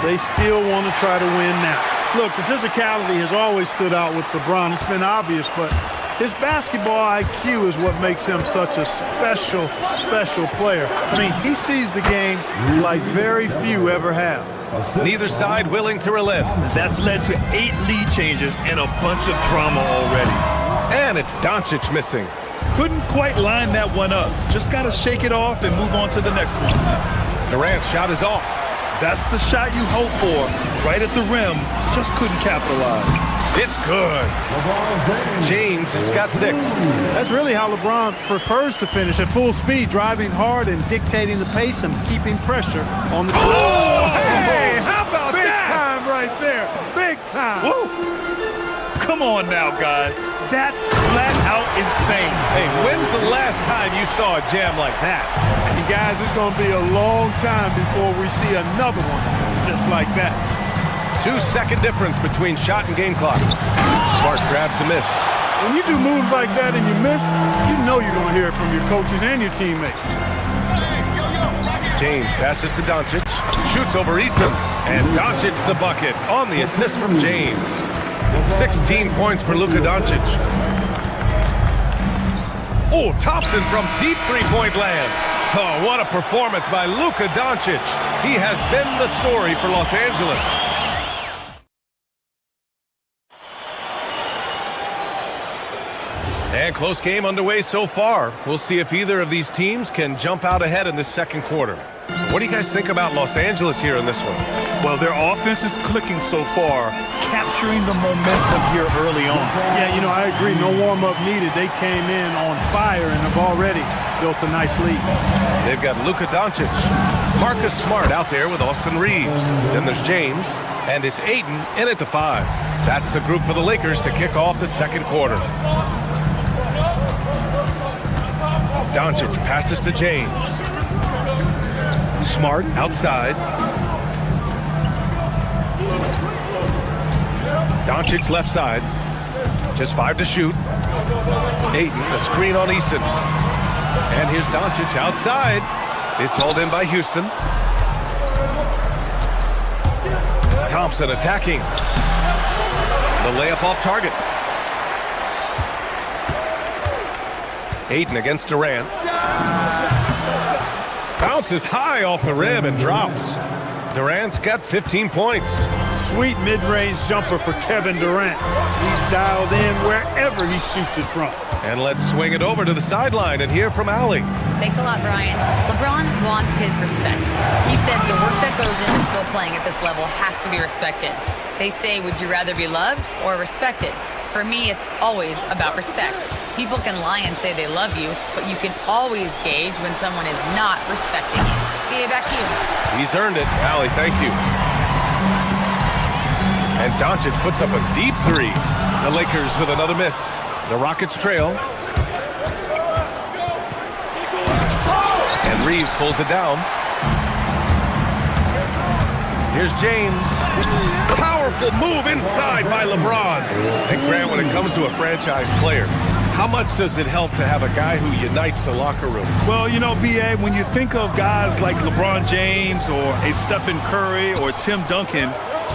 they still want to try to win now. Look, the physicality has always stood out with LeBron. It's been obvious, but his basketball IQ is what makes him such a special, special player. I mean, he sees the game like very few ever have. Neither side willing to relent. That's led to 8 lead changes and a bunch of drama already. And it's Doncic missing. Couldn't quite line that one up. Just got to shake it off and move on to the next one. Durant's shot is off. That's the shot you hope for. Right at the rim, just couldn't capitalize. It's good. James has got 6. That's really how LeBron prefers to finish, at full speed, driving hard and dictating the pace and keeping pressure on the floor. Oh, hey, how about Big that? time right there. Big time. Woo! Come on now, guys. That's flat out insane. Hey, when's the last time you saw a jam like that? And guys, it's going to be a long time before we see another one just like that. 2-second difference between shot and game clock. Smart grabs a miss. When you do moves like that and you miss, you know you're going to hear it from your coaches and your teammates. James passes to Doncic, shoots over Easton, and Doncic the bucket on the assist from James. 16 points for Luka Doncic. Oh, Thompson from deep three-point land. Oh, what a performance by Luka Doncic. He has been the story for Los Angeles. And close game underway so far. We'll see if either of these teams can jump out ahead in this second quarter. What do you guys think about Los Angeles here in this one? Well, their offense is clicking so far, capturing the momentum here early on. Yeah, you know, I agree. No warm-up needed. They came in on fire and have already built a nice lead. They've got Luka Doncic, Marcus Smart out there with Austin Reeves. Then there's James, and it's Ayton in at the 5. That's the group for the Lakers to kick off the second quarter. Doncic passes to James. Smart outside. Doncic left side. Just 5 to shoot. Ayton, a screen on Easton. And here's Doncic outside. It's hauled in by Houston. Thompson attacking. The layup off target. Ayton against Durant. Bounces high off the rim and drops. Durant's got 15 points. Sweet mid-range jumper for Kevin Durant. He's dialed in wherever he shoots it from. And let's swing it over to the sideline and hear from Allie. Thanks a lot, Brian. LeBron wants his respect. He said the work that goes into still playing at this level has to be respected. They say, would you rather be loved or respected? For me, it's always about respect. People can lie and say they love you, but you can always gauge when someone is not respecting you. BA, back to you. He's earned it. Allie, thank you. And Doncic puts up a deep 3. The Lakers with another miss. The Rockets trail. And Reeves pulls it down. Here's James. Powerful move inside by LeBron. And Grant, when it comes to a franchise player, how much does it help to have a guy who unites the locker room? Well, you know, B.A., when you think of guys like LeBron James or a Stephen Curry or Tim Duncan,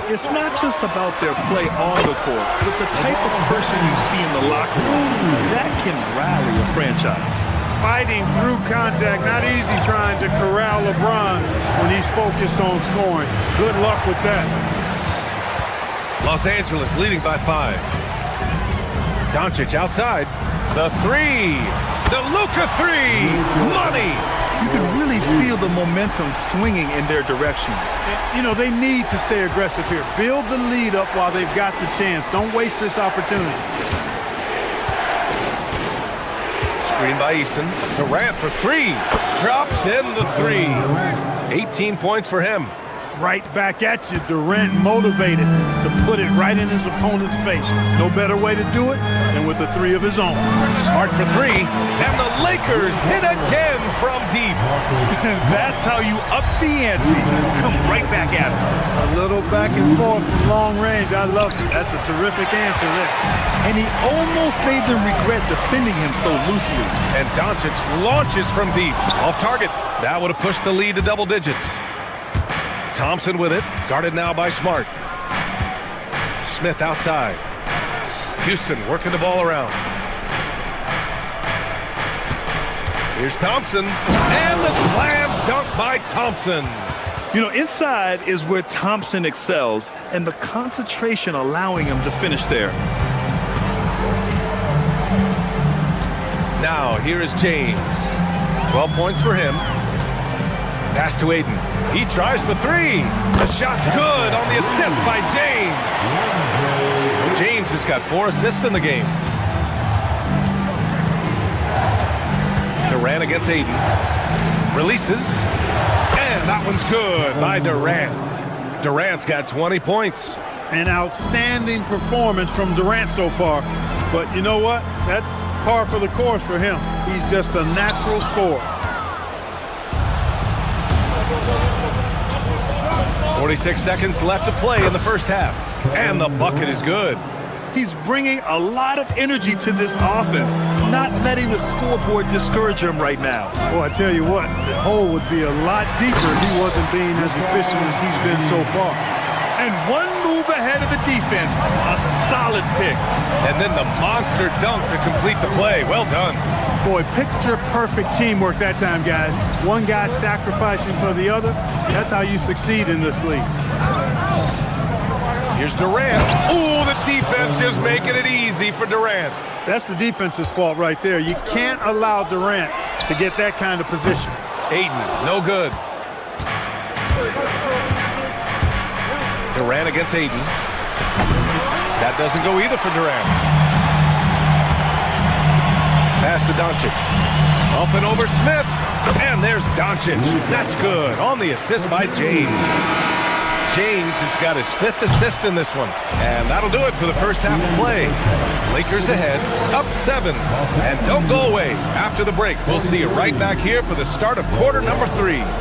it's not just about their play on the court, but the type of person you see in the locker room that can rally a franchise. Fighting through contact, not easy trying to corral LeBron when he's focused on scoring. Good luck with that. Los Angeles leading by 5. Doncic outside. The 3. The Luka 3. Money. You can really feel the momentum swinging in their direction. You know, they need to stay aggressive here. Build the lead up while they've got the chance. Don't waste this opportunity. Screen by Easton. Durant for 3. Drops in the 3. 18 points for him. Right back at you, Durant, motivated to put it right in his opponent's face. No better way to do it than with a 3 of his own. Smart for 3, and the Lakers hit again from deep. That's how you up the ante. Come right back at him. A little back and forth from long range. I love it. That's a terrific answer there. And he almost made them regret defending him so loosely. And Doncic launches from deep. Off target. That would have pushed the lead to double digits. Thompson with it, guarded now by Smart. Smith outside. Houston working the ball around. Here's Thompson, and the slam dunk by Thompson. You know, inside is where Thompson excels, and the concentration allowing him to finish there. Now, here is James. 12 points for him. Pass to Aiden. He tries for three. The shot's good on the assist by James. James has got 4 assists in the game. Durant against Aiden. Releases. And that one's good by Durant. Durant's got 20 points. An outstanding performance from Durant so far. But you know what? That's par for the course for him. He's just a natural scorer. 46 seconds left to play in the first half. And the bucket is good. He's bringing a lot of energy to this offense, not letting the scoreboard discourage him right now. Well, I tell you what, the hole would be a lot deeper if he wasn't being as efficient as he's been so far. And one move ahead of the defense, a solid pick. And then the monster dunk to complete the play. Well done. Boy, picture-perfect teamwork that time, guys. One guy sacrificing for the other. That's how you succeed in this league. Here's Durant. Ooh, the defense just making it easy for Durant. That's the defense's fault right there. You can't allow Durant to get that kind of position. Aiden, no good. Durant against Aiden. That doesn't go either for Durant. Pass to Doncic. Up and over Smith. And there's Doncic. That's good. On the assist by James. James has got his 5th assist in this one. And that'll do it for the first half of play. Lakers ahead, up 7. And don't go away. After the break, we'll see you right back here for the start of quarter number 3. 36.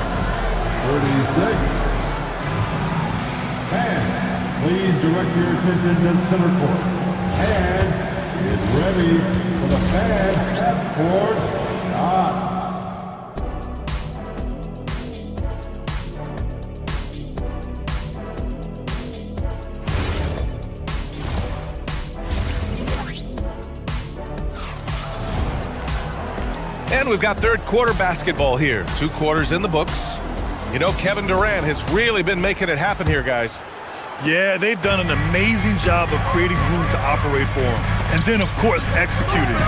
And please direct your attention to center court. And is ready for the fan half-court shot. And we've got third quarter basketball here. 2 quarters in the books. You know, Kevin Durant has really been making it happen here, guys. Yeah, they've done an amazing job of creating room to operate for him. And then, of course, executing.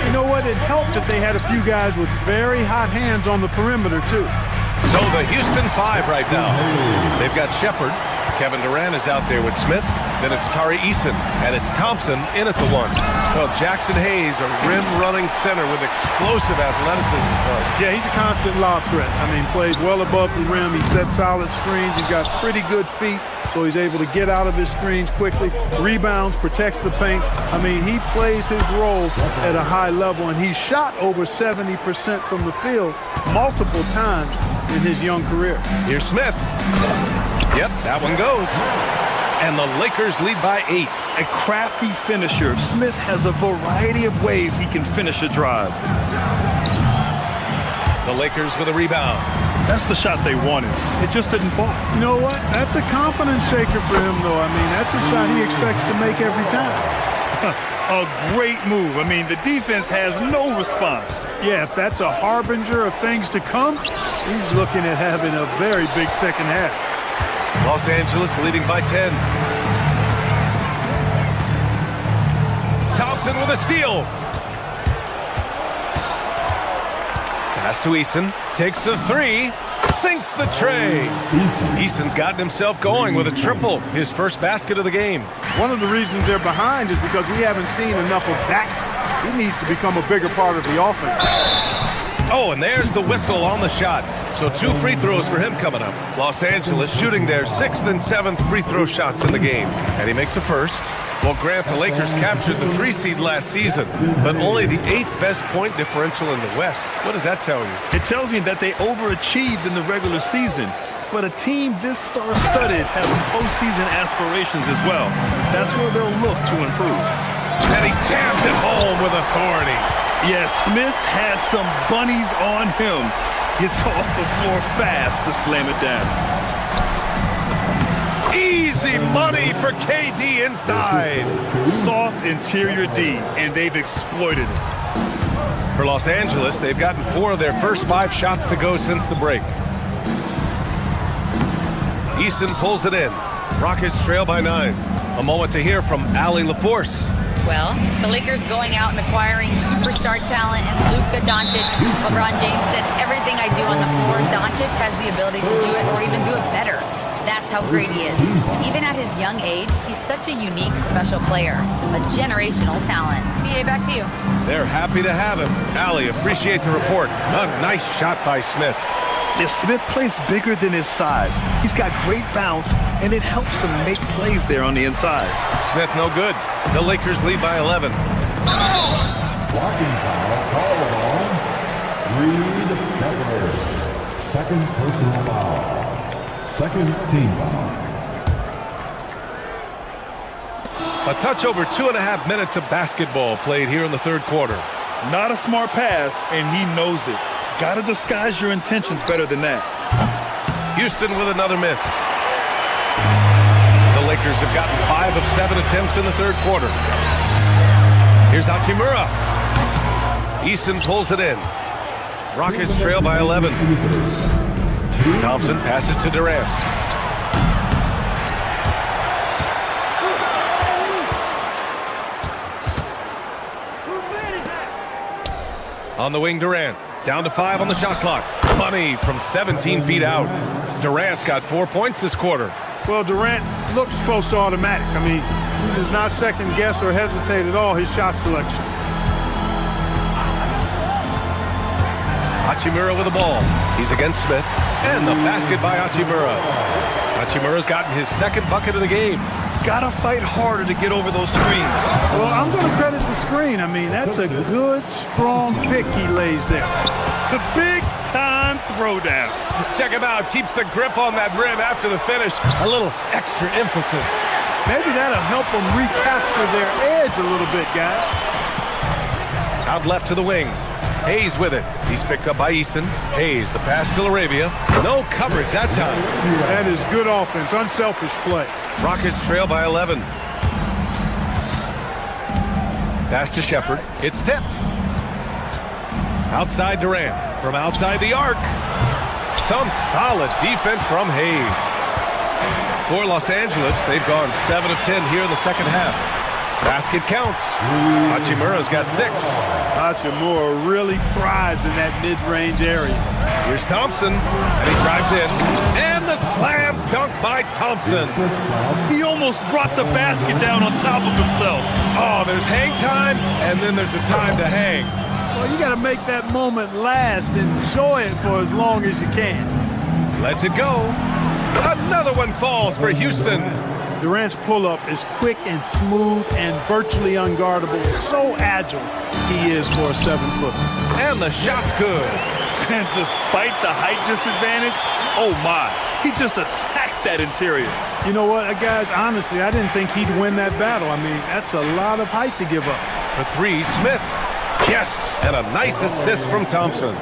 You know what? It helped that they had a few guys with very hot hands on the perimeter, too. So the Houston 5 right now. They've got Shepard. Kevin Durant is out there with Smith. Then it's Tari Eason. And it's Thompson in at the 1. Well, Jackson Hayes, a rim-running center with explosive athleticism. Yeah, he's a constant lob threat. I mean, plays well above the rim. He sets solid screens. He's got pretty good feet, so he's able to get out of his screens quickly. Rebounds, protects the paint. I mean, he plays his role at a high level, and he's shot over 70% from the field multiple times in his young career. Here's Smith. Yep, that one goes. And the Lakers lead by 8. A crafty finisher. Smith has a variety of ways he can finish a drive. The Lakers with a rebound. That's the shot they wanted. It just didn't fall. You know what? That's a confidence shaker for him, though. I mean, that's a shot he expects to make every time. A great move. I mean, the defense has no response. Yeah, if that's a harbinger of things to come, he's looking at having a very big second half. Los Angeles leading by 10. Thompson with a steal. Pass to Eason. Takes the 3. Sinks the tray. Eason's gotten himself going with a triple. His first basket of the game. One of the reasons they're behind is because we haven't seen enough of that. He needs to become a bigger part of the offense. Oh, and there's the whistle on the shot. So 2 free throws for him coming up. Los Angeles shooting their 6th and 7th free throw shots in the game. And he makes the first. Well, Grant, the Lakers captured the 3 seed last season, but only the 8th best point differential in the West. What does that tell you? It tells me that they overachieved in the regular season. But a team this star-studded has postseason aspirations as well. That's where they'll look to improve. And he jams it home with authority. Yes, Smith has some bunnies on him. Gets off the floor fast to slam it down. Easy money for KD inside. Soft interior D, and they've exploited it. For Los Angeles, they've gotten 4 of their first 5 shots to go since the break. Eason pulls it in. Rockets trail by 9. A moment to hear from Allie LaForce. Well, the Lakers going out and acquiring superstar talent and Luka Doncic. LeBron James said, everything I do on the floor, Doncic has the ability to do it or even do it better. That's how great he is. Even at his young age, he's such a unique, special player. A generational talent. BA, back to you. They're happy to have him. Allie, appreciate the report. A nice shot by Smith. If Smith plays bigger than his size, he's got great bounce, and it helps him make plays there on the inside. Smith no good. The Lakers lead by 11. Blocking foul called on Reed Beverly. Second personal foul. Second team foul. A touch over 2.5 minutes of basketball played here in the third quarter. Not a smart pass, and he knows it. Gotta disguise your intentions better than that. Houston with another miss. The Lakers have gotten 5 of 7 attempts in the third quarter. Here's Hachimura. Eason pulls it in. Rockets trail by 11. Thompson passes to Durant. On the wing, Durant. Down to 5 on the shot clock. Money from 17 feet out. Durant's got 4 points this quarter. Well, Durant looks close to automatic. I mean, he does not second guess or hesitate at all his shot selection. Hachimura with the ball. He's against Smith. And the basket by Hachimura. Hachimura's gotten his second bucket of the game. Gotta fight harder to get over those screens. Well, I'm going to credit the screen. I mean, that's a good, strong pick he lays there. The big-time throwdown. Check him out. Keeps the grip on that rim after the finish. A little extra emphasis. Maybe that'll help them recapture their edge a little bit, guys. Out left to the wing. Hayes with it. He's picked up by Eason. Hayes, the pass to Arabia. No coverage that time. That is good offense, unselfish play. Rockets trail by 11. Pass to Shepherd. It's tipped. Outside Durant. From outside the arc. Some solid defense from Hayes. For Los Angeles, they've gone 7 of 10 here in the second half. Basket counts. Hachimura's got 6. Hachimura really thrives in that mid-range area. Here's Thompson, and he drives in. And the slam dunk by Thompson. He almost brought the basket down on top of himself. Oh, there's hang time, and then there's a time to hang. Well, you got to make that moment last. Enjoy it for as long as you can. Lets it go. Another one falls for Houston. Durant's pull-up is quick and smooth and virtually unguardable. So agile he is for a 7-footer. And the shot's good. And despite the height disadvantage, oh my, he just attacks that interior. You know what, guys, honestly, I didn't think he'd win that battle. I mean, that's a lot of height to give up. For 3, Smith. Yes, and a nice assist from Thompson.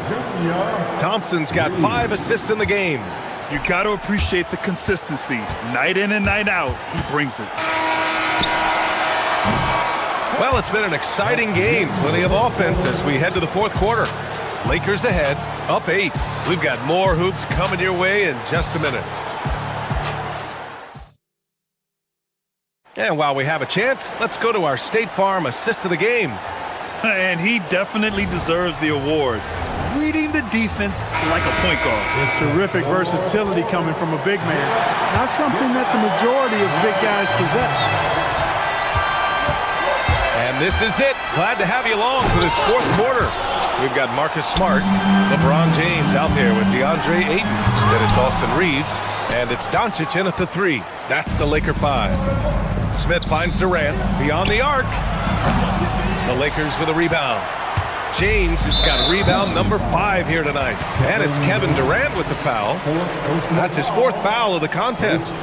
Thompson's got 5 assists in the game. You got to appreciate the consistency. Night in and night out, he brings it. Well, it's been an exciting game. Plenty of offense as we head to the fourth quarter. Lakers ahead, up 8. We've got more hoops coming your way in just a minute. And while we have a chance, let's go to our State Farm assist of the game. And he definitely deserves the award. Reading the defense like a point guard. Terrific versatility coming from a big man. Not something that the majority of big guys possess. And this is it. Glad to have you along for this fourth quarter. We've got Marcus Smart, LeBron James out there with DeAndre Ayton. Then it's Austin Reeves. And it's Doncic in at the 3. That's the Laker 5. Smith finds Durant beyond the arc. The Lakers with a rebound. James has got rebound number 5 here tonight. And it's Kevin Durant with the foul. That's his 4th foul of the contest.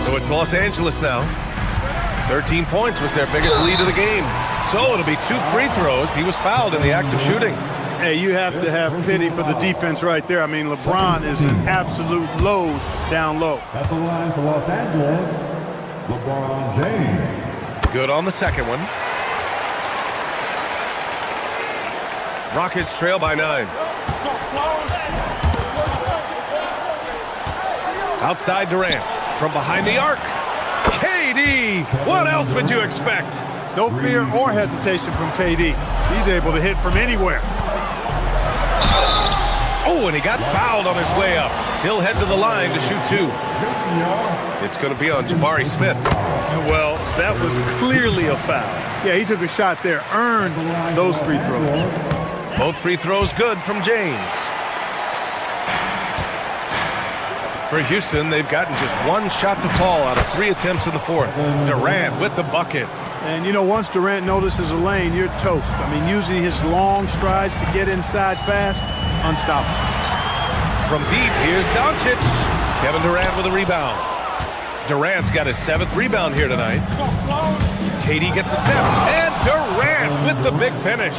So it's Los Angeles now. 13 points was their biggest lead of the game. So it'll be 2 free throws. He was fouled in the act of shooting. Hey, you have to have pity for the defense right there. I mean, LeBron is an absolute load down low. At the line for Los Angeles, LeBron James. Good on the second one. Rockets trail by 9. Outside Durant. From behind the arc. KD, what else would you expect? No fear or hesitation from KD. He's able to hit from anywhere. Oh, and he got fouled on his way up. He'll head to the line to shoot 2. It's going to be on Jabari Smith. Well, that was clearly a foul. Yeah, he took a shot there, earned those free throws. Both free throws good from James. For Houston, they've gotten just 1 shot to fall out of 3 attempts in the 4th. Durant with the bucket. And, you know, once Durant notices a lane, you're toast. I mean, using his long strides to get inside fast, unstoppable. From deep, here's Doncic. Kevin Durant with a rebound. Durant's got his 7th rebound here tonight. KD gets a step. And Durant with the big finish.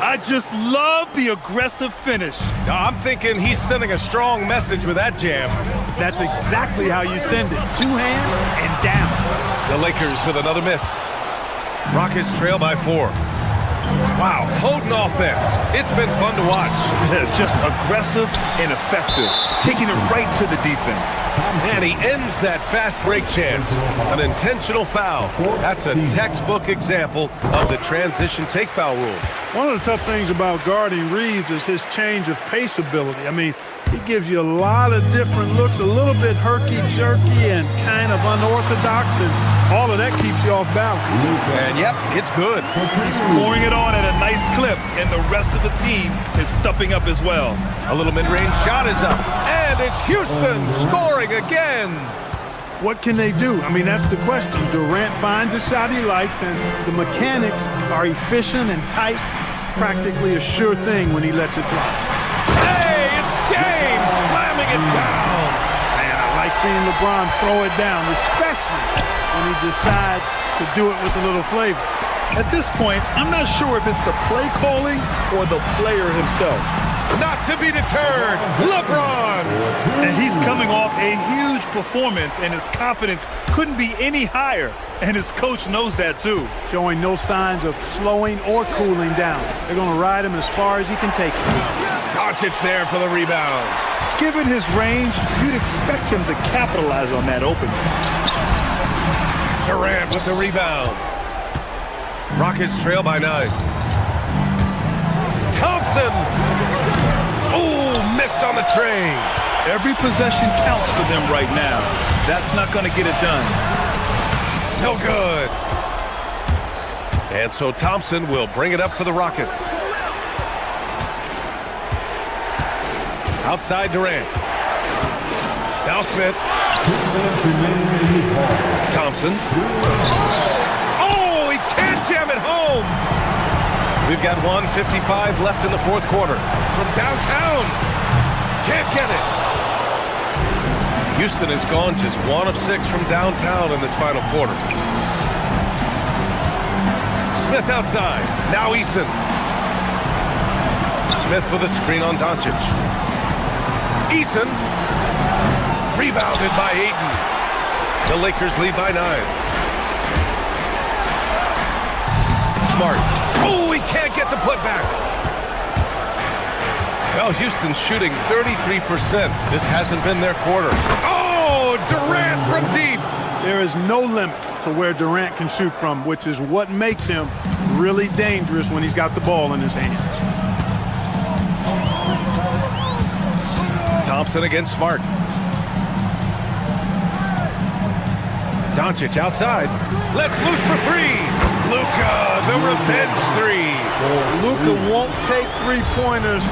I just love the aggressive finish. I'm thinking he's sending a strong message with that jam. That's exactly how you send it. 2 hands and down. The Lakers with another miss. Rockets trail by 4. Wow, potent offense. It's been fun to watch. Just aggressive and effective, taking it right to the defense. And he ends that fast break chance. An intentional foul. That's a textbook example of the transition take foul rule. One of the tough things about guarding Reeves is his change of pace ability. I mean, he gives you a lot of different looks, a little bit herky-jerky and kind of unorthodox, and all of that keeps you off balance. And yep, it's good. He's pouring it on at a nice clip, and the rest of the team is stepping up as well. A little mid-range shot is up, and it's Houston scoring again. What can they do? I mean, that's the question. Durant finds a shot he likes, and the mechanics are efficient and tight, practically a sure thing when he lets it fly. Hey, it's James slamming it down. Man, I like seeing LeBron throw it down, especially when he decides to do it with a little flavor. At this point, I'm not sure if it's the play calling or the player himself. Not to be deterred, LeBron! And he's coming off a huge performance, and his confidence couldn't be any higher. And his coach knows that, too. Showing no signs of slowing or cooling down. They're going to ride him as far as he can take it. Doncic there for the rebound. Given his range, you'd expect him to capitalize on that opening. Durant with the rebound. Rockets trail by 9. Thompson! Oh, missed on the train. Every possession counts for them right now. That's not going to get it done. No good. And so Thompson will bring it up for the Rockets. Outside Durant. Now Smith. Thompson. Oh, he can't jam it home. We've got 1:55 left in the 4th quarter. From downtown. Can't get it. Houston has gone just 1 of 6 from downtown in this final quarter. Smith outside. Now Eason. Smith with a screen on Doncic. Eason. Rebounded by Ayton. The Lakers lead by 9. Smart. Oh, he can't get the putback. Well, Houston's shooting 33%. This hasn't been their quarter. Oh, Durant from deep. There is no limit to where Durant can shoot from, which is what makes him really dangerous when he's got the ball in his hand. Thompson against Smart. Doncic outside. Let's loose for 3. Luka, the revenge 3. Luka won't take 3-pointers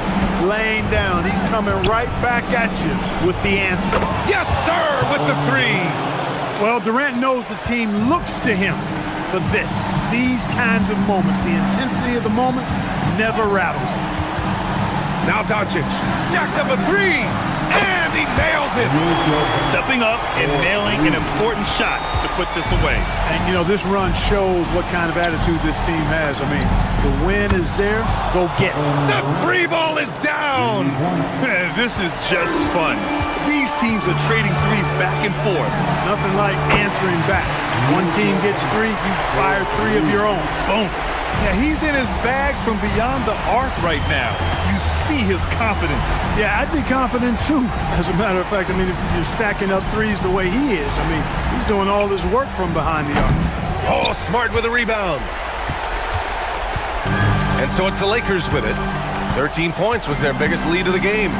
laying down. He's coming right back at you with the answer. Yes, sir, with the 3. Well, Durant knows the team looks to him for this. These kinds of moments, the intensity of the moment never rattles him. Now Doncic jacks up a 3. And he nails it. Stepping up and nailing an important shot to put this away. And, you know, this run shows what kind of attitude this team has. I mean, the win is there. Go get it. The free ball is down. This is just fun. These teams are trading threes back and forth. Nothing like answering back. One team gets 3, you fire 3 of your own. Boom. Yeah, he's in his bag from beyond the arc right now. You see his confidence. Yeah, I'd be confident too. As a matter of fact, I mean, if you're stacking up threes the way he is, I mean, he's doing all this work from behind the arc. Oh, Smart with a rebound. And so it's the Lakers with it. 13 points was their biggest lead of the game.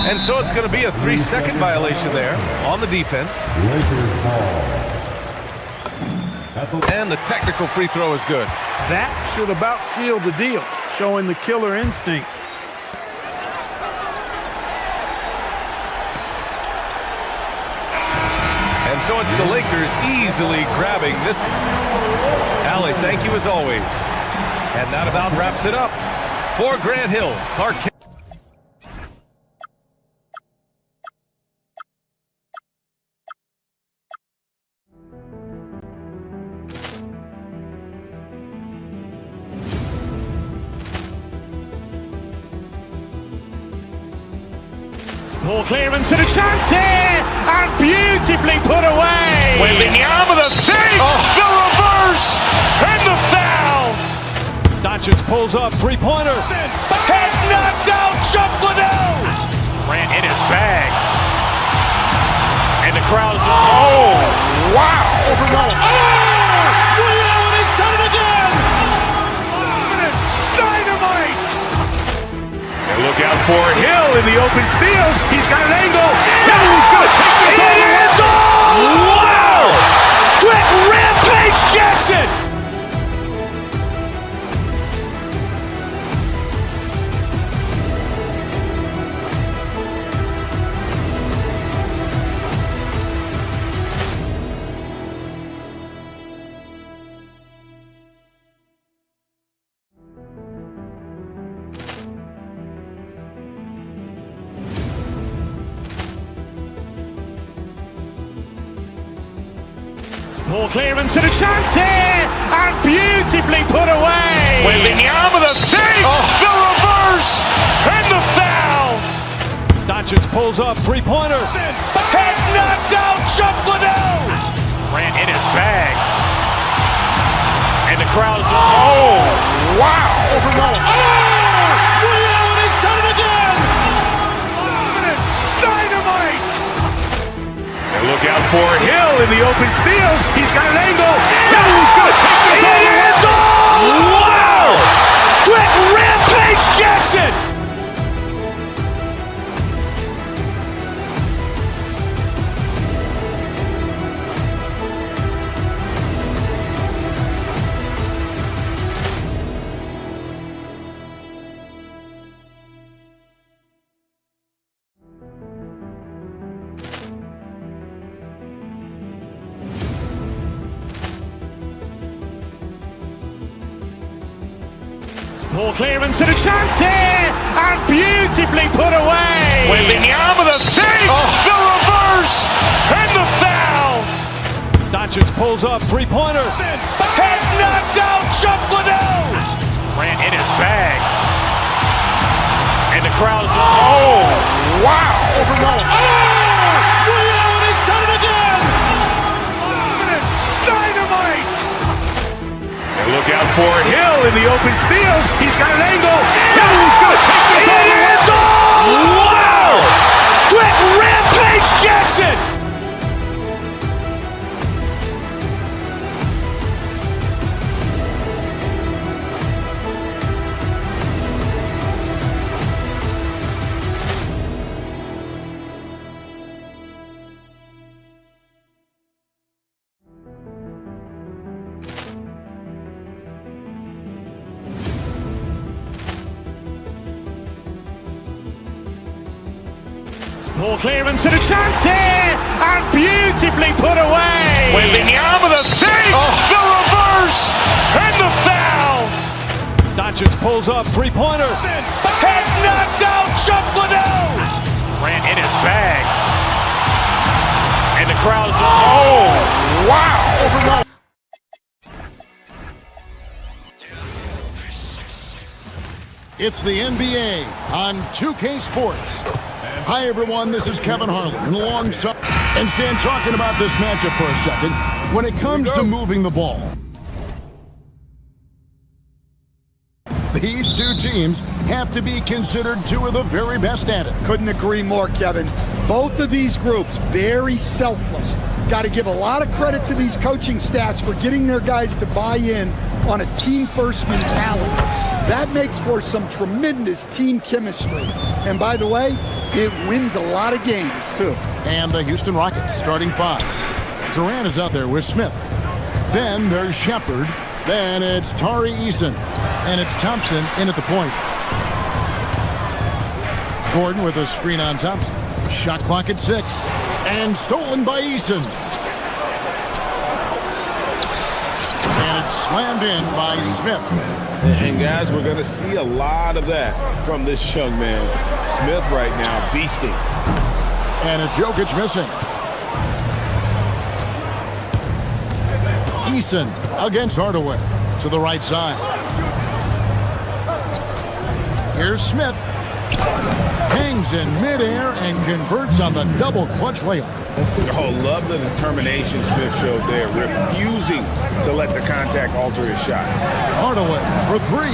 And so it's going to be a 3-second violation there on the defense. And the technical free throw is good. That should about seal the deal, showing the killer instinct. And so it's the Lakers easily grabbing this. Allie, thank you as always. And that about wraps it up. For Grant Hill, Clark. Ball clearance and a chance here, and beautifully put away. Wembanyama with a fake, the reverse, and the foul. Doncic pulls up, three-pointer. Has knocked out Chuck Liddell. Grant in his bag. And the crowd is... Oh, wow. Overrun. Liddell, and he's done it again. Dynamite. And look out for Hill in the open field. He's got an angle. Hill's going to take this all the way. Wow! Quick rampage Jackson. Ball clearance and a chance here, and beautifully put away. Wembanyama with a fake, the reverse, and the foul. Doncic pulls up, three-pointer. Has knocked out Chuck Liddell. Grant in his bag. And the crowd is... Oh, wow. Overrun. Liddell, and he's done it again. Dynamite. And look out for Hill in the open field. He's got an angle. Hill's going to take this all the way. Wow! Quick rampage Jackson. Ball clearance and a chance here, and beautifully put away. Wembanyama with a fake, the reverse, and the foul. Doncic pulls up, three-pointer. Has knocked out Chuck Liddell. Grant in his bag. And the crowd is... Oh, wow. Overrun. Liddell, and he's done it again. Dynamite. And look out for Hill in the open field. He's got an angle. Hill's going to take this all the way. Wow! Quick rampage Jackson. Ball clearance and a chance here, and beautifully put away. Wembanyama with a fake, the reverse, and the foul. Doncic pulls up, three-pointer. Has knocked out Chuck Liddell. Grant in his bag. And the crowd is... Oh, wow. It's the NBA on 2K Sports. Hi, everyone. This is Kevin Harlan. And alongside, and Stan, talking about this matchup for a second. When it comes to moving the ball, these two teams have to be considered two of the very best at it. Couldn't agree more, Kevin. Both of these groups, very selfless. Got to give a lot of credit to these coaching staffs for getting their guys to buy in on a team-first mentality. That makes for some tremendous team chemistry. And by the way, it wins a lot of games, too. And the Houston Rockets starting five. Durant is out there with Smith. Then there's Shepard. Then it's Tari Eason. And it's Thompson in at the point. Gordon with a screen on Thompson. Shot clock at 6. And stolen by Eason. And it's slammed in by Smith. And guys, we're going to see a lot of that from this young man. Smith right now, beasting. And it's Jokic missing. Eason against Hardaway to the right side. Here's Smith. Hangs in midair and converts on the double clutch layup. Oh, love the determination Smith showed there, refusing to let the contact alter his shot. Hardaway for 3.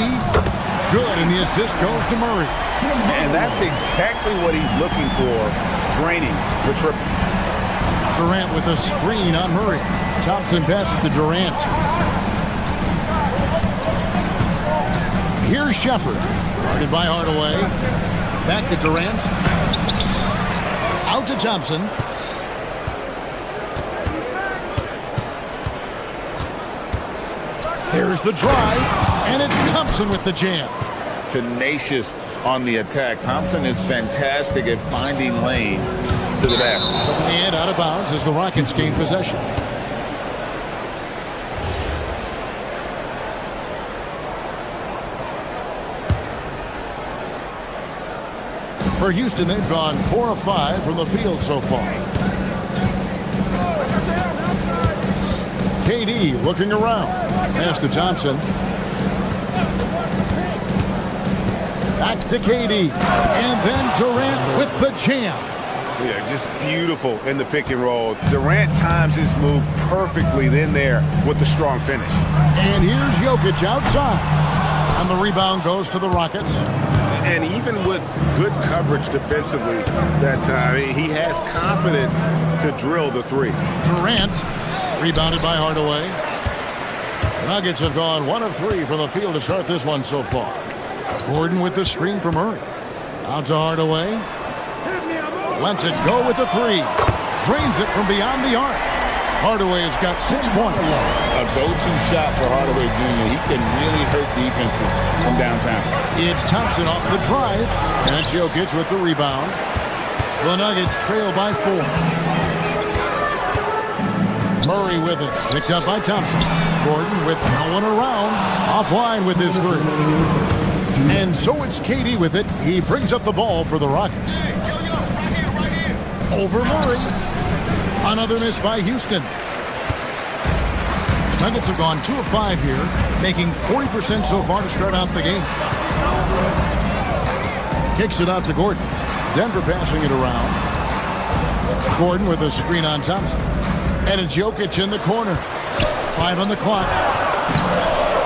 Good, and the assist goes to Murray. And that's exactly what he's looking for, draining the triple. Durant with a screen on Murray. Thompson passes to Durant. Here's Shepard. Guarded by Hardaway. Back to Durant. Out to Thompson. Here's the drive, and it's Thompson with the jam. Tenacious on the attack. Thompson is fantastic at finding lanes to the basket. And out of bounds as the Rockets gain possession. For Houston, they've gone 4 of 5 from the field so far. KD looking around. Pass to Thompson. Back to KD. And then Durant with the jam. Yeah, just beautiful in the pick and roll. Durant times his move perfectly then there with the strong finish. And here's Jokic outside. And the rebound goes to the Rockets. And even with good coverage defensively that time, he has confidence to drill the 3. Durant, rebounded by Hardaway. The Nuggets have gone 1 of 3 from the field to start this one so far. Gordon with the screen from Murray. Out to Hardaway. Lets it go with the 3. Drains it from beyond the arc. Hardaway has got 6 points. A go-to shot for Hardaway Jr. He can really hurt defenses from downtown. It's Thompson off the drive. And it's Jokic with the rebound. The Nuggets trail by 4. Murray with it. Picked up by Thompson. Gordon with no one around. Offline with his 3. And so it's KD with it. He brings up the ball for the Rockets. Over Murray. Another miss by Houston. Nuggets have gone 2 of 5 here, making 40% so far to start out the game. Kicks it out to Gordon. Denver passing it around. Gordon with a screen on Thompson. And it's Jokic in the corner. 5 on the clock.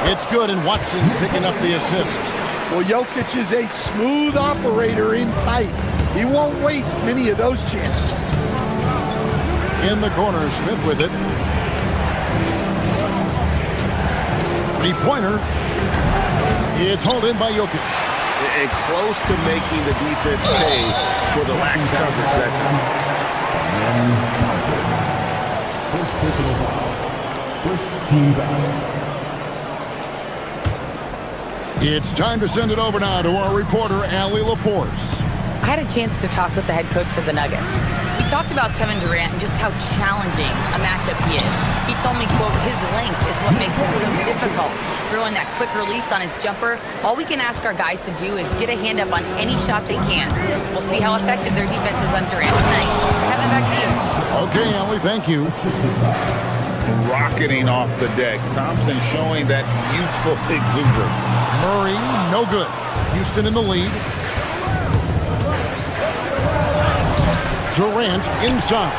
It's good, and Watson picking up the assist. Well, Jokic is a smooth operator in tight. He won't waste many of those chances. In the corner, Smith with it. 3-pointer. It's hauled in by Jokic. And close to making the defense pay for the lax coverage that time. First personal foul. First team foul. It's time to send it over now to our reporter, Allie LaForce. I had a chance to talk with the head coach for the Nuggets. We talked about Kevin Durant and just how challenging a matchup he is. He told me, quote, his length is what makes him so difficult. Throwing that quick release on his jumper, all we can ask our guys to do is get a hand up on any shot they can. We'll see how effective their defense is on Durant tonight. Kevin, back to you. Okay, Allie, thank you. Rocketing off the deck. Thompson showing that youthful exuberance. Murray, no good. Houston in the lead. Durant inside.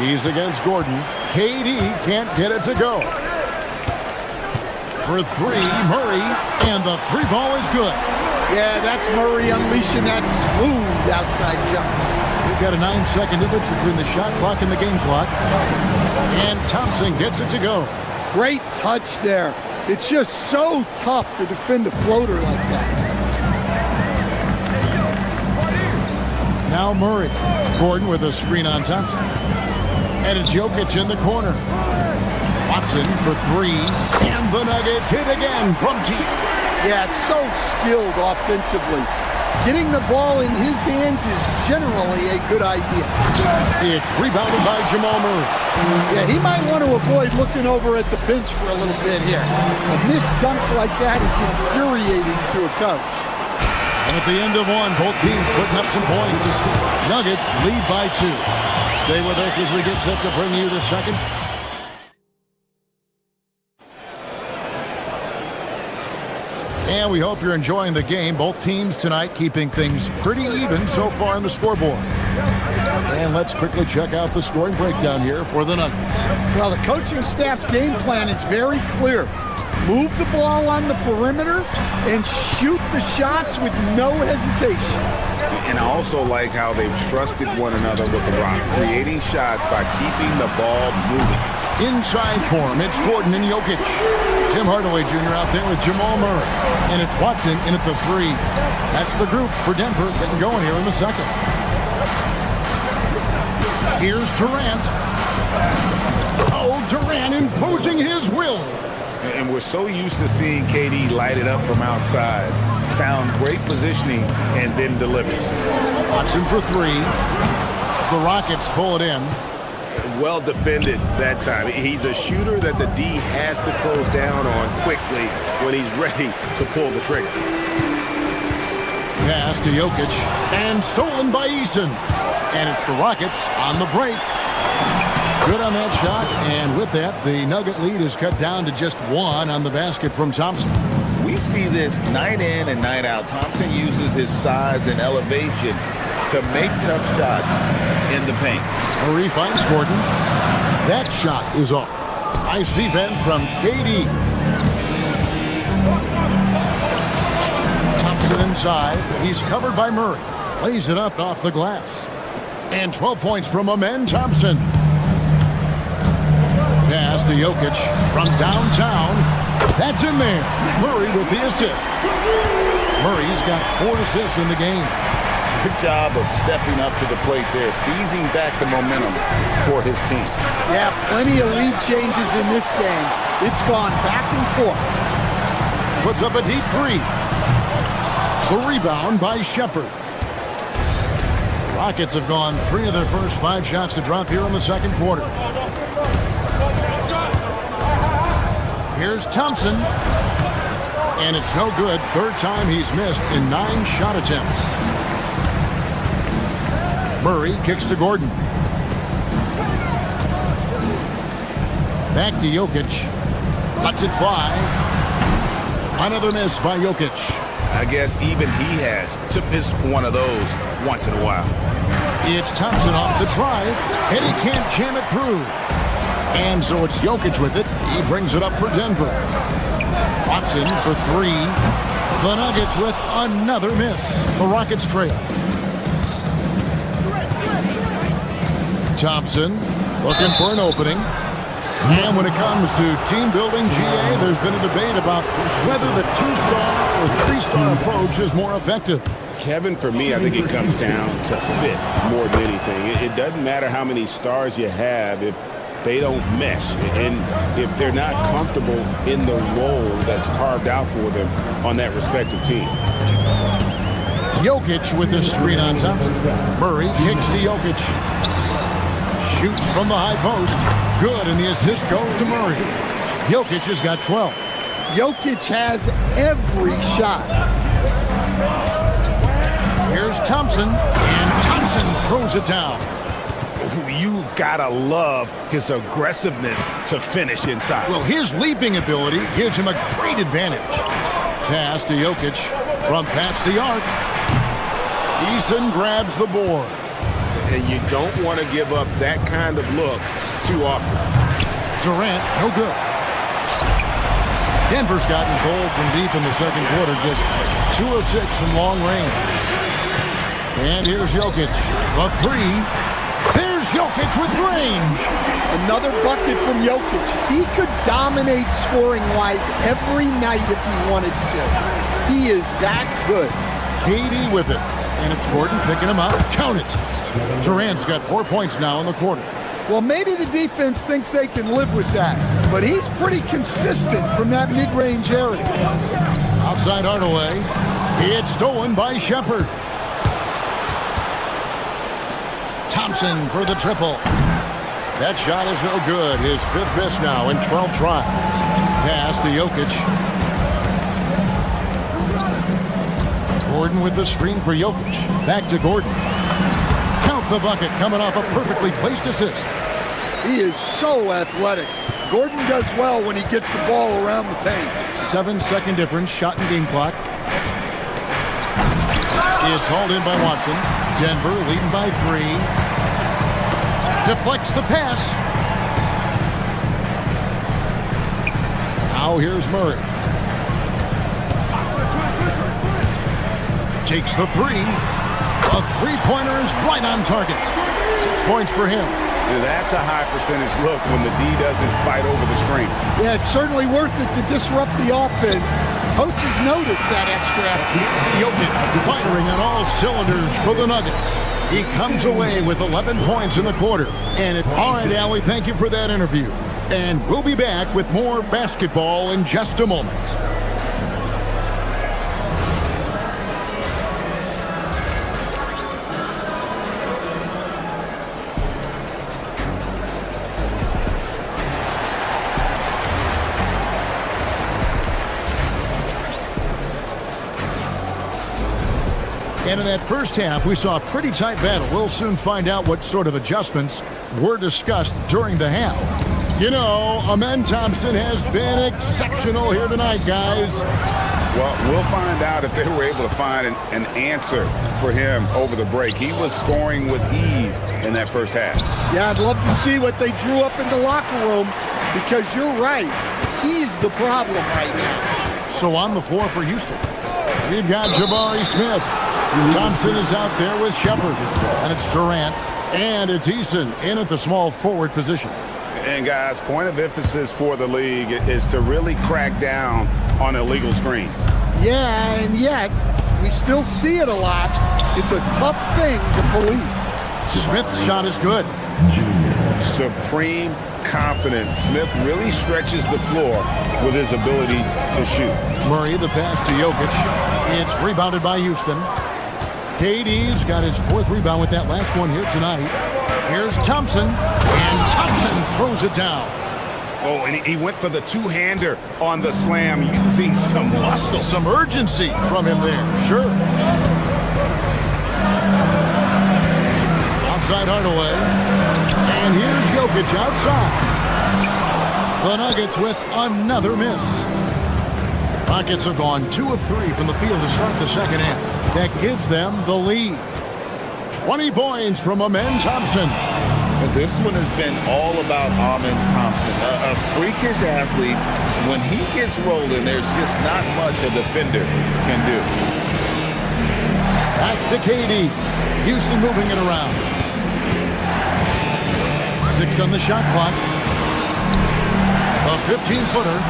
He's against Gordon. KD can't get it to go. For three, Murray, and the three ball is good. Yeah, that's Murray unleashing that smooth outside jump. We've got a 9-second difference between the shot clock and the game clock. And Thompson gets it to go. Great touch there. It's just so tough to defend a floater like that. Now Murray. Gordon with a screen on Thompson. And it's Jokic in the corner. Watson for three. And the Nuggets hit again from deep. Yeah, so skilled offensively. Getting the ball in his hands is generally a good idea. It's rebounded by Jamal Murray. Yeah, he might want to avoid looking over at the bench for a little bit here. A missed dunk like that is infuriating to a coach. And at the end of one, both teams putting up some points. Nuggets lead by 2. Stay with us as we get set to bring you the second. And we hope you're enjoying the game. Both teams tonight keeping things pretty even so far on the scoreboard. And let's quickly check out the scoring breakdown here for the Nuggets. Well, the coaching staff's game plan is very clear. Move the ball on the perimeter and shoot the shots with no hesitation. And I also like how they've trusted one another with the rock, creating shots by keeping the ball moving. Inside for him, it's Gordon and Jokic. Tim Hardaway Jr. out there with Jamal Murray. And it's Watson in at the 3. That's the group for Denver getting going here in the second. Here's Durant. Oh, Durant imposing his will. And we're so used to seeing KD light it up from outside. Found great positioning and then delivers. Watson for 3. The Rockets pull it in. Well defended that time. He's a shooter that the D has to close down on quickly when he's ready to pull the trigger. Pass to Jokic. And stolen by Eason. And it's the Rockets on the break. Good on that shot. And with that, the Nugget lead is cut down to just 1 on the basket from Thompson. We see this night in and night out. Thompson uses his size and elevation to make tough shots in the paint. Murray finds Gordon. That shot is off. Nice defense from KD. Thompson inside. He's covered by Murray. Lays it up off the glass. And 12 points from Amen Thompson. Pass to Jokic from downtown. That's in there. Murray with the assist. Murray's got 4 assists in the game. Good job of stepping up to the plate there, seizing back the momentum for his team. Yeah, plenty of lead changes in this game. It's gone back and forth. Puts up a deep 3. The rebound by Shepherd. Rockets have gone 3 of their first 5 shots to drop here in the second quarter. Here's Thompson. And it's no good. 3rd time he's missed in 9 shot attempts. Murray kicks to Gordon. Back to Jokic. Lets it fly. Another miss by Jokic. I guess even he has to miss one of those once in a while. It's Thompson off the drive, and he can't jam it through. And so it's Jokic with it. He brings it up for Denver. Watson for 3. The Nuggets with another miss. The Rockets trail. Thompson looking for an opening. And when it comes to team building, GA, there's been a debate about whether the 2-star or 3-star approach is more effective. Kevin, for me, I think it comes down to fit more than anything. It doesn't matter how many stars you have if they don't mesh and if they're not comfortable in the role that's carved out for them on that respective team. Jokic with the screen on Thompson. Murray kicks to Jokic. Shoots from the high post. Good, and the assist goes to Murray. Jokic has got 12. Jokic has every shot. Here's Thompson, and Thompson throws it down. You gotta love his aggressiveness to finish inside. Well, his leaping ability gives him a great advantage. Pass to Jokic From past the arc, Eason grabs the board. And you don't want to give up that kind of look too often. Durant, no good. Denver's gotten cold from deep in the second quarter, just 2 of 6 from long range. And here's Jokic. A three. There's Jokic with range. Another bucket from Jokic. He could dominate scoring-wise every night if he wanted to. He is that good. KD with it. And it's Gordon picking him up. Count it. Durant's got 4 points now in the quarter. Well, maybe the defense thinks they can live with that, but he's pretty consistent from that mid-range area. Outside Hardaway. It's stolen by Shepherd. Thompson for the triple. That shot is no good. His 5th miss now in 12 tries. Pass to Jokic. Gordon with the screen for Jokic. Back to Gordon. Count the bucket coming off a perfectly placed assist. He is so athletic. Gordon does well when he gets the ball around the paint. 7-second difference, shot and game clock. It's hauled in by Watson. Denver leading by 3. Deflects the pass. Now here's Murray. Takes the 3. A three-pointer is right on target. 6 points for him. That's a high percentage look when the D doesn't fight over the screen. Yeah, it's certainly worth it to disrupt the offense. Coaches notice that extra effort. Jokic firing on all cylinders for the Nuggets. He comes away with 11 points in the quarter. All right, Allie, thank you for that interview. And we'll be back with more basketball in just a moment. And in that first half, we saw a pretty tight battle. We'll soon find out what sort of adjustments were discussed during the half. You know, Amen Thompson has been exceptional here tonight, guys. Well, we'll find out if they were able to find an answer for him over the break. He was scoring with ease in that first half. Yeah, I'd love to see what they drew up in the locker room, because you're right. He's the problem right now. So on the floor for Houston, we've got Jabari Smith. Thompson is out there with Shepherd. And it's Durant. And it's Eason in at the small forward position. And guys, point of emphasis for the league is to really crack down on illegal screens. Yeah, and yet we still see it a lot. It's a tough thing to police. Smith's shot is good. Supreme confidence. Smith really stretches the floor with his ability to shoot. Murray, the pass to Jokic. It's rebounded by Houston. KD's got his 4th rebound with that last one here tonight. Here's Thompson, and Thompson throws it down. Oh, and he went for the two-hander on the slam. You can see some muscle. Some urgency from him there, sure. Outside Hardaway. And here's Jokic outside. The Nuggets with another miss. Rockets have gone 2 of 3 from the field to start the second half. That gives them the lead. 20 points from Amen Thompson. This one has been all about Amen Thompson. A freakish athlete. When he gets rolling, there's just not much a defender can do. Back to KD. Houston moving it around. 6 on the shot clock. A 15-footer.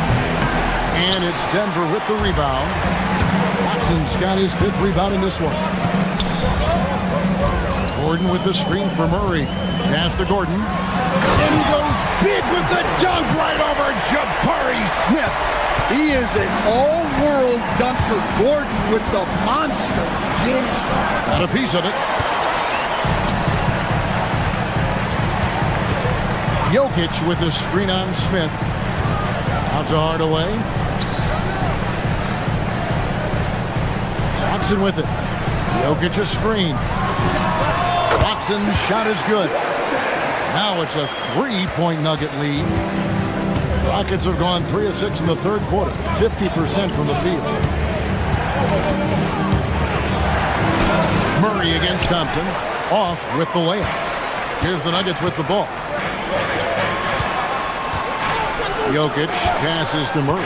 And it's Denver with the rebound. Watson's got his 5th rebound in this one. Gordon with the screen for Murray. Pass to Gordon. And he goes big with the dunk right over Jabari Smith. He is an all-world dunker. Gordon with the monster jam. Got a piece of it. Jokic with the screen on Smith. Out to Hardaway. Watson with it. Jokic a screen. Watson's shot is good. Now it's a 3-point Nugget lead. Rockets have gone 3 of 6 in the third quarter. 50% from the field. Murray against Thompson. Off with the layup. Here's the Nuggets with the ball. Jokic passes to Murray.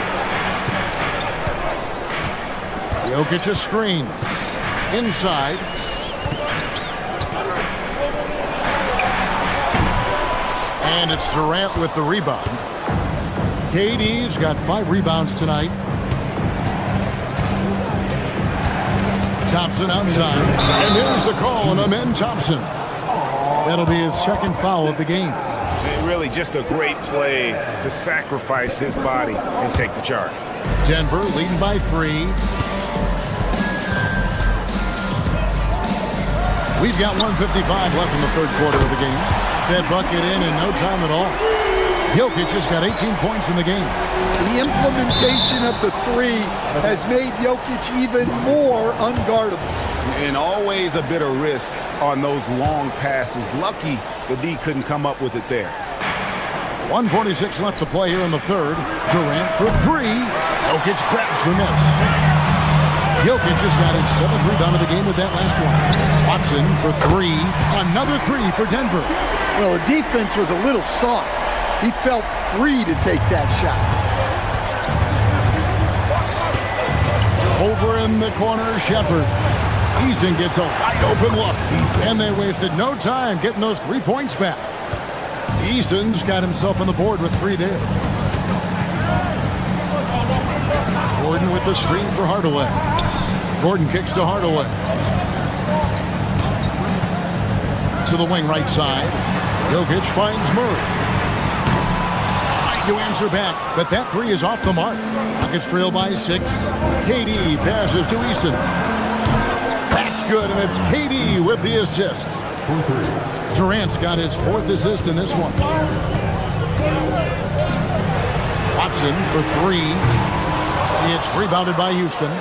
Jokic a screen. Inside. And it's Durant with the rebound. KD's got 5 rebounds tonight. Thompson outside. And there's the call on Amen Thompson. That'll be his second foul of the game. And really just a great play to sacrifice his body and take the charge. Denver leading by 3. We've got 1:55 left in the third quarter of the game. That bucket in no time at all. Jokic has got 18 points in the game. The implementation of the 3 has made Jokic even more unguardable. And always a bit of risk on those long passes. Lucky the D couldn't come up with it there. 1:46 left to play here in the third. Durant for 3. Jokic grabs the miss. Jokic has got his 7th rebound of the game with that last one. Watson for 3. Another 3 for Denver. Well, the defense was a little soft. He felt free to take that shot. Over in the corner, Shepherd. Eason gets a wide open look. And they wasted no time getting those 3 points back. Eason's got himself on the board with 3 there. Gordon with the screen for Hardaway. Gordon kicks to Hardaway. To the wing right side. Jokic finds Murray. Trying to answer back, but that 3 is off the mark. Nuggets trail by 6. KD passes to Easton. That's good, and it's KD with the assist. Durant's got his 4th assist in this one. Watson for 3. It's rebounded by Houston.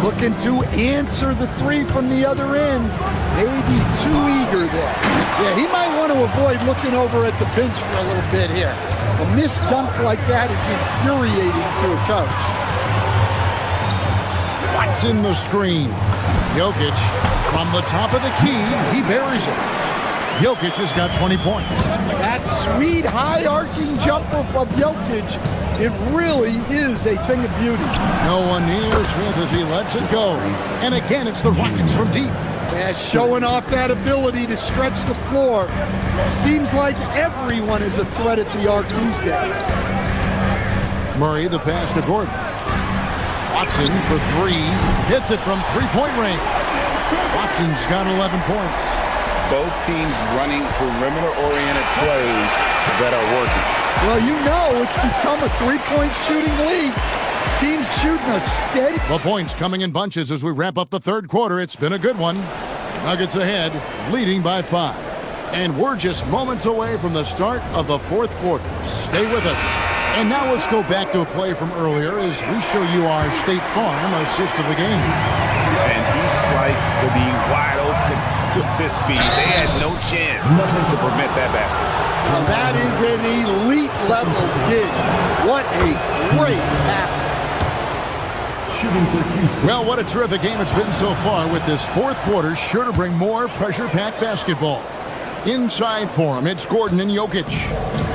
Looking to answer the 3 from the other end. Maybe too eager there. Yeah, he might want to avoid looking over at the bench for a little bit here. A missed dunk like that is infuriating to a coach. Watson the screen. Jokic from the top of the key. He buries it. Jokic has got 20 points. That sweet high arcing jumper from Jokic, it really is a thing of beauty. No one near Smith as he lets it go. And again, it's the Rockets from deep. Yeah, showing off that ability to stretch the floor. Seems like everyone is a threat at the arc these days. Murray, the pass to Gordon. Watson for 3. Hits it from three-point range. Watson's got 11 points. Both teams running perimeter-oriented plays that are working. Well, you know it's become a 3-point shooting league. Teams shooting a steady. The points coming in bunches as we wrap up the third quarter. It's been a good one. Nuggets ahead, leading by 5. And we're just moments away from the start of the fourth quarter. Stay with us. And now let's go back to a play from earlier as we show you our State Farm assist of the game. And he sliced the D wide open with this feed. They had no chance to prevent that basket. Now that is an elite level dig. What a great pass. Well, what a terrific game it's been so far with this fourth quarter. Sure to bring more pressure-packed basketball. Inside for him, it's Gordon and Jokic.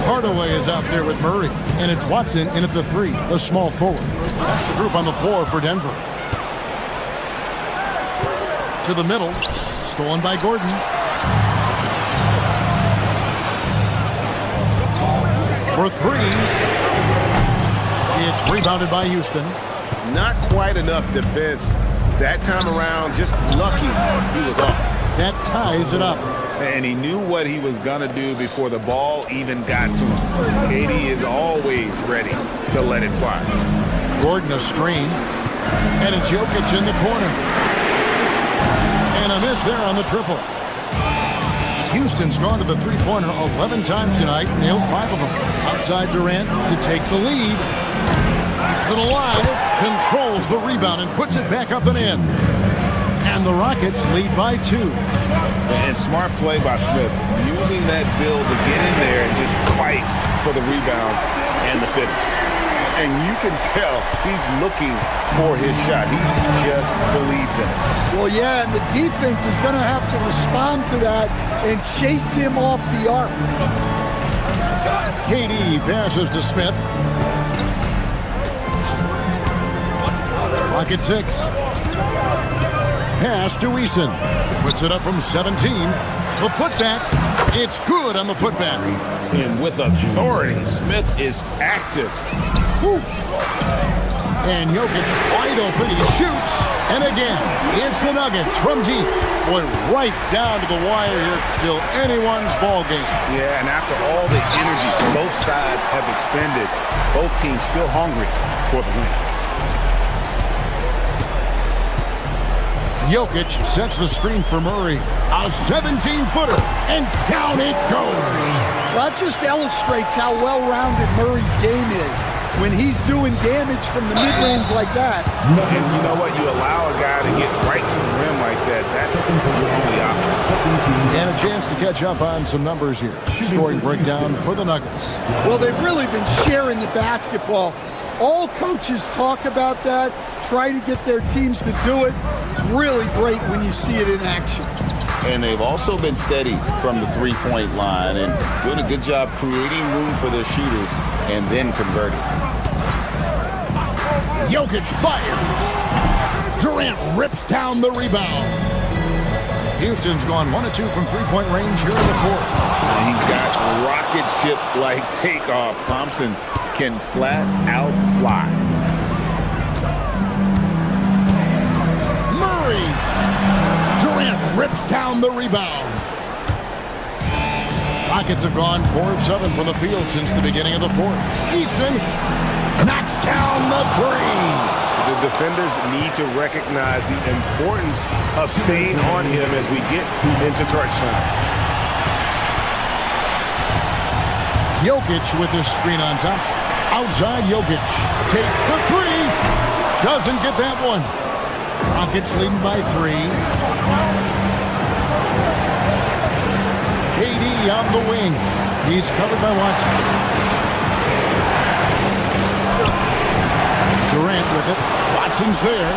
Hardaway is out there with Murray. And it's Watson in at the 3, the small forward. That's the group on the floor for Denver. To the middle, stolen by Gordon. For 3. It's rebounded by Houston. Not quite enough defense. That time around, just lucky he was off. That ties it up. And he knew what he was going to do before the ball even got to him. KD is always ready to let it fly. Gordon a screen. And it's Jokic in the corner. And a miss there on the triple. Houston's gone to the three-pointer 11 times tonight, nailed 5 of them. Outside Durant to take the lead. Keeps it alive, controls the rebound and puts it back up and in. And the Rockets lead by 2. And smart play by Smith, using that build to get in there and just fight for the rebound and the finish. And you can tell he's looking for his shot. He just believes in it. Well, yeah, and the defense is going to have to respond to that and chase him off the arc. KD passes to Smith. Rocket 6. Pass to Eason. Puts it up from 17. The putback. It's good on the putback. And with authority, Smith is active. Woo. And Jokic wide open. He shoots. And again, it's the Nuggets from deep. Boy, right down to the wire here. Still anyone's ball game. Yeah, and after all the energy both sides have expended, both teams still hungry for the win. Jokic sets the screen for Murray. A 17-footer, and down it goes. Well, that just illustrates how well-rounded Murray's game is. When he's doing damage from the mid-range like that. And you know what? You allow a guy to get right to the rim like that. That's your only option. And a chance to catch up on some numbers here. Scoring breakdown for the Nuggets. Well, they've really been sharing the basketball. All coaches talk about that, try to get their teams to do it. It's really great when you see it in action. And they've also been steady from the three-point line and doing a good job creating room for their shooters and then converting. Jokic fires. Durant rips down the rebound. Houston's gone 1 of 2 from three-point range here in the fourth. And he's got rocket ship-like takeoff. Thompson can flat out fly. Murray. Durant rips down the rebound. Rockets have gone 4 of 7 from the field since the beginning of the fourth. Eason knocks down the three. The defenders need to recognize the importance of staying on him as we get into crunch time. Jokic with his screen on Thompson. Outside, Jokic takes the three. Doesn't get that one. Rockets leading by 3. KD on the wing. He's covered by Watson. Durant with it. Watson's there.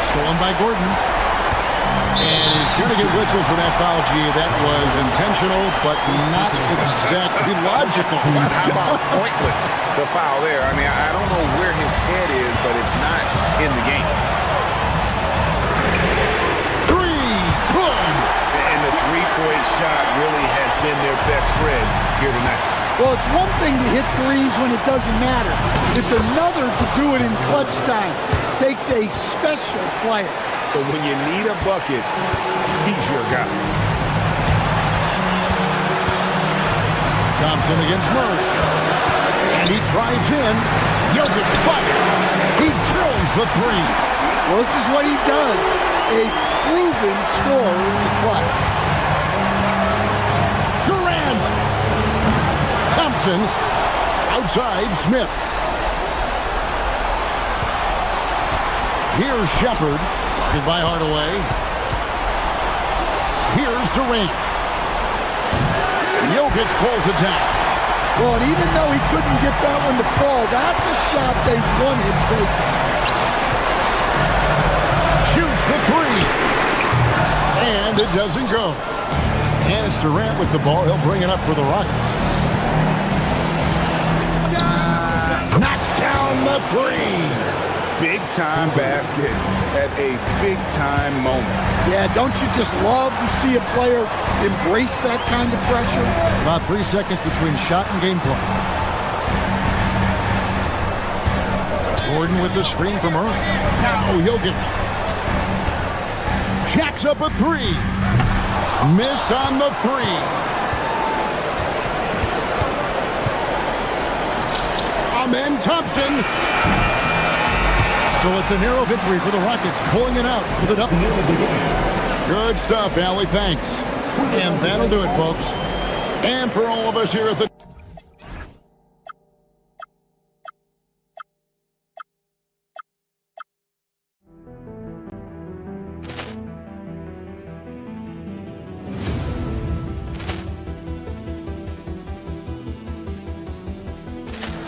Stolen by Gordon. And he's going to get whistled for that foul, G. That was intentional, but not exactly logical. How about pointless to foul there? I mean, I don't know where his head is, but it's not in the game. 3, good. And the three-point shot really has been their best friend here tonight. Well, it's one thing to hit threes when it doesn't matter. It's another to do it in clutch time. Takes a special player. But when you need a bucket, he's your guy. Thompson against Murray. And he drives in. Jokic fires. He drills the three. Well, this is what he does. A proven scorer in the clutch. Durant. Thompson. Outside, Smith. Here's Shepard. By Hardaway. Here's Durant. Jokic pulls it down. Well, and even though he couldn't get that one to fall, that's a shot they want him taking. Shoots the three. And it doesn't go. And it's Durant with the ball. He'll bring it up for the Rockets. Knocks down the three. Big-time basket at a big-time moment. Yeah, don't you just love to see a player embrace that kind of pressure? About 3 seconds between shot and gameplay. Gordon with the screen from Murray. Now Jokic. Jacks up a three. Missed on the three. Amen Thompson. So it's a narrow victory for the Rockets, pulling it out for the double. Good stuff, Allie. Thanks. And that'll do it, folks. And for all of us here at the...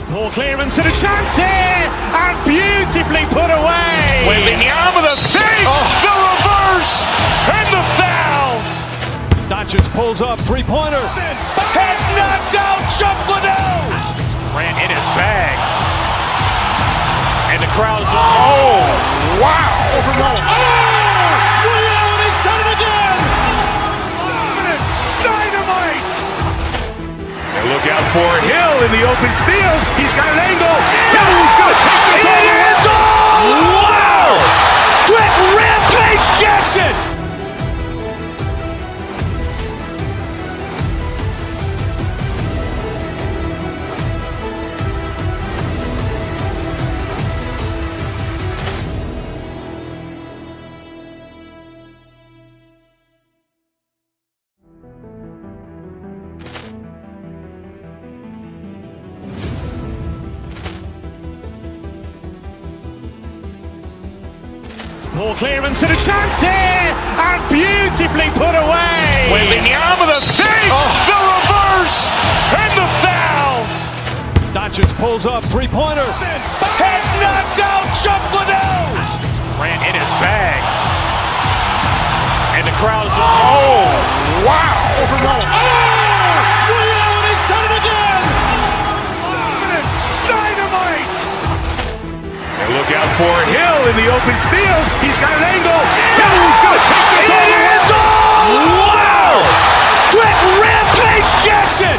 Ball clearance and a chance here, and beautifully put away. Wembanyama with a fake, the reverse, and the foul. Doncic pulls up, three-pointer. Has knocked out Chuck Liddell. Grant in his bag. And the crowd is wow. Ray Allen has done it again. Dynamite. And look out for Hill in the open field. He's got an angle. He's going to take this all the way. Wow. Quick Rampage Jackson. Ball clearance and a chance here, and beautifully put away. Wembanyama with a fake, the reverse, and the foul. Doncic pulls up, three-pointer. Has knocked out Chuck Liddell. Grant in his bag. And the crowd is wow. Ray Allen has done it again. Dynamite. And look out for Hill in the open field. He's got an angle. He's going to take this all the way. Wow. Quick Rampage Jackson.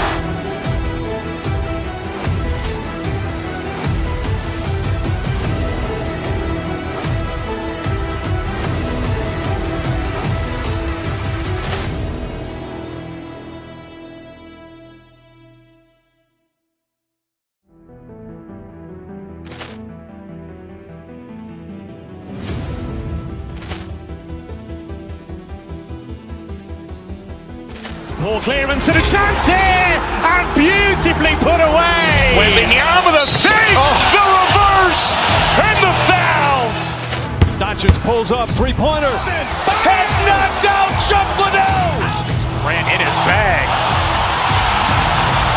Ball clearance and a chance here, and beautifully put away. Wembanyama with a fake, the reverse, and the foul. Doncic pulls up, three-pointer. Has knocked out Chuck Liddell. Grant in his bag.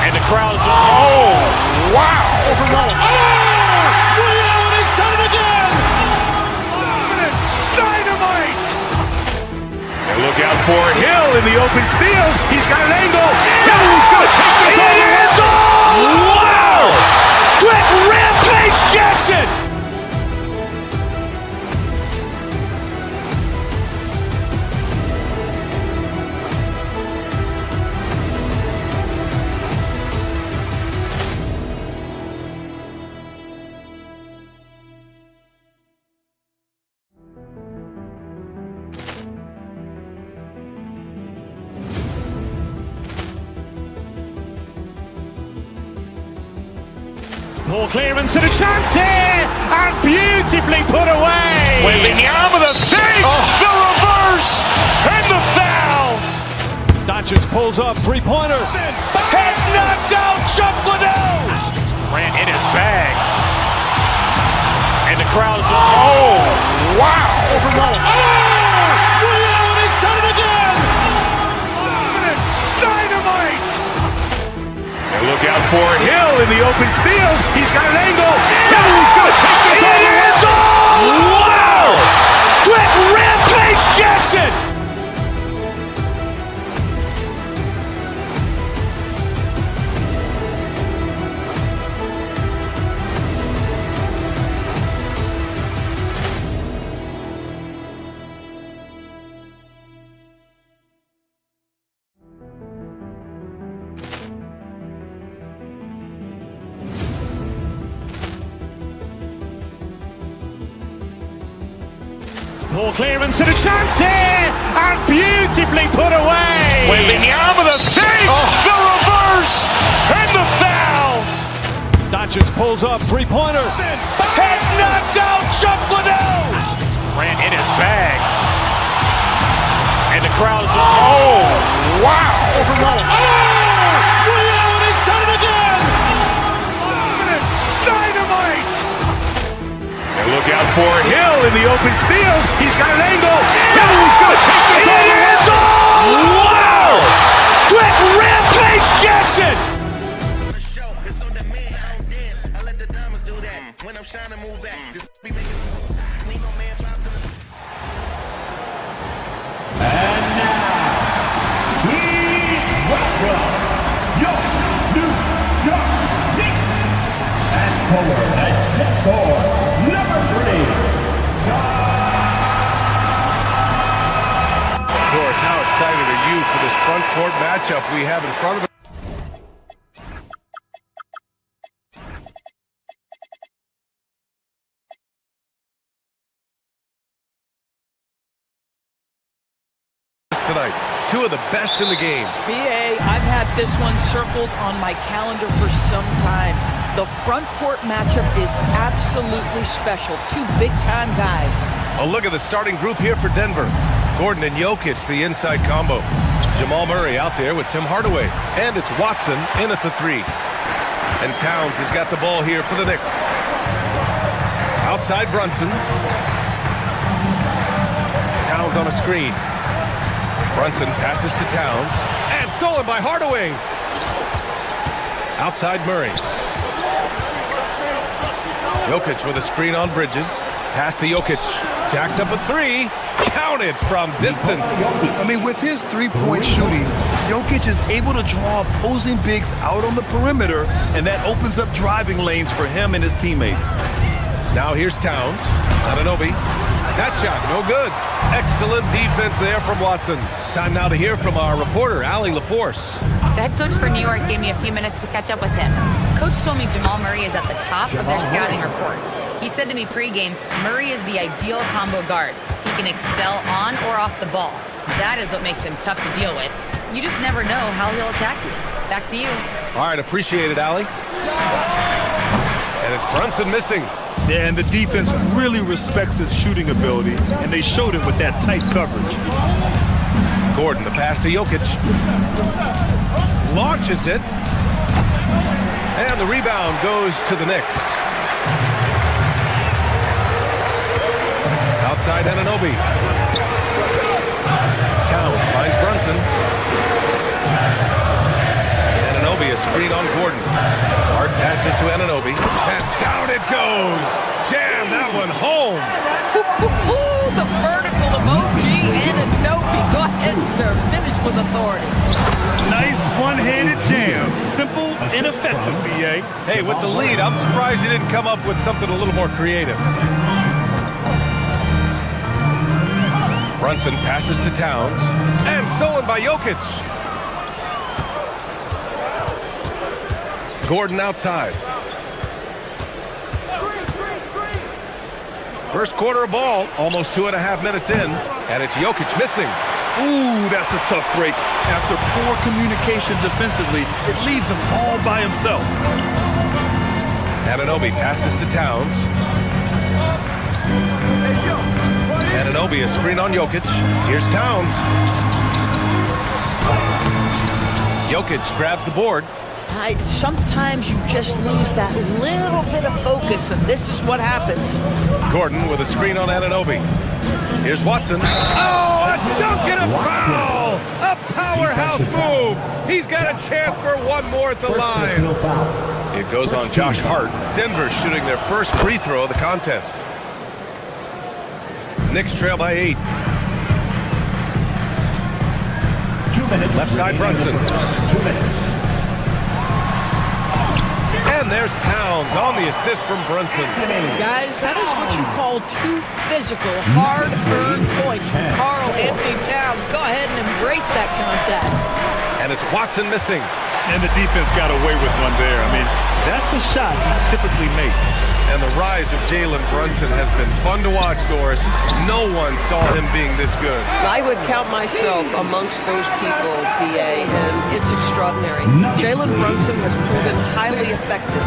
And the crowd is wow. Ray Allen has done it again. Dynamite. And look out for Hill in the open field. He's got an angle. He's going to take this all the way. Wow. Quick Rampage Jackson. Ball clearance and a chance here, and beautifully put away. Wembanyama with a fake, the reverse, and the foul. Doncic pulls up, three-pointer. Has knocked out Chuck Liddell. Grant in his bag. And the crowd is wow. Ray Allen has done it again. Dynamite. And look out for Hill in the open field. He's got an angle. He's going to take this all the way. Wow. Quick Rampage Jackson. Ball clearance and a chance here, and beautifully put away. Wembanyama with a fake, the reverse, and the foul. Doncic pulls up, three-pointer. Has knocked out Chuck Liddell. Grant in his bag. And the crowd is wow. Ray Allen has done it again. Dynamite. And look out for Hill in the open field. He's got an angle. He's going to take this all the way. Wow. Quick Rampage Jackson. from your New York Knicks. And forward at set for number 3. Of course, how excited are you for this front court matchup we have in front of us tonight? Two of the best in the game. BA, I've had this one circled on my calendar for some time. The front court matchup is absolutely special. Two big-time guys. A look at the starting group here for Denver. Gordon and Jokic, the inside combo. Jamal Murray out there with Tim Hardaway. And it's Watson in at the 3. And Towns has got the ball here for the Knicks. Outside Brunson. Towns on a screen. Brunson passes to Towns. And stolen by Hardaway. Outside Murray. Jokic with a screen on Bridges. Pass to Jokic. Jacks up a 3. Counted from distance. I mean, with his three-point shooting, Jokic is able to draw opposing bigs out on the perimeter, and that opens up driving lanes for him and his teammates. Now here's Towns. Anunoby. That shot, no good. Excellent defense there from Watson. Time now to hear from our reporter, Allie LaForce. The head coach for New York gave me a few minutes to catch up with him. Coach told me Jamal Murray is at the top of their scouting report. He said to me pregame, Murray is the ideal combo guard. He can excel on or off the ball. That is what makes him tough to deal with. You just never know how he'll attack you. Back to you. All right, appreciate it, Allie. And it's Brunson missing. Yeah, and the defense really respects his shooting ability, and they showed it with that tight coverage. Gordon, the pass to Jokic. Launches it. And the rebound goes to the Knicks. Outside Anunoby. Towns finds Brunson. Anunoby, a screen on Gordon. Hard passes to Anunoby. And down it goes. Jam that one home. The vertical of OG Anunoby. Go ahead, sir. Finish with authority. Nice one-handed jam. Simple and effective, BA. Hey, with the lead, I'm surprised you didn't come up with something a little more creative. Brunson passes to Towns. And stolen by Jokic. Gordon outside. First quarter of ball, almost 2.5 minutes in, and it's Jokic missing. Ooh, that's a tough break. After poor communication defensively, it leaves him all by himself. Anunoby passes to Towns. Anunoby, a screen on Jokic. Here's Towns. Jokic grabs the board. Sometimes you just lose that little bit of focus, and this is what happens. Gordon with a screen on Anunoby. Here's Watson. Oh, a dunk and a foul! A powerhouse move! He's got a chance for one more at the line. It goes on Josh Hart. Denver shooting their first free throw of the contest. Knicks trail by 8. 2 minutes. Left side Brunson. 2 minutes. And there's Towns on the assist from Brunson. Guys, that is what you call two physical, hard-earned points from Karl Anthony Towns. Go ahead and embrace that contact. And it's Watson missing. And the defense got away with one there. I mean, that's a shot he typically makes. And the rise of Jalen Brunson has been fun to watch, Doris. No one saw him being this good. I would count myself amongst those people, BA, and it's extraordinary. Jalen Brunson has proven highly effective,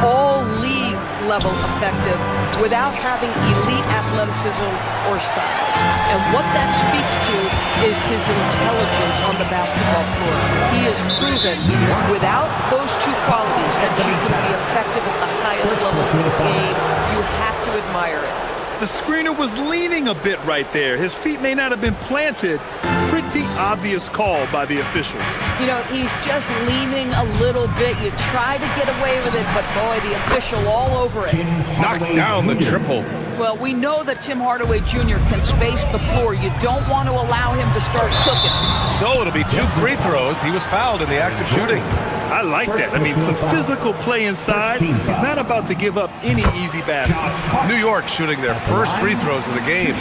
all league-level effective, without having elite athleticism or size. And what that speaks to is his intelligence on the basketball floor. He has proven, without those two qualities, that he can be effective at the highest levels of the game. You have to admire it. The screener was leaning a bit right there. His feet may not have been planted, pretty obvious call by the officials. You know, he's just leaning a little bit. You try to get away with it, but boy, the official all over it. Knocks down the triple. Well, we know that Tim Hardaway Jr. can space the floor. You don't want to allow him to start cooking. So it'll be 2 free throws. He was fouled in the act of shooting. I like that. I mean, some physical play inside. He's not about to give up any easy baskets. New York shooting their first free throws of the game.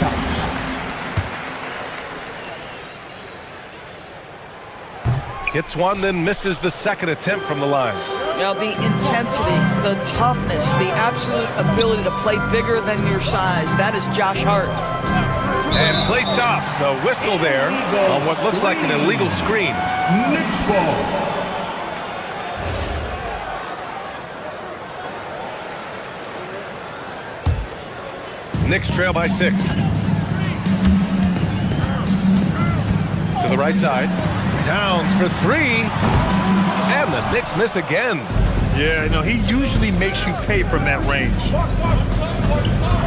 Hits one, then misses the second attempt from the line. You know, the intensity, the toughness, the absolute ability to play bigger than your size. That is Josh Hart. And play stops. A whistle there on what looks like an illegal screen. Knicks ball. Knicks trail by 6. To the right side. Towns for 3. And the Knicks miss again. Yeah, no, he usually makes you pay from that range.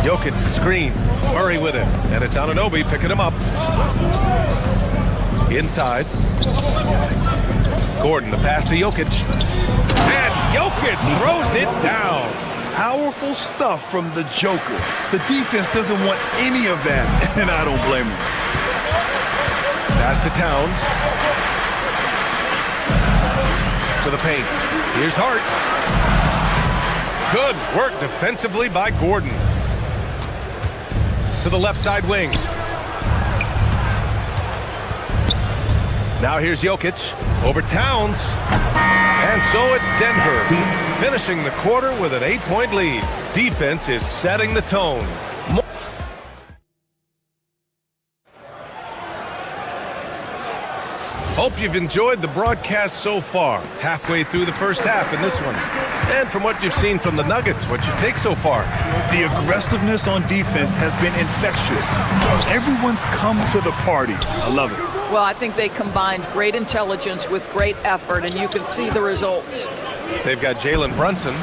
Jokic the screen. Murray with it. And it's Anunoby picking him up. Inside. Gordon, the pass to Jokic. And Jokic throws it down. Powerful stuff from the Joker. The defense doesn't want any of that, and I don't blame him. Pass to Towns. To the paint. Here's Hart. Good work defensively by Gordon. To the left side wing. Now here's Jokic. Over Towns. And so it's Denver, finishing the quarter with an 8-point lead. Defense is setting the tone. Hope you've enjoyed the broadcast so far. Halfway through the first half in this one. And from what you've seen from the Nuggets, what's your take so far? The aggressiveness on defense has been infectious. Everyone's come to the party. I love it. Well, I think they combined great intelligence with great effort, and you can see the results. They've got Jalen Brunson.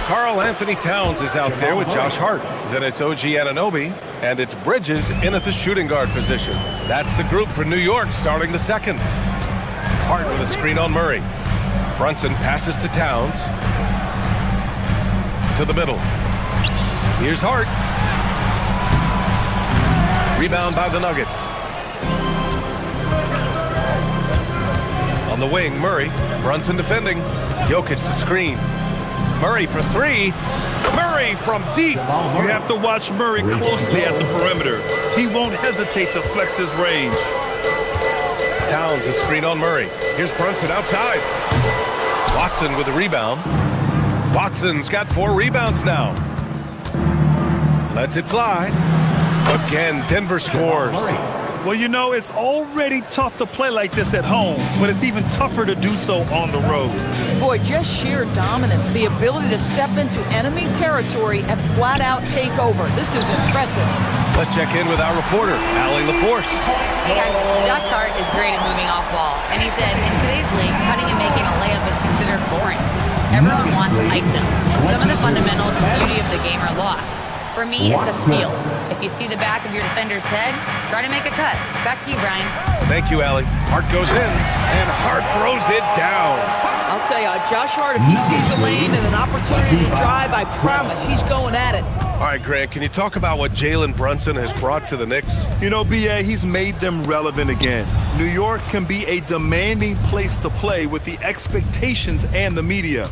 Karl Anthony Towns is out there with Josh Hart. Then it's OG Anunoby, and it's Bridges in at the shooting guard position. That's the group for New York starting the second. Hart with a screen on Murray. Brunson passes to Towns. To the middle. Here's Hart. Rebound by the Nuggets. On the wing, Murray. Brunson defending. Jokic the screen. Murray for 3. Murray from deep. You have to watch Murray closely at the perimeter. He won't hesitate to flex his range. Towns a screen on Murray. Here's Brunson outside. Watson with the rebound. Watson's got 4 rebounds now. Lets it fly. Again, Denver scores. Well, you know, it's already tough to play like this at home, but it's even tougher to do so on the road. Boy, just sheer dominance, the ability to step into enemy territory and flat out take over. This is impressive. Let's check in with our reporter, Allie LaForce. Hey guys, Josh Hart is great at moving off ball, and he said in today's league, cutting and making a layup is considered boring. Everyone wants ISO. Some of the fundamentals and beauty of the game are lost. For me, it's a feel. If you see the back of your defender's head, try to make a cut. Back to you, Brian. Thank you, Allie. Hart goes in, and Hart throws it down. I'll tell you, Josh Hart, if he sees a lane and an opportunity to drive, I promise he's going at it. All right, Grant, can you talk about what Jalen Brunson has brought to the Knicks? You know, B.A., he's made them relevant again. New York can be a demanding place to play with the expectations and the media.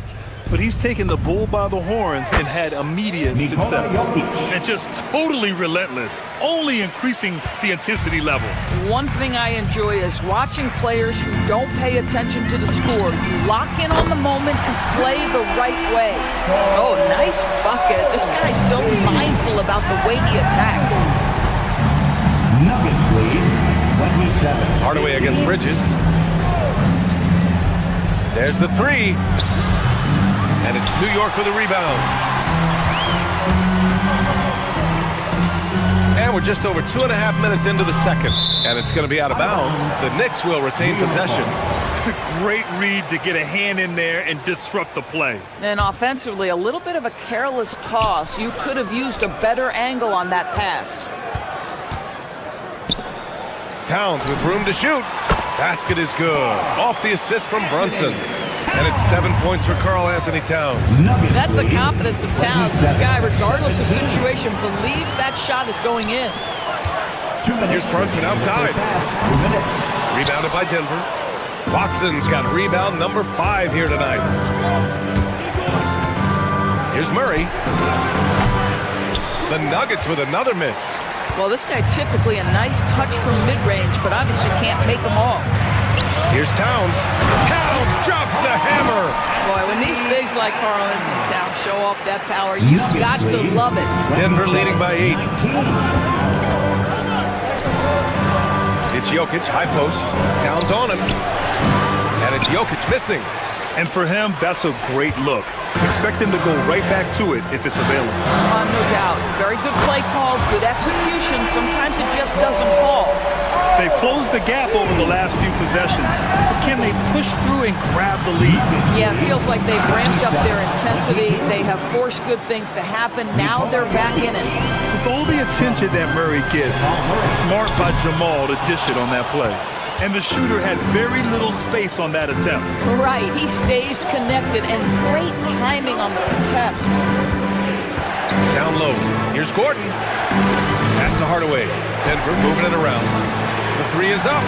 But he's taken the bull by the horns and had immediate success. And just totally relentless, only increasing the intensity level. One thing I enjoy is watching players who don't pay attention to the score. You lock in on the moment and play the right way. Oh, nice bucket. This guy's so mindful about the way he attacks. Nuggets lead 27. Hardaway against Bridges. There's the 3. And it's New York with a rebound. And we're just over 2.5 minutes into the second. And it's going to be out of bounds. The Knicks will retain possession. Great read to get a hand in there and disrupt the play. And offensively, a little bit of a careless toss. You could have used a better angle on that pass. Towns with room to shoot. Basket is good. Off the assist from Brunson. And it's 7 points for Karl Anthony Towns. That's the confidence of Towns. This guy, regardless of situation, believes that shot is going in. Here's Brunson outside. Rebounded by Denver. Watson's got rebound number 5 here tonight. Here's Murray. The Nuggets with another miss. Well, this guy typically a nice touch from mid-range, but obviously can't make them all. Here's Towns. Towns drops the hammer. Boy, when these bigs like Karl Anthony Towns show off that power, you've got to love it. Denver leading by 8. It's Jokic, high post. Towns on him. And it's Jokic missing. And for him, that's a great look. Expect him to go right back to it if it's available. No doubt. Very good play call, good execution. Sometimes it just doesn't fall. They've closed the gap over the last few possessions. But can they push through and grab the lead? Yeah, it feels like they've ramped up their intensity. They have forced good things to happen. Now they're back in it. With all the attention that Murray gets, smart by Jamal to dish it on that play. And the shooter had very little space on that attempt. Right, he stays connected, and great timing on the contest. Down low, here's Gordon. Pass to Hardaway. Denver moving it around. The 3 is up.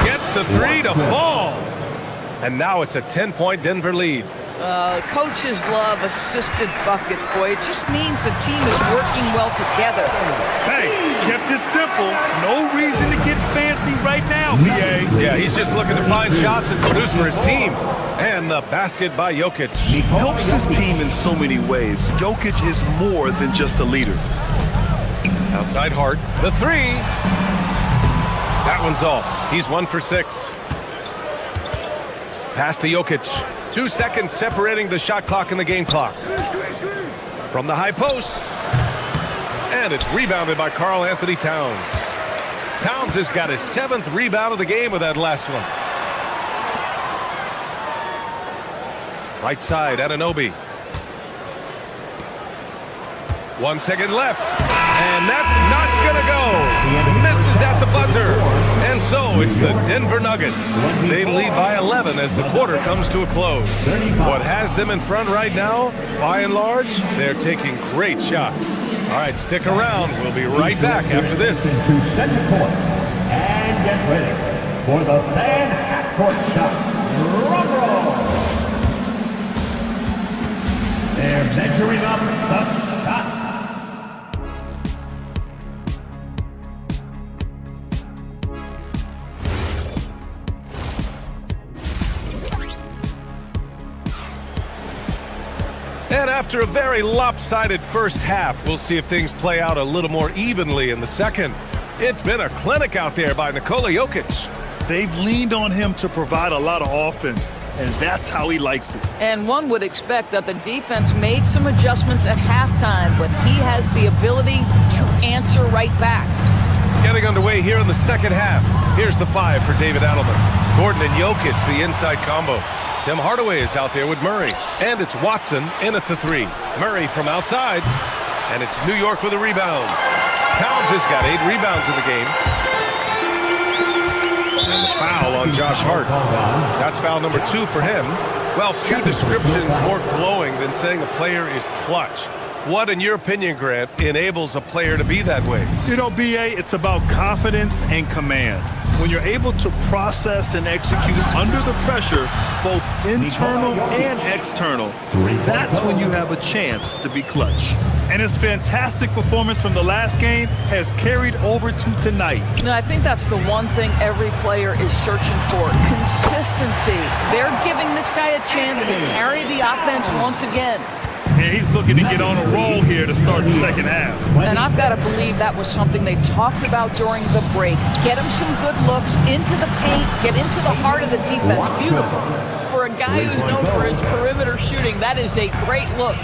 Gets the 3 to fall. And now it's a 10-point Denver lead. Coaches love assisted buckets, boy. It just means the team is working well together. Hey, kept it simple. No reason to get fancy right now, PA. Yeah, he's just looking to find shots and produce for his team. And the basket by Jokic. He helps his team in so many ways. Jokic is more than just a leader. Outside Hart. The 3. That one's off. He's 1 for 6. Pass to Jokic. 2 seconds separating the shot clock and the game clock. From the high post. And it's rebounded by Karl Anthony Towns. Towns has got his 7th rebound of the game with that last one. Right side, Anunoby. 1 second left. And that's not going to go. Misses at the buzzer. And so it's the Denver Nuggets. They lead by 11 as the quarter comes to a close. What has them in front right now, by and large, they're taking great shots. All right, stick around. We'll be right back after this. To center court and get ready for the fan half-court shot. Drum roll. They're measuring up the shot. And after a very lopsided first half, we'll see if things play out a little more evenly in the second. It's been a clinic out there by Nikola Jokic. They've leaned on him to provide a lot of offense, and that's how he likes it. And one would expect that the defense made some adjustments at halftime, but he has the ability to answer right back. Getting underway here in the second half. Here's the 5 for David Adelman. Gordon and Jokic, the inside combo. Tim Hardaway is out there with Murray. And it's Watson in at the 3. Murray from outside. And it's New York with a rebound. Towns has got 8 rebounds in the game. And the foul on Josh Hart. That's foul number 2 for him. Well, few descriptions more glowing than saying a player is clutch. What, in your opinion, Grant, enables a player to be that way? You know, BA, it's about confidence and command. When you're able to process and execute under the pressure, both internal and external, that's when you have a chance to be clutch. And his fantastic performance from the last game has carried over to tonight. No, I think that's the one thing every player is searching for. Consistency. They're giving this guy a chance to carry the offense once again. And he's looking to get on a roll here to start the second half. And I've got to believe that was something they talked about during the break. Get him some good looks into the paint, get into the heart of the defense. Beautiful. For a guy who's known for his perimeter shooting, that is a great look.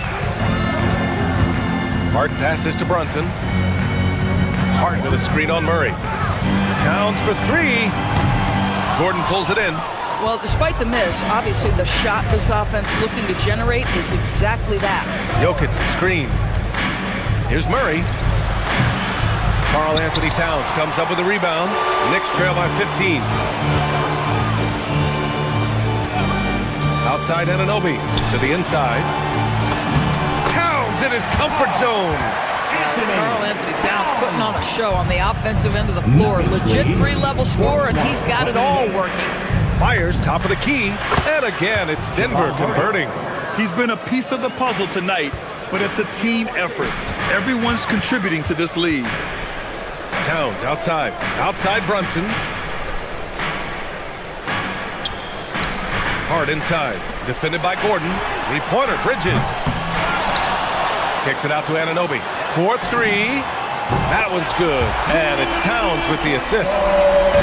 Hart passes to Brunson. Hart with a screen on Murray. Towns for 3. Gordon pulls it in. Well, despite the miss, obviously the shot this offense looking to generate is exactly that. Jokic screen. Here's Murray. Karl Anthony Towns comes up with a rebound. Knicks trail by 15. Outside Anunoby to the inside. Towns in his comfort zone. Karl Anthony Towns putting on a show on the offensive end of the floor. Legit three-level scorer, and he's got it all working. Fires top of the key, and again it's Denver converting. He's been a piece of the puzzle tonight, but it's a team effort. Everyone's contributing to this lead. Towns outside Brunson. Hard inside, defended by Gordon. Three-pointer, Bridges. Kicks it out to Anunoby. 4-3. That one's good. And it's Towns with the assist.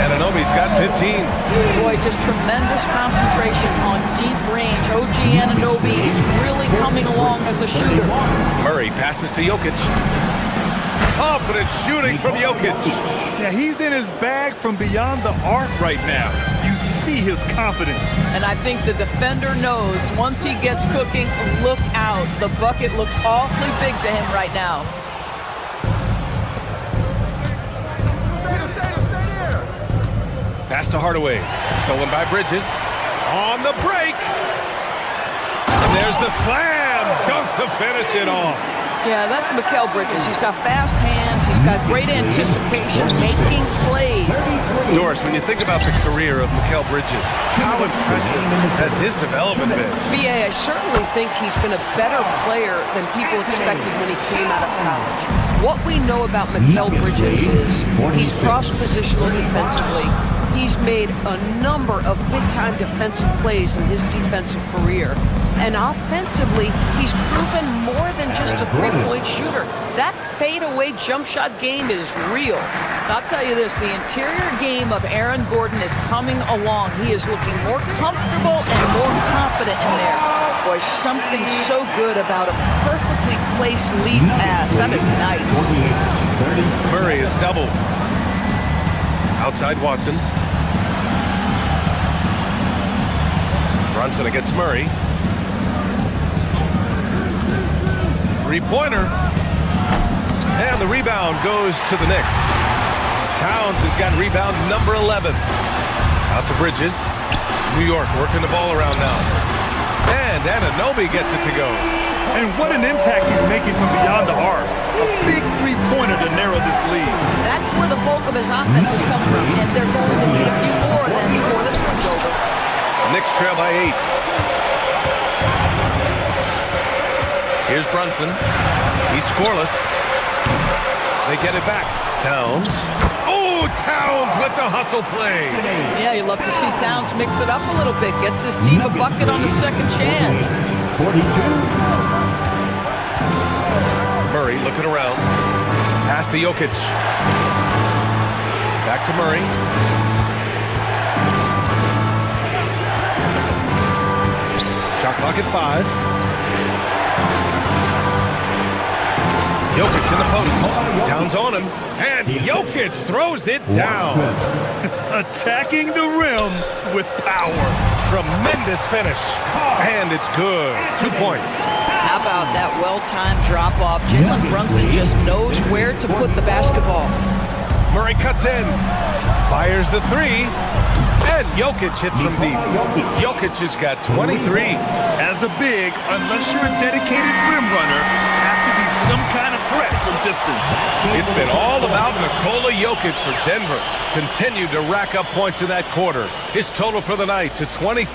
Anunoby's got 15. Boy, just tremendous concentration on deep range. OG Anunoby is really coming along as a shooter. Murray passes to Jokic. Confident shooting from Jokic. Yeah, he's in his bag from beyond the arc right now. You see his confidence. And I think the defender knows once he gets cooking, look out. The bucket looks awfully big to him right now. Pass to Hardaway. Stolen by Bridges. On the break. And there's the slam. Dunk to finish it off. Yeah, that's Mikal Bridges. He's got fast hands. He's got great anticipation, making plays. Doris, when you think about the career of Mikal Bridges, how impressive has his development been? B.A., I certainly think he's been a better player than people expected when he came out of college. What we know about Mikal Bridges is he's cross-positional defensively. He's made a number of big-time defensive plays in his defensive career. And offensively, he's proven more than just a three-point shooter. That fadeaway jump shot game is real. I'll tell you this, the interior game of Aaron Gordon is coming along. He is looking more comfortable and more confident in there. Boy, something so good about a perfectly placed lead pass. That is nice. Murray is doubled. Outside Watson. Brunson against Murray. Three-pointer. And the rebound goes to the Knicks. Towns has got rebound number 11. Out to Bridges. New York working the ball around now. And Anunoby gets it to go. And what an impact he's making from beyond the arc. A big three-pointer to narrow this lead. That's where the bulk of his offense has come from. And they're going to need a few more than before this one's over. Knicks trail by 8. Here's Brunson. He's scoreless. They get it back. Towns. Oh, Towns with the hustle play. Yeah, you love to see Towns mix it up a little bit. Gets his team a bucket on the second chance. 42. Murray looking around. Pass to Jokic. Back to Murray. Shot clock at 5. Jokic in the post. Towns on him. And Jokic throws it down. Attacking the rim with power. Tremendous finish. And it's good. 2 points. How about that well-timed drop-off? Jalen Brunson just knows where to put the basketball. Murray cuts in. Fires the three. And Jokic hits from deep. Jokic has got 23. As a big, unless you're a dedicated rim runner, have to be some kind of threat from distance. It's been all about Nikola Jokic for Denver. Continued to rack up points in that quarter. His total for the night to 20.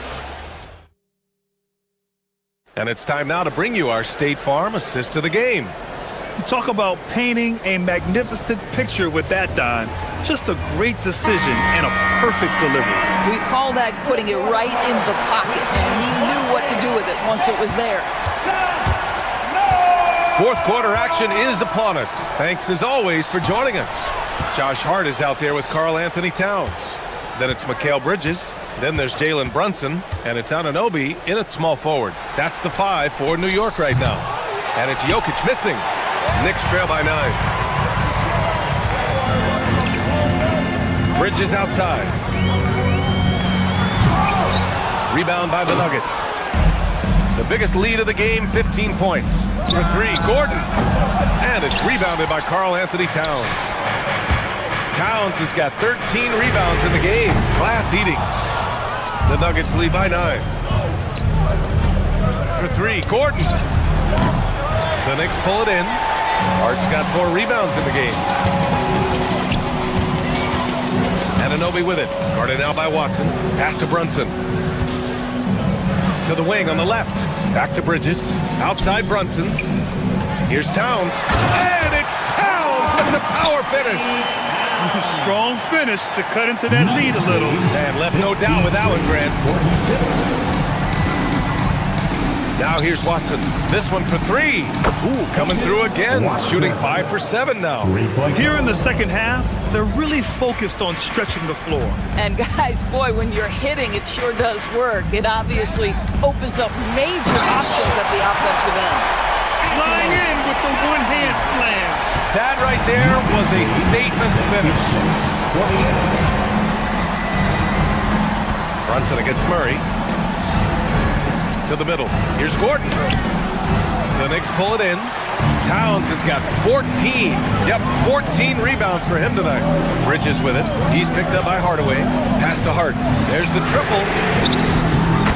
And it's time now to bring you our State Farm assist of the game. You talk about painting a magnificent picture with that, Don. Just a great decision and a perfect delivery. We call that putting it right in the pocket, and he knew what to do with it once it was there. Fourth quarter action is upon us. Thanks as always for joining us. Josh Hart is out there with Karl Anthony Towns. Then it's Mikal Bridges. Then there's Jalen Brunson, and it's Anunoby in at small forward. That's the 5 for New York right now. And it's Jokic missing. Knicks trail by 9. Bridges outside. Rebound by the Nuggets. The biggest lead of the game, 15 points. For 3, Gordon. And it's rebounded by Karl Anthony Towns. Towns has got 13 rebounds in the game. Class eating. The Nuggets lead by 9. For 3, Gordon. The Knicks pull it in. Hart's got 4 rebounds in the game. Anunoby with it. Guarded now by Watson. Pass to Brunson. To the wing on the left. Back to Bridges. Outside Brunson. Here's Towns. And it's Towns with the power finish. Strong finish to cut into that lead a little. And left no doubt with that one, Grant. Now here's Watson. This one for 3. Ooh, coming through again. Shooting 5 for 7 now. Here in the second half, they're really focused on stretching the floor. And guys, boy, when you're hitting, it sure does work. It obviously opens up major options at the offensive end. Flying in with the one-hand slam. That right there was a statement finish. Brunson against Murray. To the middle. Here's Gordon. The Knicks pull it in. Towns has got 14. Yep, 14 rebounds for him tonight. Bridges with it. He's picked up by Hardaway. Pass to Hart. There's the triple.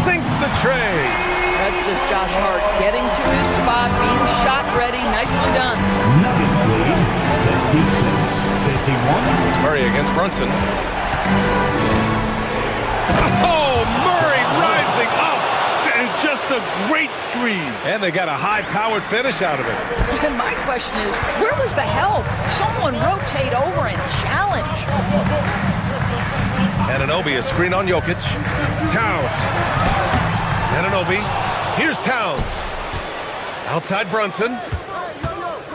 Sinks the tray. That's just Josh Hart getting to his spot, being shot ready. Nicely done. Nuggets lead 56-51. Murray against Brunson. Oh, Murray rising up. And just a great screen. And they got a high-powered finish out of it. And my question is, where was the help? Someone rotate over and challenge. Anunoby, a screen on Jokic. Towns. Anunoby. Here's Towns. Outside Brunson.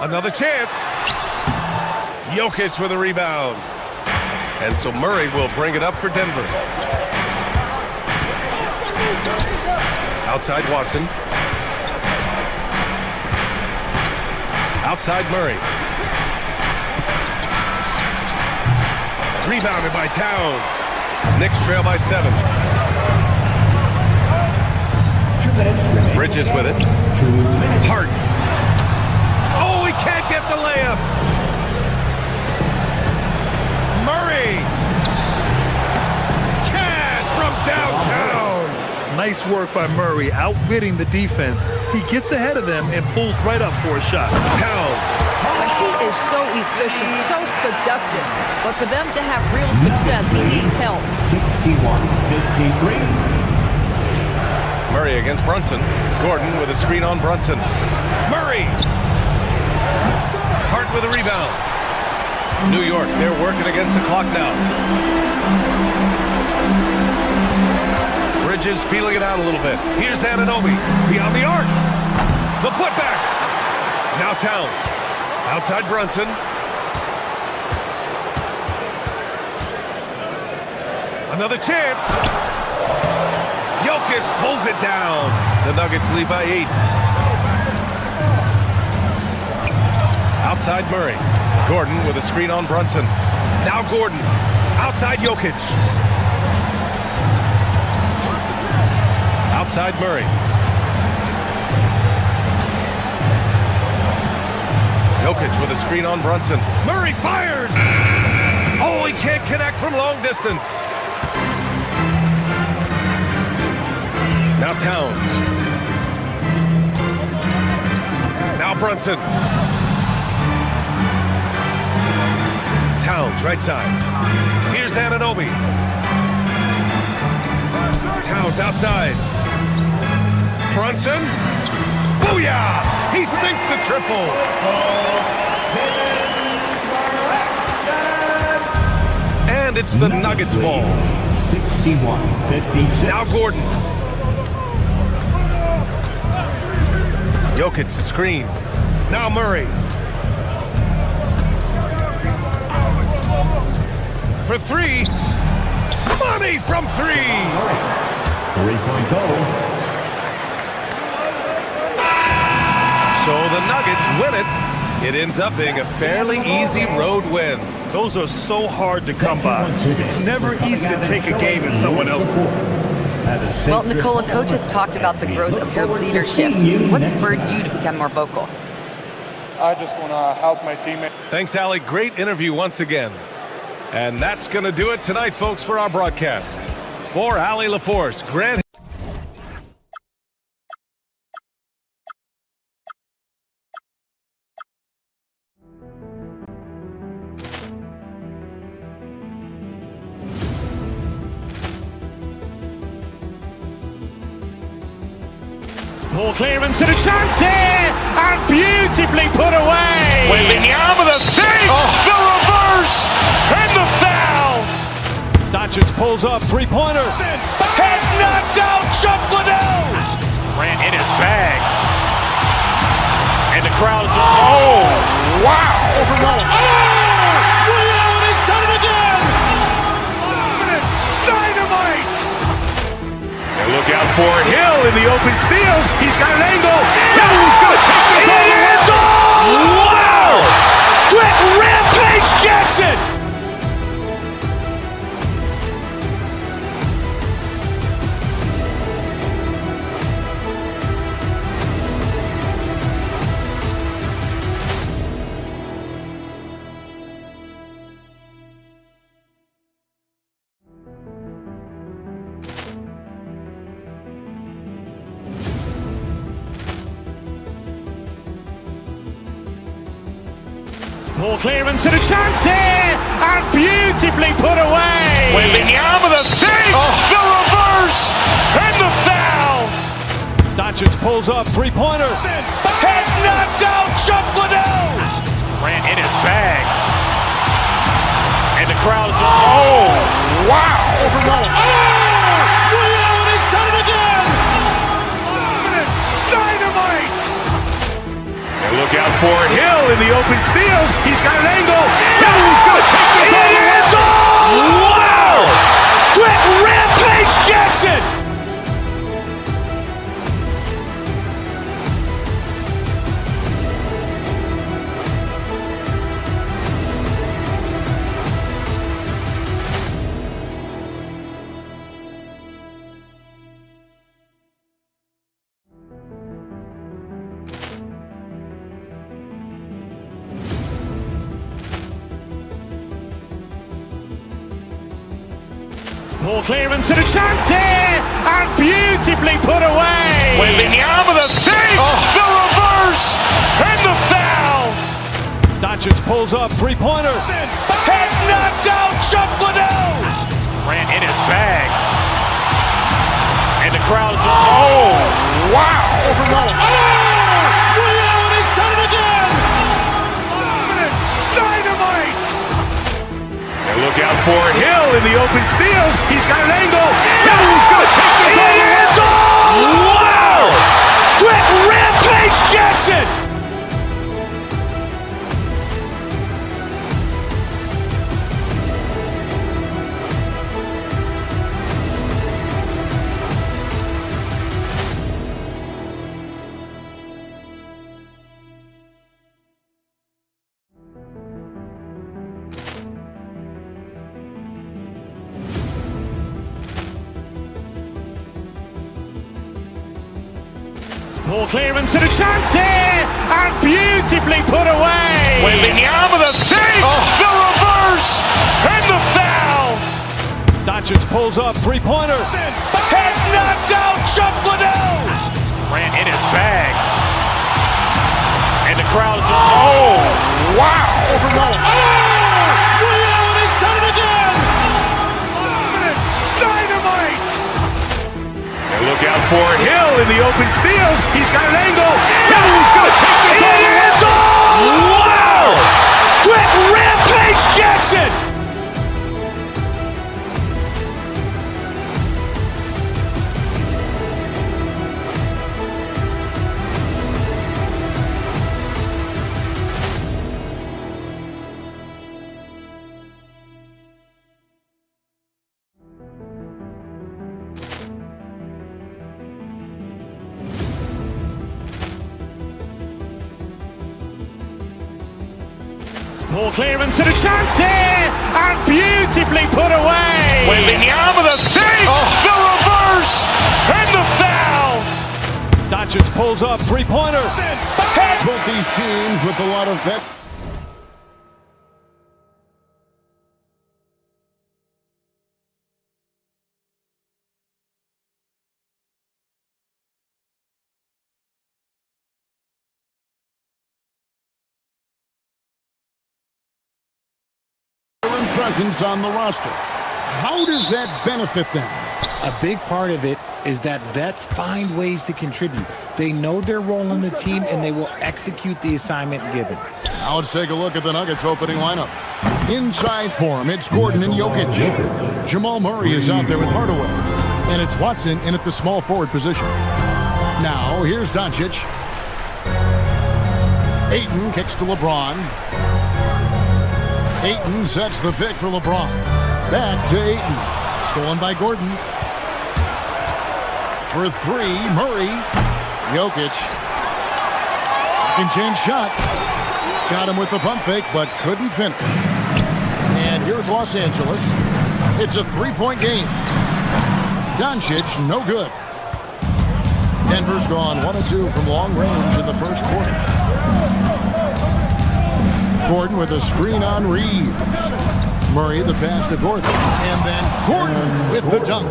Another chance. Jokic with a rebound. And so Murray will bring it up for Denver. Outside Watson. Outside Murray. Rebounded by Towns. Knicks trail by 7. Bridges with it. Hart. Oh, he can't get the layup. Murray. Cash from downtown. Nice work by Murray, outwitting the defense. He gets ahead of them and pulls right up for a shot. Towns. He is so efficient, so productive. But for them to have real success, he needs help. 61-53. Murray against Brunson. Gordon with a screen on Brunson. Murray! Hart with a rebound. New York, they're working against the clock now. Bridges feeling it out a little bit. Here's Anunoby. Beyond the arc. The putback. Now Towns. Outside Brunson. Another chance. Jokic pulls it down. The Nuggets lead by 8. Outside Murray. Gordon with a screen on Brunson. Now Gordon. Outside Jokic. Outside Murray. Jokic with a screen on Brunson. Murray fires! Oh, he can't connect from long distance. Now Towns. Now Brunson. Towns, right side. Here's Anunoby. Towns outside. Brunson. Booyah! He sinks the triple. And it's the Nuggets ball. 61-56. Now Gordon. Jokic the screen. Now Murray. For 3. Money from 3. 3-point goal. So the Nuggets win it. It ends up being a fairly easy road win. Those are so hard to come by. It's never easy to take a game in someone else's. Well, Nicola, coach has talked about the growth of your leadership. What spurred you to become more vocal? I just want to help my teammates. Thanks, Allie. Great interview once again. And that's going to do it tonight, folks, for our broadcast. For Allie LaForce, Grant. Ball clearance and a chance here, and beautifully put away. Wembanyama with a save, the reverse, and the foul. Doncic pulls up, three-pointer. Has knocked out Chuck Liddell. Grant in his bag. And the crowd is, oh, wow. Ray Allen has done it again. Dynamite. And look out for Hill in the open field. He's got an angle. Hill's going to take this all the way. It is all. Wow. Quick Rampage Jackson. Ball clearance and a chance here, and beautifully put away. Wembanyama with a save, the reverse, and the foul. Doncic pulls up, three-pointer. Has knocked out Chuck Liddell. Grant in his bag. And the crowd is, oh, wow. Ray Allen has done it again. Dynamite. And look out for Hill in the open field. He's got an angle. Hill's going to take this all the way. It is all. Wow. Quick Rampage Jackson. Ball clearance and a chance here, and beautifully put away. Wembanyama with a save, the reverse, and the foul. Doncic pulls up, three-pointer. Has knocked out Chuck Liddell. Grant in his bag. And the crowd is, oh, wow. Ray Allen has done it again. Dynamite. And look out for Hill in the open field. He's got an angle. Hill's going to take this all the way. It is all. Wow. Quick Rampage Jackson. Ball clearance and a chance here, and beautifully put away. Wembanyama with a save, the reverse, and the foul. Doncic pulls up, three-pointer. Has knocked out Chuck Liddell. Grant in his bag. And the crowd is, oh, wow. Ray Allen has done it again. Dynamite. And look out for Hill in the open field. He's got an angle. Hill's going to take this all the way. It is all. Wow. Quick Rampage Jackson. Ball clearance and a chance here, and beautifully put away. Wembanyama with a save, the reverse, and the foul. Doncic pulls up, three-pointer. Both these teams with a lot of vet. presence on the roster. How does that benefit them? A big part of it is that vets find ways to contribute. They know their role in the team, and they will execute the assignment given. Now let's take a look at the Nuggets opening lineup. Inside for him, it's Gordon and Jokic. Jamal Murray is out there with Hardaway. And it's Watson in at the small forward position. Now, here's Doncic. Ayton kicks to LeBron. Ayton sets the pick for LeBron. Back to Ayton. Stolen by Gordon. For three, Murray. Jokic. Second chance shot. Got him with the pump fake, but couldn't finish. And here's Los Angeles. It's a three-point game. Doncic, no good. Denver's gone 1 of 2 from long range in the first quarter. Gordon with a screen on Reeves. Murray the pass to Gordon. And then Gordon with the dunk.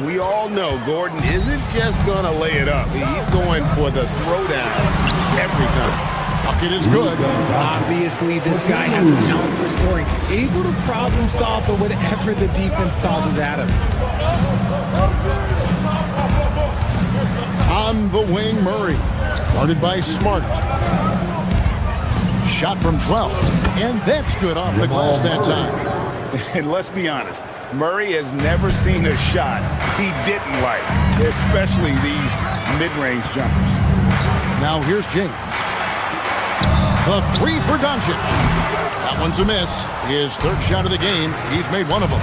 We all know Gordon isn't just going to lay it up. He's going for the throwdown every time. Bucket is good. Obviously, this guy has a talent for scoring. Able to problem solve for whatever the defense tosses at him. On the wing, Murray. Guarded by Smart. Shot from 12. And that's good off the glass that time. And let's be honest, Murray has never seen a shot he didn't like, especially these mid-range jumpers. Now here's James. The three for Doncic. That one's a miss. His third shot of the game. He's made one of them.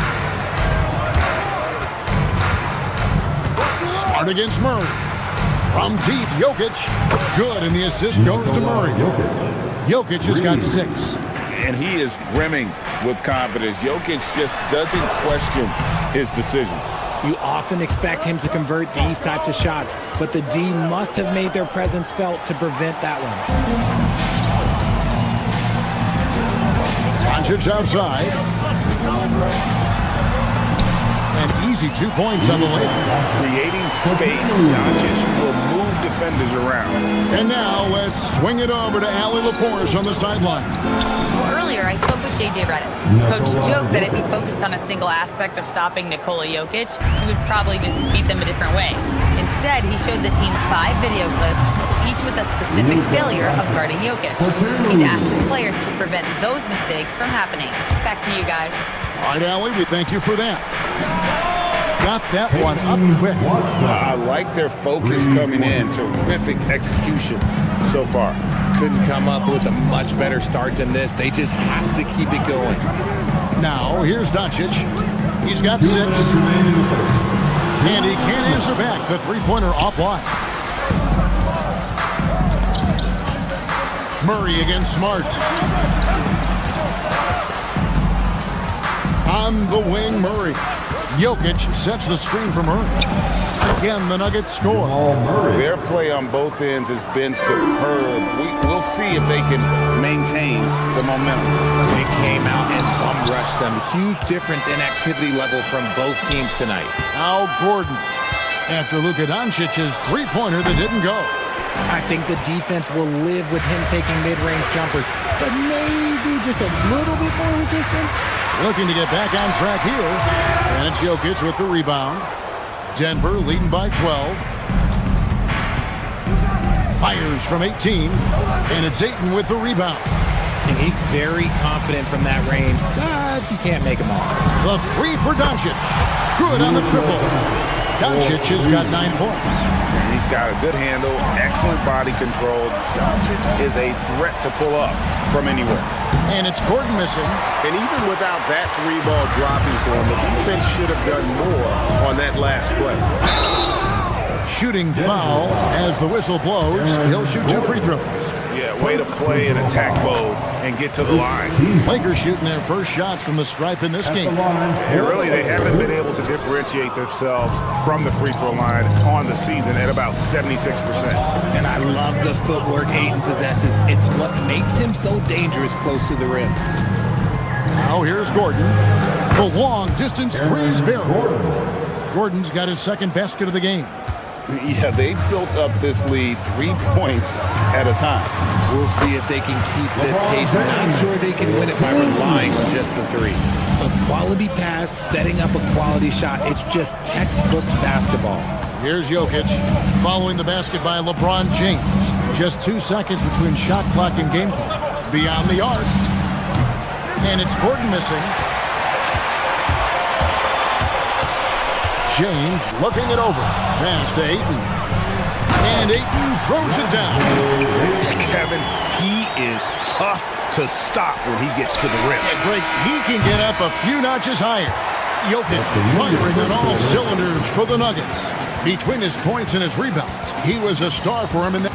Smart against Murray. From deep, Jokic. Good, and the assist goes to Murray. Jokic has got 6. And he is brimming with confidence. Jokic just doesn't question his decision. You often expect him to convert these types of shots, but the D must have made their presence felt to prevent that one. Doncic outside. An easy 2 points on the lane. Creating space, Doncic will move defenders around. And now let's swing it over to Allie LaForce on the sideline. Earlier, I spoke with J.J. Redick. Coach joked that if he focused on a single aspect of stopping Nikola Jokic, he would probably just beat them a different way. Instead, he showed the team 5 video clips, each with a specific failure of guarding Jokic. He's asked his players to prevent those mistakes from happening. Back to you guys. All right, Allie, we thank you for that. Got that one up quick. I like their focus coming in. Terrific execution so far. Couldn't come up with a much better start than this. They just have to keep it going. Now, here's Doncic. He's got 6. And he can't answer back. The three-pointer offline. Murray against Smart. On the wing, Murray. Jokic sets the screen for Murray. Again, the Nuggets score. Their play on both ends has been superb. We'll see if they can maintain the momentum. They came out and bum rushed them. Huge difference in activity level from both teams tonight. Now Gordon, after Luka Doncic's three-pointer that didn't go. I think the defense will live with him taking mid-range jumpers, but maybe just a little bit more resistance. Looking to get back on track here. And it's Jokic with the rebound. Denver leading by 12. Fires from 18. And it's Ayton with the rebound. And he's very confident from that range, but you can't make him all. The three for Doncic. Good on the triple. Doncic has got 9 points. And he's got a good handle, excellent body control. Doncic is a threat to pull up from anywhere. And it's Gordon missing. And even without that 3-ball dropping for him, the defense should have done more on that last play. Shooting foul as the whistle blows. He'll shoot 2 free throws. Yeah, way to play in attack mode and get to the line. Lakers shooting their first shots from the stripe in this game. And really, they haven't been able to differentiate themselves from the free throw line on the season at about 76%. And I love the footwork Ayton possesses. It's what makes him so dangerous close to the rim. Now here's Gordon. The long distance three is barreled. Gordon's got his second basket of the game. Yeah, they've built up this lead 3 points at a time. We'll see if they can keep this pace. I'm not sure they can win it by relying on just the three. A quality pass, setting up a quality shot. It's just textbook basketball. Here's Jokic following the basket by LeBron James. Just 2 seconds between shot clock and game clock. Beyond the arc. And it's Gordon missing. James looking it over. Pass to Ayton. And Ayton throws it down. Kevin, he is tough to stop when he gets to the rim. Yeah, Greg, he can get up a few notches higher. Jokic firing on all cylinders for the Nuggets. Between his points and his rebounds, he was a star for him in that.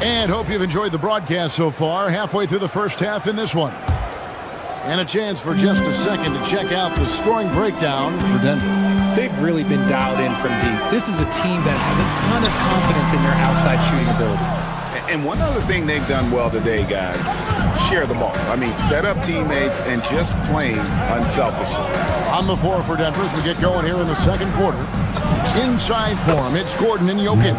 And hope you've enjoyed the broadcast so far. Halfway through the first half in this one. And a chance for just a second to check out the scoring breakdown for Denver. They've really been dialed in from deep. This is a team that has a ton of confidence in their outside shooting ability. And one other thing they've done well today, guys, share the ball. I mean, set up teammates and just playing unselfishly. On the floor for Denver as we get going here in the second quarter. Inside for him, it's Gordon and Jokic.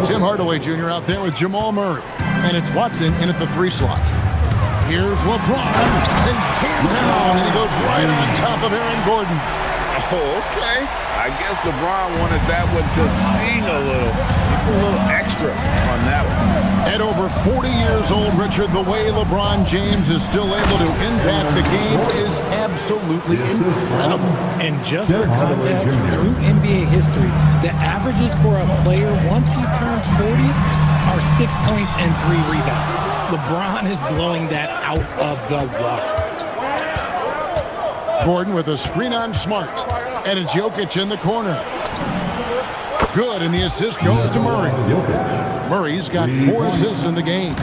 Tim Hardaway Jr. out there with Jamal Murray. And it's Watson in at the 3 slot. Here's LeBron, and hand down, and he goes right on top of Aaron Gordon. Oh, okay. I guess LeBron wanted that one to sting a little extra on that one. At over 40 years old, Richard, the way LeBron James is still able to impact the game is absolutely incredible. And just for context, through NBA history, the averages for a player once he turns 40 are 6 points and 3 rebounds. LeBron is blowing that out of the water. Gordon with a screen on Smart. And it's Jokic in the corner. Good, and the assist goes to Murray. Murray's got 4 assists in the game.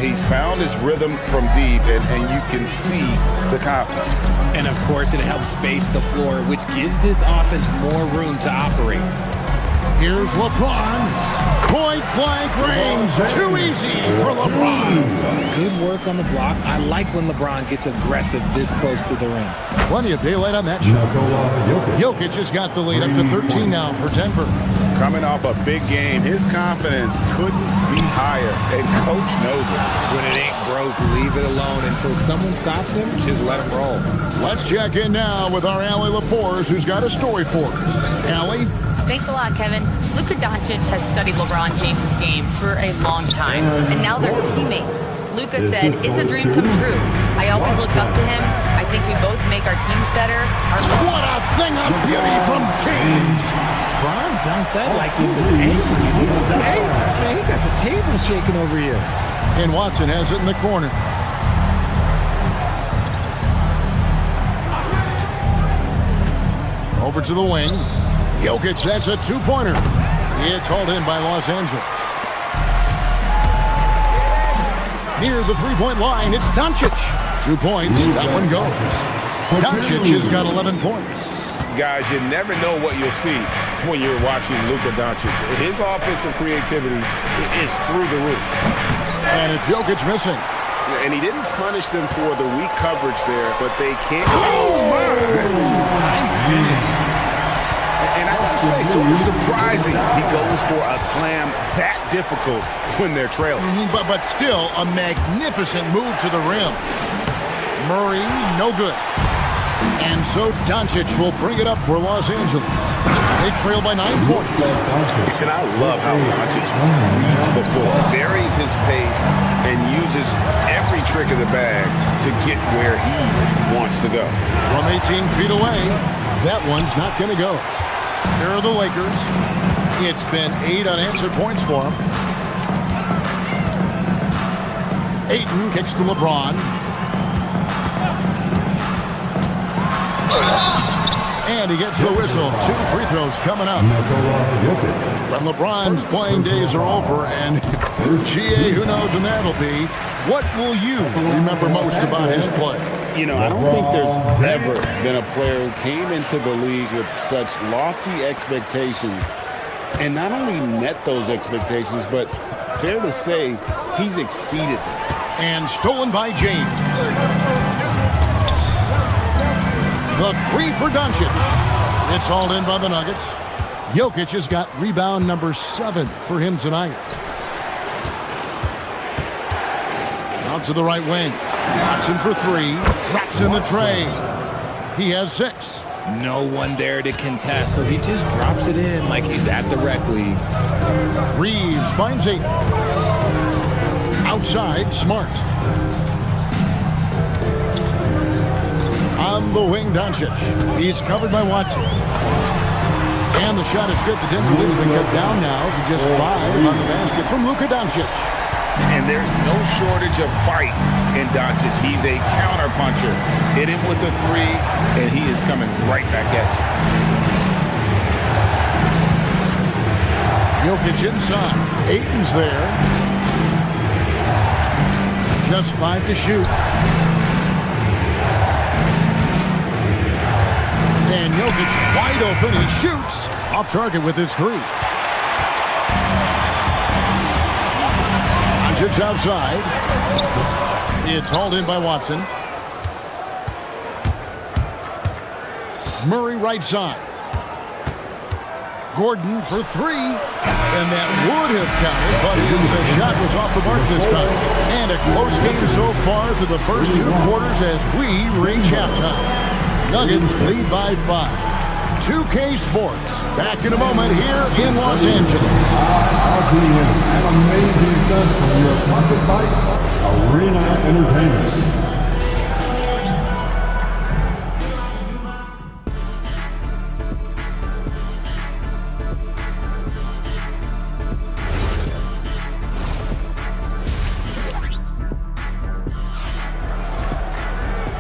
He's found his rhythm from deep, and you can see the confidence. And, of course, it helps space the floor, which gives this offense more room to operate. Here's LeBron. Point-blank range. Too easy for LeBron. Good work on the block. I like when LeBron gets aggressive this close to the rim. Plenty of daylight on that shot. Jokic has got the lead up to 13 now for Denver. Coming off a big game, his confidence couldn't be higher, and Coach knows it. When it ain't broke, leave it alone until someone stops him. Just let him roll. Let's check in now with our Allie LaForce, who's got a story for us. Allie? Thanks a lot, Kevin. Luka Doncic has studied LeBron James' game for a long time, and now they're teammates. Luka said, "It's a dream come true. I always look up to him. I think we both make our teams better." What a thing of beauty from James! LeBron dunked that like he was angry. Hey, man, he got the table shaking over here. And Watson has it in the corner. Over to the wing. Jokic, that's a 2-pointer. It's hauled in by Los Angeles. Near the 3-point line, it's Doncic. 2 points, that one goes. Doncic has got 11 points. Guys, you never know what you'll see when you're watching Luka Doncic. His offensive creativity is through the roof. And it's Jokic missing. And he didn't punish them for the weak coverage there, but they can't. Oh, my! Nice finish. And I gotta say, sort of surprising he goes for a slam that difficult when they're trailing. But still, a magnificent move to the rim. Murray, no good. And so Doncic will bring it up for Los Angeles. They trail by 9 points. And I love how Doncic reads the floor, varies his pace, and uses every trick of the bag to get where he wants to go. From 18 feet away, that one's not going to go. Here are the Lakers. It's been 8 unanswered points for them. Ayton kicks to LeBron. And he gets the whistle. 2 free throws coming up. But LeBron's playing days are over, and GA, who knows when that'll be. What will you remember most about his play? You know, I don't think there's ever been a player who came into the league with such lofty expectations and not only met those expectations, but fair to say, he's exceeded them. And stolen by James. The three for Doncic. It's hauled in by the Nuggets. Jokic has got rebound number 7 for him tonight. Out to the right wing. Watson for 3. Drops in the tray. He has 6. No one there to contest, so he just drops it in like he's at the rec league. Reeves finds 8. Outside, Smart. On the wing, Doncic. He's covered by Watson. And the shot is good. The Denver lead's been cut down now to just 5 on the basket from Luka Doncic. And there's no shortage of fight in Doncic. He's a counterpuncher. Hit him with a 3, and he is coming right back at you. Jokic inside. Ayton's there. Just 5 to shoot. And Jokic wide open. He shoots off target with his 3. Doncic outside. It's hauled in by Watson. Murray right side. Gordon for 3. And that would have counted, but his shot was off the mark this time. And a close game so far through the first 2 quarters as we reach halftime. Nuggets lead by 5. 2K Sports, back in a moment here in Los Angeles. An amazing stunt from your Pocket Bike Arena Entertainment.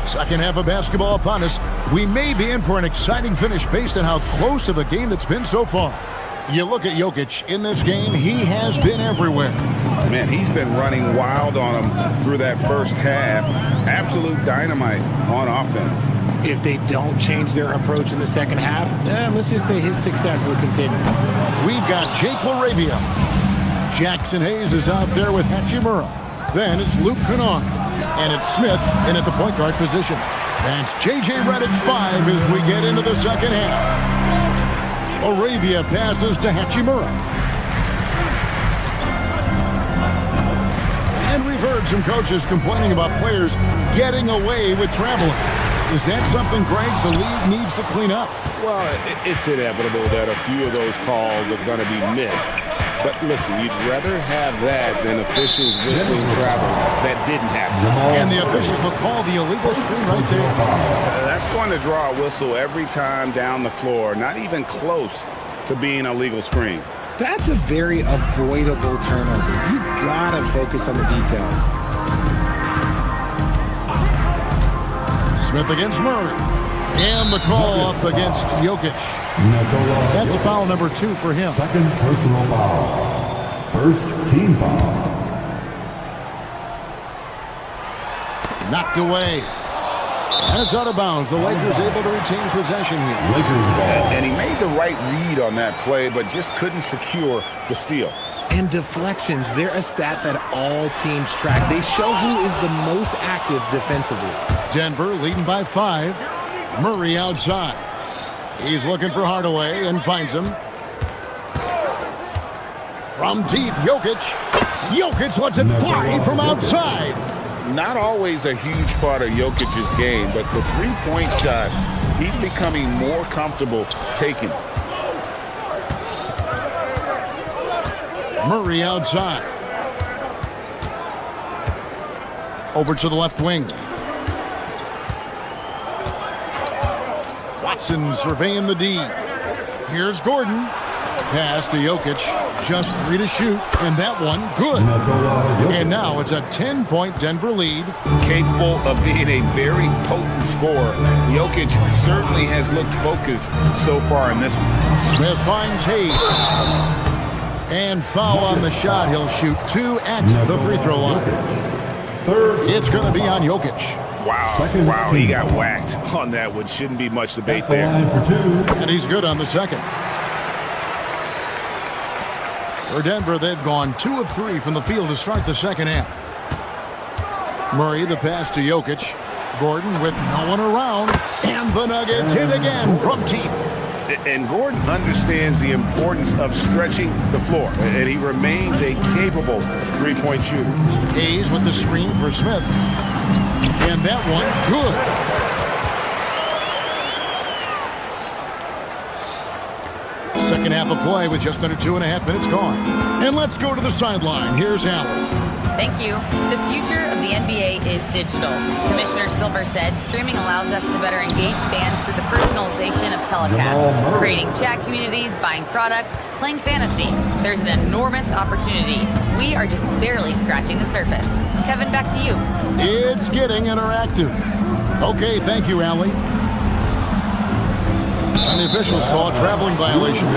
Second half of basketball upon us. We may be in for an exciting finish based on how close of a game it's been so far. You look at Jokic in this game, he has been everywhere. Man, he's been running wild on him through that first half. Absolute dynamite on offense. If they don't change their approach in the second half, let's just say his success will continue. We've got Jake LaRavia. Jackson Hayes is out there with Hachimura. Then it's Luke Kennard. And it's Smith in at the point guard position. That's J.J. Redick 5 as we get into the second half. Arabia passes to Hachimura. And we've heard some coaches complaining about players getting away with traveling. Is that something, Greg, the league needs to clean up? Well, it's inevitable that a few of those calls are going to be missed. But listen, you'd rather have that than officials whistling travel that didn't happen. And the officials will call the illegal screen right there. That's going to draw a whistle every time down the floor, not even close to being a legal screen. That's a very avoidable turnover. You gotta focus on the details. Smith against Murray. And the call up against Jokic. That's foul number 2 for him. Second personal foul. First team foul. Knocked away. And it's out of bounds. The Lakers able to retain possession here. And he made the right read on that play, but just couldn't secure the steal. And deflections, they're a stat that all teams track. They show who is the most active defensively. Denver leading by 5. Murray outside. He's looking for Hardaway and finds him. From deep, Jokic. Jokic lets it fly from outside. Not always a huge part of Jokic's game, but the three-point shot, he's becoming more comfortable taking. Murray outside. Over to the left wing. Watson surveying the D. Here's Gordon. Pass to Jokic. Just 3 to shoot. And that one, good. And now it's a 10-point Denver lead. Capable of being a very potent scorer. Jokic certainly has looked focused so far in this one. Smith finds Hayes. And foul on the shot. He'll shoot 2 at the free throw line. It's going to be on Jokic. Wow, he got whacked on that one. Shouldn't be much debate there. And he's good on the second. For Denver, they've gone 2 of 3 from the field to start the second half. Murray, the pass to Jokic. Gordon with no one around, and the Nuggets hit again from deep. And Gordon understands the importance of stretching the floor, and he remains a capable three-point shooter. Hayes with the screen for Smith, and that one good. Second half of play with just under 2.5 minutes gone. And let's go to the sideline. Here's Alice. Thank you. The future of the NBA is digital. Commissioner Silver said streaming allows us to better engage fans through the personalization of telecasts, creating chat communities, buying products, playing fantasy. There's an enormous opportunity. We are just barely scratching the surface. Kevin, back to you. It's getting interactive. Okay, thank you, Allie. And the officials call a traveling violation.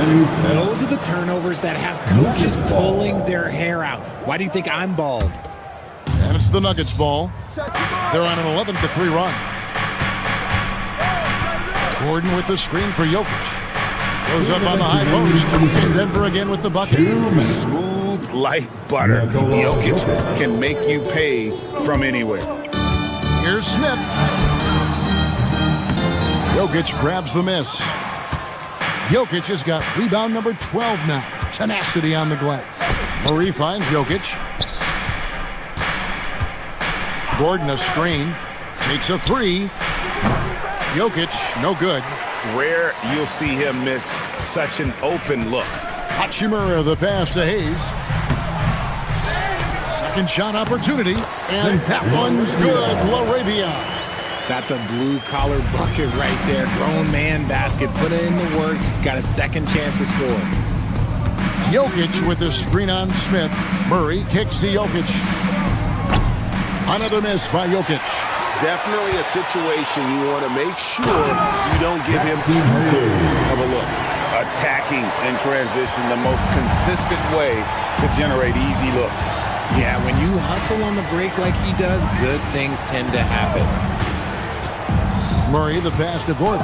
Those are the turnovers that have coaches pulling their hair out. Why do you think I'm bald? And it's the Nuggets ball. They're on an 11-3 run. Gordon with the screen for Jokic. Goes up on the high post. And Denver again with the bucket. Smooth like butter. Jokic can make you pay from anywhere. Here's Smith. Jokic grabs the miss. Jokic has got rebound number 12 now. Tenacity on the glass. Murray finds Jokic. Gordon a screen. Takes a three. Jokic, no good. Rare you'll see him miss such an open look. Hachimura the pass to Hayes. Second shot opportunity. And that one's good. LaRavia. That's a blue-collar bucket right there. Grown man basket. Put in the work. Got a second chance to score. Jokic with the screen on Smith. Murray kicks to Jokic. Another miss by Jokic. Definitely a situation you want to make sure you don't give him too good of a look. Attacking in transition, the most consistent way to generate easy looks. Yeah, when you hustle on the break like he does, good things tend to happen. Murray the pass to Gordon.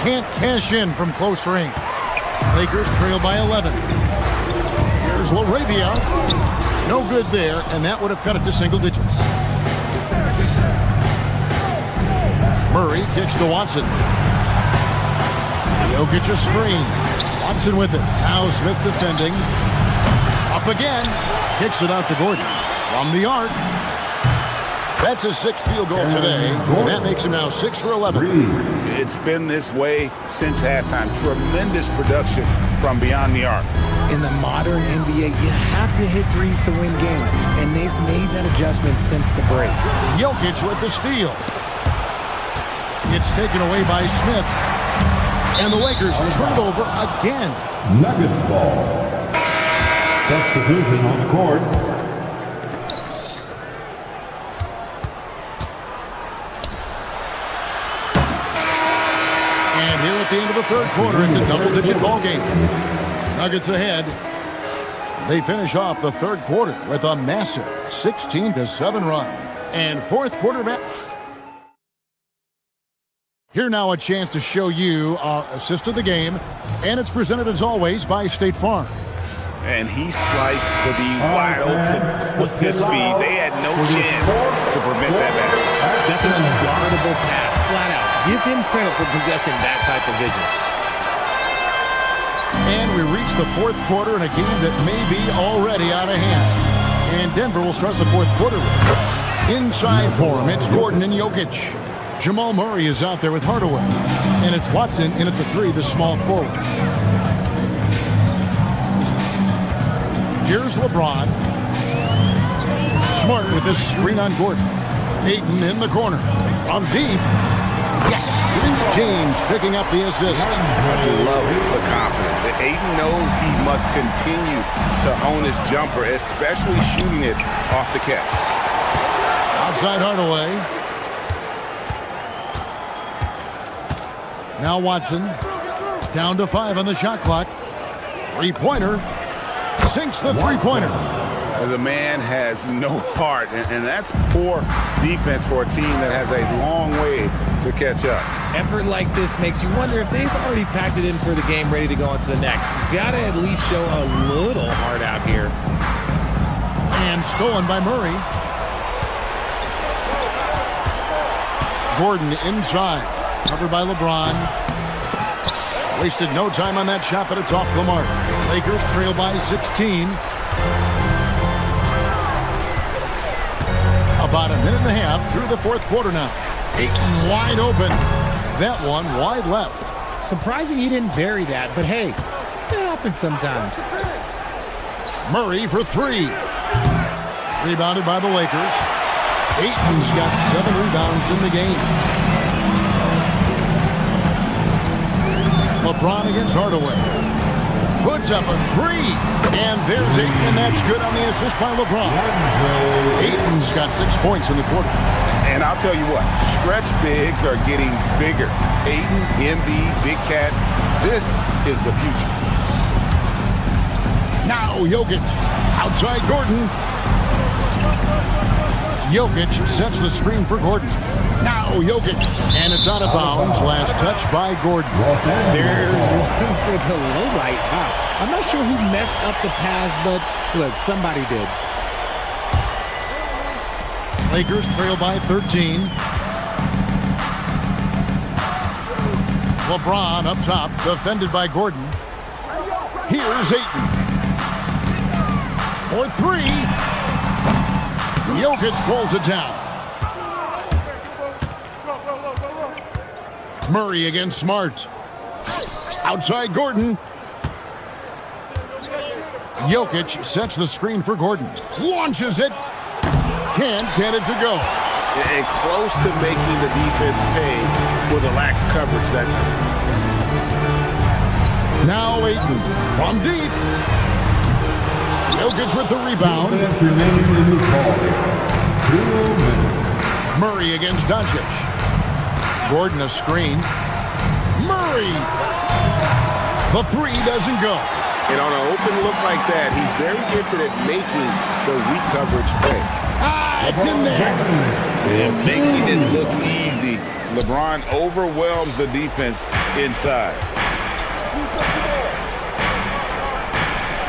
Can't cash in from close range. Lakers trail by 11. Here's LaRavia. No good there, and that would have cut it to single digits. Murray kicks to Watson. Jokic a screen. Watson with it. Now Smith defending. Up again. Kicks it out to Gordon. From the arc. That's his sixth field goal today, and that makes him now 6 for 11. It's been this way since halftime. Tremendous production from beyond the arc. In the modern NBA, you have to hit threes to win games, and they've made that adjustment since the break. Jokic with the steal. It's taken away by Smith, and the Lakers turn it over again. Nuggets ball. Substitution on the court. And here at the end of the third quarter, it's a double-digit ball game. Nuggets ahead. They finish off the third quarter with a massive 16-7 run. And fourth quarter back. Here now a chance to show you our assist of the game. And it's presented as always by State Farm. And he sliced the D wide open with his feed. They had no chance to prevent that basket. That's an unguardable pass, flat out. Give him credit for possessing that type of vision. And we reach the fourth quarter in a game that may be already out of hand. And Denver will start the fourth quarter with. Inside for him, it's Gordon and Jokic. Jamal Murray is out there with Hardaway. And it's Watson in at the three, the small forward. Here's LeBron. Smart with this screen on Gordon. Ayton in the corner. From deep. Yes! It's James picking up the assist. I love the confidence. Ayton knows he must continue to hone his jumper, especially shooting it off the catch. Outside Hardaway. Now Watson. Down to 5 on the shot clock. Three-pointer. Sinks the three-pointer. The man has no heart, and that's poor defense for a team that has a long way to catch up. Effort like this makes you wonder if they've already packed it in for the game, ready to go on to the next. You gotta at least show a little heart out here. And stolen by Murray. Gordon inside. Covered by LeBron. Wasted no time on that shot, but it's off the mark. Lakers trail by 16. About a minute and a half through the fourth quarter now. Ayton wide open. That one wide left. Surprising he didn't bury that, but hey, it happens sometimes. Murray for three. Rebounded by the Lakers. Ayton's got 7 rebounds in the game. LeBron against Hardaway. Puts up a three. And there's Ayton, and that's good on the assist by LeBron. Ayton's got 6 points in the quarter. And I'll tell you what, stretch bigs are getting bigger. Ayton, Embiid, Big Cat, this is the future. Now Jokic, outside Gordon. Jokic sets the screen for Gordon. Now Jokic, and it's out of bounds. Last touch by Gordon. There's one for the low light. Wow. I'm not sure who messed up the pass, but look, somebody did. Lakers trail by 13. LeBron up top, defended by Gordon. Here's Ayton. For three. Jokic pulls it down. Murray against Smart. Outside Gordon. Jokic sets the screen for Gordon. Launches it. Can't get it to go. And close to making the defense pay for the lax coverage that time. Now Ayton from deep. Jokic with the rebound. Murray against Doncic. Gordon a screen. Murray. The three doesn't go. And on an open look like that, he's very gifted at making the weak coverage pay. It's in there. Yeah, making it look easy. LeBron overwhelms the defense inside.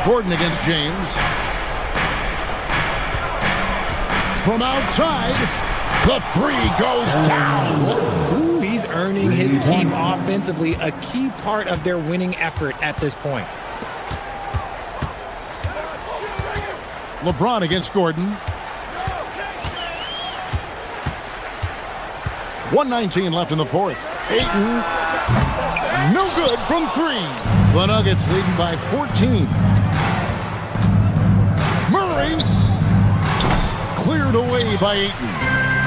Gordon against James. From outside, the three goes down. Ooh, he's earning his keep offensively, a key part of their winning effort at this point. LeBron against Gordon. 1:19 left in the fourth. Ayton, no good from three. The Nuggets leading by 14. Murray, cleared away by Ayton.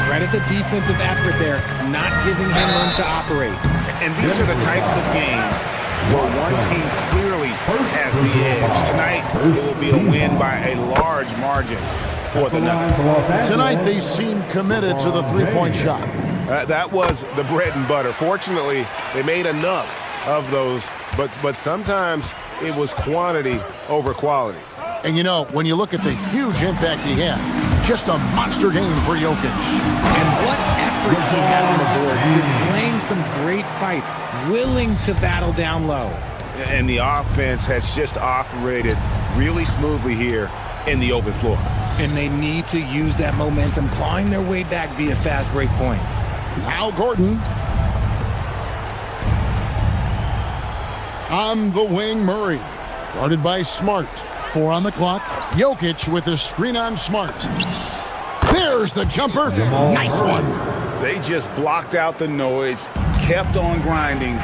Credit the defensive effort there, not giving him room to operate. And these are the types of games where one team clearly has the edge. Tonight, it will be a win by a large margin for the Nuggets. Tonight, they seem committed to the three-point shot. That was the bread and butter. Fortunately, they made enough of those, but sometimes it was quantity over quality. And you know, when you look at the huge impact he had, just a monster game for Jokic. And what effort he had on the board, displaying some great fight, willing to battle down low. And the offense has just operated really smoothly here in the open floor. And they need to use that momentum, clawing their way back via fast break points. Now Gordon. On the wing, Murray. Guarded by Smart. 4 on the clock. Jokic with a screen on Smart. There's the jumper. Nice one. They just blocked out the noise, kept on grinding,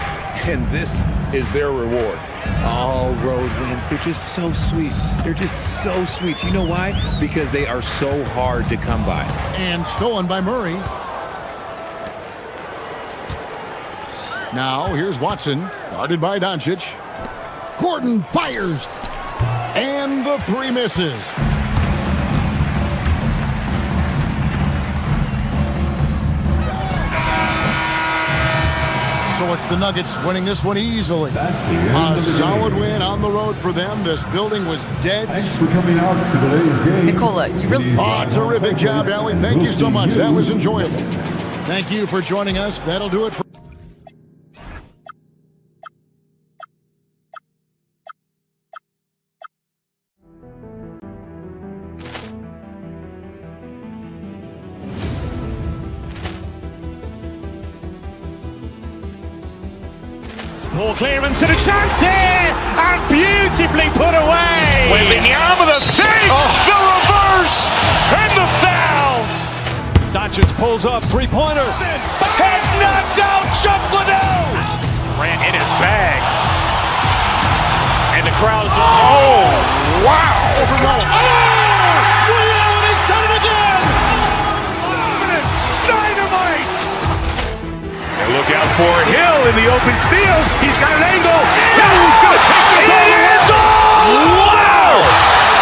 and this is their reward. All road wins. They're just so sweet. They're just so sweet. You know why? Because they are so hard to come by. And stolen by Murray. Now here's Watson, guarded by Doncic. Gordon fires. And the three misses. So it's the Nuggets winning this one easily. A solid win on the road for them. This building was dead. Thanks for coming out to today's game. Nicola, you really... Oh, terrific job, Allie. Thank you so much. That was enjoyable. Thank you for joining us. That'll do it for... Ball clearance and a chance here, and beautifully put away. Wembanyama with a save, the reverse, and the foul. Doncic pulls up, three-pointer. Has knocked out Chuck Liddell. Grant in his bag. And the crowd's wow. Ray Allen has done it again. Dynamite. And look out for Hill in the open field. He's got an angle. He's going to take this all the way. Wow.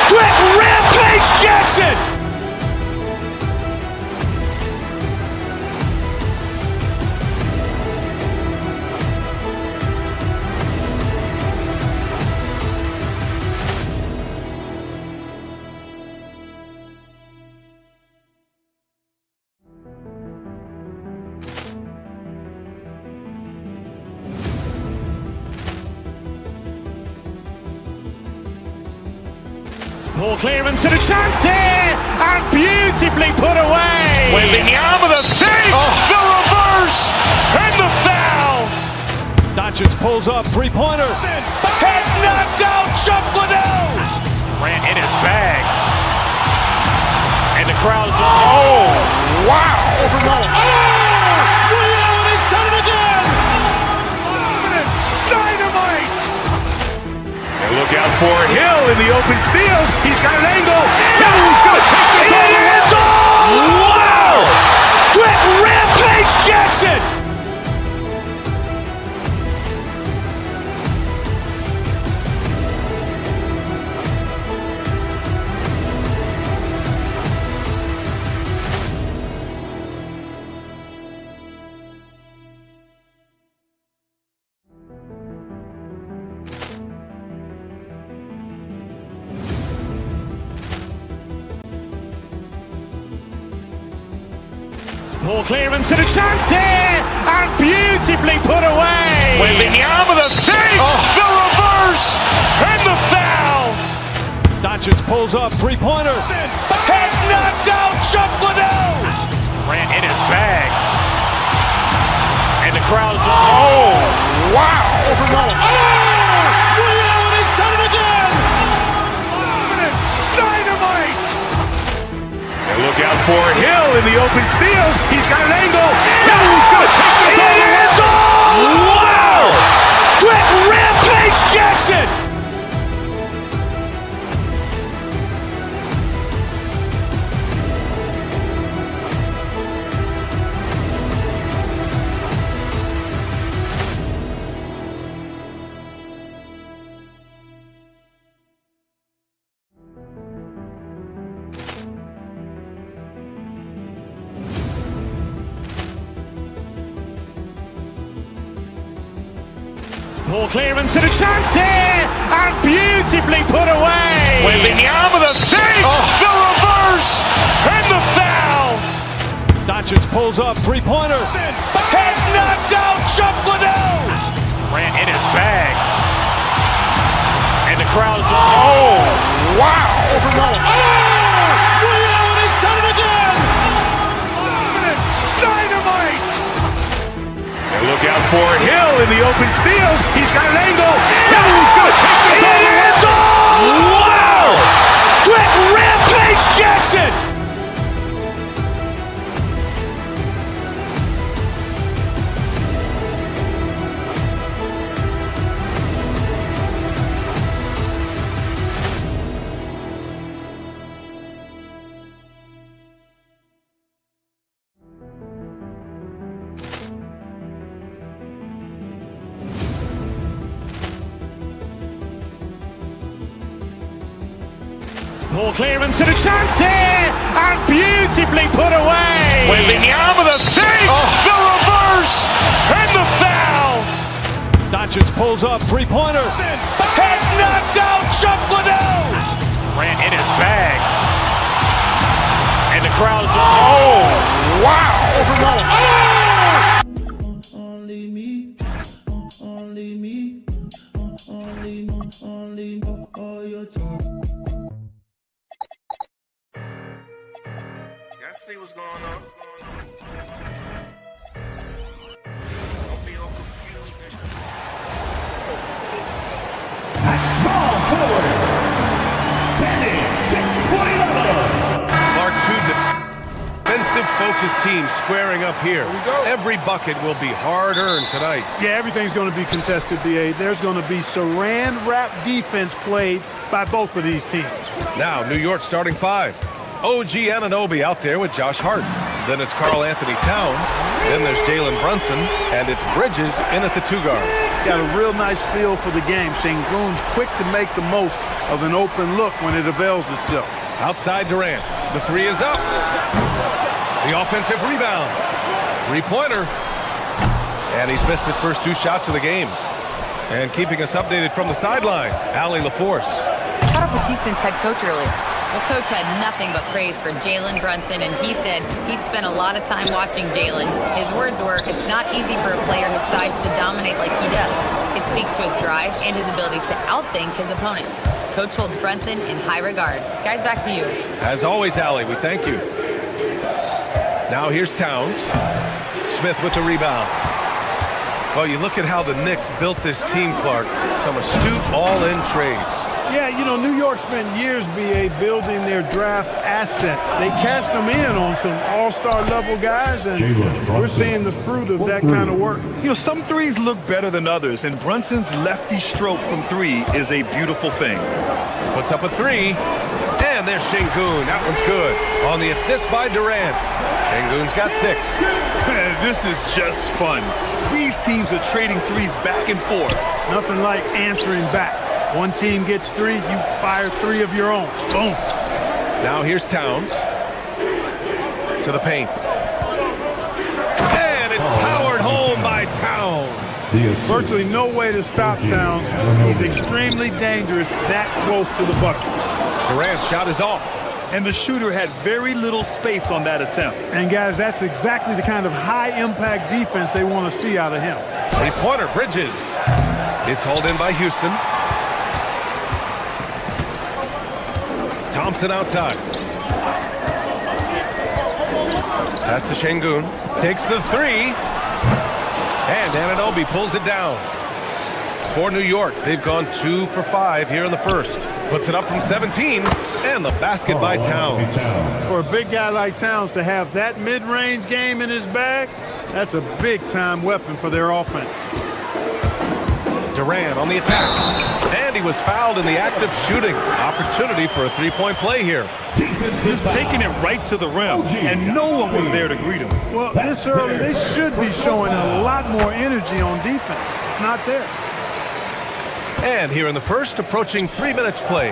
Quick rampage Jackson. Ball clearance and a chance here, and beautifully put away. Wembanyama with a save, the reverse, and the foul. Doncic pulls up, three-pointer. Has knocked out Chuck Liddell. Grant in his bag. And the crowd's wow. Ray Allen has done it again. Dynamite. And look out for Hill in the open field. He's got an angle. He's going to take this all the way. Wow. Quick rampage Jackson. Ball clearance and a chance here, and beautifully put away. Wembanyama with a save, the reverse, and the foul. Doncic pulls up, three-pointer. Has knocked out Chuck Liddell. Grant in his bag. And the crowd's wow. Ray Allen has done it again. Dynamite. And look out for Hill in the open field. He's got an angle. He's going to take this all the way. Wow. Quick rampage Jackson. Ball clearance and a chance here, and beautifully put away. Wembanyama with a save, the reverse, and the foul. Doncic pulls up, three-pointer. Has knocked out Chuck Liddell. Grant in his bag. And the crowd's wow. Ray Allen has done it again. Dynamite. And look out for Hill in the open field. He's got an angle. He's going to take this all the way. Wow. Quick rampage Jackson. Ball clearance and a chance here, and beautifully put away. Wembanyama with a save, the reverse, and the foul. Doncic pulls up, three-pointer. Has knocked out Chuck Liddell. Grant in his bag. And the crowd's wow. Only me, only me, only all your time. Y'all see what's going on? Don't be all confused. focused team squaring up here. Every bucket will be hard-earned tonight. Yeah, everything's going to be contested, B.A. There's going to be saran-wrap defense played by both of these teams. Now, New York starting 5. OG Anunoby out there with Josh Hart. Then it's Karl Anthony Towns. Then there's Jalen Brunson. And it's Bridges in at the 2 guard. He's got a real nice feel for the game. Sengun's quick to make the most of an open look when it avails itself. Outside Durant. The 3 is up. The offensive rebound. 3-pointer. And he's missed his first 2 shots of the game. And keeping us updated from the sideline, Allie LaForce. Caught up with Houston's head coach earlier. The coach had nothing but praise for Jalen Brunson, and he said he spent a lot of time watching Jalen. His words were, it's not easy for a player his size to dominate like he does. It speaks to his drive and his ability to outthink his opponents. Coach holds Brunson in high regard. Guys, back to you. As always, Allie, we thank you. Now here's Towns. Smith with the rebound. Well, you look at how the Knicks built this team, Clark. Some astute all-in trades. Yeah, you know, New York spent years, B.A., building their draft assets. They cashed them in on some all-star level guys, and we're seeing the fruit of that kind of work. You know, some threes look better than others, and Brunson's lefty stroke from 3 is a beautiful thing. Puts up a 3, and there's Sengun. That one's good. On the assist by Durant. Sengun's got 6. This is just fun. These teams are trading threes back and forth. Nothing like answering back. One team gets 3, you fire 3 of your own. Boom. Now here's Towns. To the paint. And it's powered home by Towns. Virtually no way to stop Towns. He's extremely dangerous that close to the bucket. Durant's shot is off. And the shooter had very little space on that attempt. And guys, that's exactly the kind of high-impact defense they want to see out of him. 3-pointer, Bridges. It's hauled in by Houston. Thompson outside. Pass to Sengun. Takes the 3. And Anunoby pulls it down. For New York, they've gone 2 for 5 here in the first. Puts it up from 17. And the basket by Towns. For a big guy like Towns to have that mid-range game in his bag, that's a big-time weapon for their offense. Durant on the attack. And he was fouled in the act of shooting. Opportunity for a 3-point play here. Just taking it right to the rim, and no one was there to greet him. Well, this early, they should be showing a lot more energy on defense. It's not there. And here in the first, approaching 3 minutes play.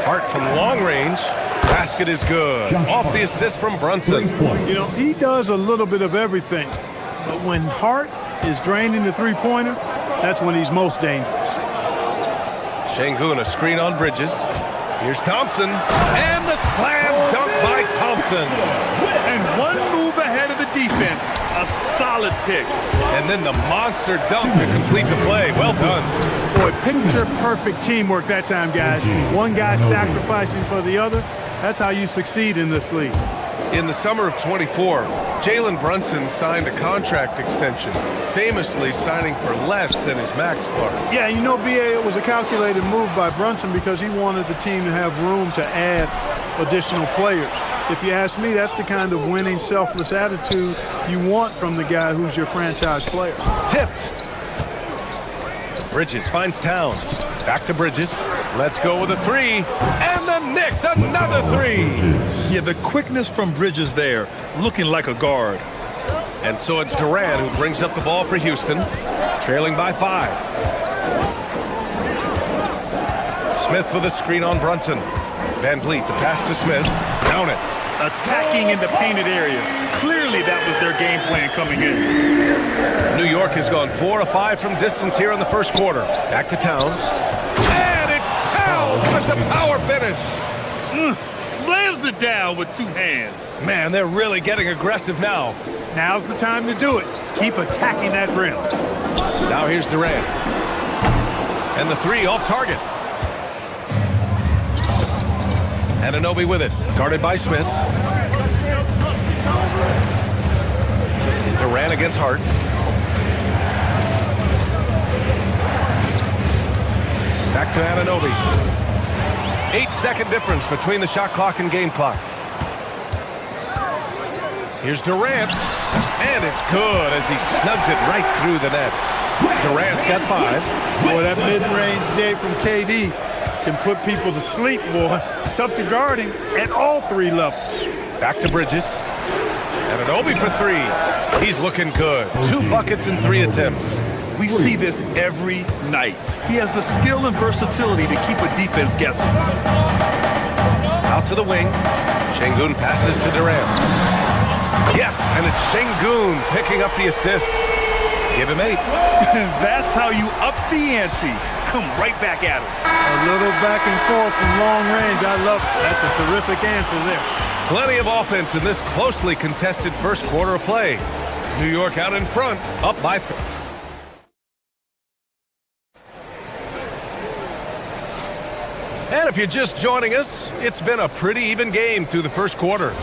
Hart from long range. Basket is good. Off the assist from Brunson. You know, he does a little bit of everything. But when Hart is draining the three-pointer, that's when he's most dangerous. Sengun, a screen on Bridges. Here's Thompson. And the slam dunk by Thompson. And one move ahead of the defense. A solid pick. And then the monster dunk to complete the play. Well done. Boy, picture-perfect teamwork that time, guys. One guy sacrificing for the other. That's how you succeed in this league. In the summer of 24, Jalen Brunson signed a contract extension, famously signing for less than his max, Clark. Yeah, you know, B.A., it was a calculated move by Brunson because he wanted the team to have room to add additional players. If you ask me, that's the kind of winning, selfless attitude you want from the guy who's your franchise player. Tipped. Bridges finds Towns. Back to Bridges. Let's go with a 3. And the Knicks, another 3. Yeah, the quickness from Bridges there, looking like a guard. And so it's Durant who brings up the ball for Houston, trailing by 5. Smith with a screen on Brunson. Van Vliet, the pass to Smith. Down it. Attacking in the painted area. Clearly that was their game plan coming in. New York has gone 4 of 5 from distance here in the first quarter. Back to Towns. And it's Towns with the power finish. Slams it down with 2 hands. Man, they're really getting aggressive now. Now's the time to do it. Keep attacking that rim. Now here's Durant. And the 3 off target. Anunoby with it. Guarded by Smith. Durant against Hart. Back to Anunoby. 8-second difference between the shot clock and game clock. Here's Durant, and it's good as he snugs it right through the net. Durant's got 5. Boy, that mid-range J from KD can put people to sleep, boy. Tough to guard him at all 3 levels. Back to Bridges. And an Obi for 3. He's looking good. 2 buckets in 3 attempts. We see this every night. He has the skill and versatility to keep a defense guessing. Out to the wing. Şengün passes to Durant. Yes, and it's Şengün picking up the assist. Give him 8. That's how you up the ante. Come right back at him. A little back and forth from long range. I love it. That's a terrific answer there. Plenty of offense in this closely contested first quarter of play. New York out in front, up by 3. And if you're just joining us, it's been a pretty even game through the first quarter.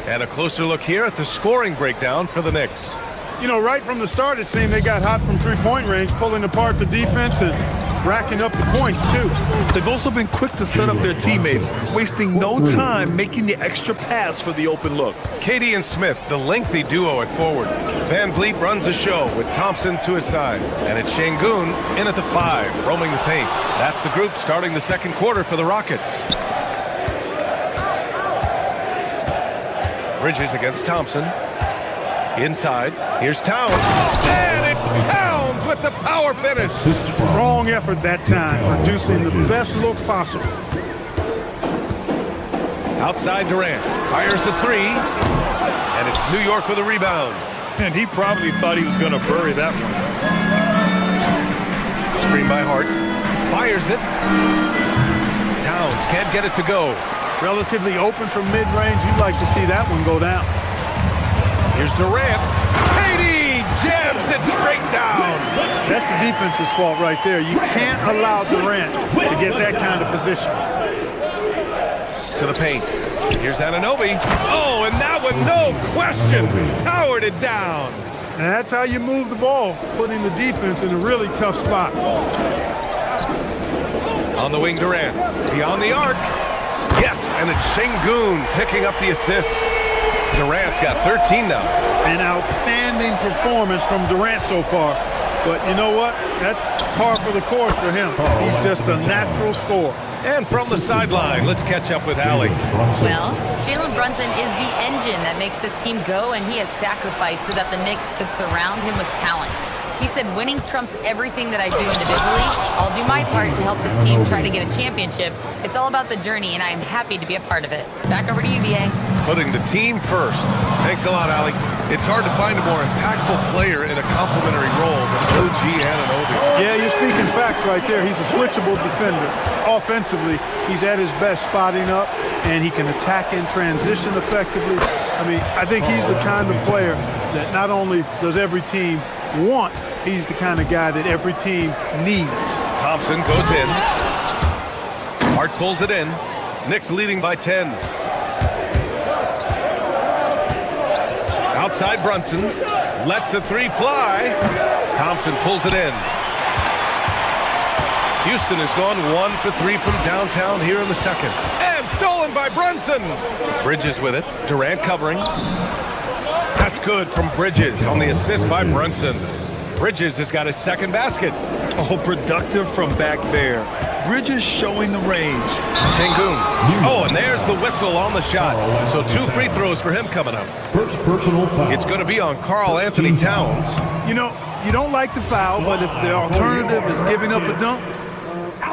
And a closer look here at the scoring breakdown for the Knicks. You know, right from the start, it seemed they got hot from three-point range, pulling apart the defense and racking up the points, too. They've also been quick to set up their teammates, wasting no time making the extra pass for the open look. KD and Smith, the lengthy duo at forward. Van Vliet runs the show with Thompson to his side. And it's Şengün in at the 5, roaming the paint. That's the group starting the second quarter for the Rockets. Bridges against Thompson. Inside, here's Towns. And it's Towns with the power finish. Strong effort that time, producing the best look possible. Outside Durant, fires the 3. And it's New York with a rebound. And he probably thought he was going to bury that one. Screen by Hart. Fires it. Towns can't get it to go. Relatively open from mid-range. You'd like to see that one go down. Here's Durant. KD jams it straight down. That's the defense's fault right there. You can't allow Durant to get that kind of position. To the paint. Here's Anunoby. Oh, and that one, no question, powered it down. And that's how you move the ball, putting the defense in a really tough spot. On the wing, Durant. Beyond the arc. Yes, and it's Şengün picking up the assist. Durant's got 13 now. An outstanding performance from Durant so far. But you know what? That's par for the course for him. He's just a natural scorer. And from the sideline, let's catch up with Allie. Well, Jalen Brunson is the engine that makes this team go, and he has sacrificed so that the Knicks could surround him with talent. He said, winning trumps everything that I do individually. I'll do my part to help this team try to get a championship. It's all about the journey, and I am happy to be a part of it. Back over to you, BA. Putting the team first. Thanks a lot, Allie. It's hard to find a more impactful player in a complementary role than OG Anunoby. Yeah, you're speaking facts right there. He's a switchable defender. Offensively, he's at his best spotting up, and he can attack in transition effectively. I mean, I think he's the kind of player that not only does every team want, he's the kind of guy that every team needs. Thompson goes in. Hart pulls it in. Knicks leading by 10. Outside Brunson. Lets the 3 fly. Thompson pulls it in. Houston has gone 1 for 3 from downtown here in the second. And stolen by Brunson. Bridges with it. Durant covering. That's good from Bridges on the assist by Brunson. Bridges has got his second basket. Oh, productive from back there. Bridges showing the range. Şengün. Oh, and there's the whistle on the shot. So 2 free throws for him coming up. First personal foul. It's going to be on Karl Anthony Towns. You know, you don't like the foul, but if the alternative is giving up a dunk,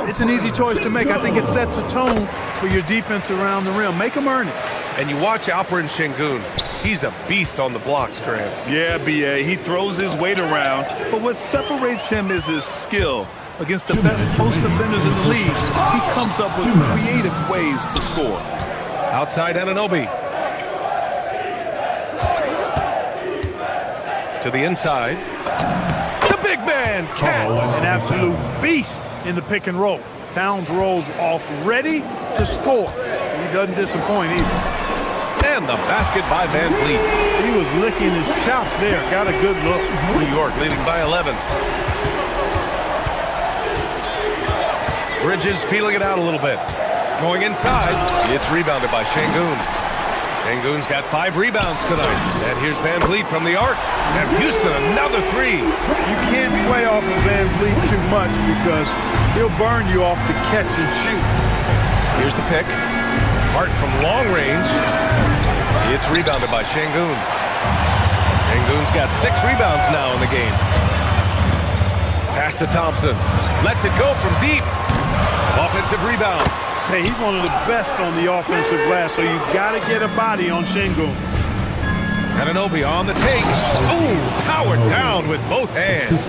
it's an easy choice to make. I think it sets a tone for your defense around the rim. Make them earn it. And you watch Alperen Şengün. He's a beast on the blocks, Grant. Yeah, BA. He throws his weight around, but what separates him is his skill. Against the best post defenders in the league, he comes up with creative ways to score. Outside Anunoby. To the inside. The big man, Cat. An absolute beast in the pick and roll. Towns rolls off ready to score. He doesn't disappoint either. And the basket by Van Vliet. He was licking his chops there. Got a good look. New York leading by 11. Bridges feeling it out a little bit. Going inside. It's rebounded by Şengün. Şengün's got 5 rebounds tonight. And here's Van Vliet from the arc. And Houston, another 3. You can't play off of Van Vliet too much because he'll burn you off the catch and shoot. Here's the pick. Hart from long range. It's rebounded by Şengün. Şengün's got 6 rebounds now in the game. Pass to Thompson. Lets it go from deep. Offensive rebound. Hey, he's one of the best on the offensive glass, so you got to get a body on Şengün. Anunoby on the take. Ooh, powered down with both hands.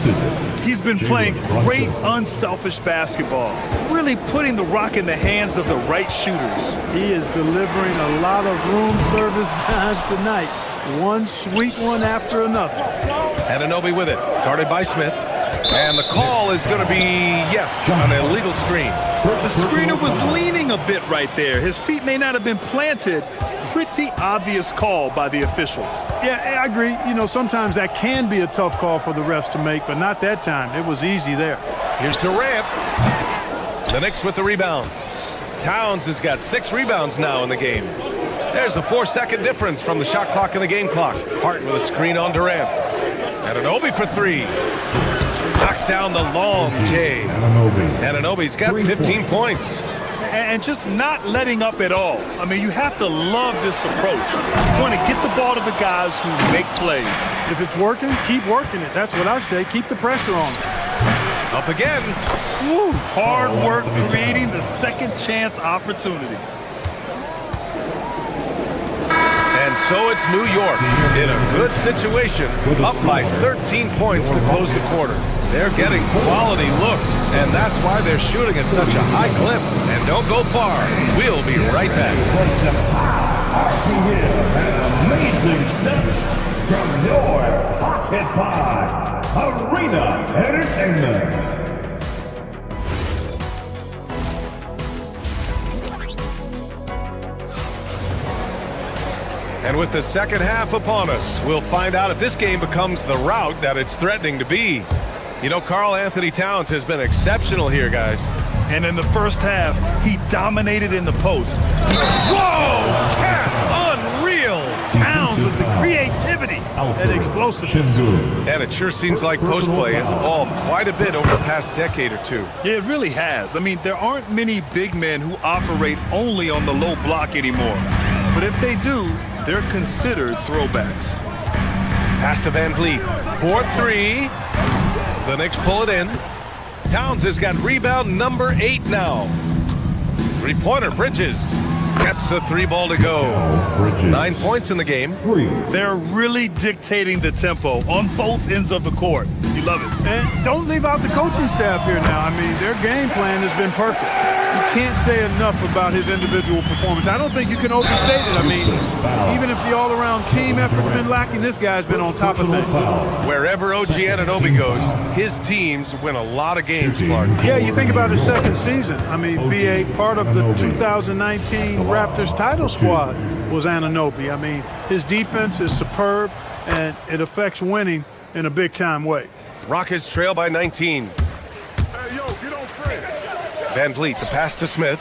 He's been playing great, unselfish basketball, really putting the rock in the hands of the right shooters. He is delivering a lot of room service dimes tonight. One sweet one after another. Anunoby with it, guarded by Smith. And the call is going to be, yes, an illegal screen. The screener was leaning a bit right there. His feet may not have been planted. Pretty obvious call by the officials. Yeah, I agree. You know, sometimes that can be a tough call for the refs to make, but not that time. It was easy there. Here's Durant. The Knicks with the rebound. Towns has got 6 rebounds now in the game. There's a 4-second difference from the shot clock and the game clock. Hart with a screen on Durant. Anunoby for 3. Knocks down the long J. Anunoby's got 15 points. And just not letting up at all. I mean, you have to love this approach. You want to get the ball to the guys who make plays. If it's working, keep working it. That's what I say. Keep the pressure on them. Up again. Woo, hard work creating the second chance opportunity. And so it's New York in a good situation, up by 13 points to close the quarter. They're getting quality looks, and that's why they're shooting at such a high clip. And don't go far. We'll be right back. Amazing steps from your Pocket Pod Arena Entertainment. And with the second half upon us, we'll find out if this game becomes the rout that it's threatening to be. You know, Karl Anthony Towns has been exceptional here, guys. And in the first half, he dominated in the post. Whoa! Unreal! Towns with the creativity and explosiveness. And it sure seems like post play has evolved quite a bit over the past decade or two. Yeah, it really has. I mean, there aren't many big men who operate only on the low block anymore. But if they do, they're considered throwbacks. Pass to Van Vliet. 4-3. The Knicks pull it in. Towns has got rebound number 8 now. 3-pointer, Bridges. Gets the 3 ball to go. 9 points in the game. They're really dictating the tempo on both ends of the court. You love it. And don't leave out the coaching staff here now. I mean, their game plan has been perfect. You can't say enough about his individual performance. I don't think you can overstate it. I mean, even if the all-around team effort's been lacking, this guy's been on top of things. Wherever OG Anunoby goes, his teams win a lot of games, Clark. Yeah, you think about his second season. I mean, be a part of the 2019 Raptors title squad was Anunoby. I mean, his defense is superb, and it affects winning in a big-time way. Rockets trail by 19. Hey, yo, get on Fred. Van Vliet, the pass to Smith.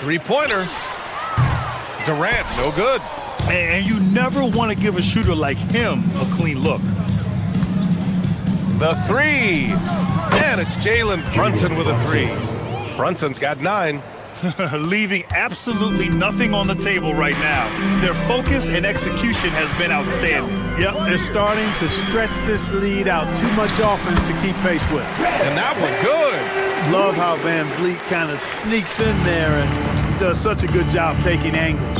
3-pointer. Durant, no good. And you never want to give a shooter like him a clean look. The 3. And it's Jalen Brunson with a 3. Brunson's got 9. Leaving absolutely nothing on the table right now. Their focus and execution has been outstanding. Yep, they're starting to stretch this lead out. Too much offense to keep pace with. And that one good. Love how Van Vliet kind of sneaks in there and does such a good job taking angles.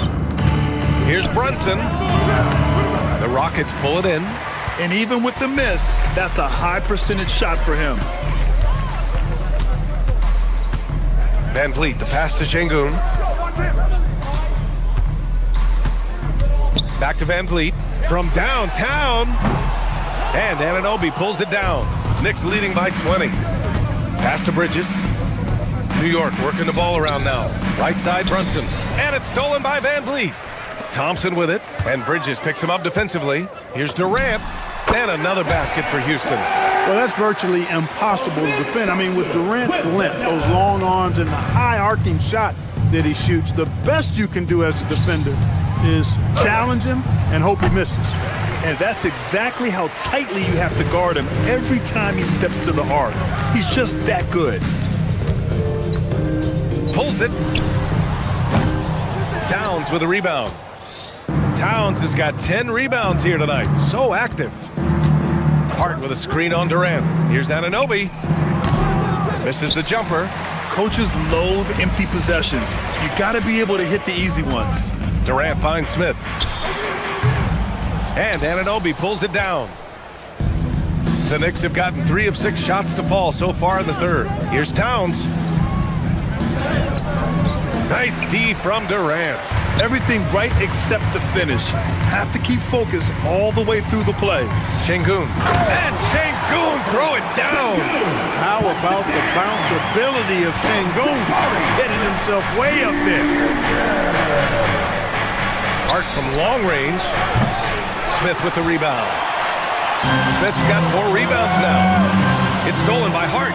Here's Brunson. The Rockets pull it in. And even with the miss, that's a high percentage shot for him. Van Vliet, the pass to Şengün. Back to Van Vliet from downtown. And Anunoby pulls it down. Knicks leading by 20. Pass to Bridges. New York working the ball around now. Right side, Brunson. And it's stolen by Van Vliet. Thompson with it. And Bridges picks him up defensively. Here's Durant. And another basket for Houston. Well, that's virtually impossible to defend. I mean, with Durant's length, those long arms, and the high arcing shot, that he shoots. The best you can do as a defender is challenge him and hope he misses. And that's exactly how tightly you have to guard him every time he steps to the arc. He's just that good. Pulls it. Towns with a rebound. Towns has got 10 rebounds here tonight. So active. Hart with a screen on Durant. Here's Anunoby. Misses the jumper. Coaches loathe empty possessions. You got to be able to hit the easy ones. Durant finds Smith. And Anunoby pulls it down. The Knicks have gotten 3 of 6 shots to fall so far in the third. Here's Towns. Nice D from Durant. Everything right except the finish. Have to keep focus all the way through the play. Şengün. And Şengün throw it down. How about the bounce ability of Şengün? Getting himself way up there. Hart from long range. Smith with the rebound. Smith's got 4 rebounds now. It's stolen by Hart.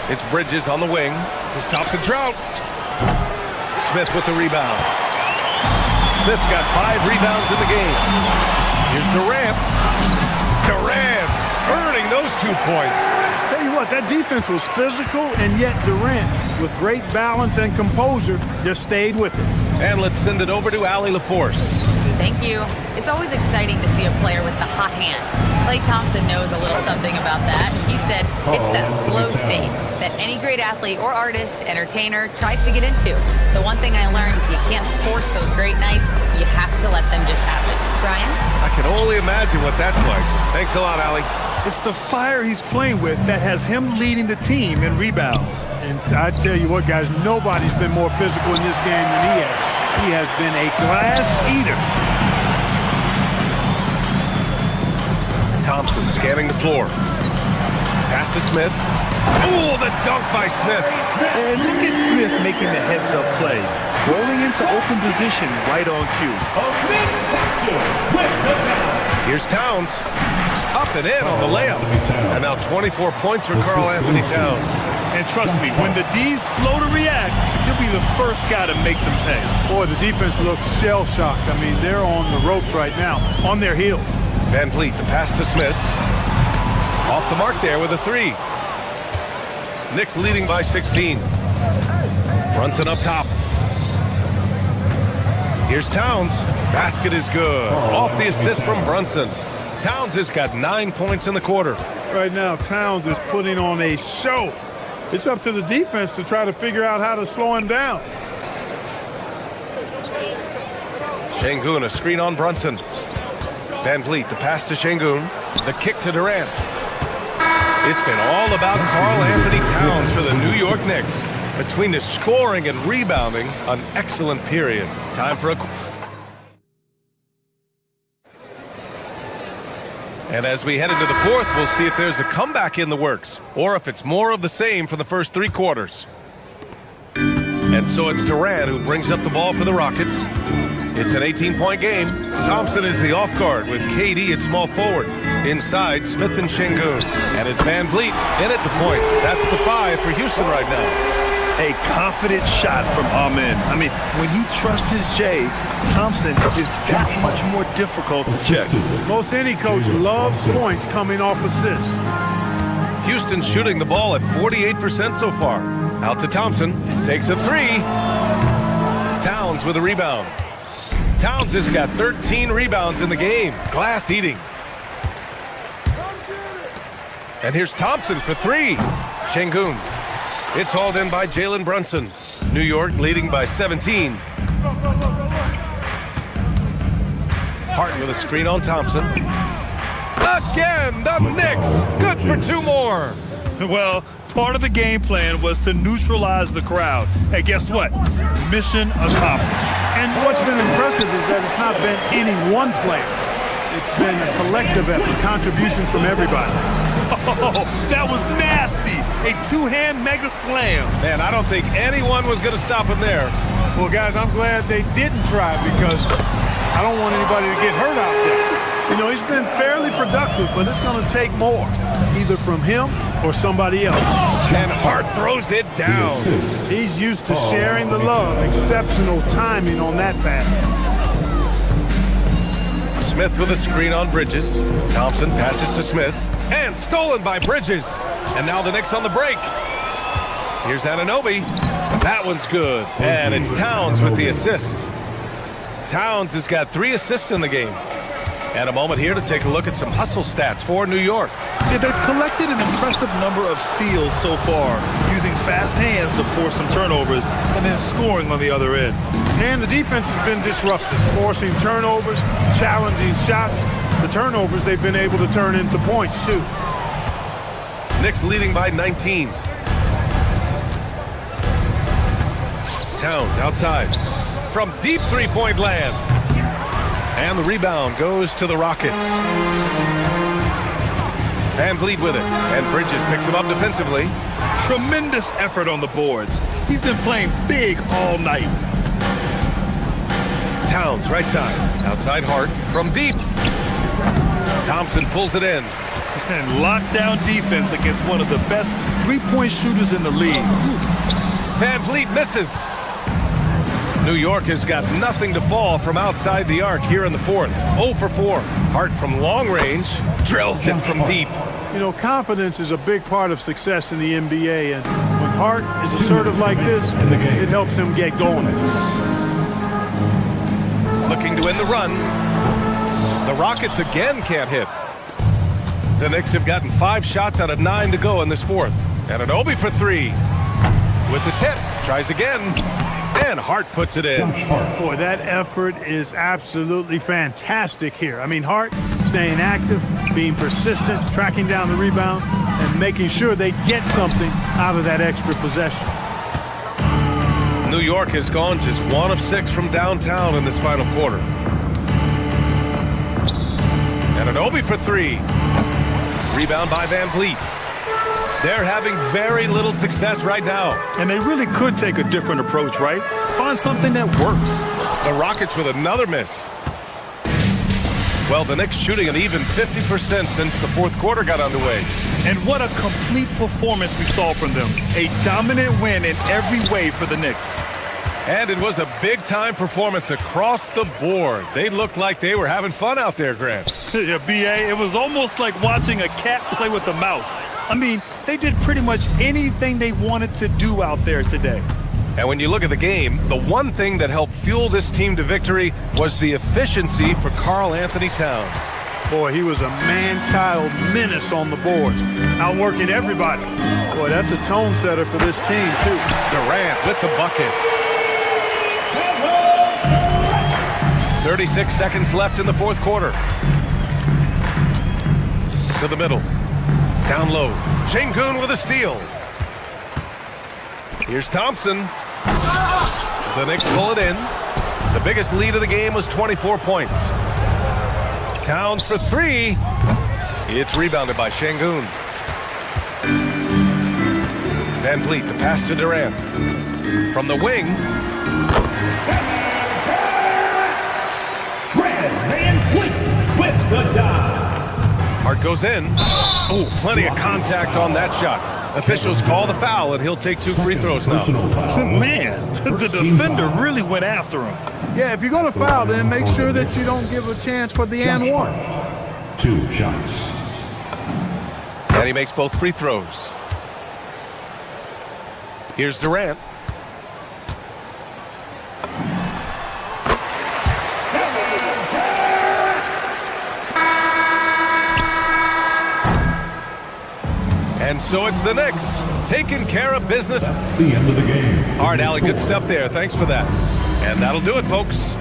It's Bridges on the wing to stop the drought. Smith with the rebound. Smith's got 5 rebounds in the game. Here's Durant. Durant earning those 2 points. Tell you what, that defense was physical, and yet Durant, with great balance and composure, just stayed with it. And let's send it over to Allie LaForce. Thank you. It's always exciting to see a player with the hot hand. Klay Thompson knows a little something about that. He said it's that flow state that any great athlete or artist, entertainer, tries to get into. The one thing I learned is you can't force those great nights. You have to let them just happen. Brian? I can only imagine what that's like. Thanks a lot, Allie. It's the fire he's playing with that has him leading the team in rebounds. And I tell you what, guys, nobody's been more physical in this game than he has. He has been a glass eater. Thompson scanning the floor. Pass to Smith. Oh, the dunk by Smith. And look at Smith making the heads-up play. Rolling into open position right on cue. Here's Towns. Up and in on the layup. And now 24 points for Karl-Anthony Towns. And trust me, when the D's slow to react, he'll be the first guy to make them pay. Boy, the defense looks shell-shocked. I mean, they're on the ropes right now, on their heels. Van Vliet, the pass to Smith. Off the mark there with a 3. Knicks leading by 16. Brunson up top. Here's Towns. Basket is good. Off the assist from Brunson. Towns has got 9 points in the quarter. Right now, Towns is putting on a show. It's up to the defense to try to figure out how to slow him down. Şengün, a screen on Brunson. Van Vliet, the pass to Şengün. The kick to Durant. It's been all about Karl-Anthony Towns for the New York Knicks. Between the scoring and rebounding, an excellent period. Time for a... And as we head into the fourth, we'll see if there's a comeback in the works, or if it's more of the same from the first 3 quarters. And so it's Durant who brings up the ball for the Rockets. It's an 18-point game. Thompson is the off guard with KD at small forward. Inside, Smith and Şengün. And it's Van Vliet in at the point. That's the 5 for Houston right now. A confident shot from Amen. I mean, when you trust his J, Thompson is that much more difficult to check. Most any coach loves points coming off assists. Houston shooting the ball at 48% so far. Out to Thompson. Takes a 3. Towns with a rebound. Towns has got 13 rebounds in the game. Glass eating. And here's Thompson for 3. Şengün. It's hauled in by Jalen Brunson. New York leading by 17. Hart with a screen on Thompson. Again, the Knicks. Good for 2 more. Well, part of the game plan was to neutralize the crowd. Hey, guess what? Mission accomplished. And what's been impressive is that it's not been any one player. It's been a collective effort, contributions from everybody. Oh, that was nasty. A 2-hand mega slam. Man, I don't think anyone was going to stop him there. Well, guys, I'm glad they didn't try because I don't want anybody to get hurt out there. You know, he's been fairly productive, but it's going to take more, either from him or somebody else. And Hart throws it down. He's used to sharing the love. Exceptional timing on that pass. Smith with a screen on Bridges. Thompson passes to Smith. And stolen by Bridges. And now the Knicks on the break. Here's Anunoby. That one's good. And it's Towns with the assist. Towns has got 3 assists in the game. And a moment here to take a look at some hustle stats for New York. Yeah, they've collected an impressive number of steals so far, using fast hands to force some turnovers and then scoring on the other end. And the defense has been disruptive, forcing turnovers, challenging shots. The turnovers they've been able to turn into points, too. Knicks leading by 19. Towns outside from deep three-point land. And the rebound goes to the Rockets. Van Vliet with it. And Bridges picks him up defensively. Tremendous effort on the boards. He's been playing big all night. Towns right side. Outside Hart from deep. Thompson pulls it in. And lockdown defense against one of the best three-point shooters in the league. Van Vliet misses. New York has got nothing to fall from outside the arc here in the fourth. 0 for 4. Hart from long range drills it from deep. You know, confidence is a big part of success in the NBA, and when Hart is assertive like this, it helps him get going. Looking to end the run. The Rockets again can't hit. The Knicks have gotten 5 shots out of 9 to go in this fourth. Anunoby for 3. With the tip, tries again. And Hart puts it in. Boy, that effort is absolutely fantastic here. I mean, Hart staying active, being persistent, tracking down the rebound, and making sure they get something out of that extra possession. New York has gone just 1 of 6 from downtown in this final quarter. Anunoby for 3. Rebound by Van Vliet. They're having very little success right now. And they really could take a different approach, right? Find something that works. The Rockets with another miss. Well, the Knicks shooting an even 50% since the fourth quarter got underway. And what a complete performance we saw from them. A dominant win in every way for the Knicks. And it was a big-time performance across the board. They looked like they were having fun out there, Grant. Yeah, B.A., it was almost like watching a cat play with a mouse. I mean, they did pretty much anything they wanted to do out there today. And when you look at the game, the one thing that helped fuel this team to victory was the efficiency for Karl Anthony Towns. Boy, he was a man-child menace on the boards, outworking everybody. Boy, that's a tone setter for this team, too. Durant with the bucket. 36 seconds left in the fourth quarter. To the middle. Down low. Şengün with a steal. Here's Thompson. The Knicks pull it in. The biggest lead of the game was 24 points. Towns for 3. It's rebounded by Şengün. Van Vliet, the pass to Durant. From the wing. Van Vliet with the dive. Hart goes in. Oh, plenty of contact on that shot. Officials call the foul, and he'll take 2 free throws now. Man, the defender really went after him. Yeah, if you're going to foul, then make sure that you don't give a chance for the and one. 2 shots. And he makes both free throws. Here's Durant. And so it's the Knicks taking care of business. That's the end of the game. All right, Allie, good stuff there. Thanks for that. And that'll do it, folks.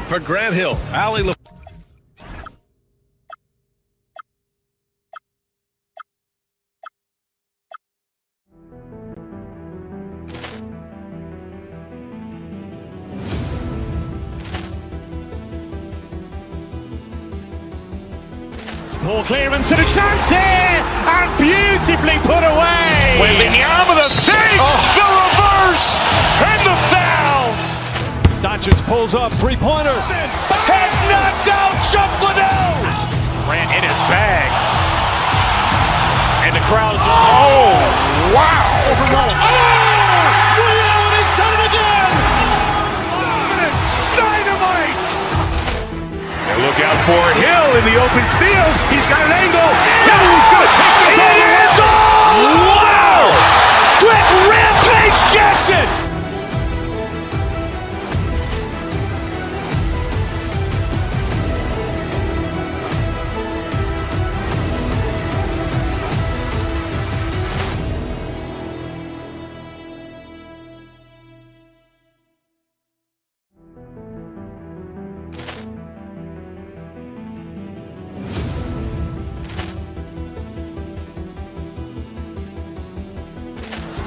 For Grant Hill, Allie. Ball clearance and a chance here, and beautifully put away. Wembanyama the save, the reverse, and the foul. Doncic pulls up, three-pointer. Has knocked out Chuck Liddell. Grant in his bag. And the crowd's, oh, wow. Ray Allen has done it again. Dynamite. And look out for Hill in the open field. He's got an angle. Hill's going to take this all the way. Wow. Quick rampage Jackson.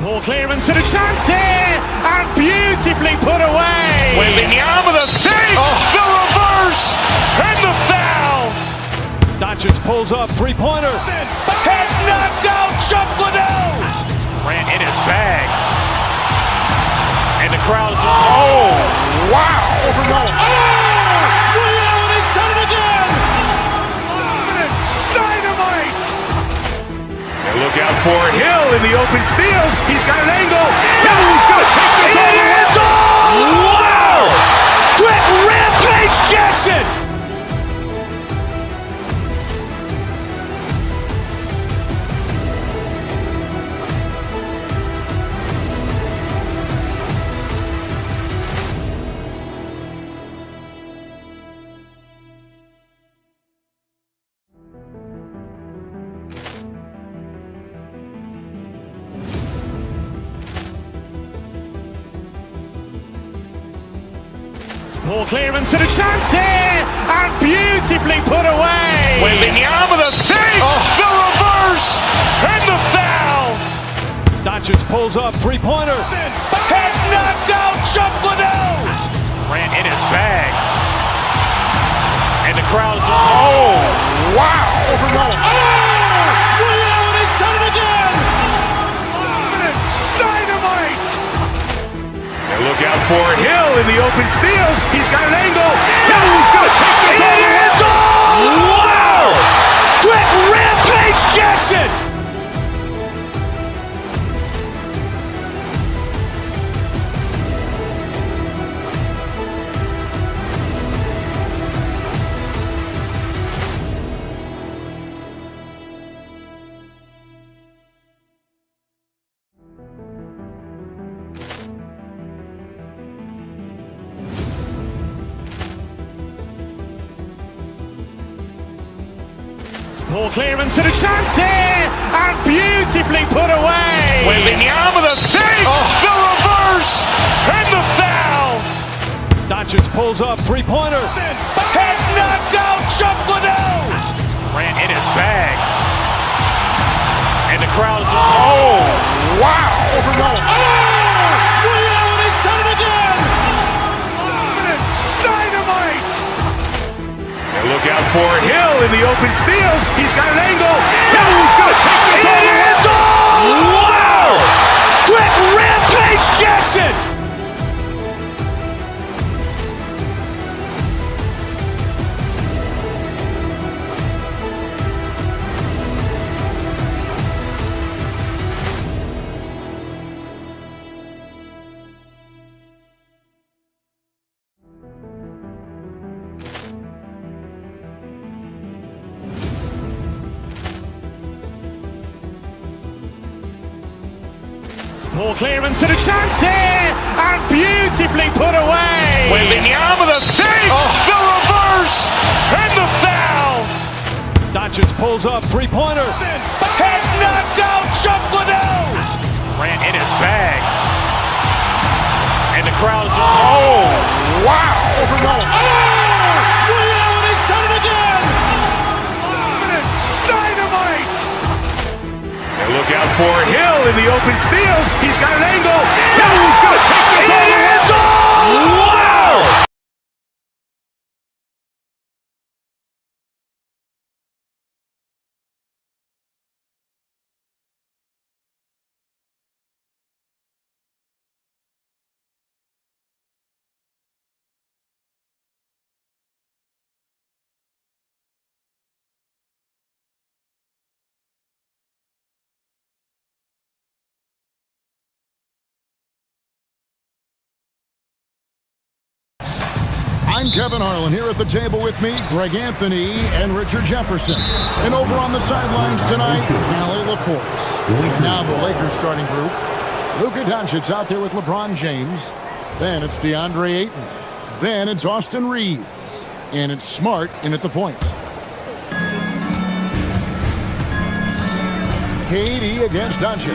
Ball clearance and a chance here, and beautifully put away. Wembanyama the fake, the reverse, and the foul. Doncic pulls up, three-pointer. Has knocked out Chuck Liddell. Grant in his bag. And the crowd's, oh, wow. Ray Allen has done it again. Dynamite. And look out for Hill in the open field. He's got an angle. Hill's going to take this all the way. Wow. Quick rampage Jackson. Ball clearance and a chance here, and beautifully put away. Wembanyama the fake, the reverse, and the foul. Doncic pulls up, three-pointer. Has knocked out Chuck Liddell. Grant in his bag. And the crowd's, oh, wow. Ray Allen has done it again. Dynamite. And look out for Hill in the open field. He's got an angle. Hill's going to take this all the way. Wow. Quick rampage Jackson. Ball clearance and a chance here, and beautifully put away. Wembanyama the fake, the reverse, and the foul. Doncic pulls up, three-pointer. Has knocked out Chuck Liddell. Grant in his bag. And the crowd's, oh, wow. Ray Allen has done it again. Dynamite. And look out for Hill in the open field. He's got an angle. Hill's going to take this all the way. Wow. Quick rampage Jackson. Ball clearance and a chance here, and beautifully put away. Wembanyama the fake, the reverse, and the foul. Doncic pulls up, three-pointer. Has knocked out Chuck Liddell. Grant in his bag. And the crowd's, oh, wow. Ray Allen has done it again. Dynamite. And look out for Hill in the open field. He's got an angle. Hill's going to take this all the way. Wow. I'm Kevin Harlan. Here at the table with me, Greg Anthony and Richard Jefferson. And over on the sidelines tonight, Allie LaForce. And now the Lakers starting group. Luka Doncic out there with LeBron James. Then it's DeAndre Ayton. Then it's Austin Reeves. And it's Smart in at the point. KD against Doncic.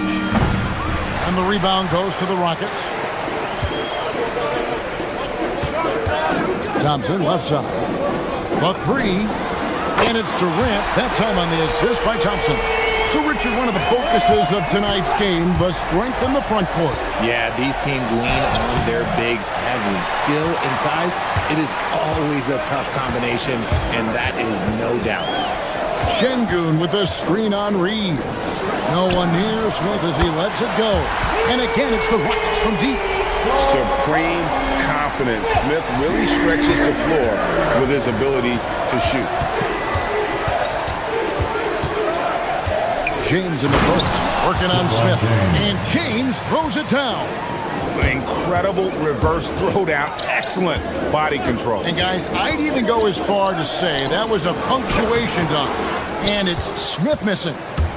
And the rebound goes to the Rockets. Thompson left side. The three. And it's Durant. That time on the assist by Thompson. So, Richard, one of the focuses of tonight's game was strength in the front court. Yeah, these teams lean on their bigs heavily. Skill and size, it is always a tough combination, and that is no doubt. Şengün with a screen on Reeves. No one near Smith as he lets it go. And again, it's the Rockets from deep. Supreme confidence. Smith really stretches the floor with his ability to shoot. James in the post, working on Smith. And James throws it down. Incredible reverse throwdown. Excellent body control. And guys, I'd even go as far to say that was a punctuation dunk. And it's Smith missing.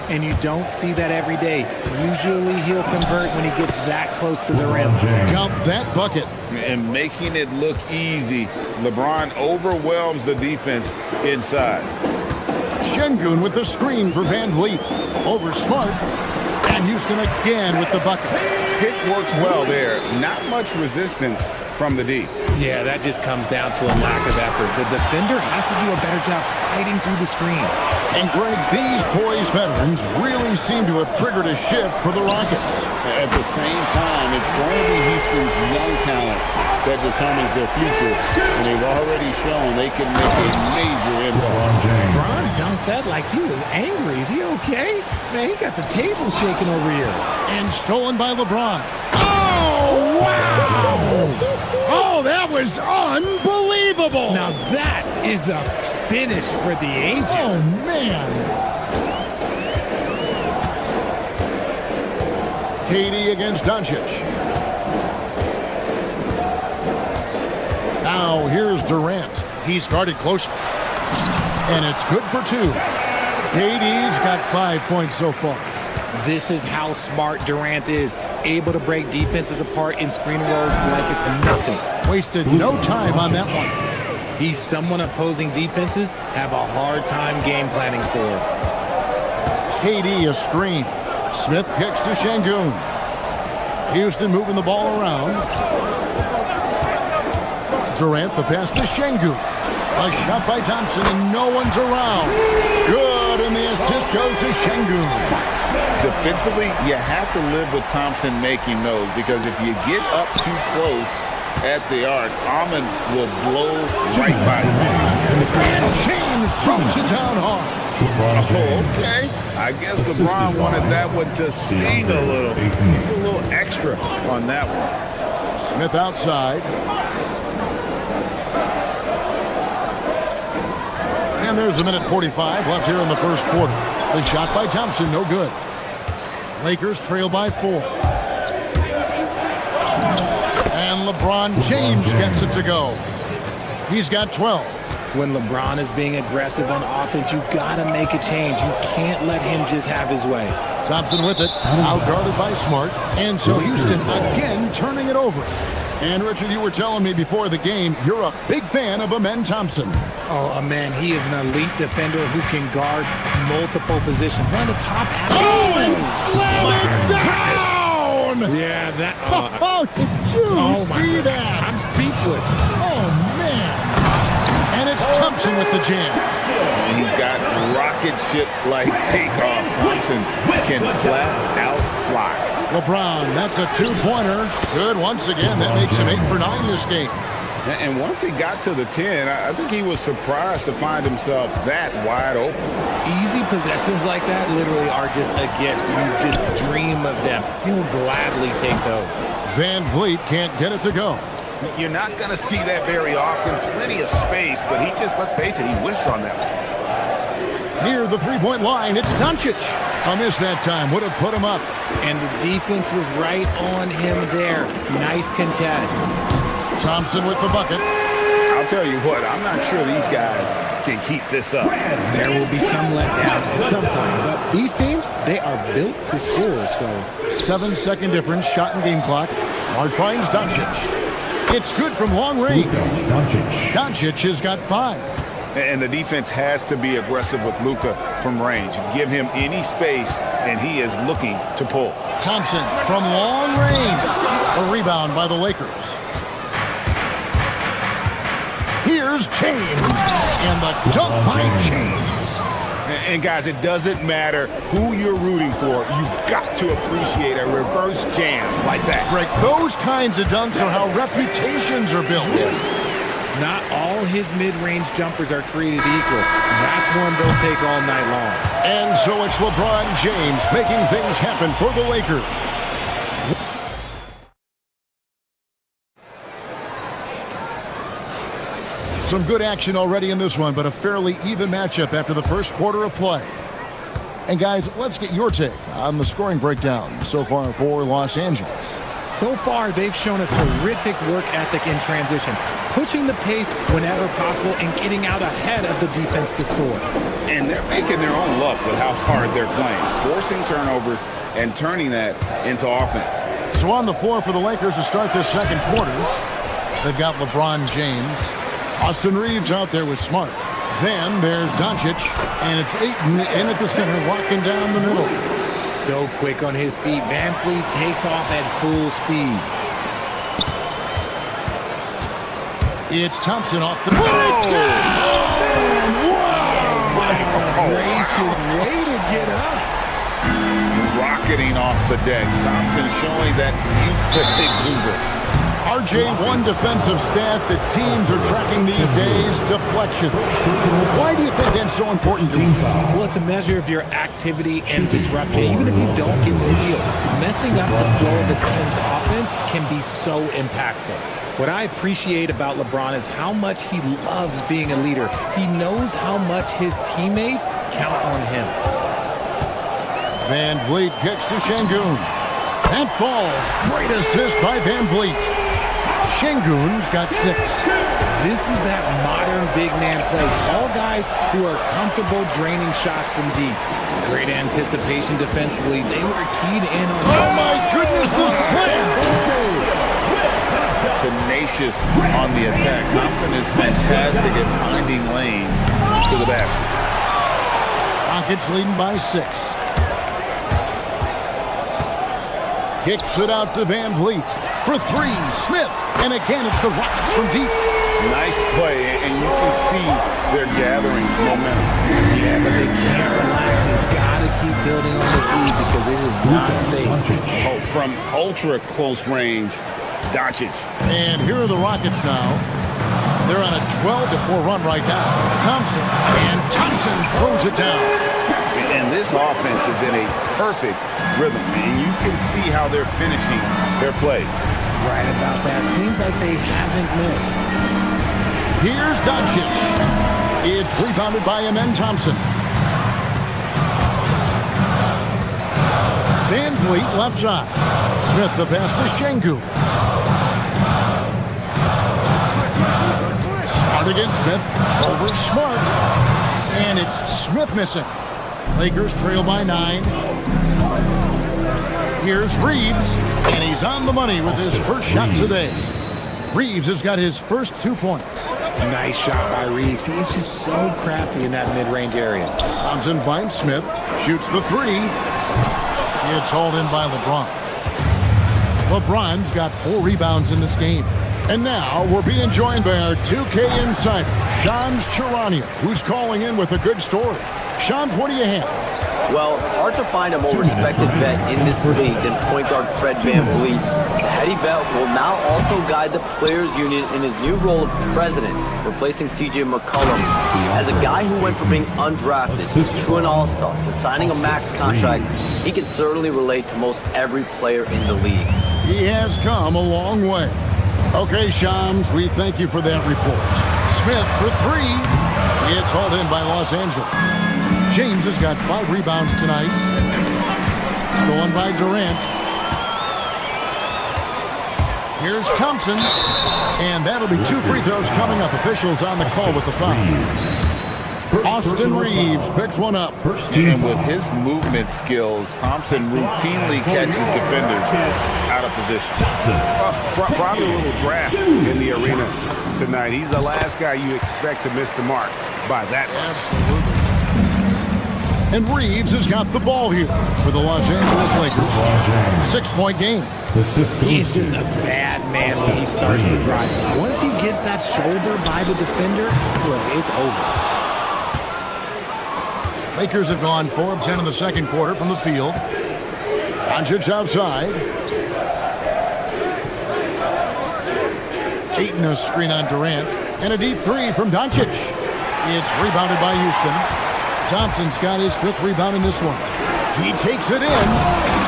And you don't see that every day. Usually he'll convert when he gets that close to the rim. Count that bucket. And making it look easy, LeBron overwhelms the defense inside. Şengün with the screen for Van Vliet. Over Smart. And Houston again with the bucket. Pick works well there. Not much resistance from the D. Yeah, that just comes down to a lack of effort. The defender has to do a better job fighting through the screen. And Greg, these poised veterans really seem to have triggered a shift for the Rockets. At the same time, it's going to be Houston's young talent that determines their future. And they've already shown they can make a major impact. LeBron dunked that like he was angry. Is he okay? Man, he got the table shaking over here. And stolen by LeBron. Oh, wow! Oh, that was unbelievable! Now that is a finish for the ages. Oh, man! KD against Doncic. Now here's Durant. He's guarded closely. And it's good for two. KD's got 5 points so far. This is how smart Durant is. Able to break defenses apart in screen rolls like it's nothing. Wasted no time on that one. He's someone opposing defenses have a hard time game planning for. KD a screen. Smith kicks to Şengün. Houston moving the ball around. Durant the pass to Şengün. A shot by Thompson and no one's around. Good, and the assist goes to Şengün. Defensively, you have to live with Thompson making those because if you get up too close at the arc, Ahmed will blow right by you. And James throws it down hard. Oh, okay. I guess LeBron wanted that one to sting a little extra on that one. Smith outside. And there's a minute 45 left here in the first quarter. The shot by Thompson, no good. Lakers trail by 4. And LeBron James gets it to go. He's got 12. When LeBron is being aggressive on offense, you gotta make a change. You can't let him just have his way. Thompson with it, outguarded by Smart. And so Houston again turning it over. And Richard, you were telling me before the game, you're a big fan of Amen Thompson. Oh, man, he is an elite defender who can guard multiple positions. One of the top athletes. Oh, and slam it down! Goodness. Yeah, that. Did you see that? I'm speechless. Oh, man. And it's Thompson with the jam. And he's got rocket ship-like takeoff. Thompson can flat out fly. LeBron, that's a two-pointer. Good once again. That makes him 8 for 9 this game. And once he got to the 10, I think he was surprised to find himself that wide open. Easy possessions like that literally are just a gift. You just dream of them. He'll gladly take those. Van Vliet can't get it to go. You're not going to see that very often. Plenty of space, but he just, let's face it, he whiffs on that one. Near the three-point line, it's Doncic. A miss that time would have put him up. And the defense was right on him there. Nice contest. Thompson with the bucket. I'll tell you what, I'm not sure these guys can keep this up. There will be some letdown at some point, but these teams, they are built to score, so. 7-second difference, shot and game clock. Smart finds Doncic. It's good from long range. Doncic has got 5. And the defense has to be aggressive with Luka from range. Give him any space, and he is looking to pull. Thompson from long range. A rebound by the Lakers. Here's James. And the dunk by James. And guys, it doesn't matter who you're rooting for. You've got to appreciate a reverse jam like that. Greg, those kinds of dunks are how reputations are built. Not all his mid-range jumpers are created equal. That's one they'll take all night long. And so it's LeBron James making things happen for the Lakers. Some good action already in this one, but a fairly even matchup after the first quarter of play. And guys, let's get your take on the scoring breakdown so far for Los Angeles. So far, they've shown a terrific work ethic in transition, pushing the pace whenever possible and getting out ahead of the defense to score. And they're making their own luck with how hard they're playing, forcing turnovers and turning that into offense. So on the floor for the Lakers to start this second quarter, they've got LeBron James. Austin Reeves out there with Smart. Then there's Doncic, and it's Ayton in at the center, walking down the middle. So quick on his feet, Van Fleet takes off at full speed. It's Thompson off the... Put it down! Wow! Gracious way to get up. Rocketing off the deck. Thompson showing that youthful exuberance. RJ, one defensive stat that teams are tracking these days, deflection. Why do you think that's so important to you? Well, it's a measure of your activity and disruption. Even if you don't get the steal, messing up the flow of the team's offense can be so impactful. What I appreciate about LeBron is how much he loves being a leader. He knows how much his teammates count on him. Van Vliet kicks to Şengün. That falls. Great assist by Van Vliet. Şengün's got 6. This is that modern big man play. Tall guys who are comfortable draining shots from deep. Great anticipation defensively. They were keyed in on... Oh my goodness, the slam! Tenacious on the attack. Thompson is fantastic at finding lanes to the basket. Rockets leading by 6. Kicks it out to Van Vliet. For 3, Smith. And again, it's the Rockets from deep. Nice play, and you can see they're gathering momentum. Yeah, but they can't relax. They've got to keep building on this lead because it is not safe. Oh, from ultra close range, Doncic. And here are the Rockets now. They're on a 12-4 run right now. Thompson. And Thompson throws it down. And this offense is in a perfect rhythm, and you can see how they're finishing their play. Right about that. Seems like they haven't missed. Here's Doncic. It's rebounded by Amen Thompson. Van Vliet left side. Smith the pass to Şengün. Smart against Smith. Over Smart. And it's Smith missing. Lakers trail by 9. Here's Reeves, and he's on the money with his first shot today. Reeves has got his first 2 points. Nice shot by Reeves. He is just so crafty in that mid-range area. Thompson finds Smith, shoots the 3. It's hauled in by LeBron. LeBron's got 4 rebounds in this game. And now we're being joined by our 2K insider, Shams Charania, who's calling in with a good story. Shams, what do you have? Well, hard to find a more respected vet in this league than point guard Fred VanVleet. The heady vet will now also guide the Players Union in his new role of president, replacing C.J. McCollum. As a guy who went from being undrafted to an all-star to signing a max contract, he can certainly relate to most every player in the league. He has come a long way. Okay, Shams, we thank you for that report. Smith for 3. It's hauled in by Los Angeles. James has got 5 rebounds tonight. Stolen by Durant. Here's Thompson, and that'll be 2 free throws coming up. Officials on the call with the foul. Austin Reeves picks one up. And with his movement skills, Thompson routinely catches defenders out of position. Probably a little draft in the arena tonight. He's the last guy you expect to miss the mark by that much. Absolutely. And Reeves has got the ball here for the Los Angeles Lakers. 6-point game. He's just a bad man when he starts to drive. Once he gets that shoulder by the defender, well, it's over. Lakers have gone 4 of 10 in the second quarter from the field. Doncic outside. Ayton a screen on Durant. And a deep 3 from Doncic. It's rebounded by Houston. Thompson's got his 5th rebound in this one. He takes it in.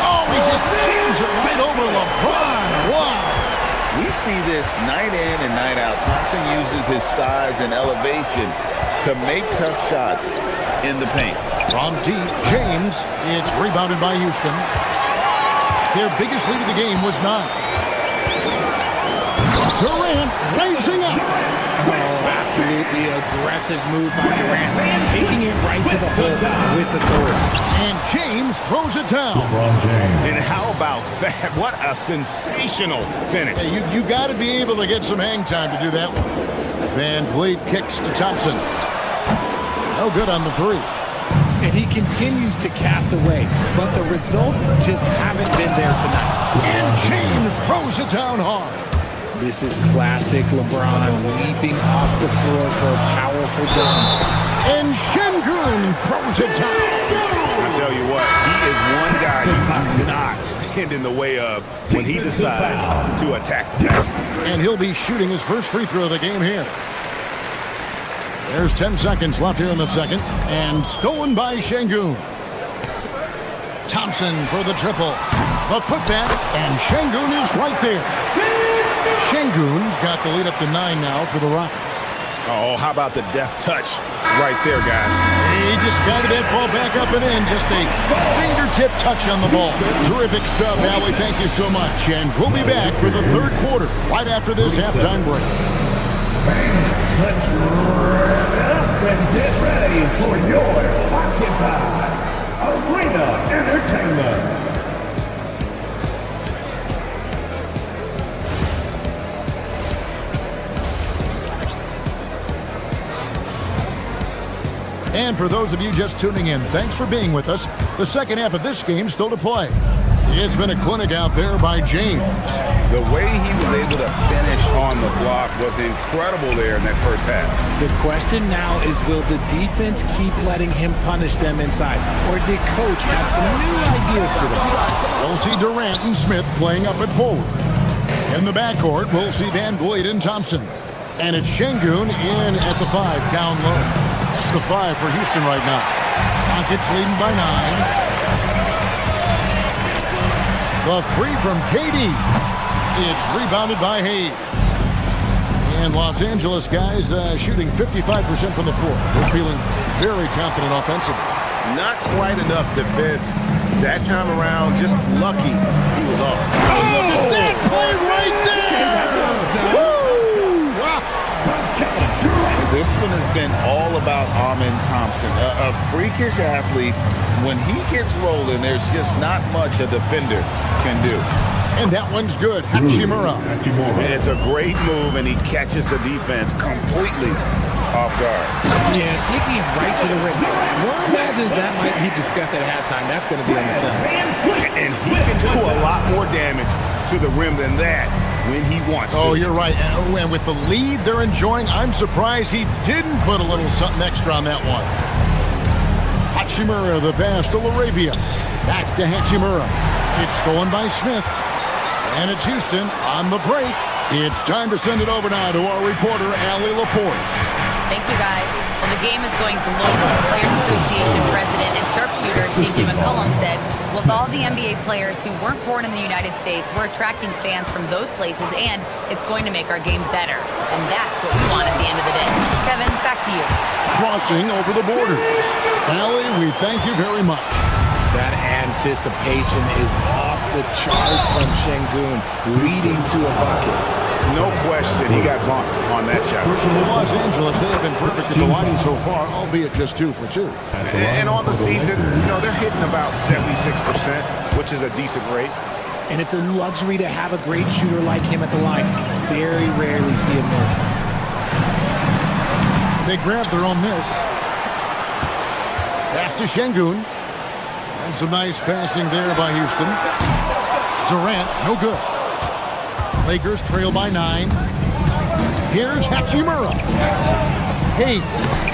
Oh, he just jams it right over LeBron. Wow. We see this night in and night out. Thompson uses his size and elevation to make tough shots in the paint. From deep, James. It's rebounded by Houston. Their biggest lead of the game was 9. Durant raising up. Oh, absolutely aggressive move by Durant, taking it right to the hole with authority. And James throws it down. And how about that? What a sensational finish. Hey, you got to be able to get some hang time to do that one. Van Vliet kicks to Thompson. No good on the 3. And he continues to cast away, but the results just haven't been there tonight. And James throws it down hard. This is classic LeBron leaping off the floor for a powerful dunk. And Şengün throws it down. I tell you what, he is one guy you do not stand in the way of when he decides to attack the basket. And he'll be shooting his first free throw of the game here. There's 10 seconds left here in the second. And stolen by Şengün. Thompson for the triple. The putback, and Şengün is right there. Şengün's got the lead up to 9 now for the Rockets. Oh, how about the deft touch right there, guys? He just guided that ball back up and in. Just a fingertip touch on the ball. Terrific stuff, Allie. Thank you so much. And we'll be back for the third quarter right after this halftime break. Let's wrap up and get ready for your Occupy Arena Entertainment. And for those of you just tuning in, thanks for being with us. The second half of this game still to play. It's been a clinic out there by James. The way he was able to finish on the block was incredible there in that first half. The question now is, will the defense keep letting him punish them inside? Or did Coach have some new ideas for them? We'll see Durant and Smith playing up at forward. In the backcourt, we'll see Van Vliet and Thompson. And it's Şengün in at the 5, down low. That's the 5 for Houston right now. Rockets leading by 9. The 3 from KD. It's rebounded by Hayes. And Los Angeles guys shooting 55% from the floor. They're feeling very confident offensively. Not quite enough defense that time around. Just lucky he was off. Oh, that play right there! Woo! Wow. This one has been all about Amen Thompson, a freakish athlete. When he gets rolling, there's just not much a defender can do. And that one's good. Hachimura. It's a great move, and he catches the defense completely off guard. Yeah, taking it right to the rim. One imagines that might be discussed at halftime. That's going to be on the film. And he can do a lot more damage to the rim than that when he wants to. Oh, you're right. And with the lead they're enjoying, I'm surprised he didn't put a little something extra on that one. Hachimura, the pass to LaRavia. Back to Hachimura. It's stolen by Smith. And it's Houston on the break. It's time to send it over now to our reporter, Allie LaForce. Thank you, guys. Well, the game is going global. The Players Association president and sharpshooter C.J. McCollum said, with all the NBA players who weren't born in the United States, we're attracting fans from those places, and it's going to make our game better. And that's what we want at the end of the day. Kevin, back to you. Crossing over the borders. Allie, we thank you very much. That anticipation is off the charts from Şengün, leading to a bucket. No question, he got bumped on that shot. Los Angeles, they have been perfect at the line so far, albeit just 2 for 2. And on the season, they're hitting about 76%, which is a decent rate. And it's a luxury to have a great shooter like him at the line. Very rarely see him miss. They grab their own miss. Pass to Şengün. And some nice passing there by Houston. Durant, no good. Lakers trail by 9. Here's Hachimura. Hey,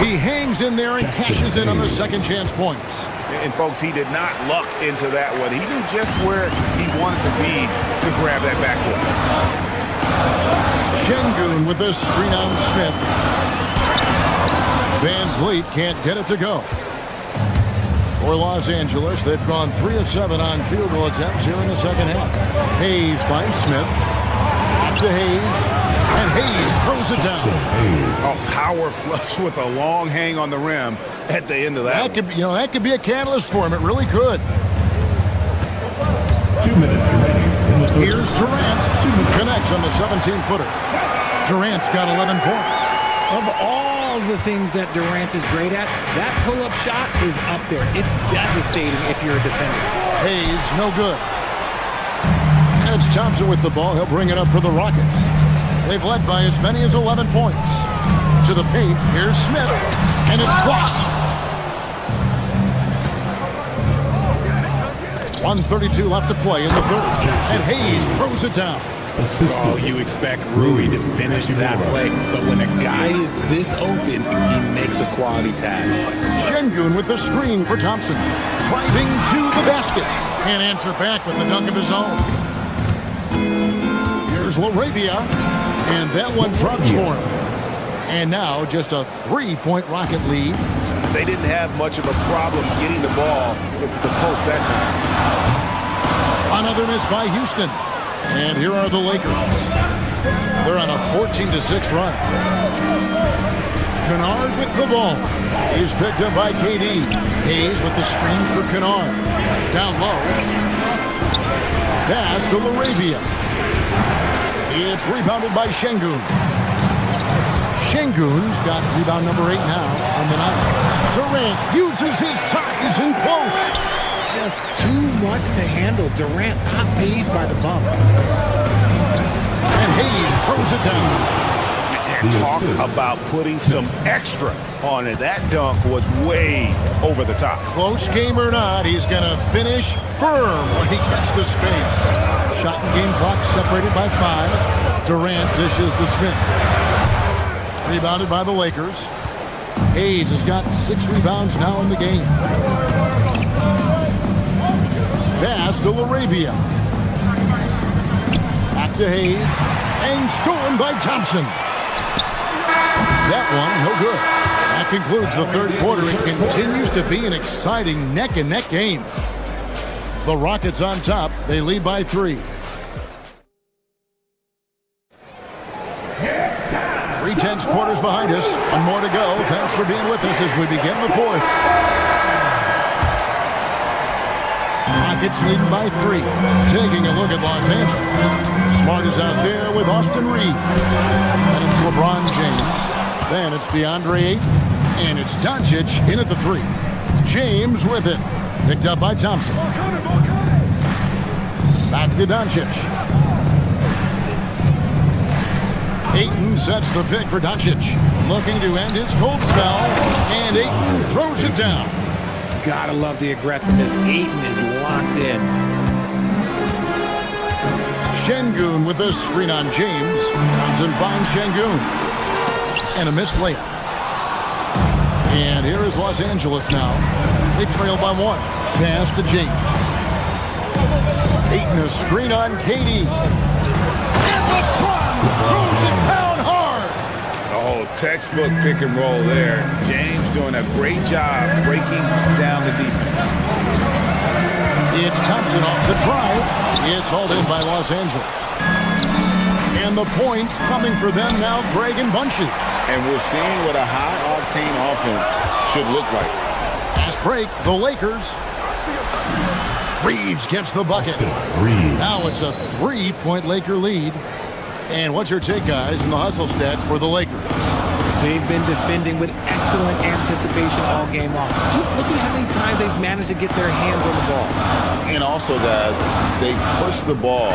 he hangs in there and cashes in on the second chance points. And folks, he did not luck into that one. He knew just where he wanted to be to grab that backboard. Şengün with this screen on Smith. Van Vliet can't get it to go. For Los Angeles, they've gone 3 of 7 on field goal attempts here in the second half. Hayes finds Smith. Back to Hayes. And Hayes throws it down. A power flush with a long hang on the rim at the end of that. That could be a catalyst for him. It really could. 2 minutes remaining. Here's Durant. Connects on the 17-footer. Durant's got 11 points. Of all the things that Durant is great at, that pull-up shot is up there. It's devastating if you're a defender. Hayes, no good. And it's Thompson with the ball. He'll bring it up for the Rockets. They've led by as many as 11 points. To the paint, here's Smith, and it's blocked. 1:32 left to play in the third, and Hayes throws it down. Oh, you expect Rui to finish that play, but when a guy is this open, he makes a quality pass. Şengün with the screen for Thompson. Driving to the basket. Can't answer back with the dunk of his own. Here's LaRavia, and that one drops for him. And now just a 3-point Rocket lead. They didn't have much of a problem getting the ball into the post that time. Another miss by Houston. And here are the Lakers. They're on a 14-6 run. Kennard with the ball. He's picked up by KD. Hayes with the screen for Kennard. Down low. Pass to LaRavia. It's rebounded by Şengün. Şengün's got rebound number 8 now on the night. Durant uses his size and close. Just too much to handle. Durant not phased by the bump. And Hayes throws it down. And talk about putting some extra on it. That dunk was way over the top. Close game or not, he's going to finish firm when he gets the space. Shot and game clock separated by 5. Durant dishes to Smith. Rebounded by the Lakers. Hayes has got 6 rebounds now in the game. Pass to LaRavia. Back to Hayes. And stolen by Thompson. That one, no good. That concludes the third quarter. It continues to be an exciting neck-and-neck game. The Rockets on top. They lead by 3. 3/10 quarters behind us. One more to go. Thanks for being with us as we begin the fourth. Rockets leading by 3. Taking a look at Los Angeles. Smart is out there with Austin Reed. And it's LeBron James. Then it's DeAndre Ayton. And it's Doncic in at the 3. James with it. Picked up by Thompson. Back to Doncic. Ayton sets the pick for Doncic. Looking to end his cold spell. And Ayton throws it down. Gotta love the aggressiveness. Ayton is locked in. Şengün with this screen on James. Thompson finds Şengün. And a missed layup. And here is Los Angeles now. They trail by 1. Pass to James. Ayton a screen on KD. And LeBron throws it down hard. Oh, textbook pick and roll there. James doing a great job breaking down the defense. It's Thompson off the drive. It's hauled in by Los Angeles. And the points coming for them now, Greg and Bunches. And we're seeing what a high-octane offense should look like. Fast break, the Lakers. Reeves gets the bucket. Now it's a 3-point Laker lead. And what's your take, guys, in the hustle stats for the Lakers? They've been defending with excellent anticipation all game long. Just look at how many times they've managed to get their hands on the ball. And also, guys, they pushed the ball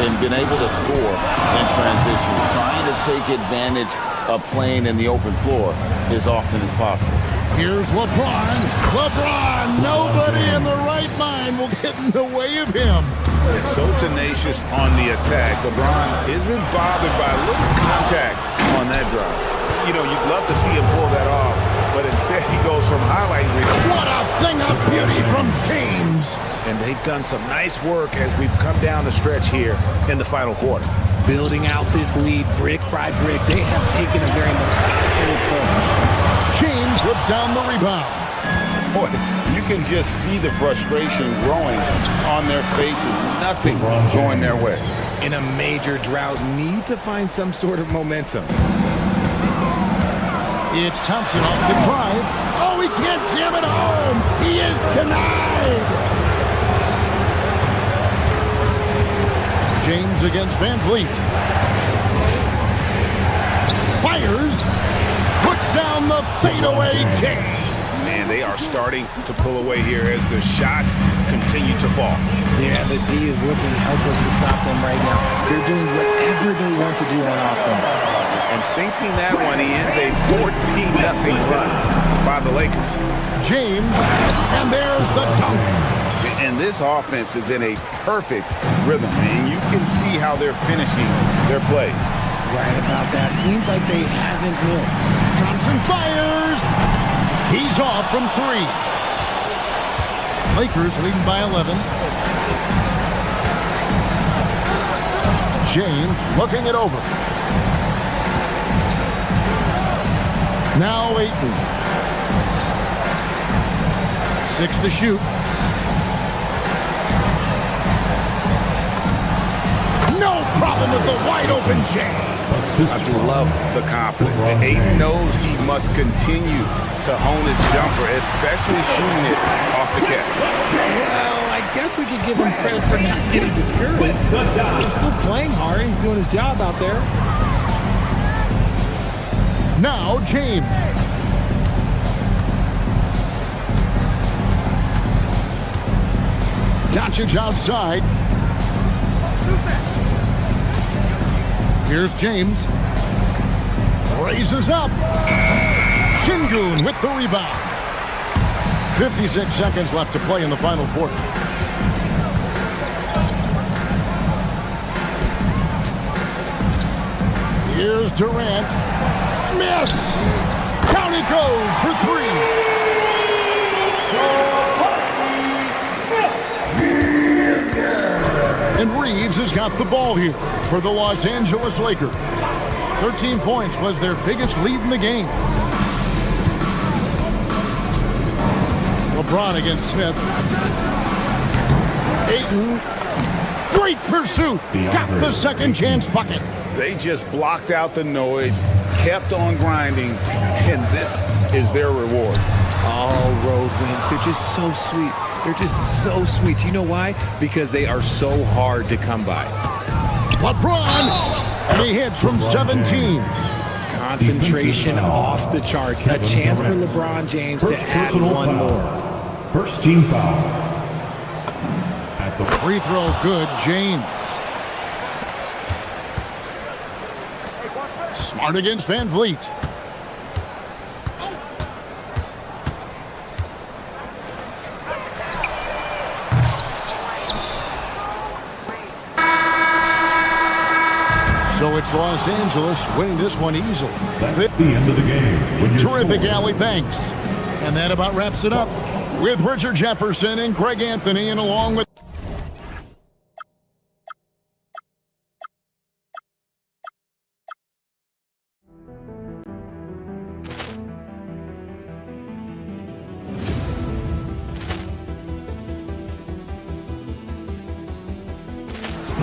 and been able to score in transition, trying to take advantage of playing in the open floor as often as possible. Here's LeBron. LeBron, nobody in the right mind will get in the way of him. So tenacious on the attack. LeBron isn't bothered by a little contact on that drive. You know, you'd love to see him pull that off, but instead he goes from highlight reel. What a thing of beauty from James. And they've done some nice work as we've come down the stretch here in the final quarter. Building out this lead brick by brick. They have taken a very methodical approach. James whips down the rebound. Boy, you can just see the frustration growing on their faces. Nothing going their way. In a major drought, need to find some sort of momentum. It's Thompson off the drive. Oh, he can't jam it home. He is denied. James against Van Vliet. Fires. Puts down the fadeaway kick. Man, they are starting to pull away here as the shots continue to fall. Yeah, the D is looking helpless to stop them right now. They're doing whatever they want to do on offense. And sinking that one, he ends a 14-0 run by the Lakers. James, and there's the dunk. And this offense is in a perfect rhythm, and you can see how they're finishing their plays. Right about that. Seems like they haven't missed. Thompson fires. He's off from 3. Lakers leading by 11. James looking it over. Now Ayton. 6 to shoot. No problem with the wide open James. I love the confidence. And Ayton knows he must continue to hone his jumper, especially shooting it off the catch. Well, I guess we could give him credit for not getting discouraged. He's still playing hard. He's doing his job out there. Now James. Doncic outside. Here's James. Raises up. Şengün with the rebound. 56 seconds left to play in the final quarter. Here's Durant. Smith. Down he goes for 3. And Reeves has got the ball here for the Los Angeles Lakers. 13 points was their biggest lead in the game. LeBron against Smith. Ayton. Great pursuit. Got the second chance bucket. They just blocked out the noise, kept on grinding, and this is their reward. All road wins. They're just so sweet. They're just so sweet. You know why? Because they are so hard to come by. LeBron, and he hits from 17. Concentration off the charts. A chance for LeBron James to add one more. First team foul. At the free throw, good, James. Smart against Van Vliet. So it's Los Angeles winning this one easily. That's the end of the game. Terrific, Allie. Thanks. And that about wraps it up with Richard Jefferson and Greg Anthony, and along with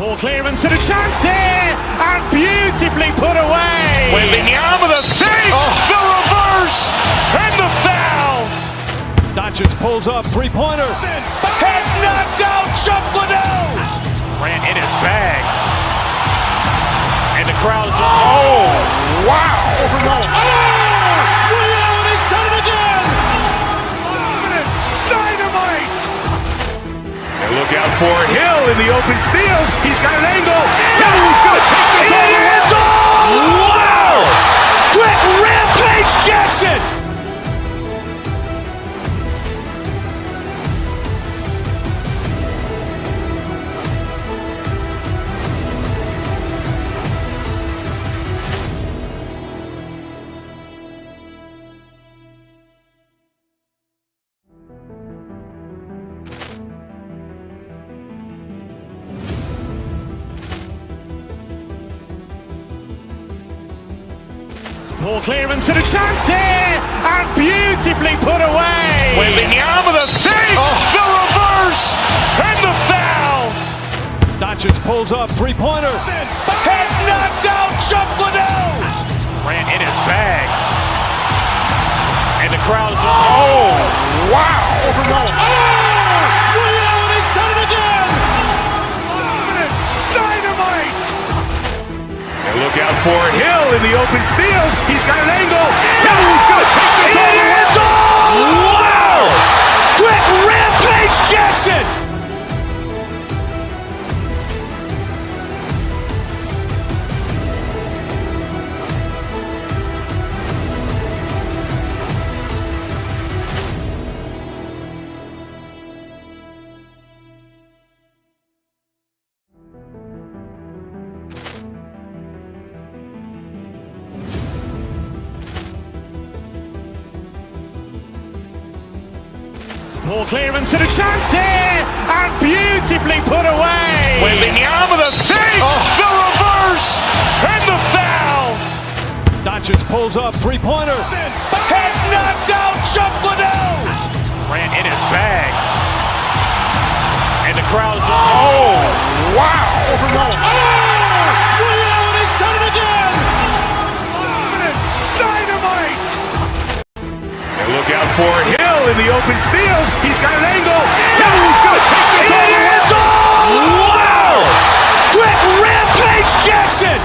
Poor clearance and a chance here, and beautifully put away. Wembanyama the save, the reverse, and the foul. Doncic pulls up, three-pointer. Has knocked out crowd's, oh, wow. Reality's done it again. Dynamite. And look out for Hill in the open field. He's got an angle. He's going to take this all the way. Wow! Quick rampage Jackson. Ball clearance and a chance here, and beautifully put away. Wembanyama the fake, the reverse, and the foul. Doncic pulls up, three-pointer. Has knocked out Chuck Liddell. Ran in his bag, and the crowd's, oh, wow. Reality's done it again. Dynamite. And look out for Hill in the open field. He's got an angle. He's going to take this all the way. Wow! Quick rampage Jackson. Ball clearance and a chance here, and beautifully put away. Wembanyama the fake, the reverse, and the foul. Doncic pulls up, three-pointer. Has knocked out Chuck Liddell. Ran in his bag, and the crowd's, oh, wow. Reality's done it again. Dynamite. And look out for Hill in the open field. He's got an angle. He's going to take this all the way. Wow! Quick rampage Jackson.